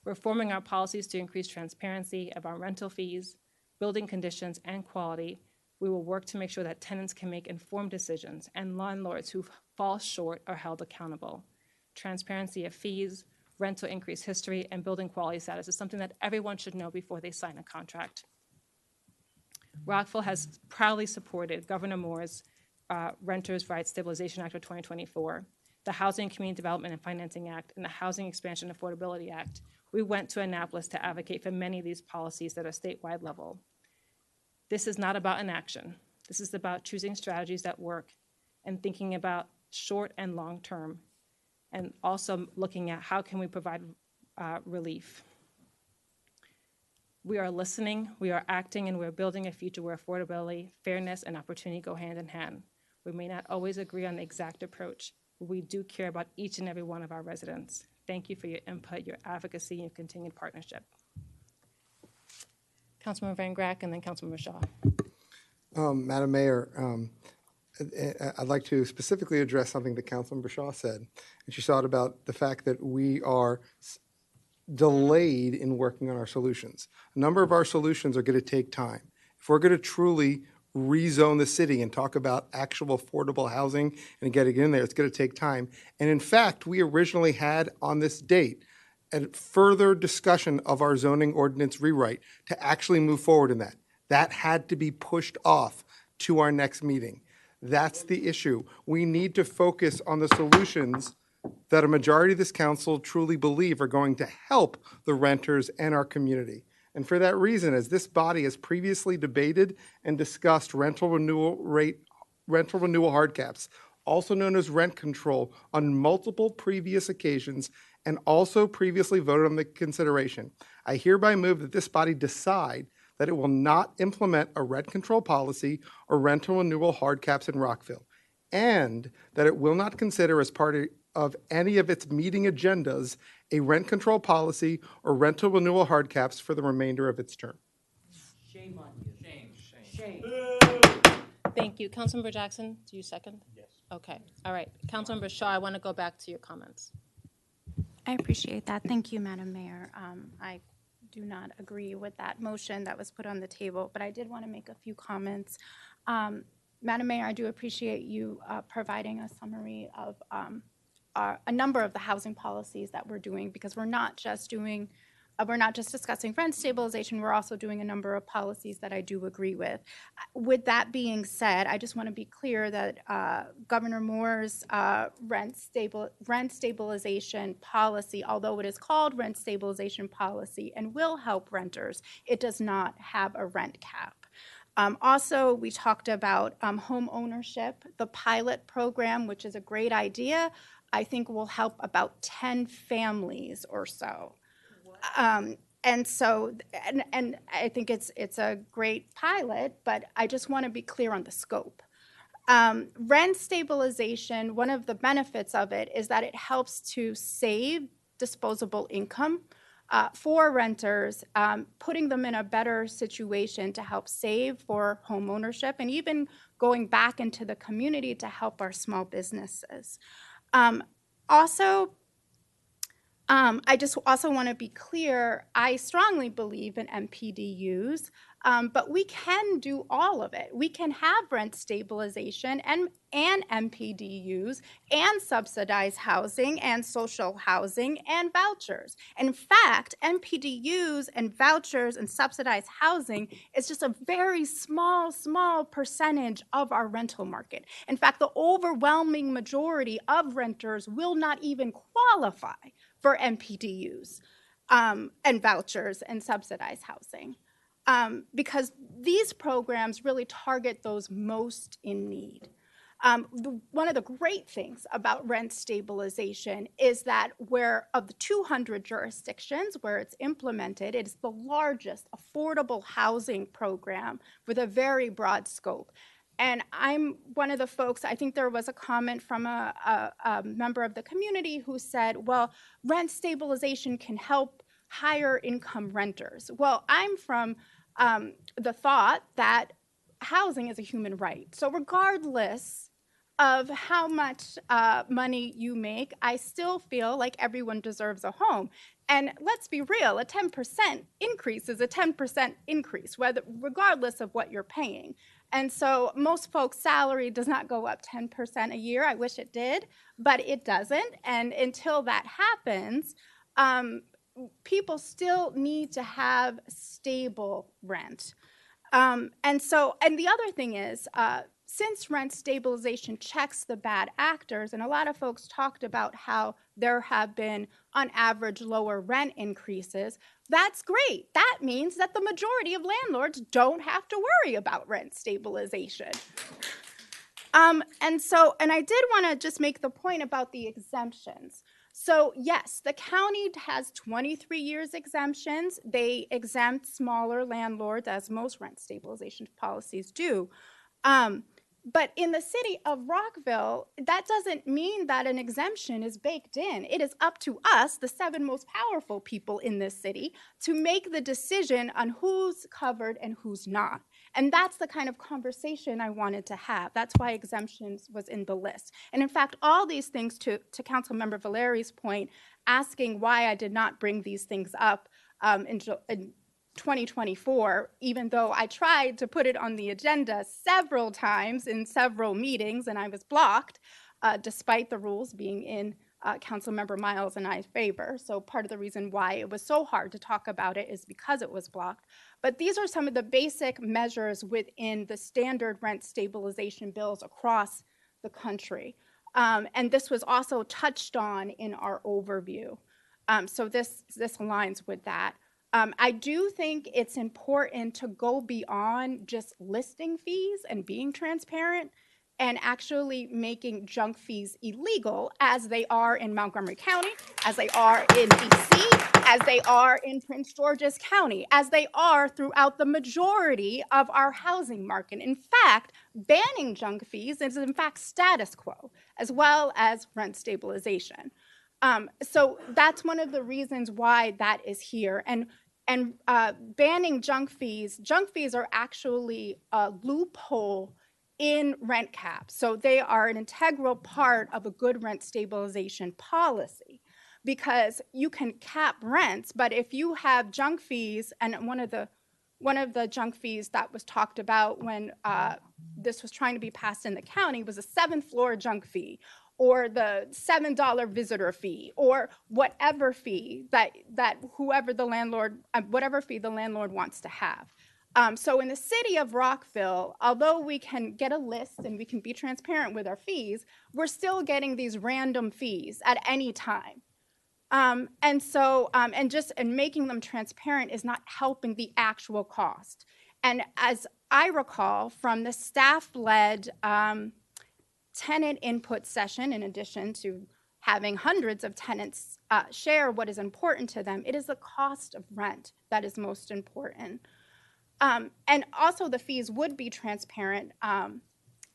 We're forming our policies to increase transparency of our rental fees, building conditions, and quality. We will work to make sure that tenants can make informed decisions and landlords who fall short are held accountable. Transparency of fees, rental increase history, and building quality status is something that everyone should know before they sign a contract. Rockville has proudly supported Governor Moore's Renters' Rights Stabilization Act of 2024, the Housing Community Development and Financing Act, and the Housing Expansion and Affordability Act. We went to Annapolis to advocate for many of these policies that are statewide level. This is not about inaction. This is about choosing strategies that work and thinking about short and long term, and also looking at how can we provide relief. We are listening, we are acting, and we're building a future where affordability, fairness, and opportunity go hand in hand. We may not always agree on the exact approach, but we do care about each and every one of our residents. Thank you for your input, your advocacy, and your continued partnership. Councilmember Van Grack, and then Councilmember Shaw. Madam Mayor, I'd like to specifically address something that Councilmember Shaw said. And she thought about the fact that we are delayed in working on our solutions. A number of our solutions are going to take time. If we're going to truly rezone the city and talk about actual affordable housing and getting in there, it's going to take time. And in fact, we originally had on this date a further discussion of our zoning ordinance rewrite to actually move forward in that. That had to be pushed off to our next meeting. That's the issue. We need to focus on the solutions that a majority of this council truly believe are going to help the renters and our community. And for that reason, as this body has previously debated and discussed rental renewal hard caps, also known as rent control, on multiple previous occasions and also previously voted on the consideration, I hereby move that this body decide that it will not implement a rent control policy or rental renewal hard caps in Rockville, and that it will not consider as part of any of its meeting agendas a rent control policy or rental renewal hard caps for the remainder of its term. Shame on you. Shame. Thank you. Councilmember Jackson, do you second? Yes. Okay. All right. Councilmember Shaw, I want to go back to your comments. I appreciate that. Thank you, Madam Mayor. I do not agree with that motion that was put on the table, but I did want to make a few comments. Madam Mayor, I do appreciate you providing a summary of a number of the housing policies that we're doing, because we're not just discussing rent stabilization, we're also doing a number of policies that I do agree with. With that being said, I just want to be clear that Governor Moore's rent stabilization policy, although it is called rent stabilization policy and will help renters, it does not have a rent cap. Also, we talked about home ownership. The pilot program, which is a great idea, I think will help about 10 families or so. And so, and I think it's a great pilot, but I just want to be clear on the scope. Rent stabilization, one of the benefits of it is that it helps to save disposable income for renters, putting them in a better situation to help save for home ownership and even going back into the community to help our small businesses. Also, I just also want to be clear, I strongly believe in MPDUs, but we can do all of it. We can have rent stabilization and MPDUs and subsidized housing and social housing and vouchers. And in fact, MPDUs and vouchers and subsidized housing is just a very small percentage of our rental market. In fact, the overwhelming majority of renters will not even qualify for MPDUs and vouchers and subsidized housing because these programs really target those most in need. One of the great things about rent stabilization is that where of the 200 jurisdictions where it's implemented, it is the largest affordable housing program with a very broad scope. And I'm one of the folks, I think there was a comment from a member of the community who said, well, rent stabilization can help higher income renters. Well, I'm from the thought that housing is a human right. So regardless of how much money you make, I still feel like everyone deserves a home. And let's be real, a 10% increase is a 10% increase, regardless of what you're paying. And so most folks' salary does not go up 10% a year. I wish it did, but it doesn't. And until that happens, people still need to have stable rent. And the other thing is, since rent stabilization checks the bad actors, and a lot of folks talked about how there have been, on average, lower rent increases, that's great. That means that the majority of landlords don't have to worry about rent stabilization. And I did want to just make the point about the exemptions. So yes, the county has 23 years exemptions. They exempt smaller landlords, as most rent stabilization policies do. But in the city of Rockville, that doesn't mean that an exemption is baked in. It is up to us, the 7 most powerful people in this city, to make the decision on who's covered and who's not. And that's the kind of conversation I wanted to have. That's why exemptions was in the list. And in fact, all these things, to Councilmember Valeri's point, asking why I did not bring these things up in 2024, even though I tried to put it on the agenda several times in several meetings and I was blocked, despite the rules being in Councilmember Miles and I's favor. So part of the reason why it was so hard to talk about it is because it was blocked. But these are some of the basic measures within the standard rent stabilization bills across the country. And this was also touched on in our overview. So this aligns with that. I do think it's important to go beyond just listing fees and being transparent and actually making junk fees illegal, as they are in Montgomery County, as they are in DC, as they are in Prince George's County, as they are throughout the majority of our housing market. In fact, banning junk fees is in fact status quo, as well as rent stabilization. So that's one of the reasons why that is here. And banning junk fees are actually a loophole in rent caps. So they are an integral part of a good rent stabilization policy, because you can cap rents, but if you have junk fees, and one of the junk fees that was talked about when this was trying to be passed in the county was a 7th floor junk fee, or the $7 visitor fee, or whatever fee whatever fee the landlord wants to have. So in the city of Rockville, although we can get a list and we can be transparent with our fees, we're still getting these random fees at any time. And making them transparent is not helping the actual cost. And as I recall from the staff-led tenant input session, in addition to having hundreds of tenants share what is important to them, it is the cost of rent that is most important. And also the fees would be transparent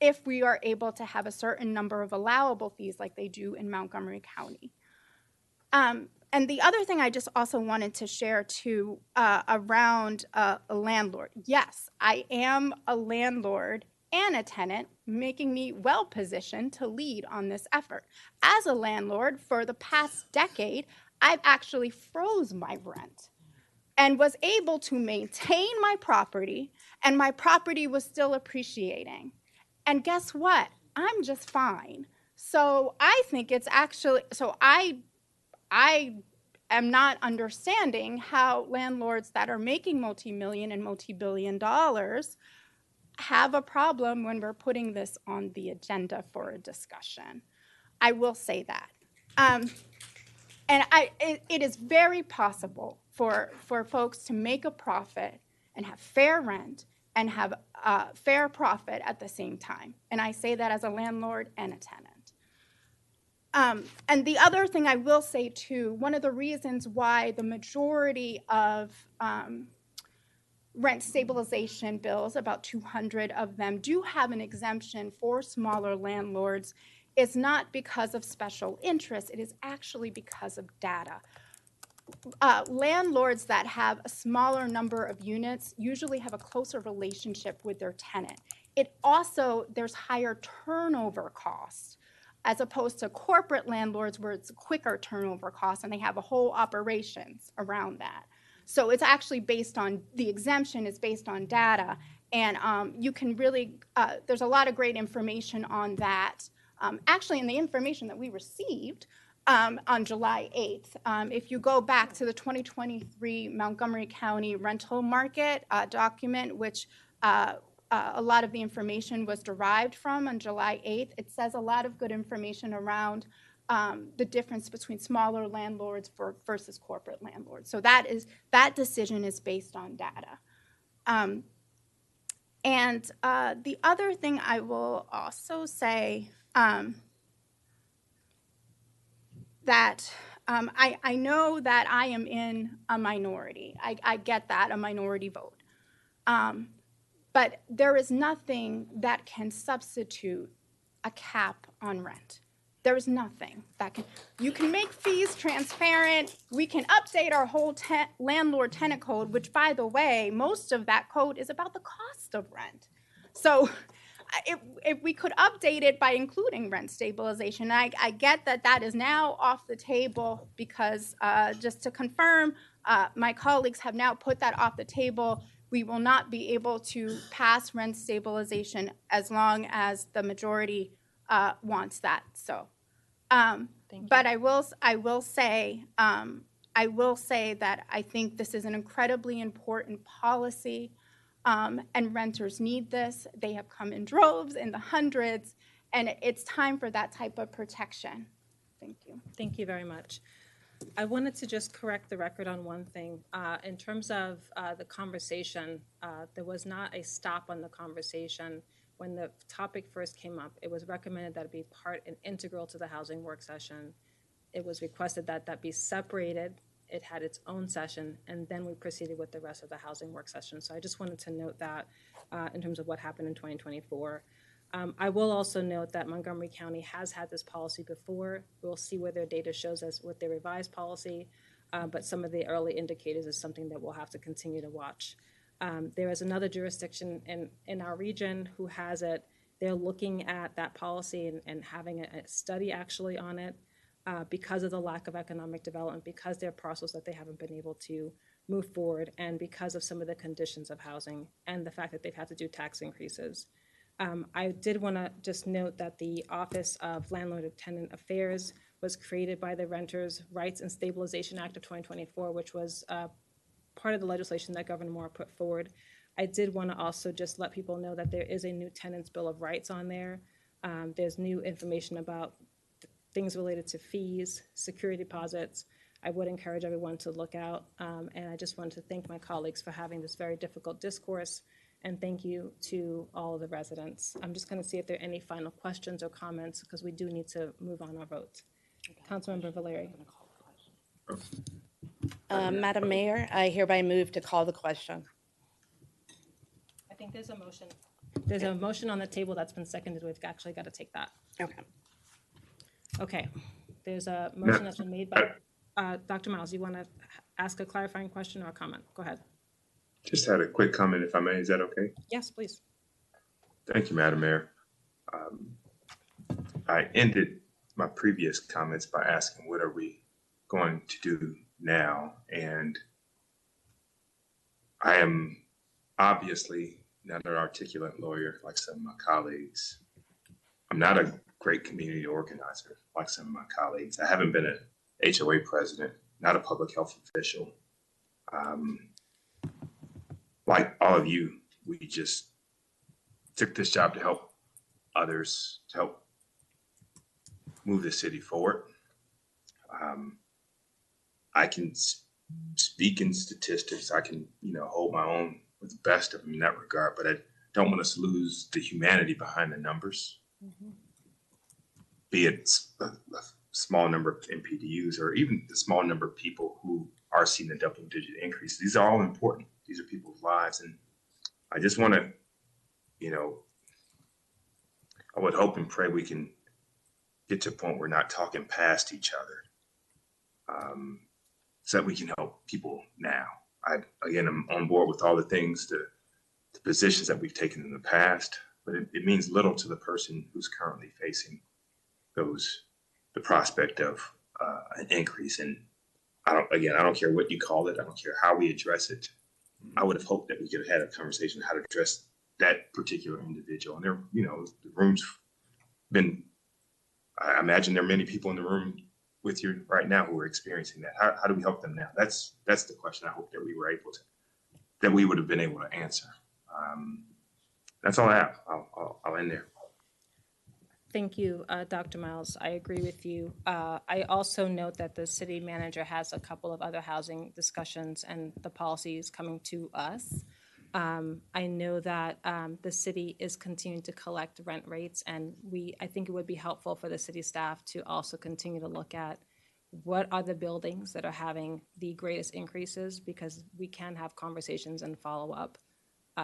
if we are able to have a certain number of allowable fees like they do in Montgomery County. And the other thing I just also wanted to share too around a landlord. Yes, I am a landlord and a tenant, making me well-positioned to lead on this effort. As a landlord, for the past decade, I've actually froze my rent and was able to maintain my property, and my property was still appreciating. And guess what? I'm just fine. So I think it's actually, so I am not understanding how landlords that are making multi-million and multi-billion dollars have a problem when we're putting this on the agenda for a discussion. I will say that. And it is very possible for folks to make a profit and have fair rent and have fair profit at the same time. And I say that as a landlord and a tenant. And the other thing I will say too, one of the reasons why the majority of rent stabilization bills, about 200 of them, do have an exemption for smaller landlords is not because of special interest. It is actually because of data. Landlords that have a smaller number of units usually have a closer relationship with their tenant. It also, there's higher turnover costs as opposed to corporate landlords where it's a quicker turnover cost and they have a whole operations around that. So it's actually based on, the exemption is based on data, and you can really, there's a lot of great information on that. Actually, in the information that we received on July 8th, if you go back to the 2023 Montgomery County rental market document, which a lot of the information was derived from on July 8th, it says a lot of good information around the difference between smaller landlords versus corporate landlords. So that decision is based on data. And the other thing I will also say that I know that I am in a minority. I get that, a minority vote. But there is nothing that can substitute a cap on rent. There is nothing that can. You can make fees transparent. We can update our whole landlord-tenant code, which, by the way, most of that code is about the cost of rent. So if we could update it by including rent stabilization, I get that that is now off the table because just to confirm, my colleagues have now put that off the table. We will not be able to pass rent stabilization as long as the majority wants that. So, but I will say that I think this is an incredibly important policy, and renters need this. They have come in droves, in the hundreds, and it's time for that type of protection. Thank you. Thank you very much. I wanted to just correct the record on one thing. In terms of the conversation, there was not a stop on the conversation. When the topic first came up, it was recommended that it be part and integral to the housing work session. It was requested that that be separated. It had its own session, and then we proceeded with the rest of the housing work session. So I just wanted to note that in terms of what happened in 2024. I will also note that Montgomery County has had this policy before. We'll see where their data shows us with their revised policy, but some of the early indicators is something that we'll have to continue to watch. There is another jurisdiction in our region who has it. They're looking at that policy and having a study actually on it because of the lack of economic development, because there are parcels that they haven't been able to move forward, and because of some of the conditions of housing and the fact that they've had to do tax increases. I did want to just note that the Office of Landlord and Tenant Affairs was created by the Renters' Rights and Stabilization Act of 2024, which was part of the legislation that Governor Moore put forward. I did want to also just let people know that there is a new Tenants' Bill of Rights on there. There's new information about things related to fees, security deposits. I would encourage everyone to look out, and I just wanted to thank my colleagues for having this very difficult discourse. And thank you to all of the residents. I'm just going to see if there are any final questions or comments because we do need to move on our vote. Councilmember Valeri. Madam Mayor, I hereby move to call the question. I think there's a motion. There's a motion on the table that's been seconded. We've actually got to take that. Okay. Okay. There's a motion that's been made by Dr. Miles. You want to ask a clarifying question or a comment? Go ahead. Just had a quick comment, if I may. Is that okay? Yes, please. Thank you, Madam Mayor. I ended my previous comments by asking, what are we going to do now. And I am obviously not an articulate lawyer like some of my colleagues. I'm not a great community organizer like some of my colleagues. I haven't been an HOA president, not a public health official. Like all of you, we just took this job to help others, to help move the city forward. I can speak in statistics. I can, hold my own with the best of them in that regard, but I don't want us to lose the humanity behind the numbers. Be it a small number of MPDUs or even the small number of people who are seeing the double-digit increase. These are all important. These are people's lives. And I just want to, I would hope and pray we can get to a point where we're not talking past each other, so that we can help people now. I'm on board with all the things, the positions that we've taken in the past, but it means little to the person who's currently facing the prospect of an increase. And I don't care what you call it. I don't care how we address it. I would have hoped that we could have had a conversation how to address that particular individual. And there, the room's been, I imagine there are many people in the room with you right now who are experiencing that. How do we help them now? That's the question I hope that we would have been able to answer. That's all I have. I'll end there. Thank you, Dr. Miles. I agree with you. I also note that the city manager has a couple of other housing discussions and the policies coming to us. I know that the city is continuing to collect rent rates, and I think it would be helpful for the city staff to also continue to look at what are the buildings that are having the greatest increases, because we can have conversations and follow up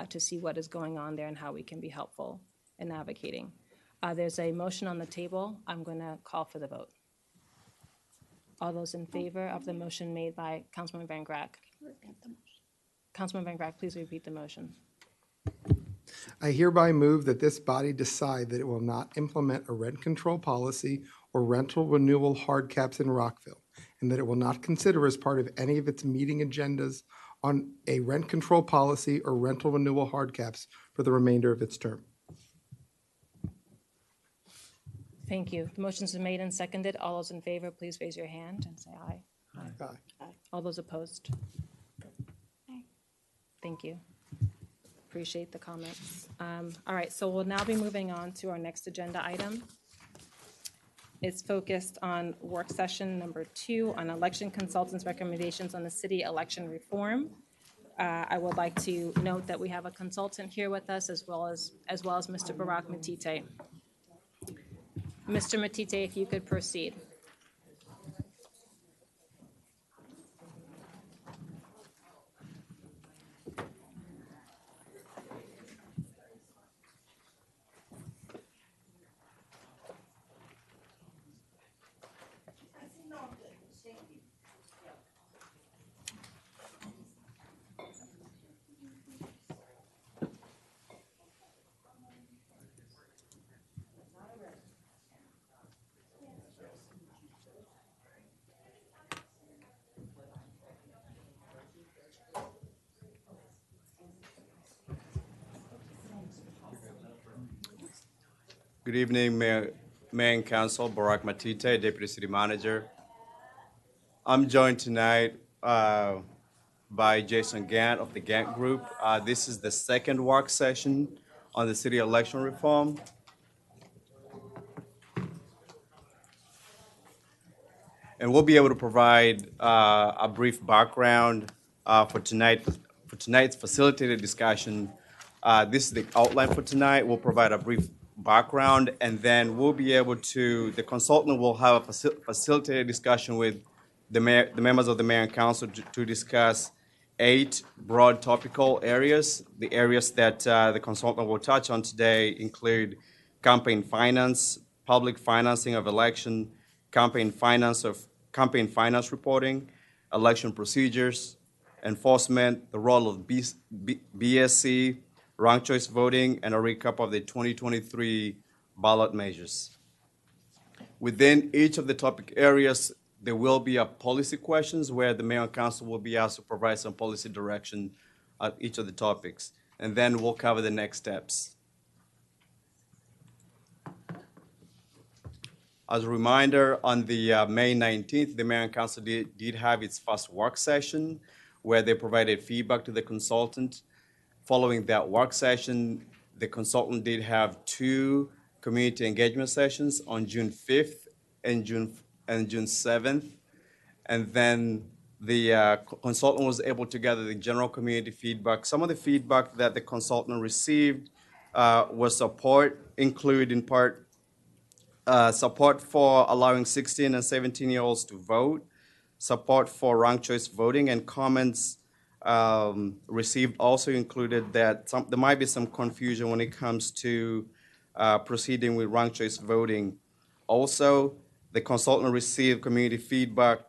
to see what is going on there and how we can be helpful in navigating. There's a motion on the table. I'm going to call for the vote. All those in favor of the motion made by Councilman Van Grack? Councilman Van Grack, please repeat the motion. I hereby move that this body decide that it will not implement a rent control policy or rental renewal hard caps in Rockville, and that it will not consider as part of any of its meeting agendas on a rent control policy or rental renewal hard caps for the remainder of its term. Thank you. The motion's been made and seconded. All those in favor, please raise your hand and say aye. Aye. All those opposed? Thank you. Appreciate the comments. All right, so we'll now be moving on to our next agenda item. It's focused on work session number 2 on election consultants' recommendations on the city election reform. I would like to note that we have a consultant here with us as well as Mr. Barack Matite. Mr. Matite, if you could proceed. Good evening, Mayor and Council. Barack Matite, Deputy City Manager. I'm joined tonight by Jason Gant of the Gant Group. This is the second work session on the city election reform. And we'll be able to provide a brief background for tonight's facilitated discussion. This is the outline for tonight. We'll provide a brief background, and then we'll be able to, the consultant will have a facilitated discussion with the members of the Mayor and Council to discuss 8 broad topical areas. The areas that the consultant will touch on today include campaign finance, public financing of election, campaign finance reporting, election procedures, enforcement, the role of BSC, ranked choice voting, and a recap of the 2023 ballot measures. Within each of the topic areas, there will be a policy questions where the mayor and council will be asked to provide some policy direction at each of the topics. And then we'll cover the next steps. As a reminder, on the May 19th, the mayor and council did have its first work session where they provided feedback to the consultant. Following that work session, the consultant did have 2 community engagement sessions on June 5th and June 7th. And then the consultant was able to gather the general community feedback. Some of the feedback that the consultant received was support, include in part support for allowing 16 and 17-year-olds to vote, support for ranked choice voting, and comments received also included that there might be some confusion when it comes to proceeding with ranked choice voting. Also, the consultant received community feedback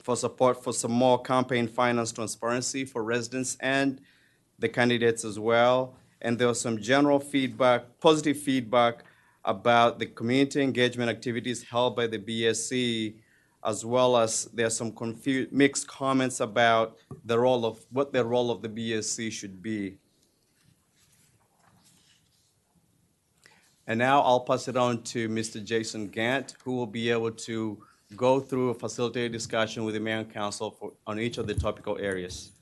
for support for some more campaign finance transparency for residents and the candidates as well. And there was some general feedback, positive feedback about the community engagement activities held by the BSC, as well as there's some mixed comments about what the role of the BSC should be. And now I'll pass it on to Mr. Jason Gant, who will be able to go through a facilitated discussion with the mayor and council on each of the topical areas.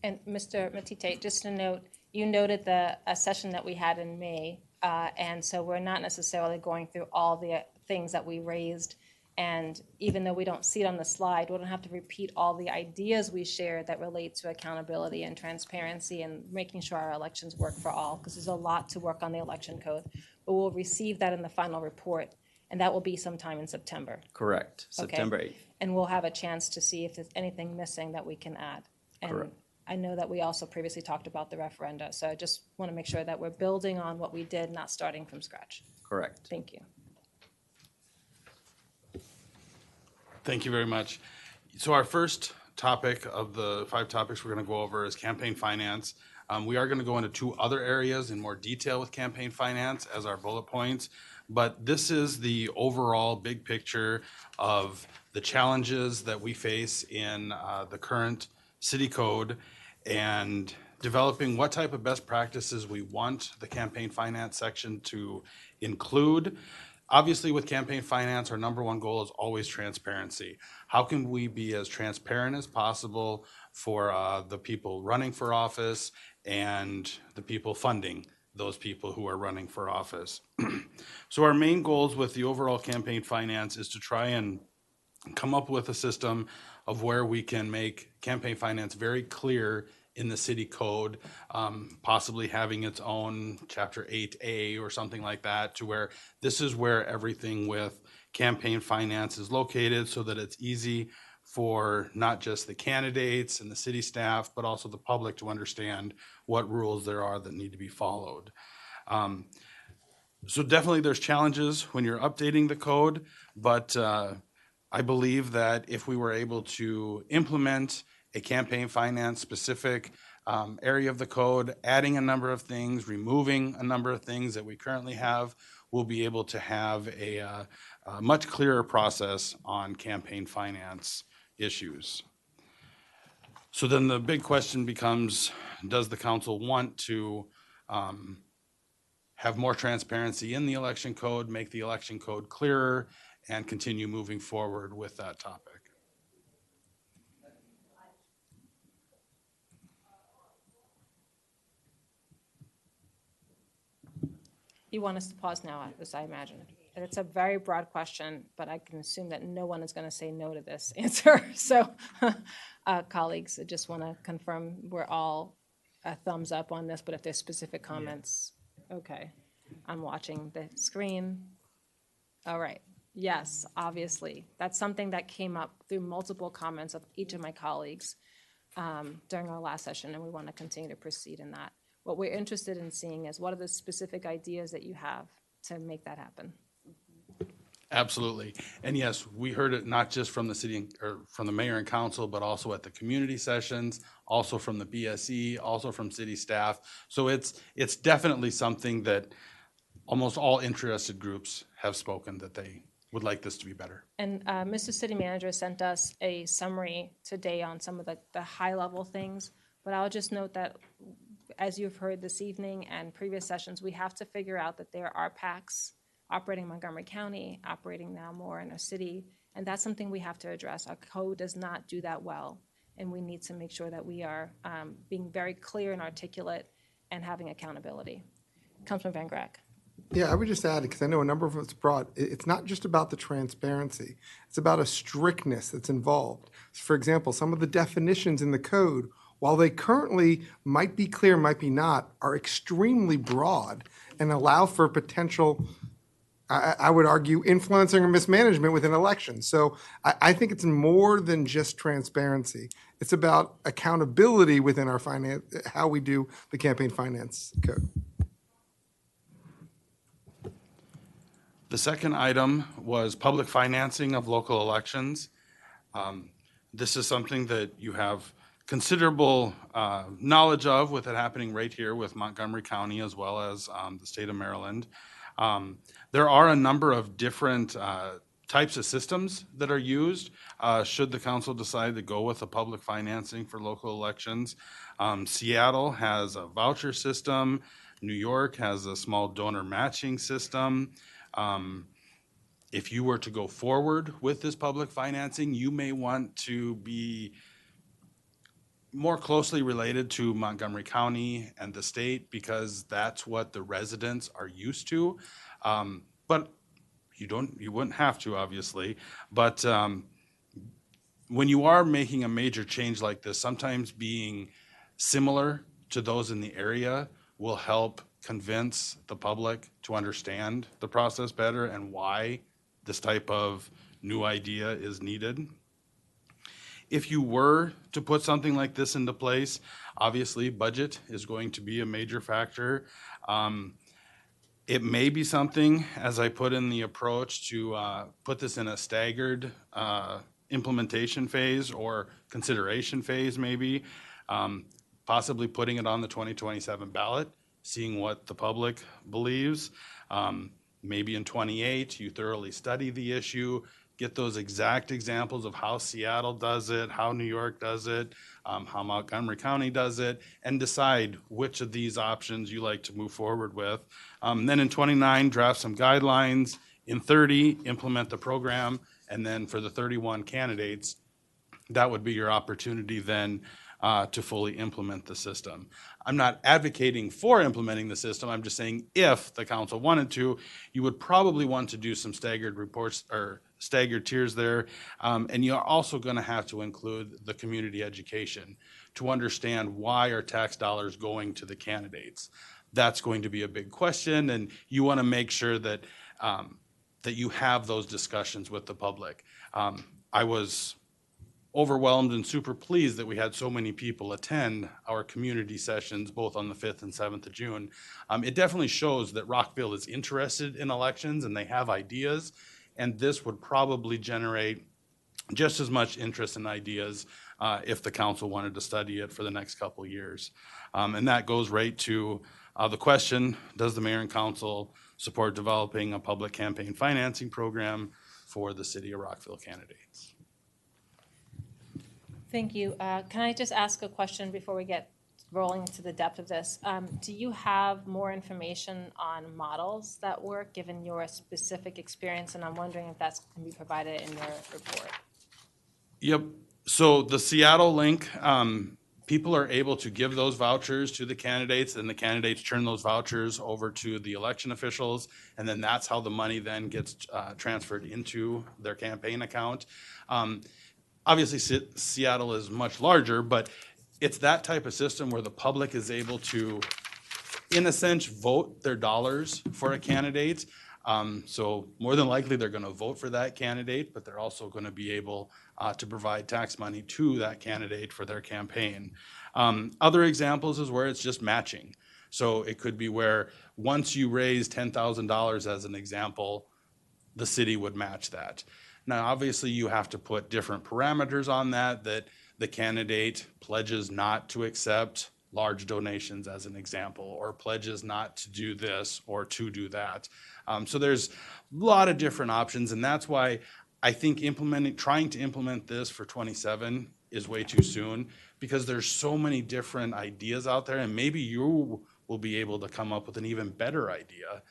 And Mr. Matite, just a note, you noted a session that we had in May, and so we're not necessarily going through all the things that we raised. And even though we don't see it on the slide, we don't have to repeat all the ideas we shared that relate to accountability and transparency and making sure our elections work for all, because there's a lot to work on the election code. But we'll receive that in the final report, and that will be sometime in September. Correct, Okay. September 8th. And we'll have a chance to see if there's anything missing that we can add. And Correct. I know that we also previously talked about the referenda, so I just want to make sure that we're building on what we did, not starting from scratch. Correct. Thank you. Thank you very much. So our first topic of the 5 topics we're going to go over is campaign finance. We are going to go into 2 other areas in more detail with campaign finance as our bullet points, but this is the overall big picture of the challenges that we face in the current city code and developing what type of best practices we want the campaign finance section to include. Obviously, with campaign finance, our number 1 goal is always transparency. How can we be as transparent as possible for the people running for office and the people funding those people who are running for office? So our main goals with the overall campaign finance is to try and come up with a system of where we can make campaign finance very clear in the city code, possibly having its own chapter 8A or something like that, to where this is where everything with campaign finance is located, so that it's easy for not just the candidates and the city staff, but also the public to understand what rules there are that need to be followed. So definitely there's challenges when you're updating the code, but I believe that if we were able to implement a campaign finance specific area of the code, adding a number of things, removing a number of things that we currently have, we'll be able to have a much clearer process on campaign finance issues. So then the big question becomes, does the council want to have more transparency in the election code, make the election code clearer, and continue moving forward with that topic? You want us to pause now, as I imagine. And it's a very broad question, but I can assume that no one is going to say no to this answer. So, colleagues, I just want to confirm we're all a thumbs up on this, but if there's specific comments, okay. I'm watching the screen. All right. Yes, obviously. That's something that came up through multiple comments of each of my colleagues during our last session, and we want to continue to proceed in that. What we're interested in seeing is what are the specific ideas that you have to make that happen? Absolutely. And yes, we heard it not just from the city or from the mayor and council, but also at the community sessions, also from the BSE, also from city staff. So it's definitely something that almost all interested groups have spoken that they would like this to be better. And Mr. City Manager sent us a summary today on some of the high-level things, but I'll just note that, as you've heard this evening and previous sessions, we have to figure out that there are PACs operating in Montgomery County, operating now more in our city, and that's something we have to address. Our code does not do that well, and we need to make sure that we are being very clear and articulate and having accountability. Councilman Van Grack. Yeah, I would just add, because I know a number of us brought, it's not just about the transparency. It's about a strictness that's involved. For example, some of the definitions in the code, while they currently might be clear, might be not, are extremely broad and allow for potential, I would argue, influencing or mismanagement within elections. So I think it's more than just transparency. It's about accountability within our finance, how we do the campaign finance code. The second item was public financing of local elections. This is something that you have considerable knowledge of, with it happening right here with Montgomery County as well as the state of Maryland. There are a number of different types of systems that are used should the council decide to go with a public financing for local elections. Seattle has a voucher system. New York has a small donor matching system. If you were to go forward with this public financing, you may want to be more closely related to Montgomery County and the state, because that's what the residents are used to. But you wouldn't have to, obviously. But when you are making a major change like this, sometimes being similar to those in the area will help convince the public to understand the process better and why this type of new idea is needed. If you were to put something like this into place, obviously budget is going to be a major factor. It may be something, as I put in the approach, to put this in a staggered implementation phase or consideration phase, maybe, possibly putting it on the 2027 ballot, seeing what the public believes. Maybe in 28, you thoroughly study the issue, get those exact examples of how Seattle does it, how New York does it, how Montgomery County does it, and decide which of these options you like to move forward with. Then in 29, draft some guidelines. In 30, implement the program. And then for the 31 candidates, that would be your opportunity then to fully implement the system. I'm not advocating for implementing the system. I'm just saying if the council wanted to, you would probably want to do some staggered reports or staggered tiers there. And you're also going to have to include the community education to understand why are tax dollars going to the candidates. That's going to be a big question, and you want to make sure that that you have those discussions with the public. I was overwhelmed and super pleased that we had so many people attend our community sessions, both on the 5th and 7th of June. It definitely shows that Rockville is interested in elections and they have ideas, and this would probably generate just as much interest and ideas if the council wanted to study it for the next couple of years. And that goes right to the question, does the mayor and council support developing a public campaign financing program for the city of Rockville candidates? Thank you. Can I just ask a question before we get rolling into the depth of this? Do you have more information on models that work, given your specific experience? And I'm wondering if that's can be provided in your report. Yep. So the Seattle link, people are able to give those vouchers to the candidates, and the candidates turn those vouchers over to the election officials, and then that's how the money then gets transferred into their campaign account. Obviously, Seattle is much larger, but it's that type of system where the public is able to, in a sense, vote their dollars for a candidate. So more than likely, they're going to vote for that candidate, but they're also going to be able to provide tax money to that candidate for their campaign. Other examples is where it's just matching. So it could be where once you raise $10,000 as an example, the city would match that. Now, obviously, you have to put different parameters on that the candidate pledges not to accept large donations as an example, or pledges not to do this or to do that. So there's a lot of different options, and that's why I think trying to implement this for 27 is way too soon, because there's so many different ideas out there, and maybe you will be able to come up with an even better idea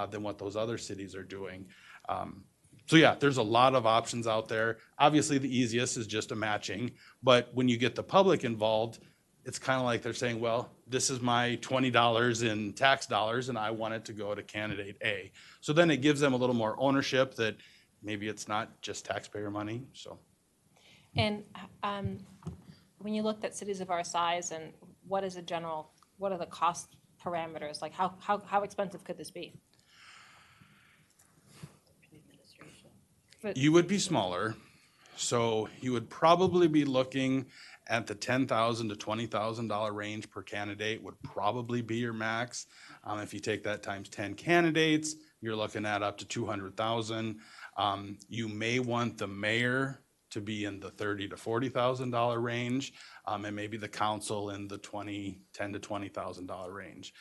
than what those other cities are doing. So yeah, there's a lot of options out there. Obviously, the easiest is just a matching, but when you get the public involved, it's kind of like they're saying, well, this is my $20 in tax dollars, and I want it to go to candidate A. So then it gives them a little more ownership that maybe it's not just taxpayer money, so. And when you looked at cities of our size, and what are the cost parameters? Like how expensive could this be? You would be smaller, so you would probably be looking at the $10,000 to $20,000 range per candidate would probably be your max. If you take that times 10 candidates, you're looking at up to $200,000. You may want the mayor to be in the $30,000 to $40,000 range, and maybe the council in the $10,000 to $20,000 range.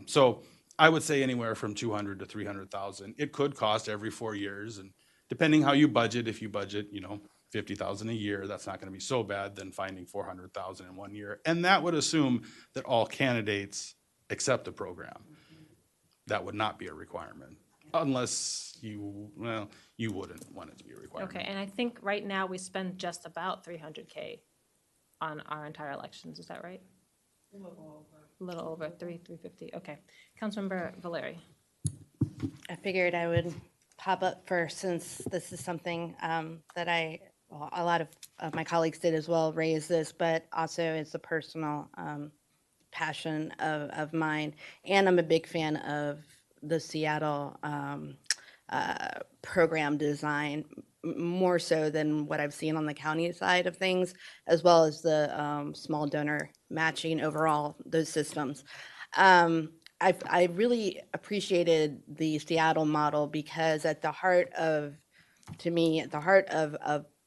So I would say anywhere from $200,000 to $300,000. It could cost every 4 years, and depending how you budget, if you budget, $50,000 a year, that's not going to be so bad than finding $400,000 in 1 year. And that would assume that all candidates accept the program. That would not be a requirement, unless you wouldn't want it to be a requirement. Okay, and I think right now we spend just about $300K on our entire elections. Is that right? A little over 350. Okay, Councilmember Valeri. I figured I would pop up first, since this is something that a lot of my colleagues did as well, raise this, but also it's a personal passion of mine. And I'm a big fan of the Seattle program design, more so than what I've seen on the county side of things, as well as the small donor matching overall, those systems. I really appreciated the Seattle model, because at the heart of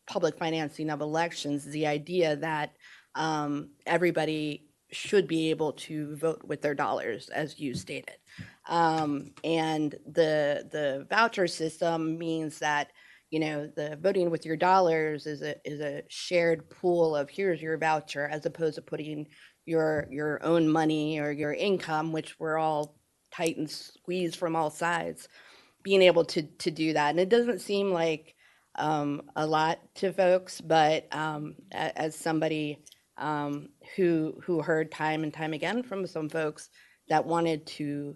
public financing of elections, the idea that everybody should be able to vote with their dollars, as you stated. And the voucher system means that, the voting with your dollars is a shared pool of, here's your voucher, as opposed to putting your own money or your income, which we're all tight and squeezed from all sides, being able to do that. And it doesn't seem like a lot to folks, but as somebody who heard time and time again from some folks that wanted to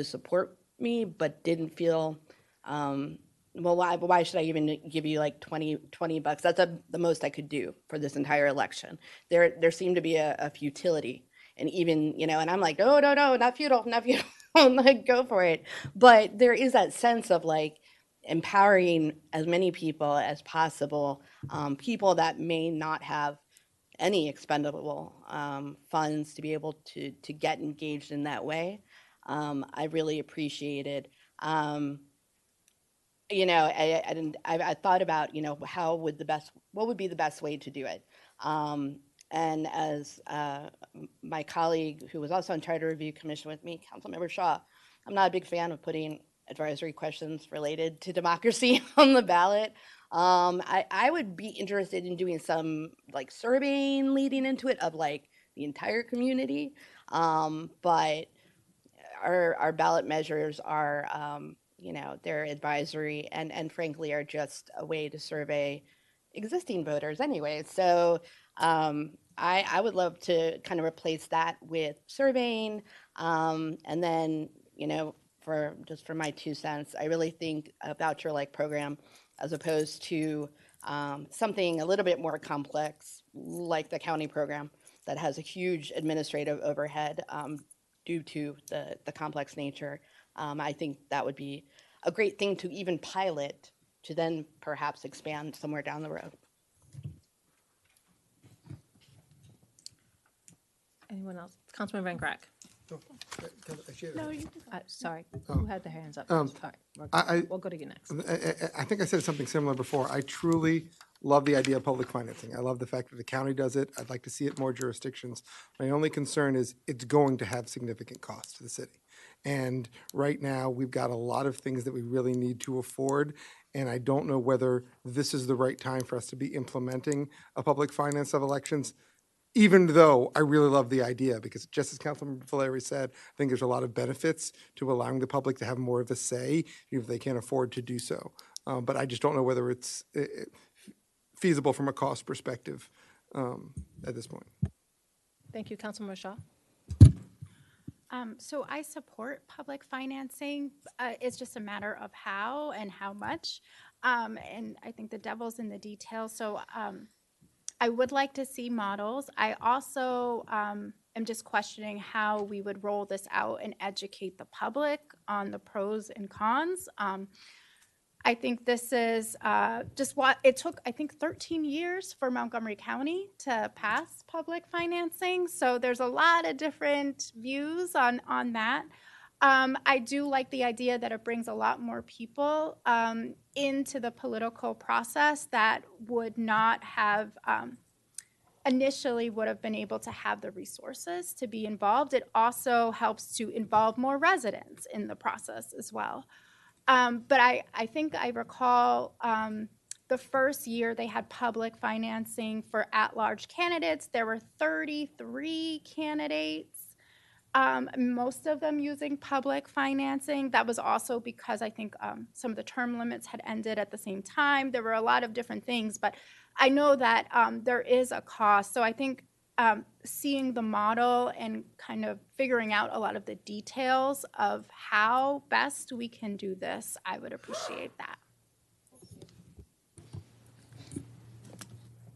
support me, but didn't feel, well, why should I even give you like $20? That's the most I could do for this entire election. There seemed to be a futility, and even, and I'm like, no, not futile, like, go for it. But there is that sense of like empowering as many people as possible, people that may not have any expendable funds, to be able to get engaged in that way. I really appreciated. I thought about, what would be the best way to do it? And as my colleague, who was also on Charter Review Commission with me, Councilmember Shaw, I'm not a big fan of putting advisory questions related to democracy on the ballot. I would be interested in doing some like surveying leading into it of like the entire community. But our ballot measures are, they're advisory and frankly are just a way to survey existing voters anyway. So I would love to kind of replace that with surveying. And then, for my 2 cents, I really think a voucher-like program, as opposed to something a little bit more complex, like the county program that has a huge administrative overhead due to the complex nature. I think that would be a great thing to even pilot, to then perhaps expand somewhere down the road. Anyone else? Councilman Van Grack. No, you sorry. Who had their hands up? All right, we'll go to you next. I think I said something similar before. I truly love the idea of public financing. I love the fact that the county does it. I'd like to see it more jurisdictions. My only concern is it's going to have significant cost to the city. And right now, we've got a lot of things that we really need to afford, and I don't know whether this is the right time for us to be implementing a public finance of elections, even though I really love the idea, because just as Councilmember Valeri said, I think there's a lot of benefits to allowing the public to have more of a say, even if they can't afford to do so. But I just don't know whether it's feasible from a cost perspective at this point. Thank you, Councilmember Shaw. So I support public financing. It's just a matter of how and how much. And I think the devil's in the details. So I would like to see models. I also am just questioning how we would roll this out and educate the public on the pros and cons. I think this is just what it took, I think 13 years for Montgomery County to pass public financing. So there's a lot of different views on that. I do like the idea that it brings a lot more people into the political process that would not have initially would have been able to have the resources to be involved. It also helps to involve more residents in the process as well. But I think I recall the first year they had public financing for at-large candidates. There were 33 candidates, most of them using public financing. That was also because I think some of the term limits had ended at the same time. There were a lot of different things, but I know that there is a cost. So I think seeing the model and kind of figuring out a lot of the details of how best we can do this, I would appreciate that.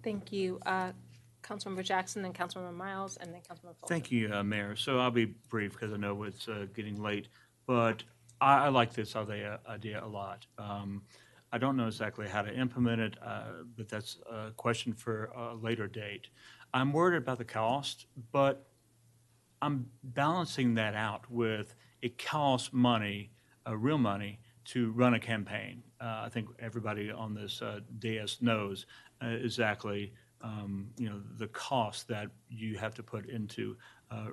Thank you. Councilmember Jackson, then Councilmember Miles, and then Councilmember Fulton. Thank you, Mayor. So I'll be brief because I know it's getting late, but I like this idea a lot. I don't know exactly how to implement it, but that's a question for a later date. I'm worried about the cost, but I'm balancing that out with it costs money, real money, to run a campaign. I think everybody on this dais knows exactly the cost that you have to put into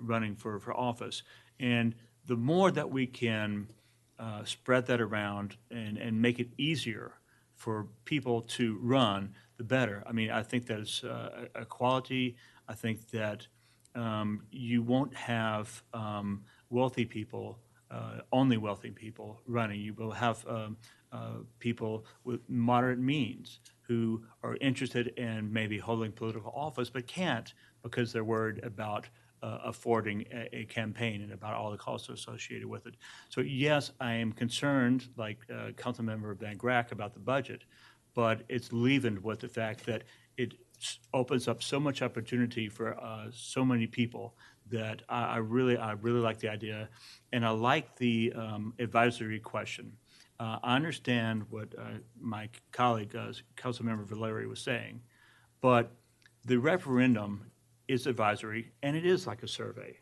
running for office. And the more that we can spread that around and make it easier for people to run, the better. I mean, I think that it's a quality. I think that you won't have wealthy people, only wealthy people running. You will have people with moderate means who are interested in maybe holding political office but can't because they're worried about affording a campaign and about all the costs associated with it. So yes, I am concerned, like Councilmember Van Grack, about the budget, but it's leavened with the fact that it opens up so much opportunity for so many people that I really like the idea, and I like the advisory question. I understand what my colleague, Councilmember Valeri, was saying, but the referendum is advisory, and it is like a survey.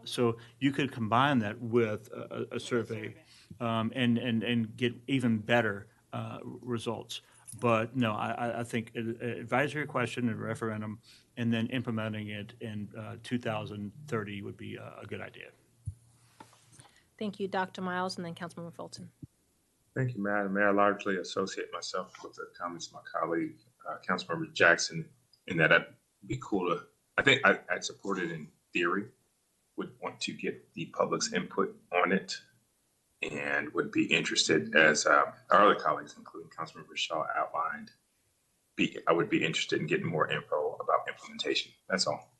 So you could combine that with a survey and get even better results. But no, I think advisory question and referendum and then implementing it in 2030 would be a good idea. Thank you, Dr. Miles, and then Councilmember Fulton. Thank you, Madam Mayor. I largely associate myself with the comments of my colleague, Councilmember Jackson, in that it'd be cool to, I think I'd support it in theory, would want to get the public's input on it, and would be interested, as our other colleagues, including Councilmember Shaw, outlined, I would be interested in getting more info about implementation. That's all.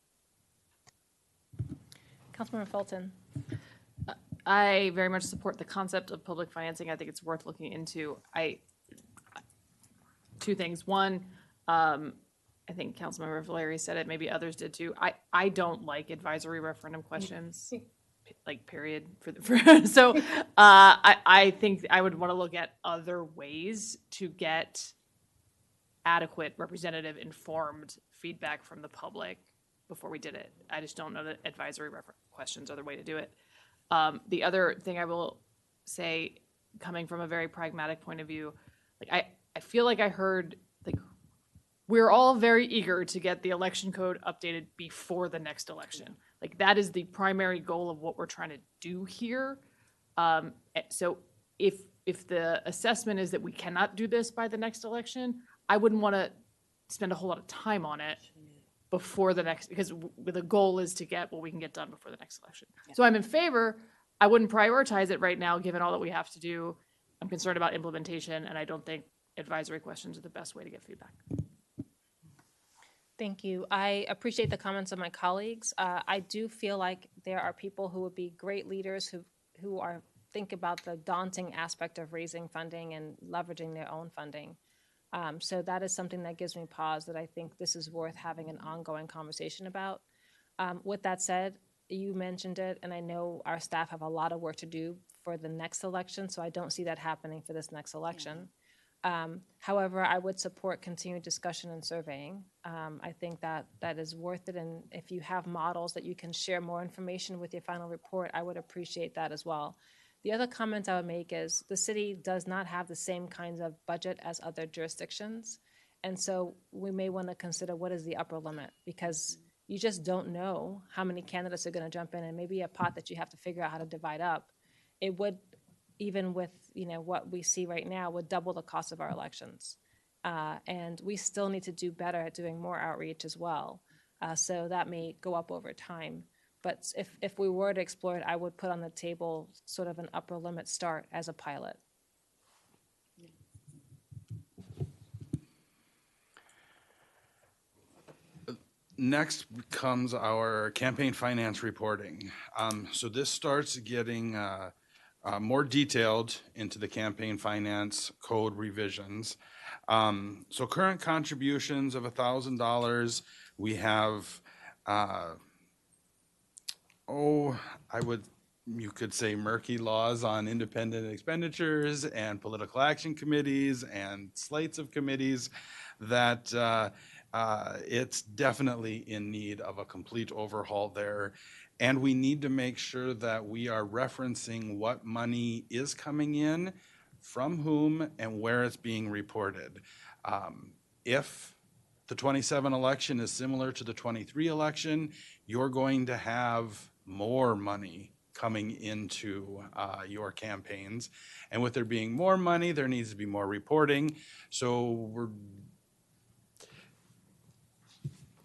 Councilmember Fulton. I very much support the concept of public financing. I think it's worth looking into. Two things. One, I think Councilmember Valeri said it, maybe others did too. I don't like advisory referendum questions, like period. So I think I would want to look at other ways to get adequate, representative, informed feedback from the public before we did it. I just don't know that advisory questions are the way to do it. The other thing I will say, coming from a very pragmatic point of view, like I feel like I heard like we're all very eager to get the election code updated before the next election. Like that is the primary goal of what we're trying to do here. So if the assessment is that we cannot do this by the next election, I wouldn't want to spend a whole lot of time on it before the next, because the goal is to get what we can get done before the next election. So I'm in favor. I wouldn't prioritize it right now, given all that we have to do. I'm concerned about implementation, and I don't think advisory questions are the best way to get feedback. Thank you. I appreciate the comments of my colleagues. I do feel like there are people who would be great leaders who think about the daunting aspect of raising funding and leveraging their own funding. So that is something that gives me pause, that I think this is worth having an ongoing conversation about. With that said, you mentioned it, and I know our staff have a lot of work to do for the next election, so I don't see that happening for this next election. However, I would support continued discussion and surveying. I think that is worth it, and if you have models that you can share more information with your final report, I would appreciate that as well. The other comment I would make is the city does not have the same kinds of budget as other jurisdictions, and so we may want to consider what is the upper limit, because you just don't know how many candidates are going to jump in, and maybe a pot that you have to figure out how to divide up. It would, even with what we see right now, would double the cost of our elections. And we still need to do better at doing more outreach as well. So that may go up over time. But if we were to explore it, I would put on the table sort of an upper limit start as a pilot. Next comes our campaign finance reporting. So this starts getting more detailed into the campaign finance code revisions. So current contributions of $1,000, we have, you could say murky laws on independent expenditures and political action committees and slates of committees that it's definitely in need of a complete overhaul there. And we need to make sure that we are referencing what money is coming in, from whom, and where it's being reported. If the 27 election is similar to the 23 election, you're going to have more money coming into your campaigns. And with there being more money, there needs to be more reporting. So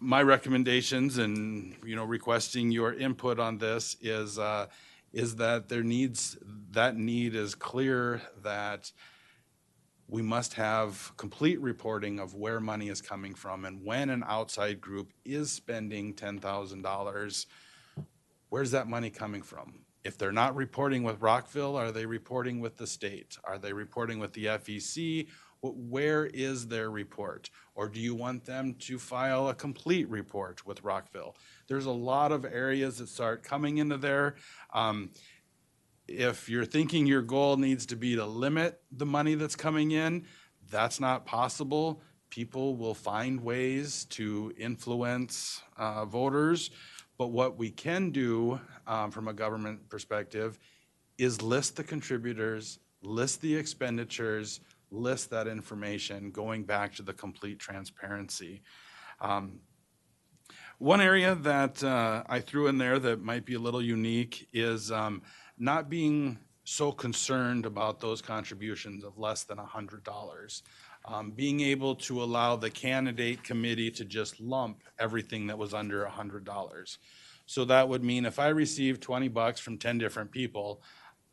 my recommendations and requesting your input on this is that that need is clear, that we must have complete reporting of where money is coming from, and when an outside group is spending $10,000, where's that money coming from? If they're not reporting with Rockville, are they reporting with the state? Are they reporting with the FEC? Where is their report? Or do you want them to file a complete report with Rockville? There's a lot of areas that start coming into there. If you're thinking your goal needs to be to limit the money that's coming in, that's not possible. People will find ways to influence voters. But what we can do from a government perspective is list the contributors, list the expenditures, list that information, going back to the complete transparency. One area that I threw in there that might be a little unique is not being so concerned about those contributions of less than $100. Being able to allow the candidate committee to just lump everything that was under $100. So that would mean if I received $20 from 10 different people,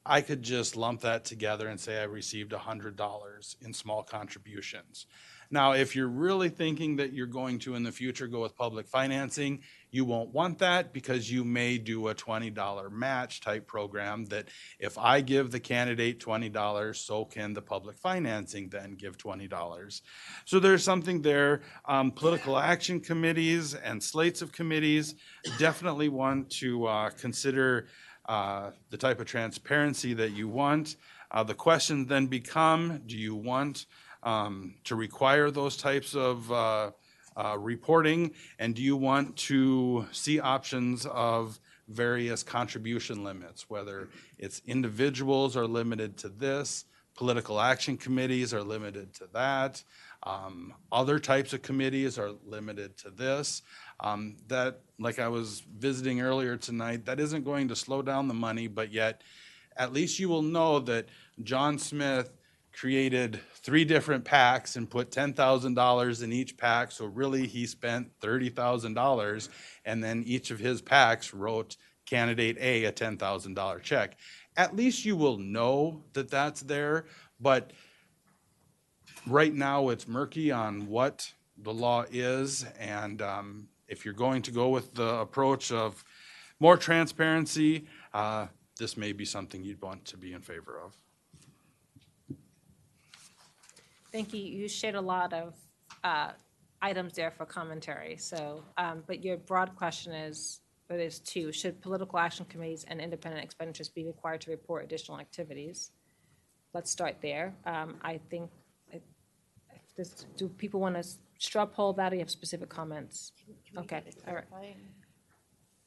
I could just lump that together and say I received $100 in small contributions. Now, if you're really thinking that you're going to in the future go with public financing, you won't want that, because you may do a $20 match type program that if I give the candidate $20, so can the public financing then give $20. So there's something there. Political action committees and slates of committees definitely want to consider the type of transparency that you want. The questions then become, do you want to require those types of reporting, and do you want to see options of various contribution limits, whether it's individuals are limited to this, political action committees are limited to that. Other types of committees are limited to this. That, like I was visiting earlier tonight, that isn't going to slow down the money, but yet at least you will know that John Smith created 3 different PACs and put $10,000 in each PAC. So really he spent $30,000, and then each of his PACs wrote candidate a $10,000 check. At least you will know that that's there, but right now it's murky on what the law is. And if you're going to go with the approach of more transparency, this may be something you'd want to be in favor of. Thank you. You shared a lot of items there for commentary. So, but your broad question is, or there's 2, should political action committees and independent expenditures be required to report additional activities? Let's start there. I think, do people want to straw poll that, or you have specific comments? Okay, all right.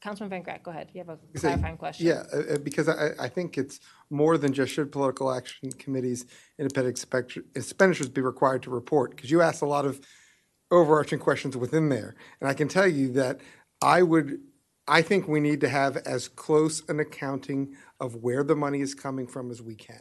Councilman Van Grack, go ahead. You have a clarifying question. Yeah, because I think it's more than just should political action committees, independent expenditures be required to report, because you asked a lot of overarching questions within there. And I can tell you that I think we need to have as close an accounting of where the money is coming from as we can.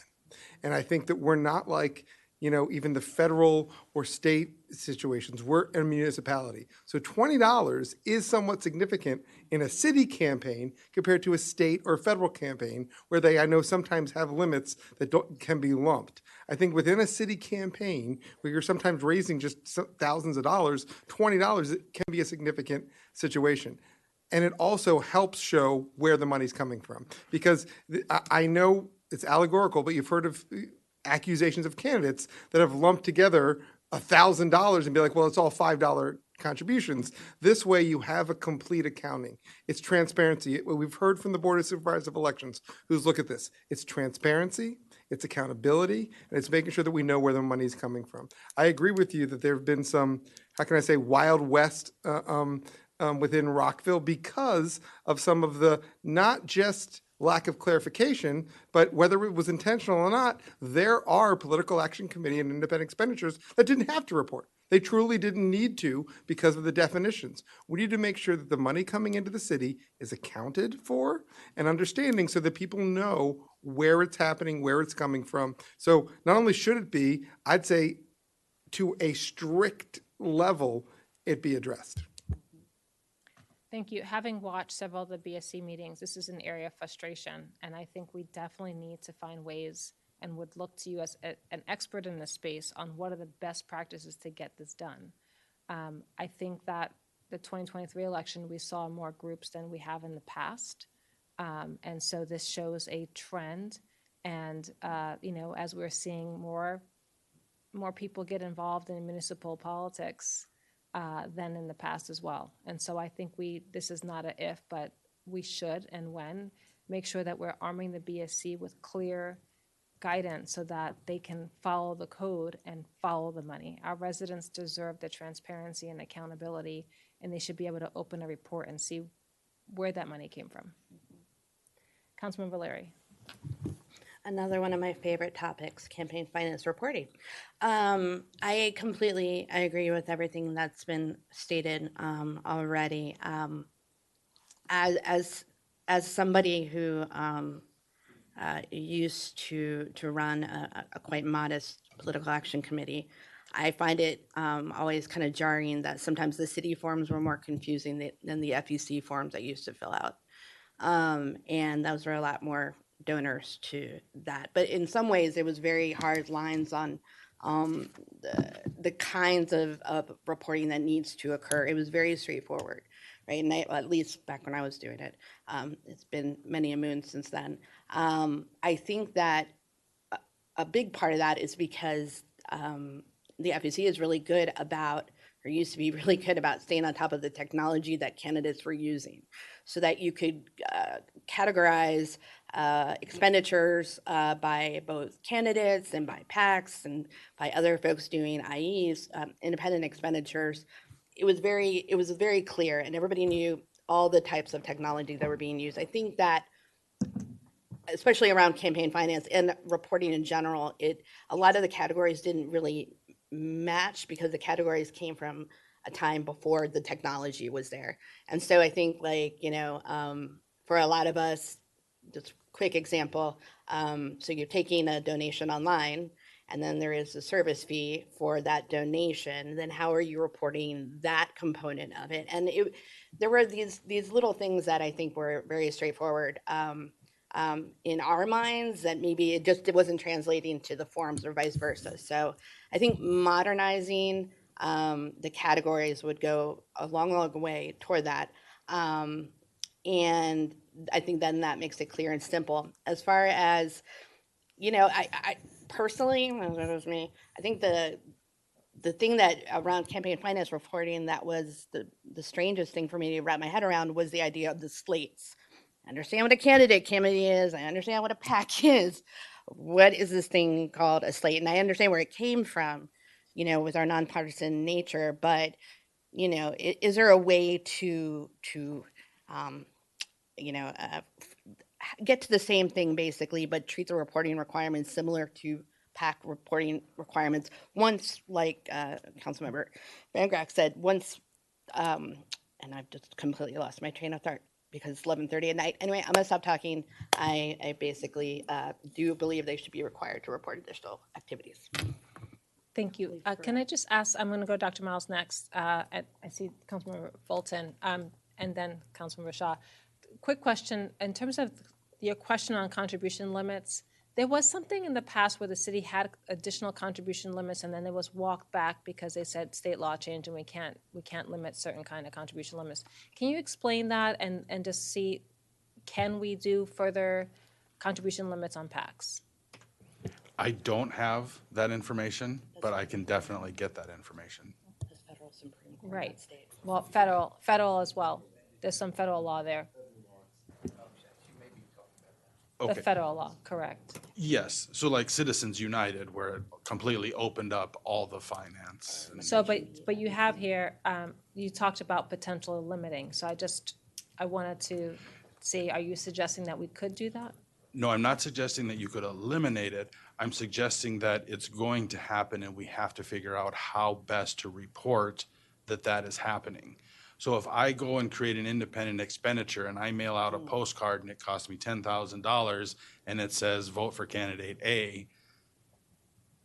And I think that we're not like, even the federal or state situations. We're a municipality. So $20 is somewhat significant in a city campaign compared to a state or federal campaign where I know sometimes have limits that can be lumped. I think within a city campaign where you're sometimes raising just thousands of dollars, $20 can be a significant situation. And it also helps show where the money's coming from. Because I know it's allegorical, but you've heard of accusations of candidates that have lumped together $1,000 and be like, well, it's all $5 contributions. This way you have a complete accounting. It's transparency. We've heard from the Board of Supervisors of Elections who's look at this. It's transparency, it's accountability, and it's making sure that we know where the money's coming from. I agree with you that there have been some, how can I say, Wild West within Rockville because of some of the, not just lack of clarification, but whether it was intentional or not, there are political action committee and independent expenditures that didn't have to report. They truly didn't need to because of the definitions. We need to make sure that the money coming into the city is accounted for and understanding so that people know where it's happening, where it's coming from. So not only should it be, I'd say to a strict level, it be addressed. Thank you. Having watched several of the BSC meetings, this is an area of frustration, and I think we definitely need to find ways and would look to you as an expert in this space on what are the best practices to get this done. I think that the 2023 election, we saw more groups than we have in the past, and so this shows a trend. And as we're seeing more people get involved in municipal politics than in the past as well. And so I think this is not a if, but we should and when make sure that we're arming the BSC with clear guidance so that they can follow the code and follow the money. Our residents deserve the transparency and accountability, and they should be able to open a report and see where that money came from. Councilman Valeri. Another one of my favorite topics, campaign finance reporting. I agree with everything that's been stated already. As somebody who used to run a quite modest political action committee, I find it always kind of jarring that sometimes the city forms were more confusing than the FEC forms I used to fill out. And those were a lot more donors to that. But in some ways, it was very hard lines on the kinds of reporting that needs to occur. It was very straightforward, right? And at least back when I was doing it. It's been many a moon since then. I think that a big part of that is because the FEC is really good about, or used to be really good about, staying on top of the technology that candidates were using so that you could categorize expenditures by both candidates and by PACs and by other folks doing IEs, independent expenditures. It was very clear, and everybody knew all the types of technology that were being used. I think that, especially around campaign finance and reporting in general, a lot of the categories didn't really match because the categories came from a time before the technology was there. And so I think for a lot of us, just quick example, so you're taking a donation online and then there is a service fee for that donation, then how are you reporting that component of it? And there were these little things that I think were very straightforward in our minds that maybe it wasn't translating to the forms or vice versa. So I think modernizing the categories would go a long, long way toward that. And I think then that makes it clear and simple. As far as, I personally, that was me, I think the thing that around campaign finance reporting that was the strangest thing for me to wrap my head around was the idea of the slates. I understand what a candidate committee is. I understand what a PAC is. What is this thing called a slate? And I understand where it came from, with our nonpartisan nature. But, is there a way to get to the same thing basically, but treat the reporting requirements similar to PAC reporting requirements once, like Councilmember Van Grack said, once, and I've just completely lost my train of thought because it's 11:30 at night. Anyway, I'm gonna stop talking. I basically do believe they should be required to report additional activities. Thank you. Can I just ask, I'm going to go Dr. Miles next. I see Councilmember Fulton and then Councilmember Shaw. Quick question, in terms of your question on contribution limits, there was something in the past where the city had additional contribution limits and then it was walked back because they said state law changed and we can't limit certain kind of contribution limits. Can you explain that and just see, can we do further contribution limits on PACs? I don't have that information, but I can definitely get that information. Right. Well, federal as well. There's some federal law there. Okay. The federal law, correct. Yes, so like Citizens United, where it completely opened up all the finance. So, but you have here, you talked about potential limiting. So I wanted to see, are you suggesting that we could do that? No, I'm not suggesting that you could eliminate it. I'm suggesting that it's going to happen and we have to figure out how best to report that that is happening. So if I go and create an independent expenditure and I mail out a postcard and it costs me $10,000 and it says vote for candidate A,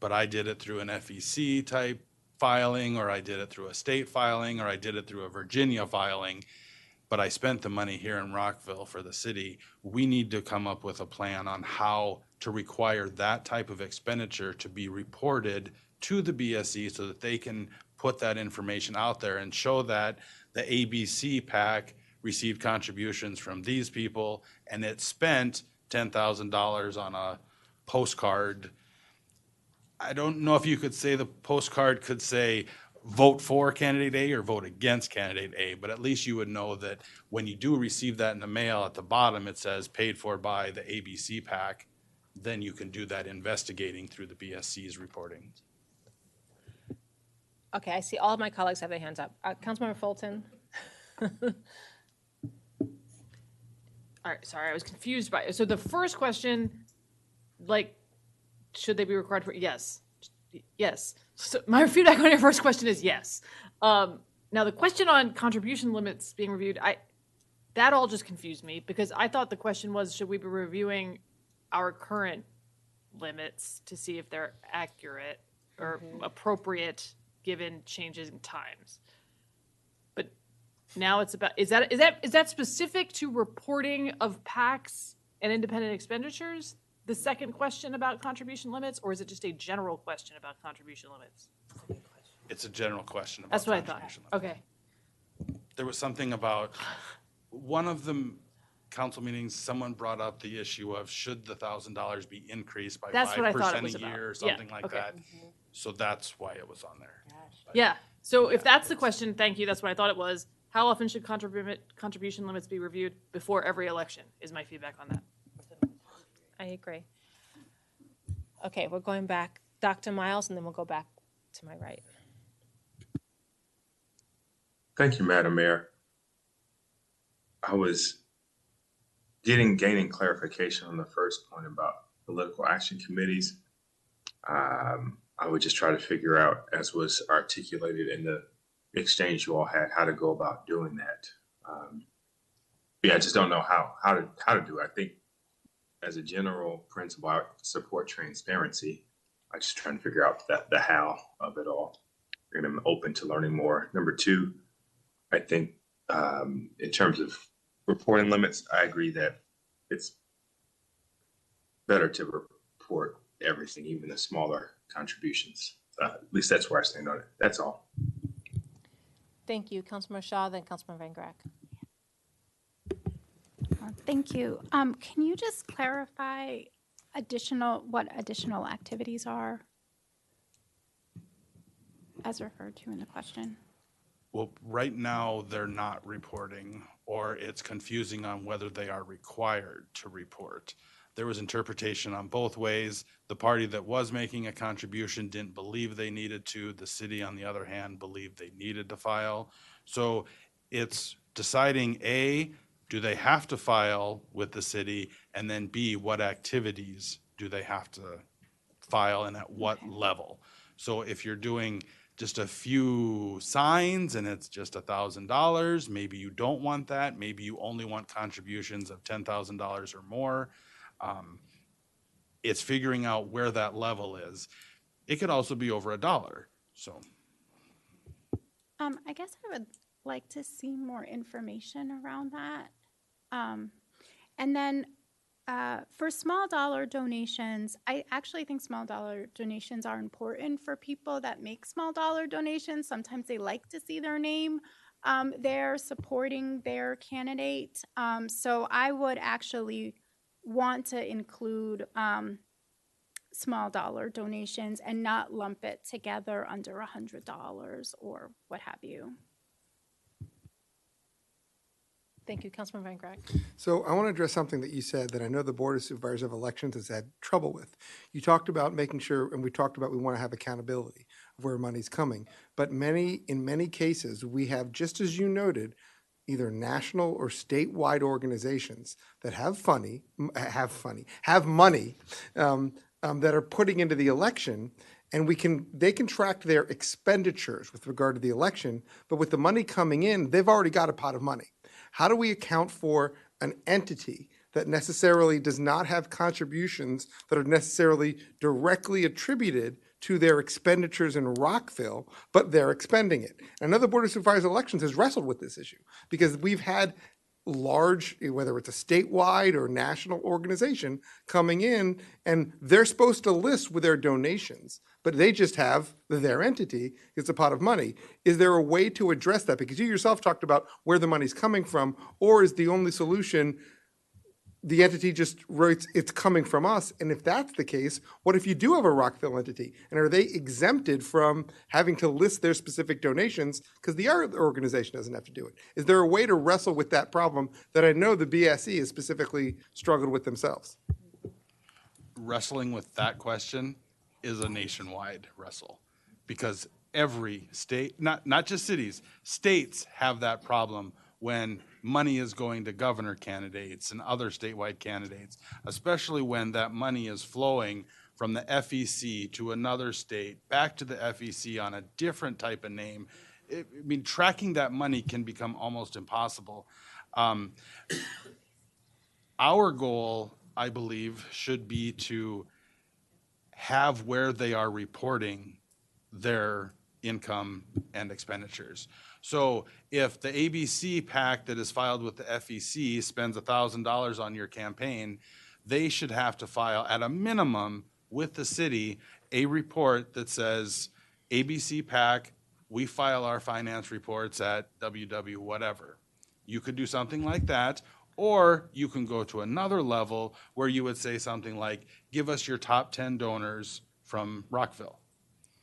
but I did it through an FEC type filing, or I did it through a state filing, or I did it through a Virginia filing, but I spent the money here in Rockville for the city, we need to come up with a plan on how to require that type of expenditure to be reported to the BSC so that they can put that information out there and show that the ABC PAC received contributions from these people and it spent $10,000 on a postcard. I don't know if you could say the postcard could say vote for candidate A or vote against candidate A, but at least you would know that when you do receive that in the mail, at the bottom it says paid for by the ABC PAC, then you can do that investigating through the BSC's reporting. Okay, I see all of my colleagues have their hands up. Councilmember Fulton. All right, sorry, I was confused by it. So the first question, should they be required for? Yes. Yes. So my feedback on your first question is yes. Now the question on contribution limits being reviewed, that all just confused me because I thought the question was, should we be reviewing our current limits to see if they're accurate or appropriate given changes in times? But now it's about, is that specific to reporting of PACs and independent expenditures? The second question about contribution limits, or is it just a general question about contribution limits? It's a general question about That's what I thought. contribution Okay. limits. There was something about one of the council meetings, someone brought up the issue of should the $1,000 be increased by That's what I thought it 5% was a about. year or Yeah, something like okay. that. So that's why it was on there. Yeah. So if that's the question, thank you. That's what I thought it was. How often should contribution limits be reviewed? Before every election is my feedback on that. I agree. Okay, we're going back. Dr. Miles, and then we'll go back to my right. Thank you, Madam Mayor. I was gaining clarification on the first point about political action committees. I would just try to figure out, as was articulated in the exchange you all had, how to go about doing that. Yeah, I just don't know how to do it. I think as a general principle, I support transparency. I just trying to figure out the how of it all. And I'm open to learning more. Number two, I think in terms of reporting limits, I agree that it's better to report everything, even the smaller contributions. At least that's where I stand on it. That's all. Thank you, Councilman Shaw, then Councilman Van Grack. Thank you. Can you just clarify what additional activities are as referred to in the question? Well, right now, they're not reporting, or it's confusing on whether they are required to report. There was interpretation on both ways. The party that was making a contribution didn't believe they needed to. The city, on the other hand, believed they needed to file. So it's deciding, A, do they have to file with the city? And then B, what activities do they have to file and at what level? So if you're doing just a few signs and it's just $1,000, maybe you don't want that. Maybe you only want contributions of $10,000 or more. It's figuring out where that level is. It could also be over $1. So I guess I would like to see more information around that. And then for small dollar donations, I actually think small dollar donations are important for people that make small dollar donations. Sometimes they like to see their name there supporting their candidate. So I would actually want to include small dollar donations and not lump it together under $100 or what have you. Thank you, Councilman Van Grack. So I want to address something that you said that I know the Board of Supervisors of Elections has had trouble with. You talked about making sure, and we talked about we want to have accountability of where money's coming. But in many cases, we have, just as you noted, either national or statewide organizations that have money that are putting into the election, and they can track their expenditures with regard to the election, but with the money coming in, they've already got a pot of money. How do we account for an entity that necessarily does not have contributions that are necessarily directly attributed to their expenditures in Rockville, but they're expending it? I know the Board of Supervisors of Elections has wrestled with this issue because we've had large, whether it's a statewide or national organization coming in, and they're supposed to list with their donations, but they just have their entity, it's a pot of money. Is there a way to address that? Because you yourself talked about where the money's coming from, or is the only solution the entity just writes it's coming from us? And if that's the case, what if you do have a Rockville entity? And are they exempted from having to list their specific donations because the other organization doesn't have to do it? Is there a way to wrestle with that problem that I know the BSE has specifically struggled with themselves? wrestling with that question is a nationwide wrestle, because every state, not just cities, states have that problem when money is going to governor candidates and other statewide candidates, especially when that money is flowing from the FEC to another state, back to the FEC on a different type of name. I mean, tracking that money can become almost impossible. Our goal, I believe, should be to have where they are reporting their income and expenditures. So if the ABC PAC that is filed with the FEC spends $1,000 on your campaign, they should have to file at a minimum with the city a report that says, ABC PAC, we file our finance reports at WW whatever. You could do something like that, or you can go to another level where you would say something like, give us your top 10 donors from Rockville.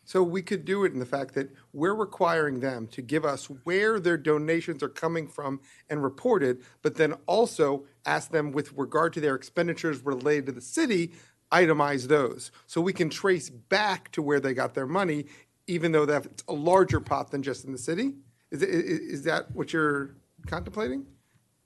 So we could do it in the fact that we're requiring them to give us where their donations are coming from and reported, but then also ask them with regard to their expenditures related to the city, itemize those. So we can trace back to where they got their money, even though that's a larger pot than just in the city? Is that what you're contemplating?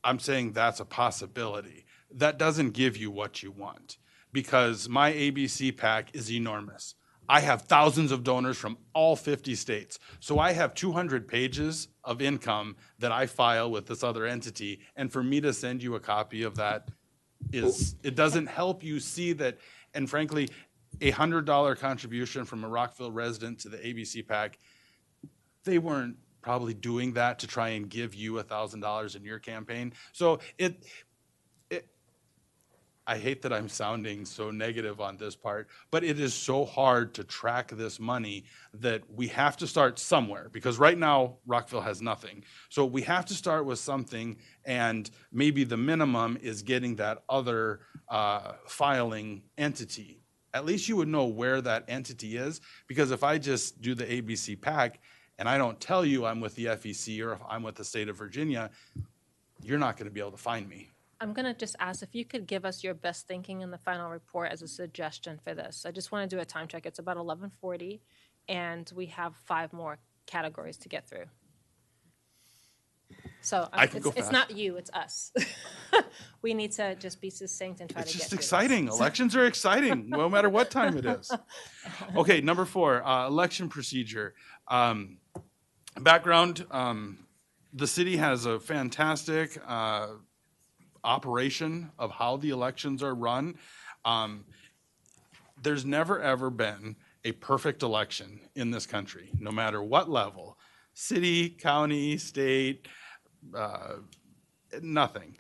I'm saying that's a possibility. That doesn't give you what you want, because my ABC PAC is enormous. I have thousands of donors from all 50 states. So I have 200 pages of income that I file with this other entity. And for me to send you a copy of that it doesn't help you see that. And frankly, a $100 contribution from a Rockville resident to the ABC PAC, they weren't probably doing that to try and give you $1,000 in your campaign. So I hate that I'm sounding so negative on this part, but it is so hard to track this money that we have to start somewhere, because right now Rockville has nothing. So we have to start with something, and maybe the minimum is getting that other filing entity. At least you would know where that entity is, because if I just do the ABC PAC and I don't tell you I'm with the FEC or if I'm with the state of Virginia, you're not going to be able to find me. I'm going to just ask if you could give us your best thinking in the final report as a suggestion for this. I just want to do a time check. It's about 11:40, and we have 5 more categories to get through. So it's not you, it's us. We need to just be succinct and try to get through It's just exciting. Elections are exciting, no matter what time it is. Okay, number 4, election procedure. Background, the city has a fantastic operation of how the elections are run. There's never ever been a perfect election in this country, no matter what level, city, county, state, nothing.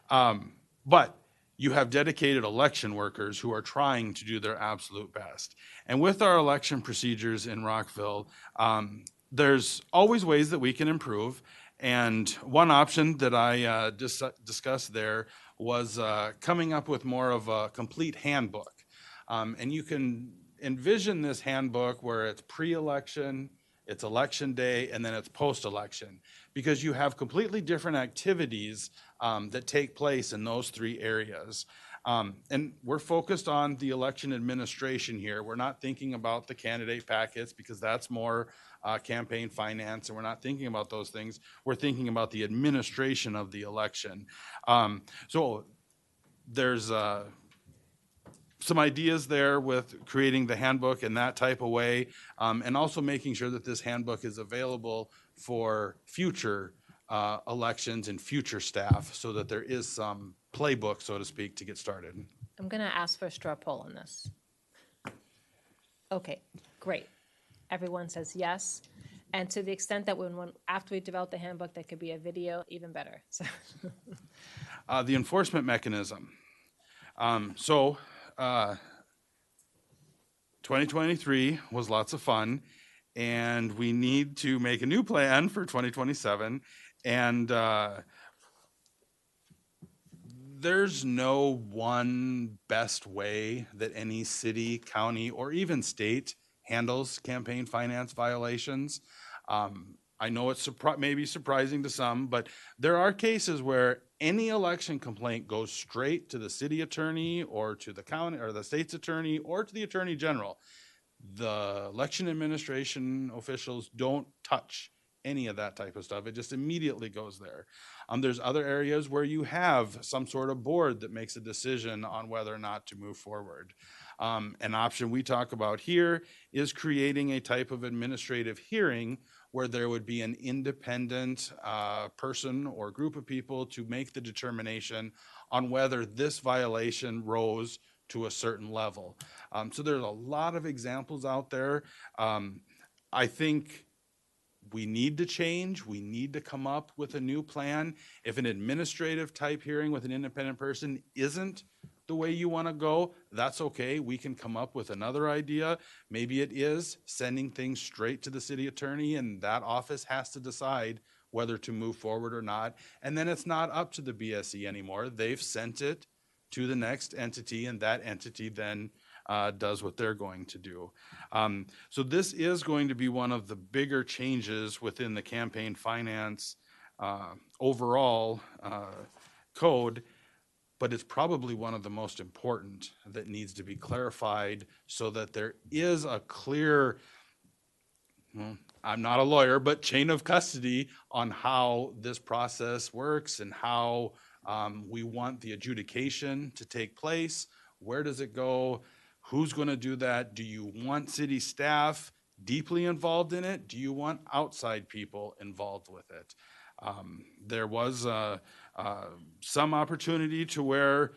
But you have dedicated election workers who are trying to do their absolute best. And with our election procedures in Rockville, there's always ways that we can improve. And one option that I discussed there was coming up with more of a complete handbook. And you can envision this handbook where it's pre-election, it's election day, and then it's post-election, because you have completely different activities that take place in those 3 areas. And we're focused on the election administration here. We're not thinking about the candidate packets, because that's more campaign finance, and we're not thinking about those things. We're thinking about the administration of the election. So there's some ideas there with creating the handbook in that type of way, and also making sure that this handbook is available for future elections and future staff, so that there is some playbook, so to speak, to get started. I'm going to ask for a straw poll on this. Okay, great. Everyone says yes. And to the extent that when after we develop the handbook, there could be a video, even better. So. The enforcement mechanism. 2023 was lots of fun, and we need to make a new plan for 2027. And there's no one best way that any city, county, or even state handles campaign finance violations. I know it's maybe surprising to some, but there are cases where any election complaint goes straight to the city attorney or to the county or the state's attorney or to the attorney general. The election administration officials don't touch any of that type of stuff. It just immediately goes there. There's other areas where you have some sort of board that makes a decision on whether or not to move forward. An option we talk about here is creating a type of administrative hearing where there would be an independent person or group of people to make the determination on whether this violation rose to a certain level. So there's a lot of examples out there. I think we need to change. We need to come up with a new plan. If an administrative type hearing with an independent person isn't the way you want to go, that's okay. We can come up with another idea. Maybe it is sending things straight to the city attorney, and that office has to decide whether to move forward or not. And then it's not up to the BSE anymore. They've sent it to the next entity, and that entity then does what they're going to do. So this is going to be one of the bigger changes within the campaign finance overall code, but it's probably one of the most important that needs to be clarified so that there is a clear, well, I'm not a lawyer, but chain of custody on how this process works and how we want the adjudication to take place. Where does it go? Who's going to do that? Do you want city staff deeply involved in it? Do you want outside people involved with it? There was some opportunity to where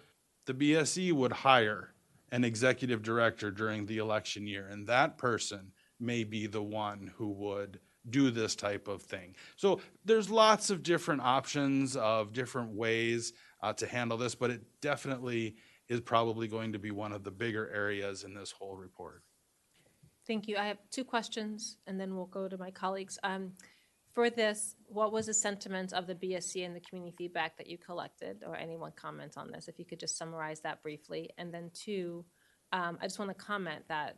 the BSE would hire an executive director during the election year, and that person may be the one who would do this type of thing. So there's lots of different options of different ways to handle this, but it definitely is probably going to be one of the bigger areas in this whole report. Thank you. I have two questions, and then we'll go to my colleagues. For this, what was the sentiment of the BSC and the community feedback that you collected, or anyone comment on this? If you could just summarize that briefly. And then two, I just want to comment that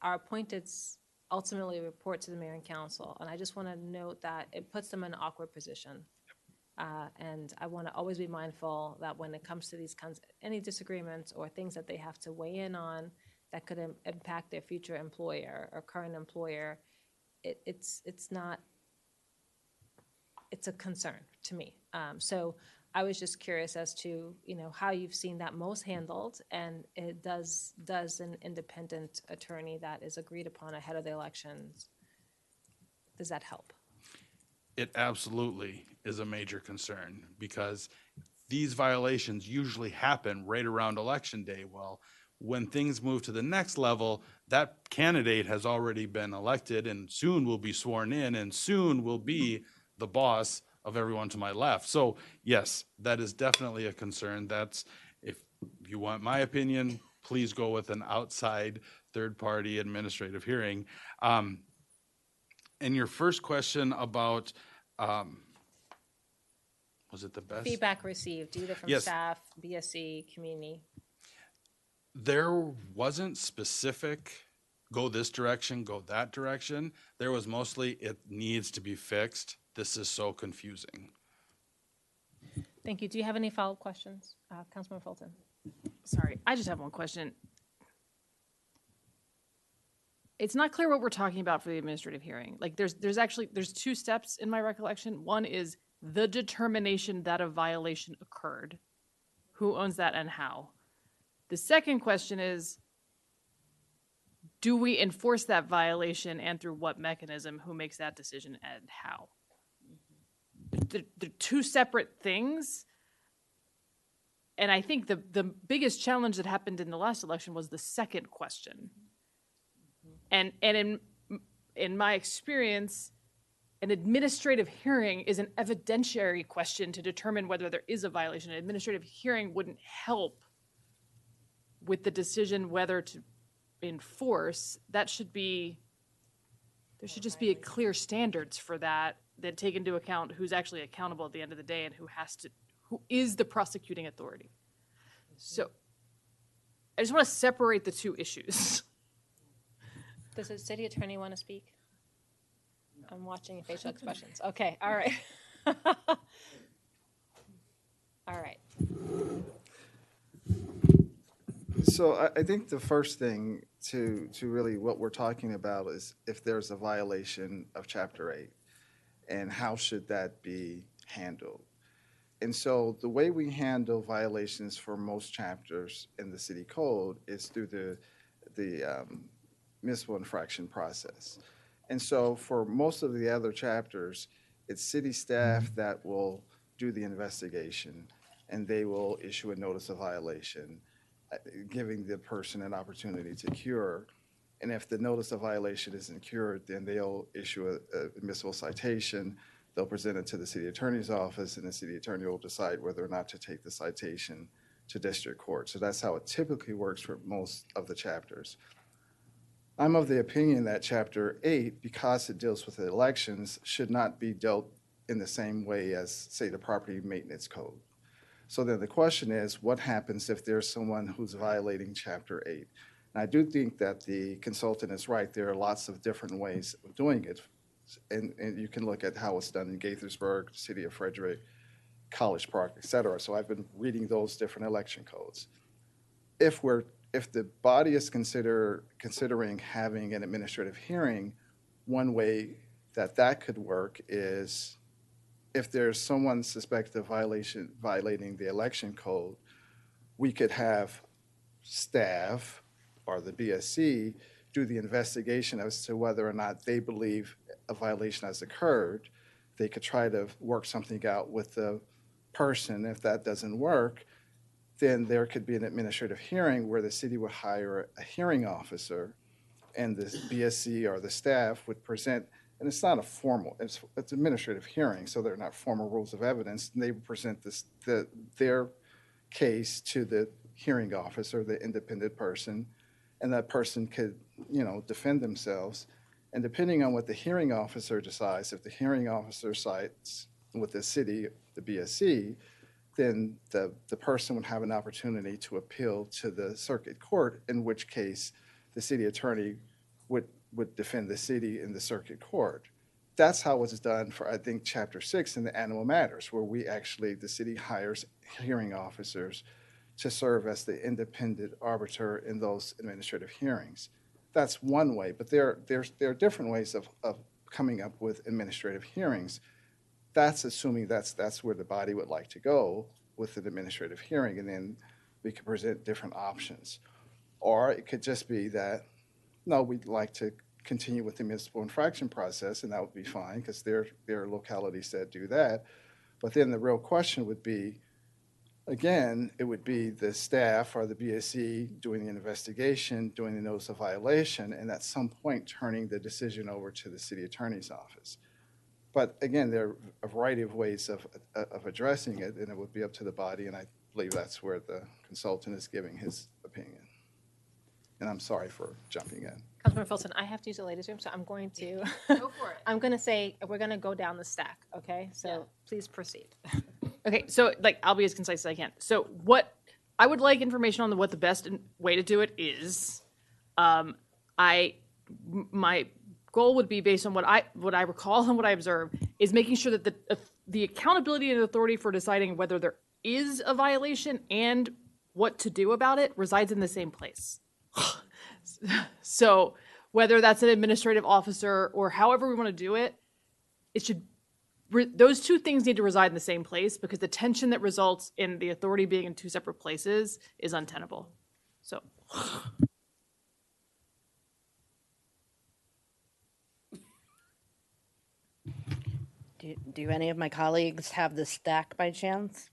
our appointeds ultimately report to the mayor and council, and I just want to note that it puts them in an awkward position. And I want to always be mindful that when it comes to these kinds, any disagreements or things that they have to weigh in on that could impact their future employer or current employer, it's not, it's a concern to me. So I was just curious as to, how you've seen that most handled, and it does an independent attorney that is agreed upon ahead of the elections, does that help? It absolutely is a major concern because these violations usually happen right around election day. Well, when things move to the next level, that candidate has already been elected and soon will be sworn in and soon will be the boss of everyone to my left. So yes, that is definitely a concern. That's, if you want my opinion, please go with an outside third-party administrative hearing. And your first question about, was it the best? Feedback received, either from Yes. staff, BSC, community. There wasn't specific, go this direction, go that direction. There was mostly, it needs to be fixed. This is so confusing. Thank you. Do you have any follow-up questions? Councilman Fulton. Sorry, I just have one question. It's not clear what we're talking about for the administrative hearing. Like there's two steps in my recollection. One is the determination that a violation occurred. Who owns that and how? The second question is, do we enforce that violation and through what mechanism? Who makes that decision and how? They're two separate things. And I think the biggest challenge that happened in the last election was the second question. And in my experience, an administrative hearing is an evidentiary question to determine whether there is a violation. An administrative hearing wouldn't help with the decision whether to enforce. There should just be a clear standards for that take into account who's actually accountable at the end of the day and who is the prosecuting authority. So I just want to separate the two issues. Does the city attorney want to speak? I'm watching your facial expressions. Okay, all right. All right. So I think the first thing to really what we're talking about is if there's a violation of Chapter 8 and how should that be handled. And so the way we handle violations for most chapters in the city code is through the municipal infraction process. And so for most of the other chapters, it's city staff that will do the investigation and they will issue a notice of violation, giving the person an opportunity to cure. And if the notice of violation isn't cured, then they'll issue a municipal citation. They'll present it to the city attorney's office, and the city attorney will decide whether or not to take the citation to district court. So that's how it typically works for most of the chapters. I'm of the opinion that Chapter 8, because it deals with the elections, should not be dealt in the same way as, say, the property maintenance code. So then the question is, what happens if there's someone who's violating Chapter 8? And I do think that the consultant is right. There are lots of different ways of doing it. And you can look at how it's done in Gaithersburg, City of Frederick, College Park, et cetera. So I've been reading those different election codes. If the body is considering having an administrative hearing, one way that could work is if there's someone suspected of violating the election code, we could have staff or the BSC do the investigation as to whether or not they believe a violation has occurred. They could try to work something out with the person. If that doesn't work, then there could be an administrative hearing where the city would hire a hearing officer, and the BSC or the staff would present, and it's not a formal, it's administrative hearing, so they're not formal rules of evidence, and they would present their case to the hearing officer, the independent person, and that person could, defend themselves. And depending on what the hearing officer decides, if the hearing officer sides with the city, the BSC, then the person would have an opportunity to appeal to the circuit court, in which case the city attorney would defend the city in the circuit court. That's how it's done for, I think, Chapter 6 in the Animal Matters, where the city hires hearing officers to serve as the independent arbiter in those administrative hearings. That's one way, but there are different ways of coming up with administrative hearings. That's assuming that's where the body would like to go with an administrative hearing, and then we could present different options. Or it could just be that, no, we'd like to continue with the municipal infraction process, and that would be fine, because there are localities that do that. But then the real question would be, again, it would be the staff or the BSC doing the investigation, doing the notice of violation, and at some point turning the decision over to the city attorney's office. But again, there are a variety of ways of addressing it, and it would be up to the body, and I believe that's where the consultant is giving his opinion. And I'm sorry for jumping in. Councilmember Fulton, I have to use the ladies' room, so I'm going to. Go for it. I'm going to say, we're going to go down the stack, okay? So please proceed. Okay, so I'll be as concise as I can. So what I would like information on what the best way to do it is. My goal would be based on what I recall and what I observe is making sure that the accountability and authority for deciding whether there is a violation and what to do about it resides in the same place. So whether that's an administrative officer or however we want to do it, those two things need to reside in the same place, because the tension that results in the authority being in two separate places is untenable. So. Do any of my colleagues have the stack by chance?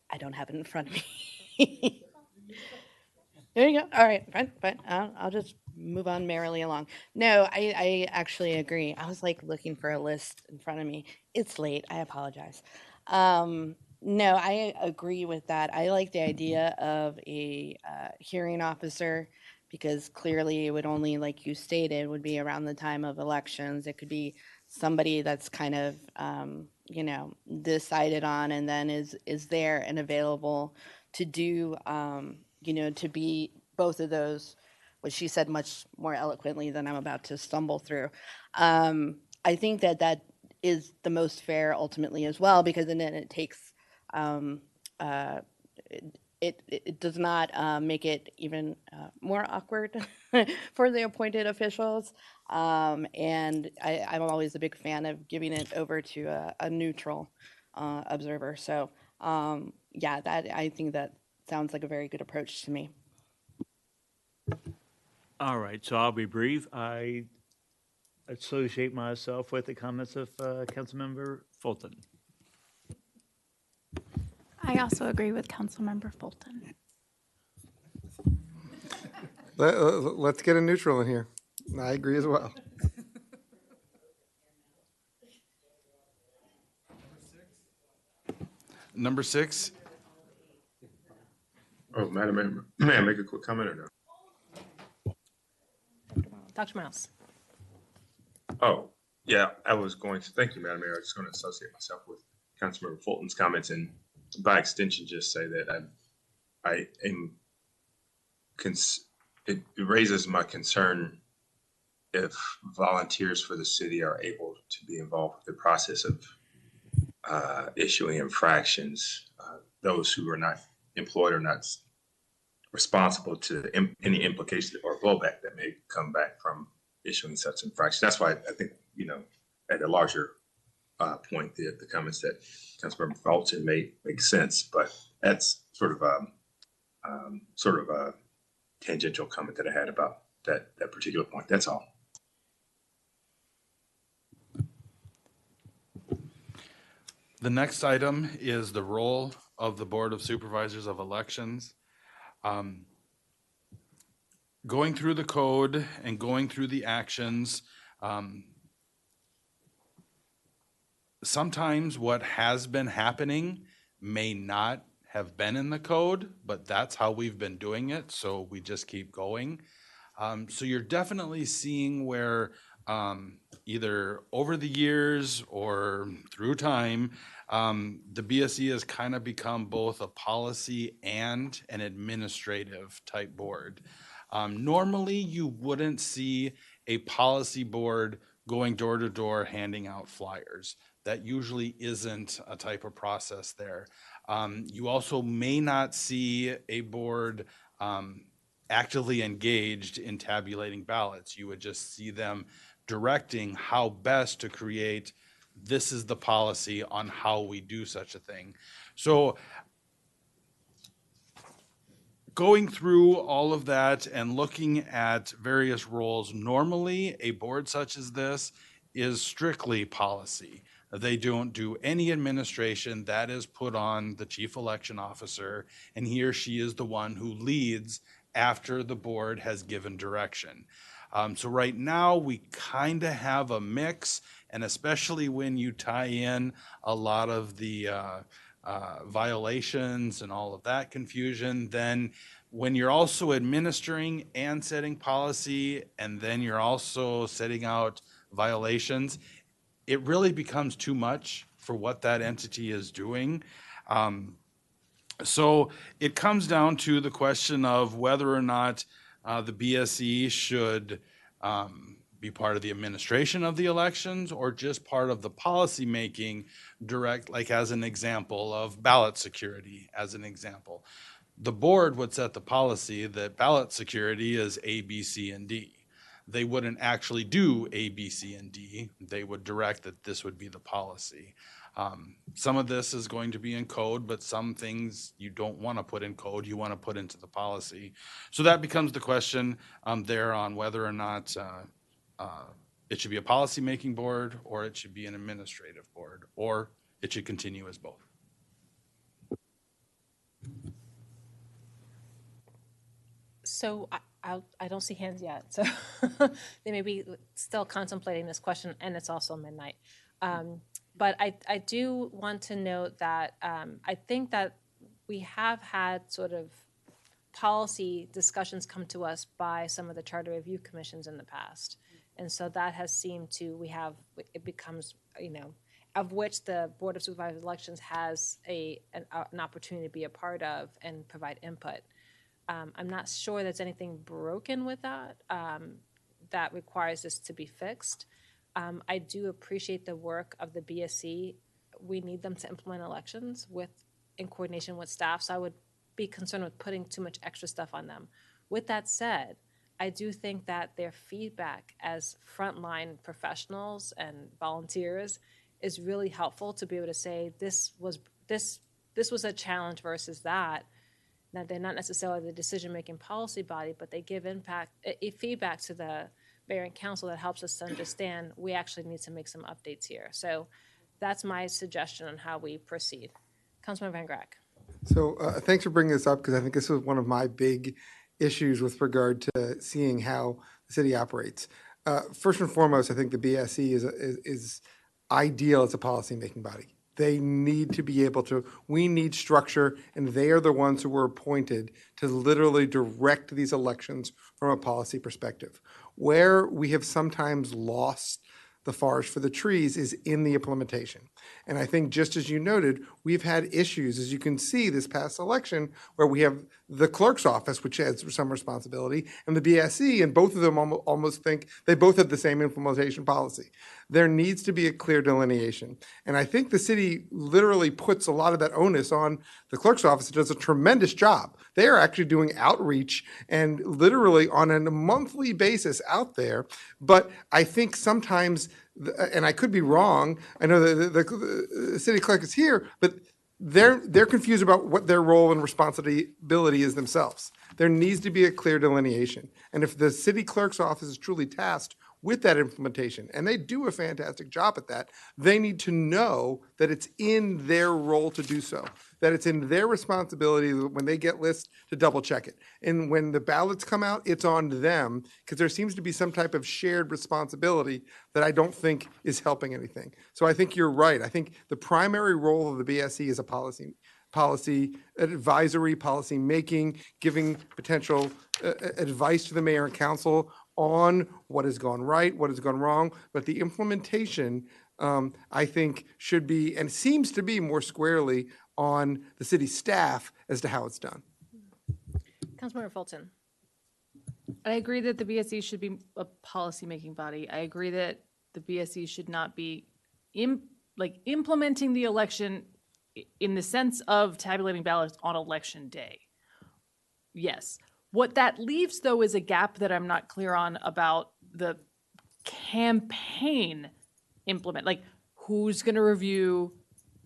I don't have it in front of me. There you go. All right, fine. I'll just move on merrily along. No, I actually agree. I was looking for a list in front of me. It's late. I apologize. No, I agree with that. I like the idea of a hearing officer, because clearly it would only, like you stated, would be around the time of elections. It could be somebody that's kind of, decided on, and then is there and available to do, to be both of those, which she said much more eloquently than I'm about to stumble through. I think that is the most fair ultimately as well, because then it takes, it does not make it even more awkward for the appointed officials. And I'm always a big fan of giving it over to a neutral observer. So I think that sounds like a very good approach to me. All right, so I'll be brief. I associate myself with the comments of Councilmember Fulton. I also agree with Councilmember Fulton. Let's get a neutral in here. I agree as well. Number 6. Oh, Madam Mayor, may I make a quick comment or no? Dr. Miles. Oh, yeah, I was going to, thank you, Madam Mayor. I was just going to associate myself with Councilmember Fulton's comments, and by extension, just say that it raises my concern if volunteers for the city are able to be involved with the process of issuing infractions. Those who are not employed are not responsible to any implications or blowback that may come back from issuing such infractions. That's why I think, at a larger point, the comments that Councilmember Fulton made make sense, but that's sort of a tangential comment that I had about that particular point. That's all. The next item is the role of the Board of Supervisors of Elections. Going through the code and going through the actions, sometimes what has been happening may not have been in the code, but that's how we've been doing it, so we just keep going. So you're definitely seeing where either over the years or through time, the BSE has kind of become both a policy and an administrative type board. Normally, you wouldn't see a policy board going door to door handing out flyers. That usually isn't a type of process there. You also may not see a board actively engaged in tabulating ballots. You would just see them directing how best to create, this is the policy on how we do such a thing. So going through all of that and looking at various roles, normally a board such as this is strictly policy. They don't do any administration. That is put on the chief election officer, and he or she is the one who leads after the board has given direction. So right now we kind of have a mix, and especially when you tie in a lot of the violations and all of that confusion, then when you're also administering and setting policy, and then you're also setting out violations, it really becomes too much for what that entity is doing. So it comes down to the question of whether or not the BSE should be part of the administration of the elections or just part of the policy making direct, like as an example of ballot security, as an example. The board would set the policy that ballot security is A, B, C, and D. They wouldn't actually do A, B, C, and D. They would direct that this would be the policy. Some of this is going to be in code, but some things you don't want to put in code, you want to put into the policy. So that becomes the question there on whether or not it should be a policy-making board, or it should be an administrative board, or it should continue as both. So I don't see hands yet, so they may be still contemplating this question, and it's also midnight. But I do want to note that I think that we have had sort of policy discussions come to us by some of the charter review commissions in the past. And so that has seemed to, it becomes, of which the Board of Supervisors of Elections has an opportunity to be a part of and provide input. I'm not sure there's anything broken with that that requires this to be fixed. I do appreciate the work of the BSE. We need them to implement elections in coordination with staff, so I would be concerned with putting too much extra stuff on them. With that said, I do think that their feedback as frontline professionals and volunteers is really helpful to be able to say this was a challenge versus that. Now, they're not necessarily the decision-making policy body, but they give feedback to the mayor and council that helps us to understand we actually need to make some updates here. So that's my suggestion on how we proceed. Councilman Van Grack. So thanks for bringing this up, because I think this was one of my big issues with regard to seeing how the city operates. First and foremost, I think the BSE is ideal as a policymaking body. They need to be able to, we need structure, and they are the ones who were appointed to literally direct these elections from a policy perspective. Where we have sometimes lost the forest for the trees is in the implementation. And I think, just as you noted, we've had issues, as you can see this past election, where we have the clerk's office, which has some responsibility, and the BSE, and both of them almost think they both have the same implementation policy. There needs to be a clear delineation. And I think the city literally puts a lot of that onus on the clerk's office. It does a tremendous job. They are actually doing outreach and literally on a monthly basis out there. But I think sometimes, and I could be wrong, I know that the city clerk is here, but they're confused about what their role and responsibility is themselves. There needs to be a clear delineation. And if the city clerk's office is truly tasked with that implementation, and they do a fantastic job at that, they need to know that it's in their role to do so, that it's in their responsibility when they get lists to double check it. And when the ballots come out, it's on them, because there seems to be some type of shared responsibility that I don't think is helping anything. So I think you're right. I think the primary role of the BSE is a policy advisory, policy making, giving potential advice to the mayor and council on what has gone right, what has gone wrong. But the implementation, I think, should be and seems to be more squarely on the city staff as to how it's done. Councilmember Fulton. I agree that the BSE should be a policy-making body. I agree that the BSE should not be implementing the election in the sense of tabulating ballots on election day. Yes. What that leaves, though, is a gap that I'm not clear on about the campaign implement. Like, who's going to review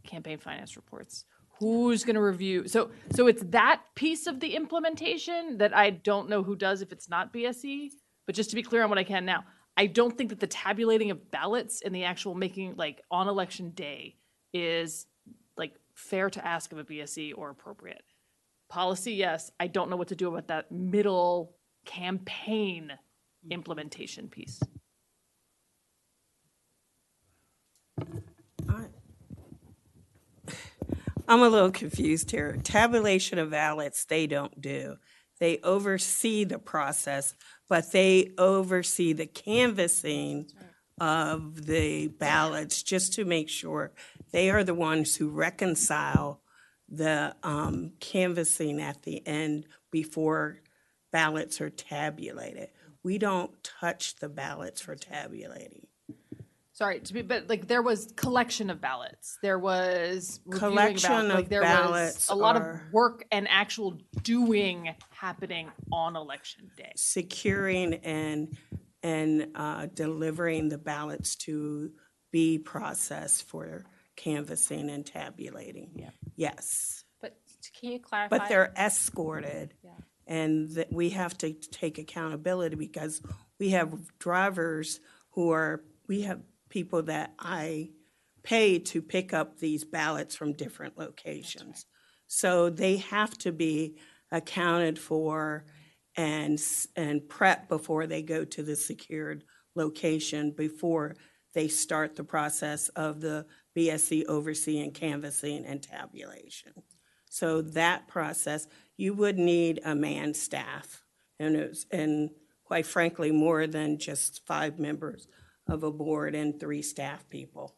campaign finance reports? Who's going to review? So it's that piece of the implementation that I don't know who does if it's not BSE. But just to be clear on what I can now, I don't think that the tabulating of ballots and the actual making, like, on election day is, like, fair to ask of a BSE or appropriate. Policy, yes. I don't know what to do about that middle campaign implementation piece. I'm a little confused here. Tabulation of ballots, they don't do. They oversee the process, but they oversee the canvassing of the ballots just to make sure they are the ones who reconcile the canvassing at the end before ballots are tabulated. We don't touch the ballots for tabulating. Sorry, but like there was collection of ballots. There was Collection of there ballots was a lot of are- work and actual doing happening on election day. Securing and delivering the ballots to be processed for canvassing and tabulating. Yeah. Yes. But can you clarify? But they're escorted. And that we have to take accountability because we have drivers we have people that I pay to pick up these ballots from different locations. So they have to be accounted for and prepped before they go to the secured location before they start the process of the BSE overseeing canvassing and tabulation. So that process, you would need a manned staff, and quite frankly, more than just 5 members of a board and 3 staff people.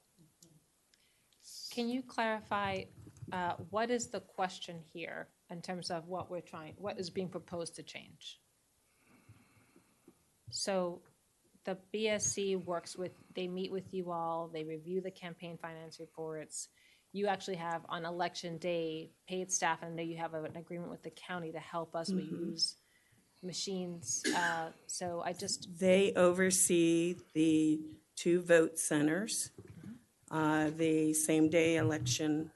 Can you clarify what is the question here in terms of what is being proposed to change? So the BSC they meet with you all, they review the campaign finance reports. You actually have on election day paid staff, and I know you have an agreement with the county to help us. We use machines. They oversee the 2 vote centers, the same day election,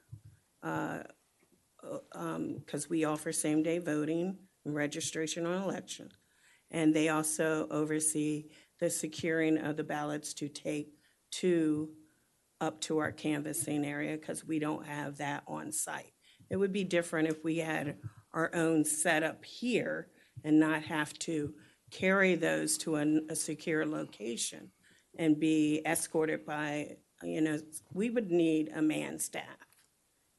because we offer same day voting and registration on election. And they also oversee the securing of the ballots to take up to our canvassing area because we don't have that on site. It would be different if we had our own setup here and not have to carry those to a secure location and be escorted by, we would need a manned staff.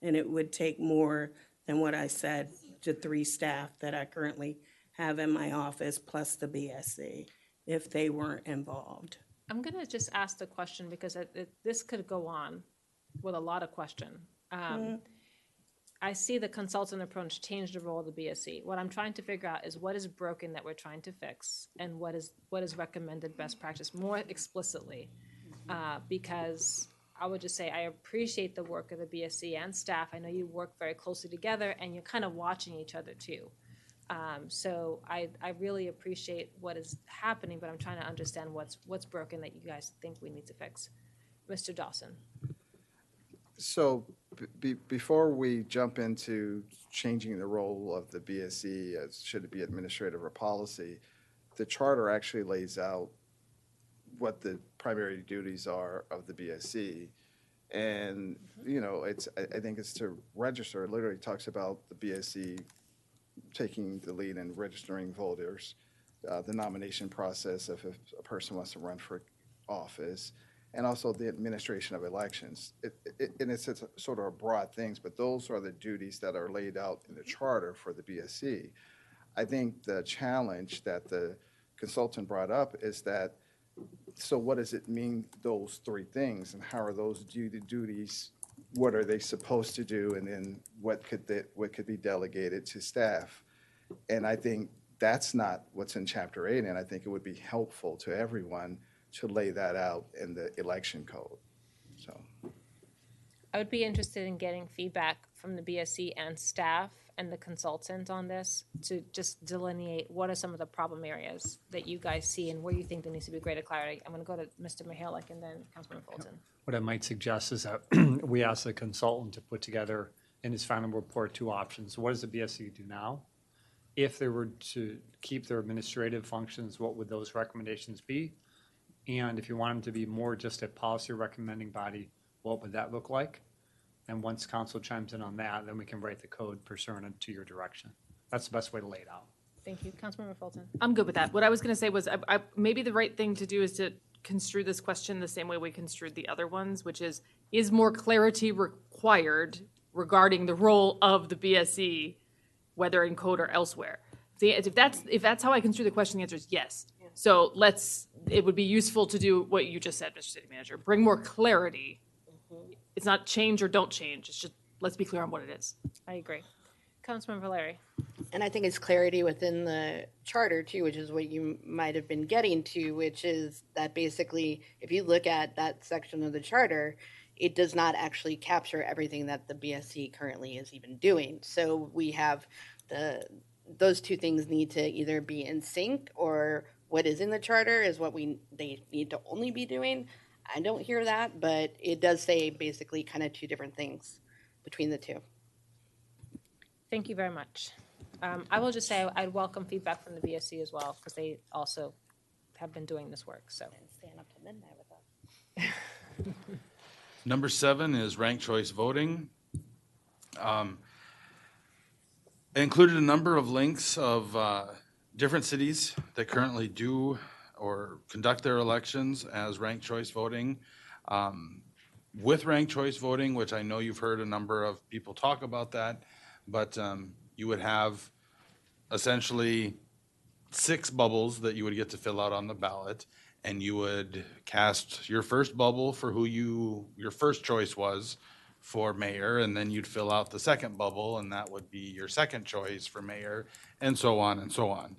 And it would take more than what I said to 3 staff that I currently have in my office plus the BSC if they weren't involved. I'm going to just ask the question because this could go on with a lot of questions. I see the consultant approach change the role of the BSC. What I'm trying to figure out is what is broken that we're trying to fix and what is recommended best practice more explicitly. Because I would just say I appreciate the work of the BSC and staff. I know you work very closely together and you're kind of watching each other too. So I really appreciate what is happening, but I'm trying to understand what's broken that you guys think we need to fix. Mr. Dawson. So before we jump into changing the role of the BSC, as should it be administrative or policy, the charter actually lays out what the primary duties are of the BSC. And, you know, I think it's to register. It literally talks about the BSC taking the lead in registering voters, the nomination process if a person wants to run for office, and also the administration of elections. And it's sort of broad things, but those are the duties that are laid out in the charter for the BSC. I think the challenge that the consultant brought up is that, so what does it mean, those three things, and how are those duties, what are they supposed to do, and then what could be delegated to staff? And I think that's not what's in Chapter 8, and I think it would be helpful to everyone to lay that out in the election code. So I would be interested in getting feedback from the BSC and staff and the consultant on this to just delineate what are some of the problem areas that you guys see and where you think there needs to be greater clarity. I'm going to go to Mr. Mihalik and then Councilman Fulton. What I might suggest is that we ask the consultant to put together in his final report 2 options. What does the BSC do now? If they were to keep their administrative functions, what would those recommendations be? And if you want them to be more just a policy recommending body, what would that look like? And once council chimes in on that, then we can write the code pursuant to your direction. That's the best way to lay it out. Thank you. Councilmember Fulton. I'm good with that. What I was going to say was maybe the right thing to do is to construe this question the same way we construed the other ones, which is more clarity required regarding the role of the BSC, whether in code or elsewhere? If that's how I construe the question, the answer is yes. So it would be useful to do what you just said, Mr. City Manager, bring more clarity. It's not change or don't change. It's just, let's be clear on what it is. I agree. Councilman Valeri. And I think it's clarity within the charter too, which is what you might have been getting to, which is that basically, if you look at that section of the charter, it does not actually capture everything that the BSC currently is even doing. So we have those two things need to either be in sync, or what is in the charter is what they need to only be doing. I don't hear that, but it does say basically kind of two different things between the two. Thank you very much. I will just say I'd welcome feedback from the BSC as well, because they also have been doing this work. So staying up to midnight with us. Number 7 is ranked choice voting. I included a number of links of different cities that currently do or conduct their elections as ranked choice voting. With ranked choice voting, which I know you've heard a number of people talk about that, but you would have essentially 6 bubbles that you would get to fill out on the ballot, and you would cast your first bubble for who your first choice was for mayor, and then you'd fill out the second bubble, and that would be your second choice for mayor, and so on and so on.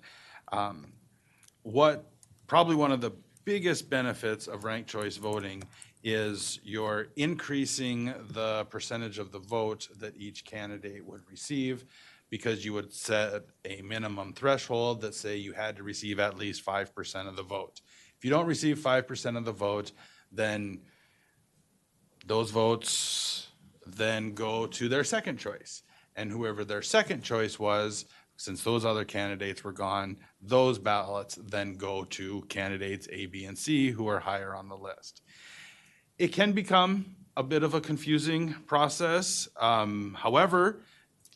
Probably one of the biggest benefits of ranked choice voting is you're increasing the percentage of the vote that each candidate would receive, because you would set a minimum threshold that say you had to receive at least 5% of the vote. If you don't receive 5% of the vote, then those votes then go to their second choice. And whoever their second choice was, since those other candidates were gone, those ballots then go to candidates A, B, and C who are higher on the list. It can become a bit of a confusing process. However,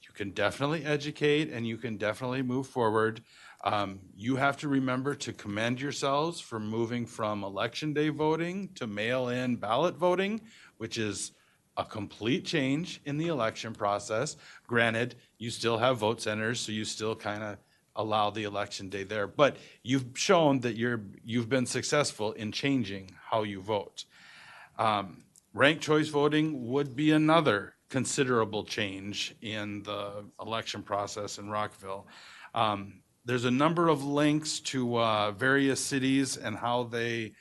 you can definitely educate and you can definitely move forward. You have to remember to commend yourselves for moving from election day voting to mail-in ballot voting, which is a complete change in the election process. Granted, you still have vote centers, so you still kind of allow the election day there, but you've shown that you've been successful in changing how you vote. Ranked choice voting would be another considerable change in the election process in Rockville. There's a number of links to various cities and how they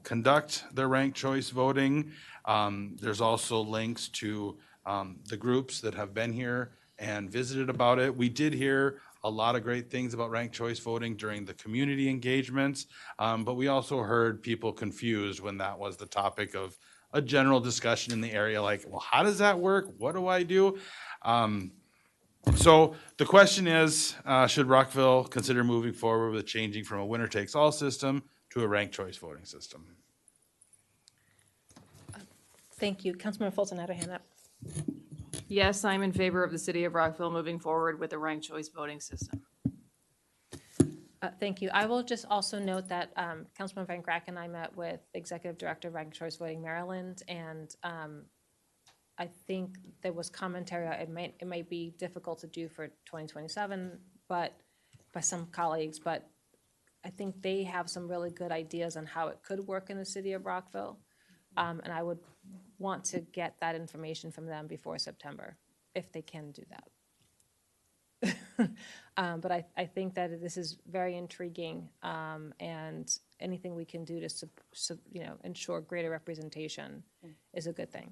conduct their ranked choice voting. There's also links to the groups that have been here and visited about it. We did hear a lot of great things about ranked choice voting during the community engagements, but we also heard people confused when that was the topic of a general discussion in the area, like, well, how does that work? What do I do? So the question is, should Rockville consider moving forward with changing from a winner takes all system to a ranked choice voting system? Thank you. Councilmember Fulton had her hand up. Yes, I'm in favor of the city of Rockville moving forward with a ranked choice voting system. Thank you. I will just also note that Councilman Van Grack and I met with Executive Director of Ranked Choice Voting Maryland, and I think there was commentary, it might be difficult to do for 2027, but by some colleagues, but I think they have some really good ideas on how it could work in the city of Rockville. And I would want to get that information from them before September, if they can do that. But I think that this is very intriguing, and anything we can do to ensure greater representation is a good thing.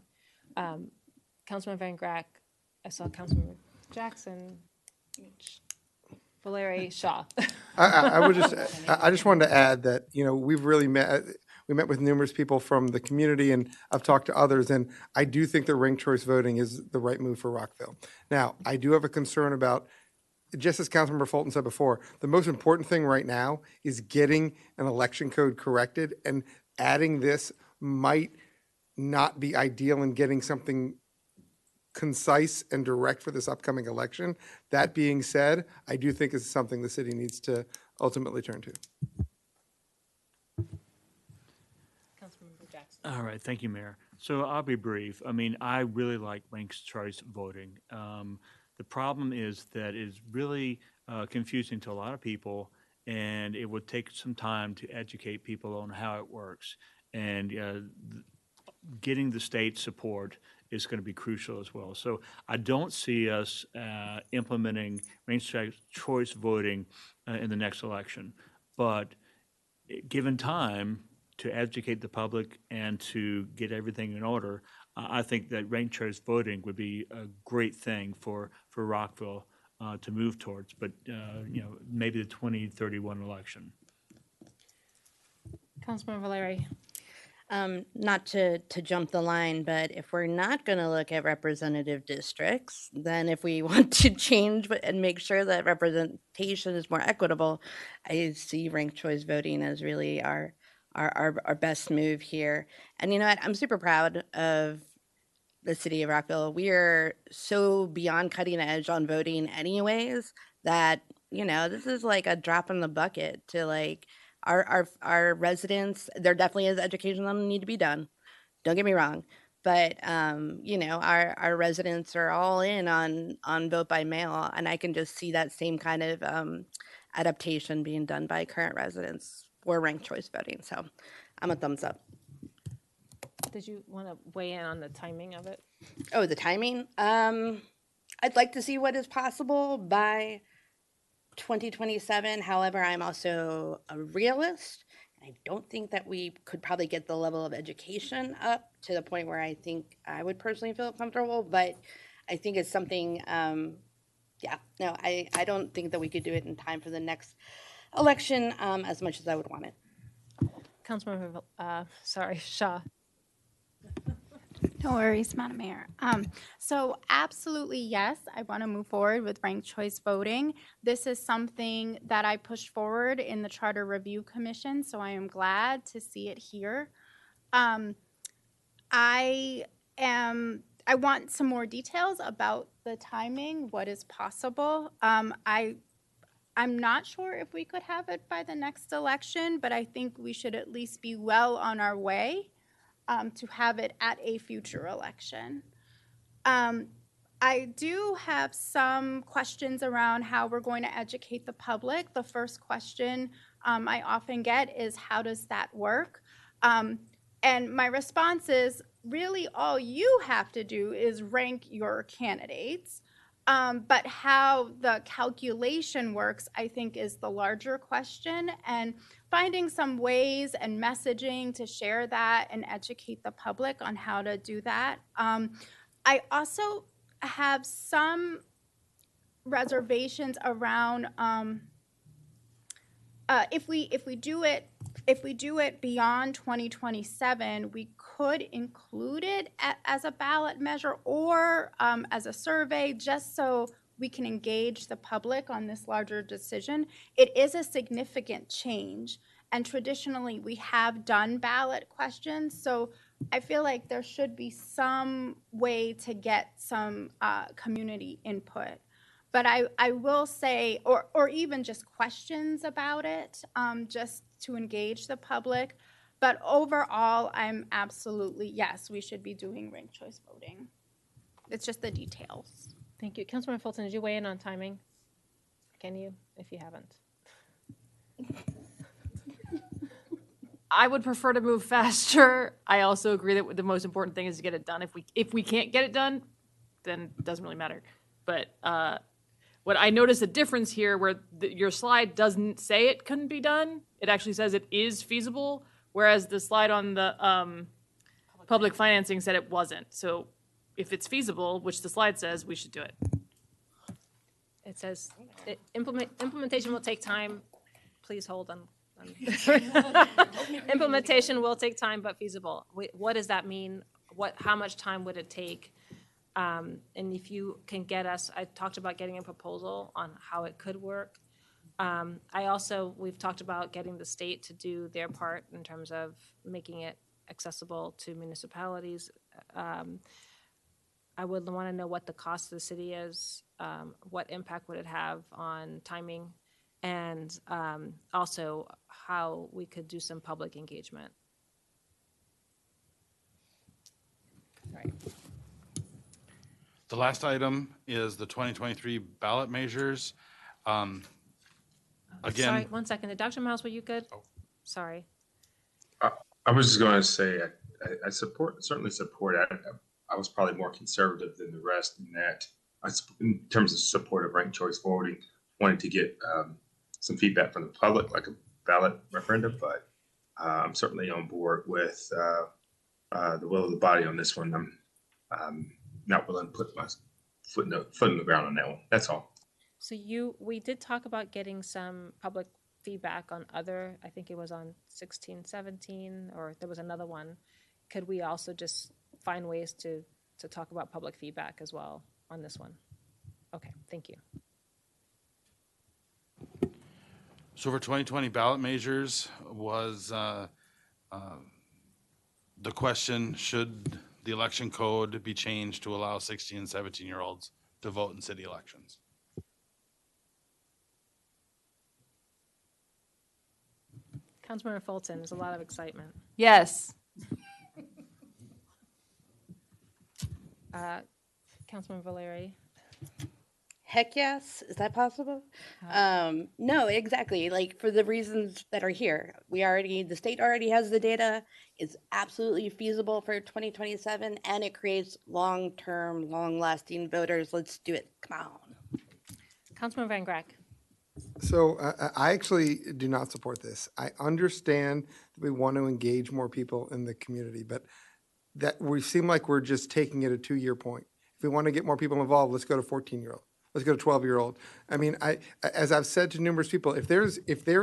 Councilman Van Grack, I saw Councilman Jackson, Valerie Shaw. I just wanted to add that, we've really met. We met with numerous people from the community, and I've talked to others, and I do think that ranked choice voting is the right move for Rockville. Now, I do have a concern about, just as Councilmember Fulton said before, the most important thing right now is getting an election code corrected, and adding this might not be ideal in getting something concise and direct for this upcoming election. That being said, I do think it's something the city needs to ultimately turn to. Councilmember Jackson. All right, thank you, Mayor. So I'll be brief. I mean, I really like ranked choice voting. The problem is that it's really confusing to a lot of people, and it would take some time to educate people on how it works. And getting the state support is going to be crucial as well. So I don't see us implementing ranked choice voting in the next election. But given time to educate the public and to get everything in order, I think that ranked choice voting would be a great thing for Rockville to move towards, but maybe the 2031 election. Councilman Valeri. Not to jump the line, but if we're not going to look at representative districts, then if we want to change and make sure that representation is more equitable, I see ranked choice voting as really our best move here. And you know what? I'm super proud of the city of Rockville. We are so beyond cutting edge on voting anyways that, this is like a drop in the bucket to like our residents. There definitely is education that need to be done. Don't get me wrong. But, our residents are all in on vote by mail, and I can just see that same kind of adaptation being done by current residents for ranked choice voting. So I'm a thumbs up. Did you want to weigh in on the timing of it? Oh, the timing? I'd like to see what is possible by 2027. However, I'm also a realist. I don't think that we could probably get the level of education up to the point where I think I would personally feel comfortable, but I think it's something, I don't think that we could do it in time for the next election as much as I would want it. Councilmember, Shaw. No worries, Madam Mayor. So absolutely, yes, I want to move forward with ranked choice voting. This is something that I pushed forward in the Charter Review Commission, so I am glad to see it here. I want some more details about the timing, what is possible. I'm not sure if we could have it by the next election, but I think we should at least be well on our way to have it at a future election. I do have some questions around how we're going to educate the public. The first question I often get is, how does that work? And my response is, really all you have to do is rank your candidates. But how the calculation works, I think, is the larger question. And finding some ways and messaging to share that and educate the public on how to do that. I also have some reservations around if we do it beyond 2027, we could include it as a ballot measure or as a survey, just so we can engage the public on this larger decision. It is a significant change, and traditionally we have done ballot questions, so I feel like there should be some way to get some community input. But I will say, or even just questions about it, just to engage the public. But overall, I'm absolutely, yes, we should be doing ranked choice voting. It's just the details. Thank you. Councilmember Fulton, did you weigh in on timing? Can you, if you haven't? I would prefer to move faster. I also agree that the most important thing is to get it done. If we can't get it done, then it doesn't really matter. But what I noticed a difference here where your slide doesn't say it couldn't be done. It actually says it is feasible, whereas the slide on the public financing said it wasn't. So if it's feasible, which the slide says, we should do it. It says implementation will take time. Please hold on. Implementation will take time, but feasible. What does that mean? How much time would it take? And if you can get us, I talked about getting a proposal on how it could work. We've talked about getting the state to do their part in terms of making it accessible to municipalities. I would want to know what the cost of the city is, what impact would it have on timing, and also how we could do some public engagement. Right. The last item is the 2023 ballot measures. Again, Sorry, 1 second. Dr. Miles, were you good? Oh. Sorry. I was just going to say, I certainly support. I was probably more conservative than the rest in that, in terms of support of ranked choice voting, wanted to get some feedback from the public, like a ballot referendum, but I'm certainly on board with the will of the body on this one. I'm not willing to put my foot in the ground on that one. That's all. So we did talk about getting some public feedback on other, I think it was on 16, 17, or there was another one. Could we also just find ways to talk about public feedback as well on this one? Okay, thank you. so for 2020 ballot measures was the question, should the election code be changed to allow 16 and 17-year-olds to vote in city elections? Councilmember Fulton, there's a lot of excitement. Yes. Councilmember Valeri. Heck yes. Is that possible? No, exactly. Like for the reasons that are here. The state already has the data. It's absolutely feasible for 2027 and it creates long-term, long-lasting voters. Let's do it. Come on. Councilmember Van Grack. So I actually do not support this. I understand that we want to engage more people in the community, but that we seem like we're just taking it a 2-year point. If we want to get more people involved, let's go to 14-year-old. Let's go to 12-year-old. I mean, as I've said to numerous people, if there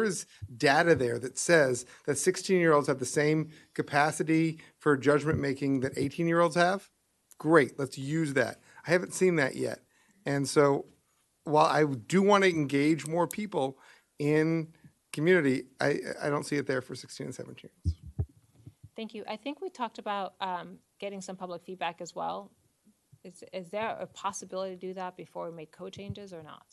is data there that says that 16-year-olds have the same capacity for judgment making that 18-year-olds have, great. Let's use that. I haven't seen that yet, and so while I do want to engage more people in community, I don't see it there for 16 and 17-year-olds. Thank you. I think we talked about getting some public feedback as well. Is there a possibility to do that before we make code changes or not?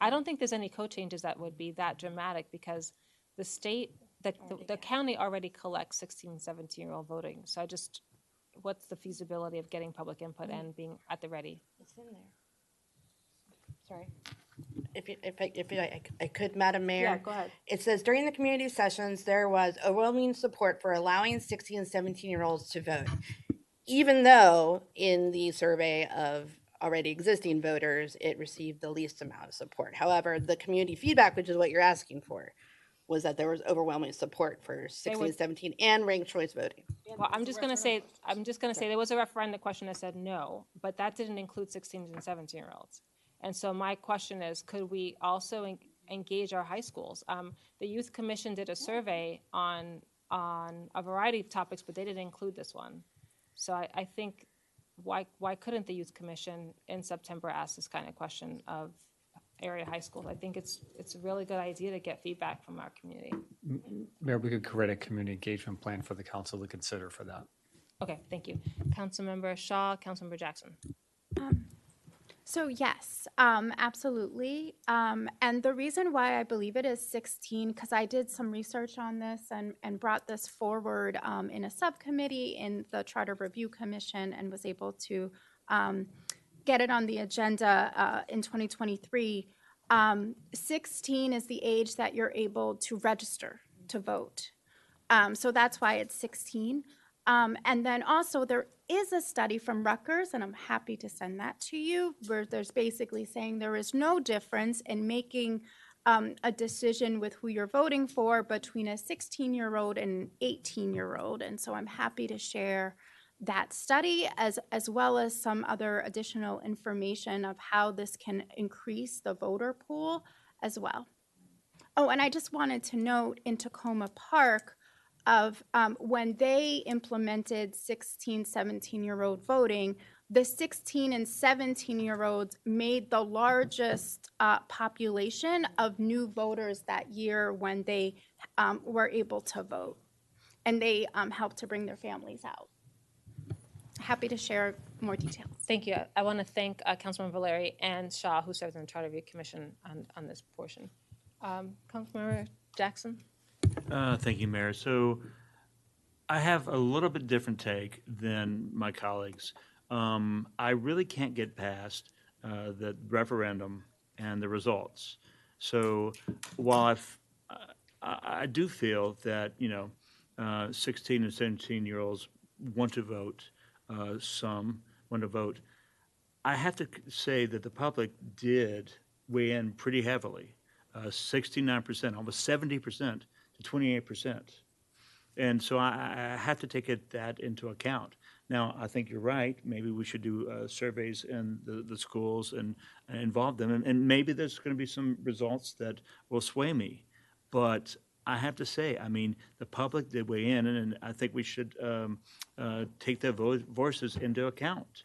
I don't think there's any code changes that would be that dramatic because the state, the county already collects 16, 17-year-old voting. So what's the feasibility of getting public input and being at the ready? It's in there. Sorry. If I could, Madam Mayor. Yeah, go ahead. It says during the community sessions, there was overwhelming support for allowing 16 and 17-year-olds to vote, even though in the survey of already existing voters, it received the least amount of support. However, the community feedback, which is what you're asking for, was that there was overwhelming support for 16 and 17 and ranked choice voting. Well, I'm just going to say there was a referendum question that said no, but that didn't include 16 and 17-year-olds. And so my question is, could we also engage our high schools. The Youth Commission did a survey on a variety of topics, but they didn't include this one. So I think, why couldn't the Youth Commission in September ask this kind of question of area high schools? I think it's a really good idea to get feedback from our community. Mayor, we could create a community engagement plan for the council to consider for that. Okay, thank you. Councilmember Shaw, Councilmember Jackson. So yes, absolutely. And the reason why I believe it is 16, because I did some research on this and brought this forward in a subcommittee in the Charter Review Commission and was able to get it on the agenda in 2023. 16 is the age that you're able to register to vote. So that's why it's 16. And then also there is a study from Rutgers, and I'm happy to send that to you, where there's basically saying there is no difference in making a decision with who you're voting for between a 16-year-old and an 18-year-old. And so I'm happy to share that study as well as some other additional information of how this can increase the voter pool as well. Oh, and I just wanted to note in Tacoma Park, of when they implemented 16, 17-year-old voting, the 16 and 17-year-olds made the largest population of new voters that year when they were able to vote. And they helped to bring their families out. Happy to share more details. Thank you. I want to thank Councilman Valeri and Shaw, who serves on the Charter Review Commission on this portion. Councilmember Jackson? Thank you, Mayor. So I have a little bit different take than my colleagues. I really can't get past the referendum and the results. So while I do feel that, 16 and 17-year-olds want to vote, some want to vote, I have to say that the public did weigh in pretty heavily, 69%, almost 70%. To 28%. And so I have to take that into account. Now, I think you're right. Maybe we should do surveys in the schools and involve them. And maybe there's going to be some results that will sway me. But I have to say, I mean, the public did weigh in, and I think we should take their voices into account.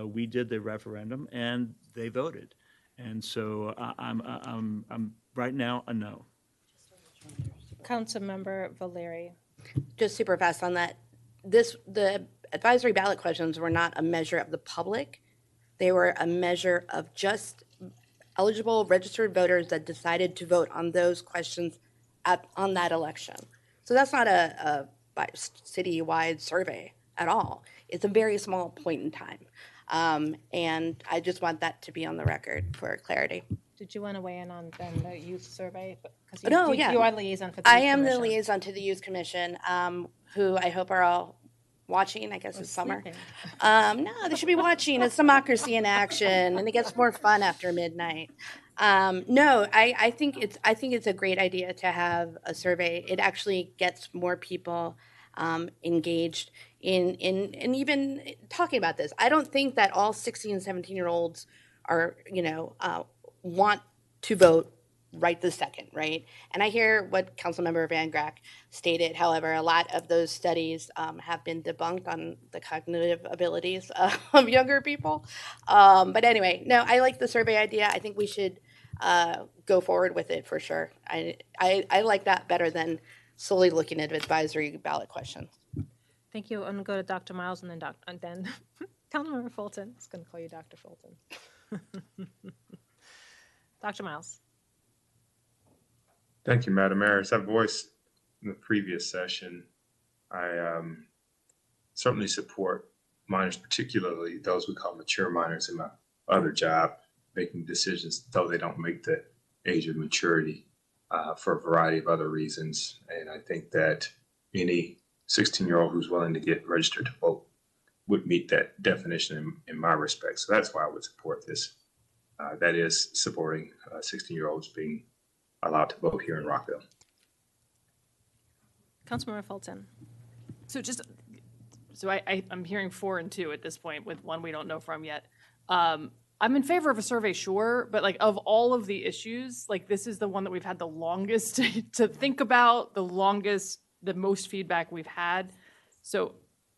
We did the referendum, and they voted. And so I'm right now a no. Councilmember Valeri. Just super fast on that. The advisory ballot questions were not a measure of the public. They were a measure of just eligible registered voters that decided to vote on those questions on that election. So that's not a citywide survey at all. It's a very small point in time. And I just want that to be on the record for clarity. Did you want to weigh in on then the youth survey? Yeah. You are liaison for the Youth I am Commission. the liaison to the Youth Commission, who I hope are all watching, I guess, Or this summer. sleeping. No, they should be watching. It's democracy in action, and it gets more fun after midnight. No, I think it's a great idea to have a survey. It actually gets more people engaged in even talking about this. I don't think that all 16 and 17-year-olds are, want to vote right this second, right? And I hear what Councilmember Van Grack stated. However, a lot of those studies have been debunked on the cognitive abilities of younger people. But anyway, no, I like the survey idea. I think we should go forward with it for sure. I like that better than solely looking at advisory ballot questions. Thank you. I'm going to go to Dr. Miles and then Councilmember Fulton. I was going to call you Dr. Fulton. Dr. Miles. Thank you, Madam Mayor. As I voiced in the previous session, I certainly support minors, particularly those we call mature minors in my other job, making decisions though they don't make the age of maturity for a variety of other reasons. And I think that any 16-year-old who's willing to get registered to vote would meet that definition in my respect. So that's why I would support this. That is supporting 16-year-olds being allowed to vote here in Rockville. Councilmember Fulton. So I'm hearing 4 and 2 at this point, with one we don't know from yet. I I'm in favor of a survey, sure, but like of all of the issues, like this is the one that we've had the longest to think about, the most feedback we've had. So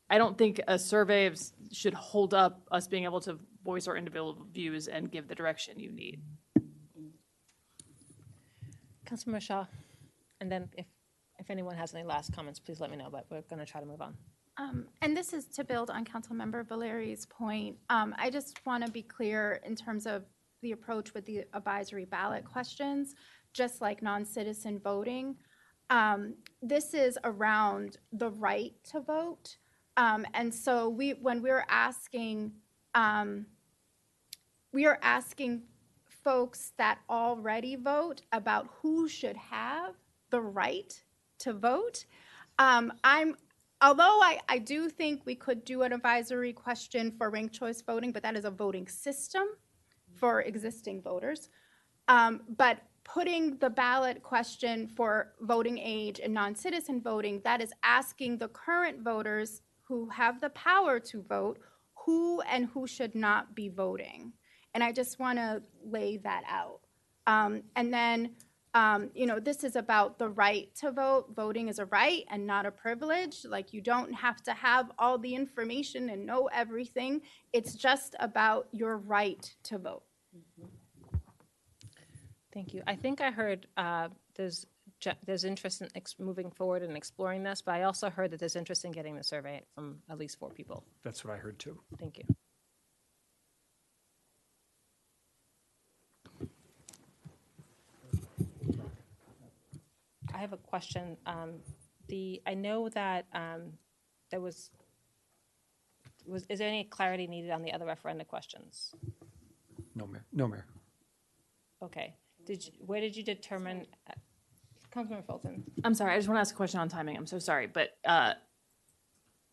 I don't think a survey should hold up us being able to voice our individual views and give the direction you need. Councilmember Shaw, and then if anyone has any last comments, please let me know, but we're going to try to move on. And this is to build on Councilmember Valeri's point. I just want to be clear in terms of the approach with the advisory ballot questions, just like non-citizen voting. This is around the right to vote. And so when we're asking folks that already vote about who should have the right to vote. Although I do think we could do an advisory question for ranked choice voting, but that is a voting system for existing voters. But putting the ballot question for voting age and non-citizen voting, that is asking the current voters who have the power to vote who and who should not be voting. And I just want to lay that out. And then, this is about the right to vote. Voting is a right and not a privilege. Like, you don't have to have all the information and know everything. It's just about your right to vote. Thank you. I think I heard there's interest in moving forward and exploring this, but I also heard that there's interest in getting the survey from at least 4 people. That's what I heard too. Thank you. I have a question. I know that is there any clarity needed on the other referenda questions? No, Mayor. No, Mayor. Okay. Where did you determine, Councilmember Fulton? I'm sorry, I just want to ask a question on timing. I'm so sorry, but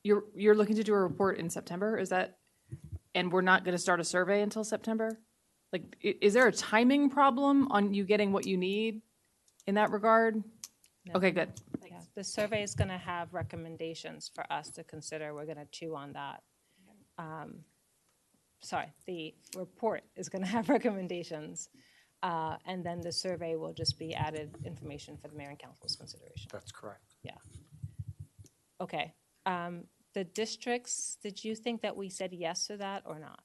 you're looking to do a report in September, is that? And we're not going to start a survey until September? Like, is there a timing problem on you getting what you need in that regard? No. Okay, good. Yeah, the survey is going to have recommendations for us to consider. We're going to chew on that. The report is going to have recommendations, and then the survey will just be added information for the mayor and council's consideration. That's correct. Yeah. Okay. The districts, did you think that we said yes to that or not?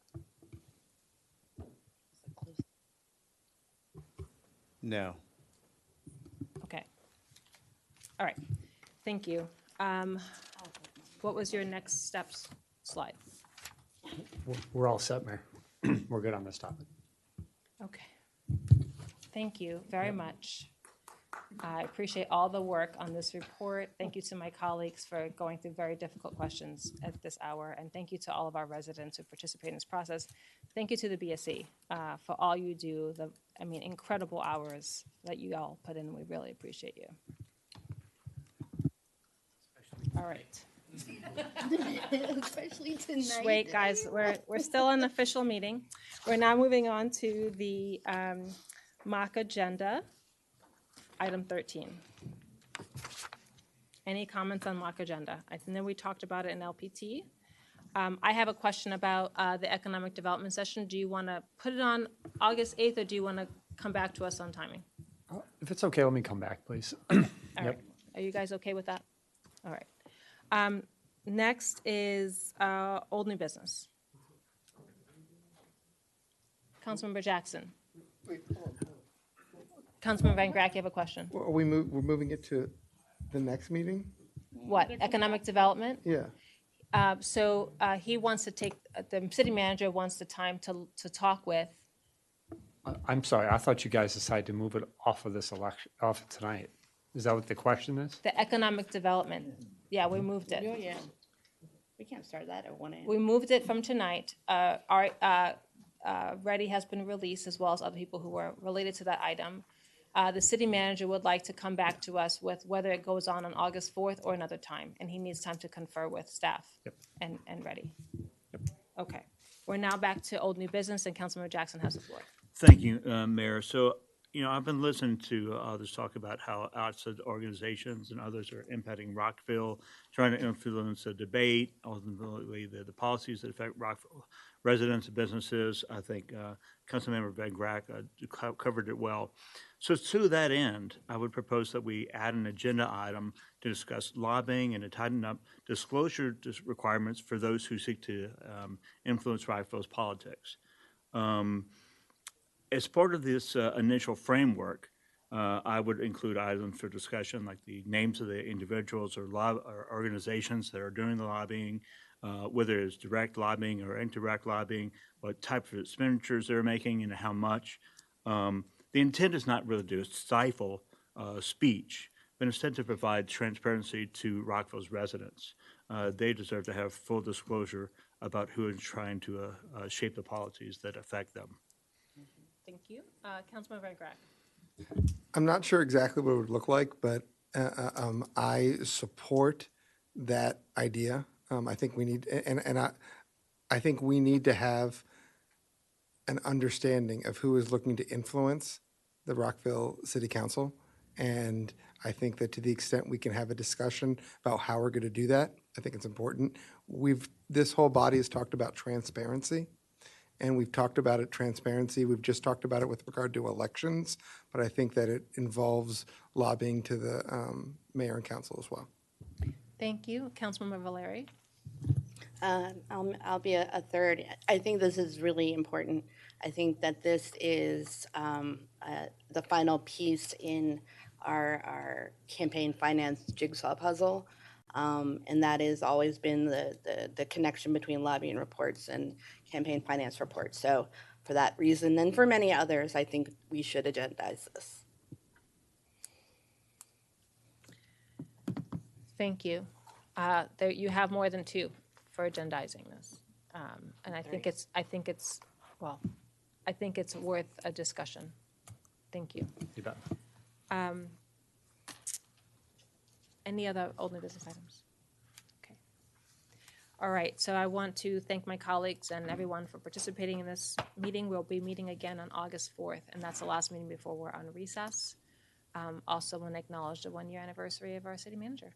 No. Okay. All right. Thank you. What was your next steps slide? We're all set, Mayor. We're good on this topic. Okay. Thank you very much. I appreciate all the work on this report. Thank you to my colleagues for going through very difficult questions at this hour. And thank you to all of our residents who participate in this process. Thank you to the BSC for all you do, incredible hours that you all put in. We really appreciate you. All right. Especially tonight. Wait, guys, we're still in the official meeting. We're now moving on to the mock agenda, item 13. Any comments on mock agenda? I know we talked about it in LPT. I have a question about the economic development session. Do you want to put it on August 8th, or do you want to come back to us on timing? If it's okay, let me come back, please. All right. Are you guys okay with that? All right. Next is old new business. Councilmember Jackson. Councilmember Van Grack, you have a question. Well, we're moving it to the next meeting? What, economic development? Yeah. He wants to take, the city manager wants the time to talk with. I'm sorry, I thought you guys decided to move it off of this election, off of tonight. Is that what the question is? The economic development. Yeah, we moved it. Yeah. We can't start that at 1 a.m. We moved it from tonight. Ready has been released, as well as other people who were related to that item. The city manager would like to come back to us with whether it goes on August 4th or another time, and he needs time to confer with staff. Yep. and Ready. Yep. Okay. We're now back to old new business, and Councilmember Jackson has the floor. Thank you, Mayor. So I've been listening to others talk about how outside organizations and others are impacting Rockville, trying to influence the debate, ultimately the policies that affect Rockville residents and businesses. I think Councilmember Van Grack covered it well. So to that end, I would propose that we add an agenda item to discuss lobbying and to tighten up disclosure requirements for those who seek to influence Rockville's politics. As part of this initial framework, I would include items for discussion like the names of the individuals or organizations that are doing the lobbying, whether it's direct lobbying or indirect lobbying, what type of expenditures they're making and how much. The intent is not really to stifle speech, but instead to provide transparency to Rockville's residents. They deserve to have full disclosure about who is trying to shape the policies that affect them. Thank you. Councilmember Van Grack. I'm not sure exactly what it would look like, but I support that idea. I think we need, I think we need to have an understanding of who is looking to influence the Rockville City Council. And I think that to the extent we can have a discussion about how we're going to do that, I think it's important. This whole body has talked about transparency. And we've talked about it, transparency. We've just talked about it with regard to elections, but I think that it involves lobbying to the mayor and council as well. Thank you. Councilmember Valeri. I'll be a third. I think this is really important. I think that this is the final piece in our campaign finance jigsaw puzzle. And that has always been the connection between lobbying reports and campaign finance reports. So for that reason, and for many others, I think we should agendize this. Thank you. You have more than two for agendizing this. And I think it's worth a discussion. Thank you. You bet. Any other old new business items? Okay. All right, so I want to thank my colleagues and everyone for participating in this meeting. We'll be meeting again on August 4th, and that's the last meeting before we're on recess. Also want to acknowledge the 1-year anniversary of our city manager.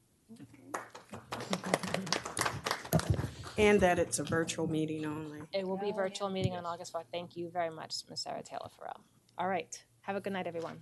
And that it's a virtual meeting only. It will be a virtual meeting on August 4th. Thank you very much, Ms. Sarah Taylor Farrell. All right, have a good night, everyone.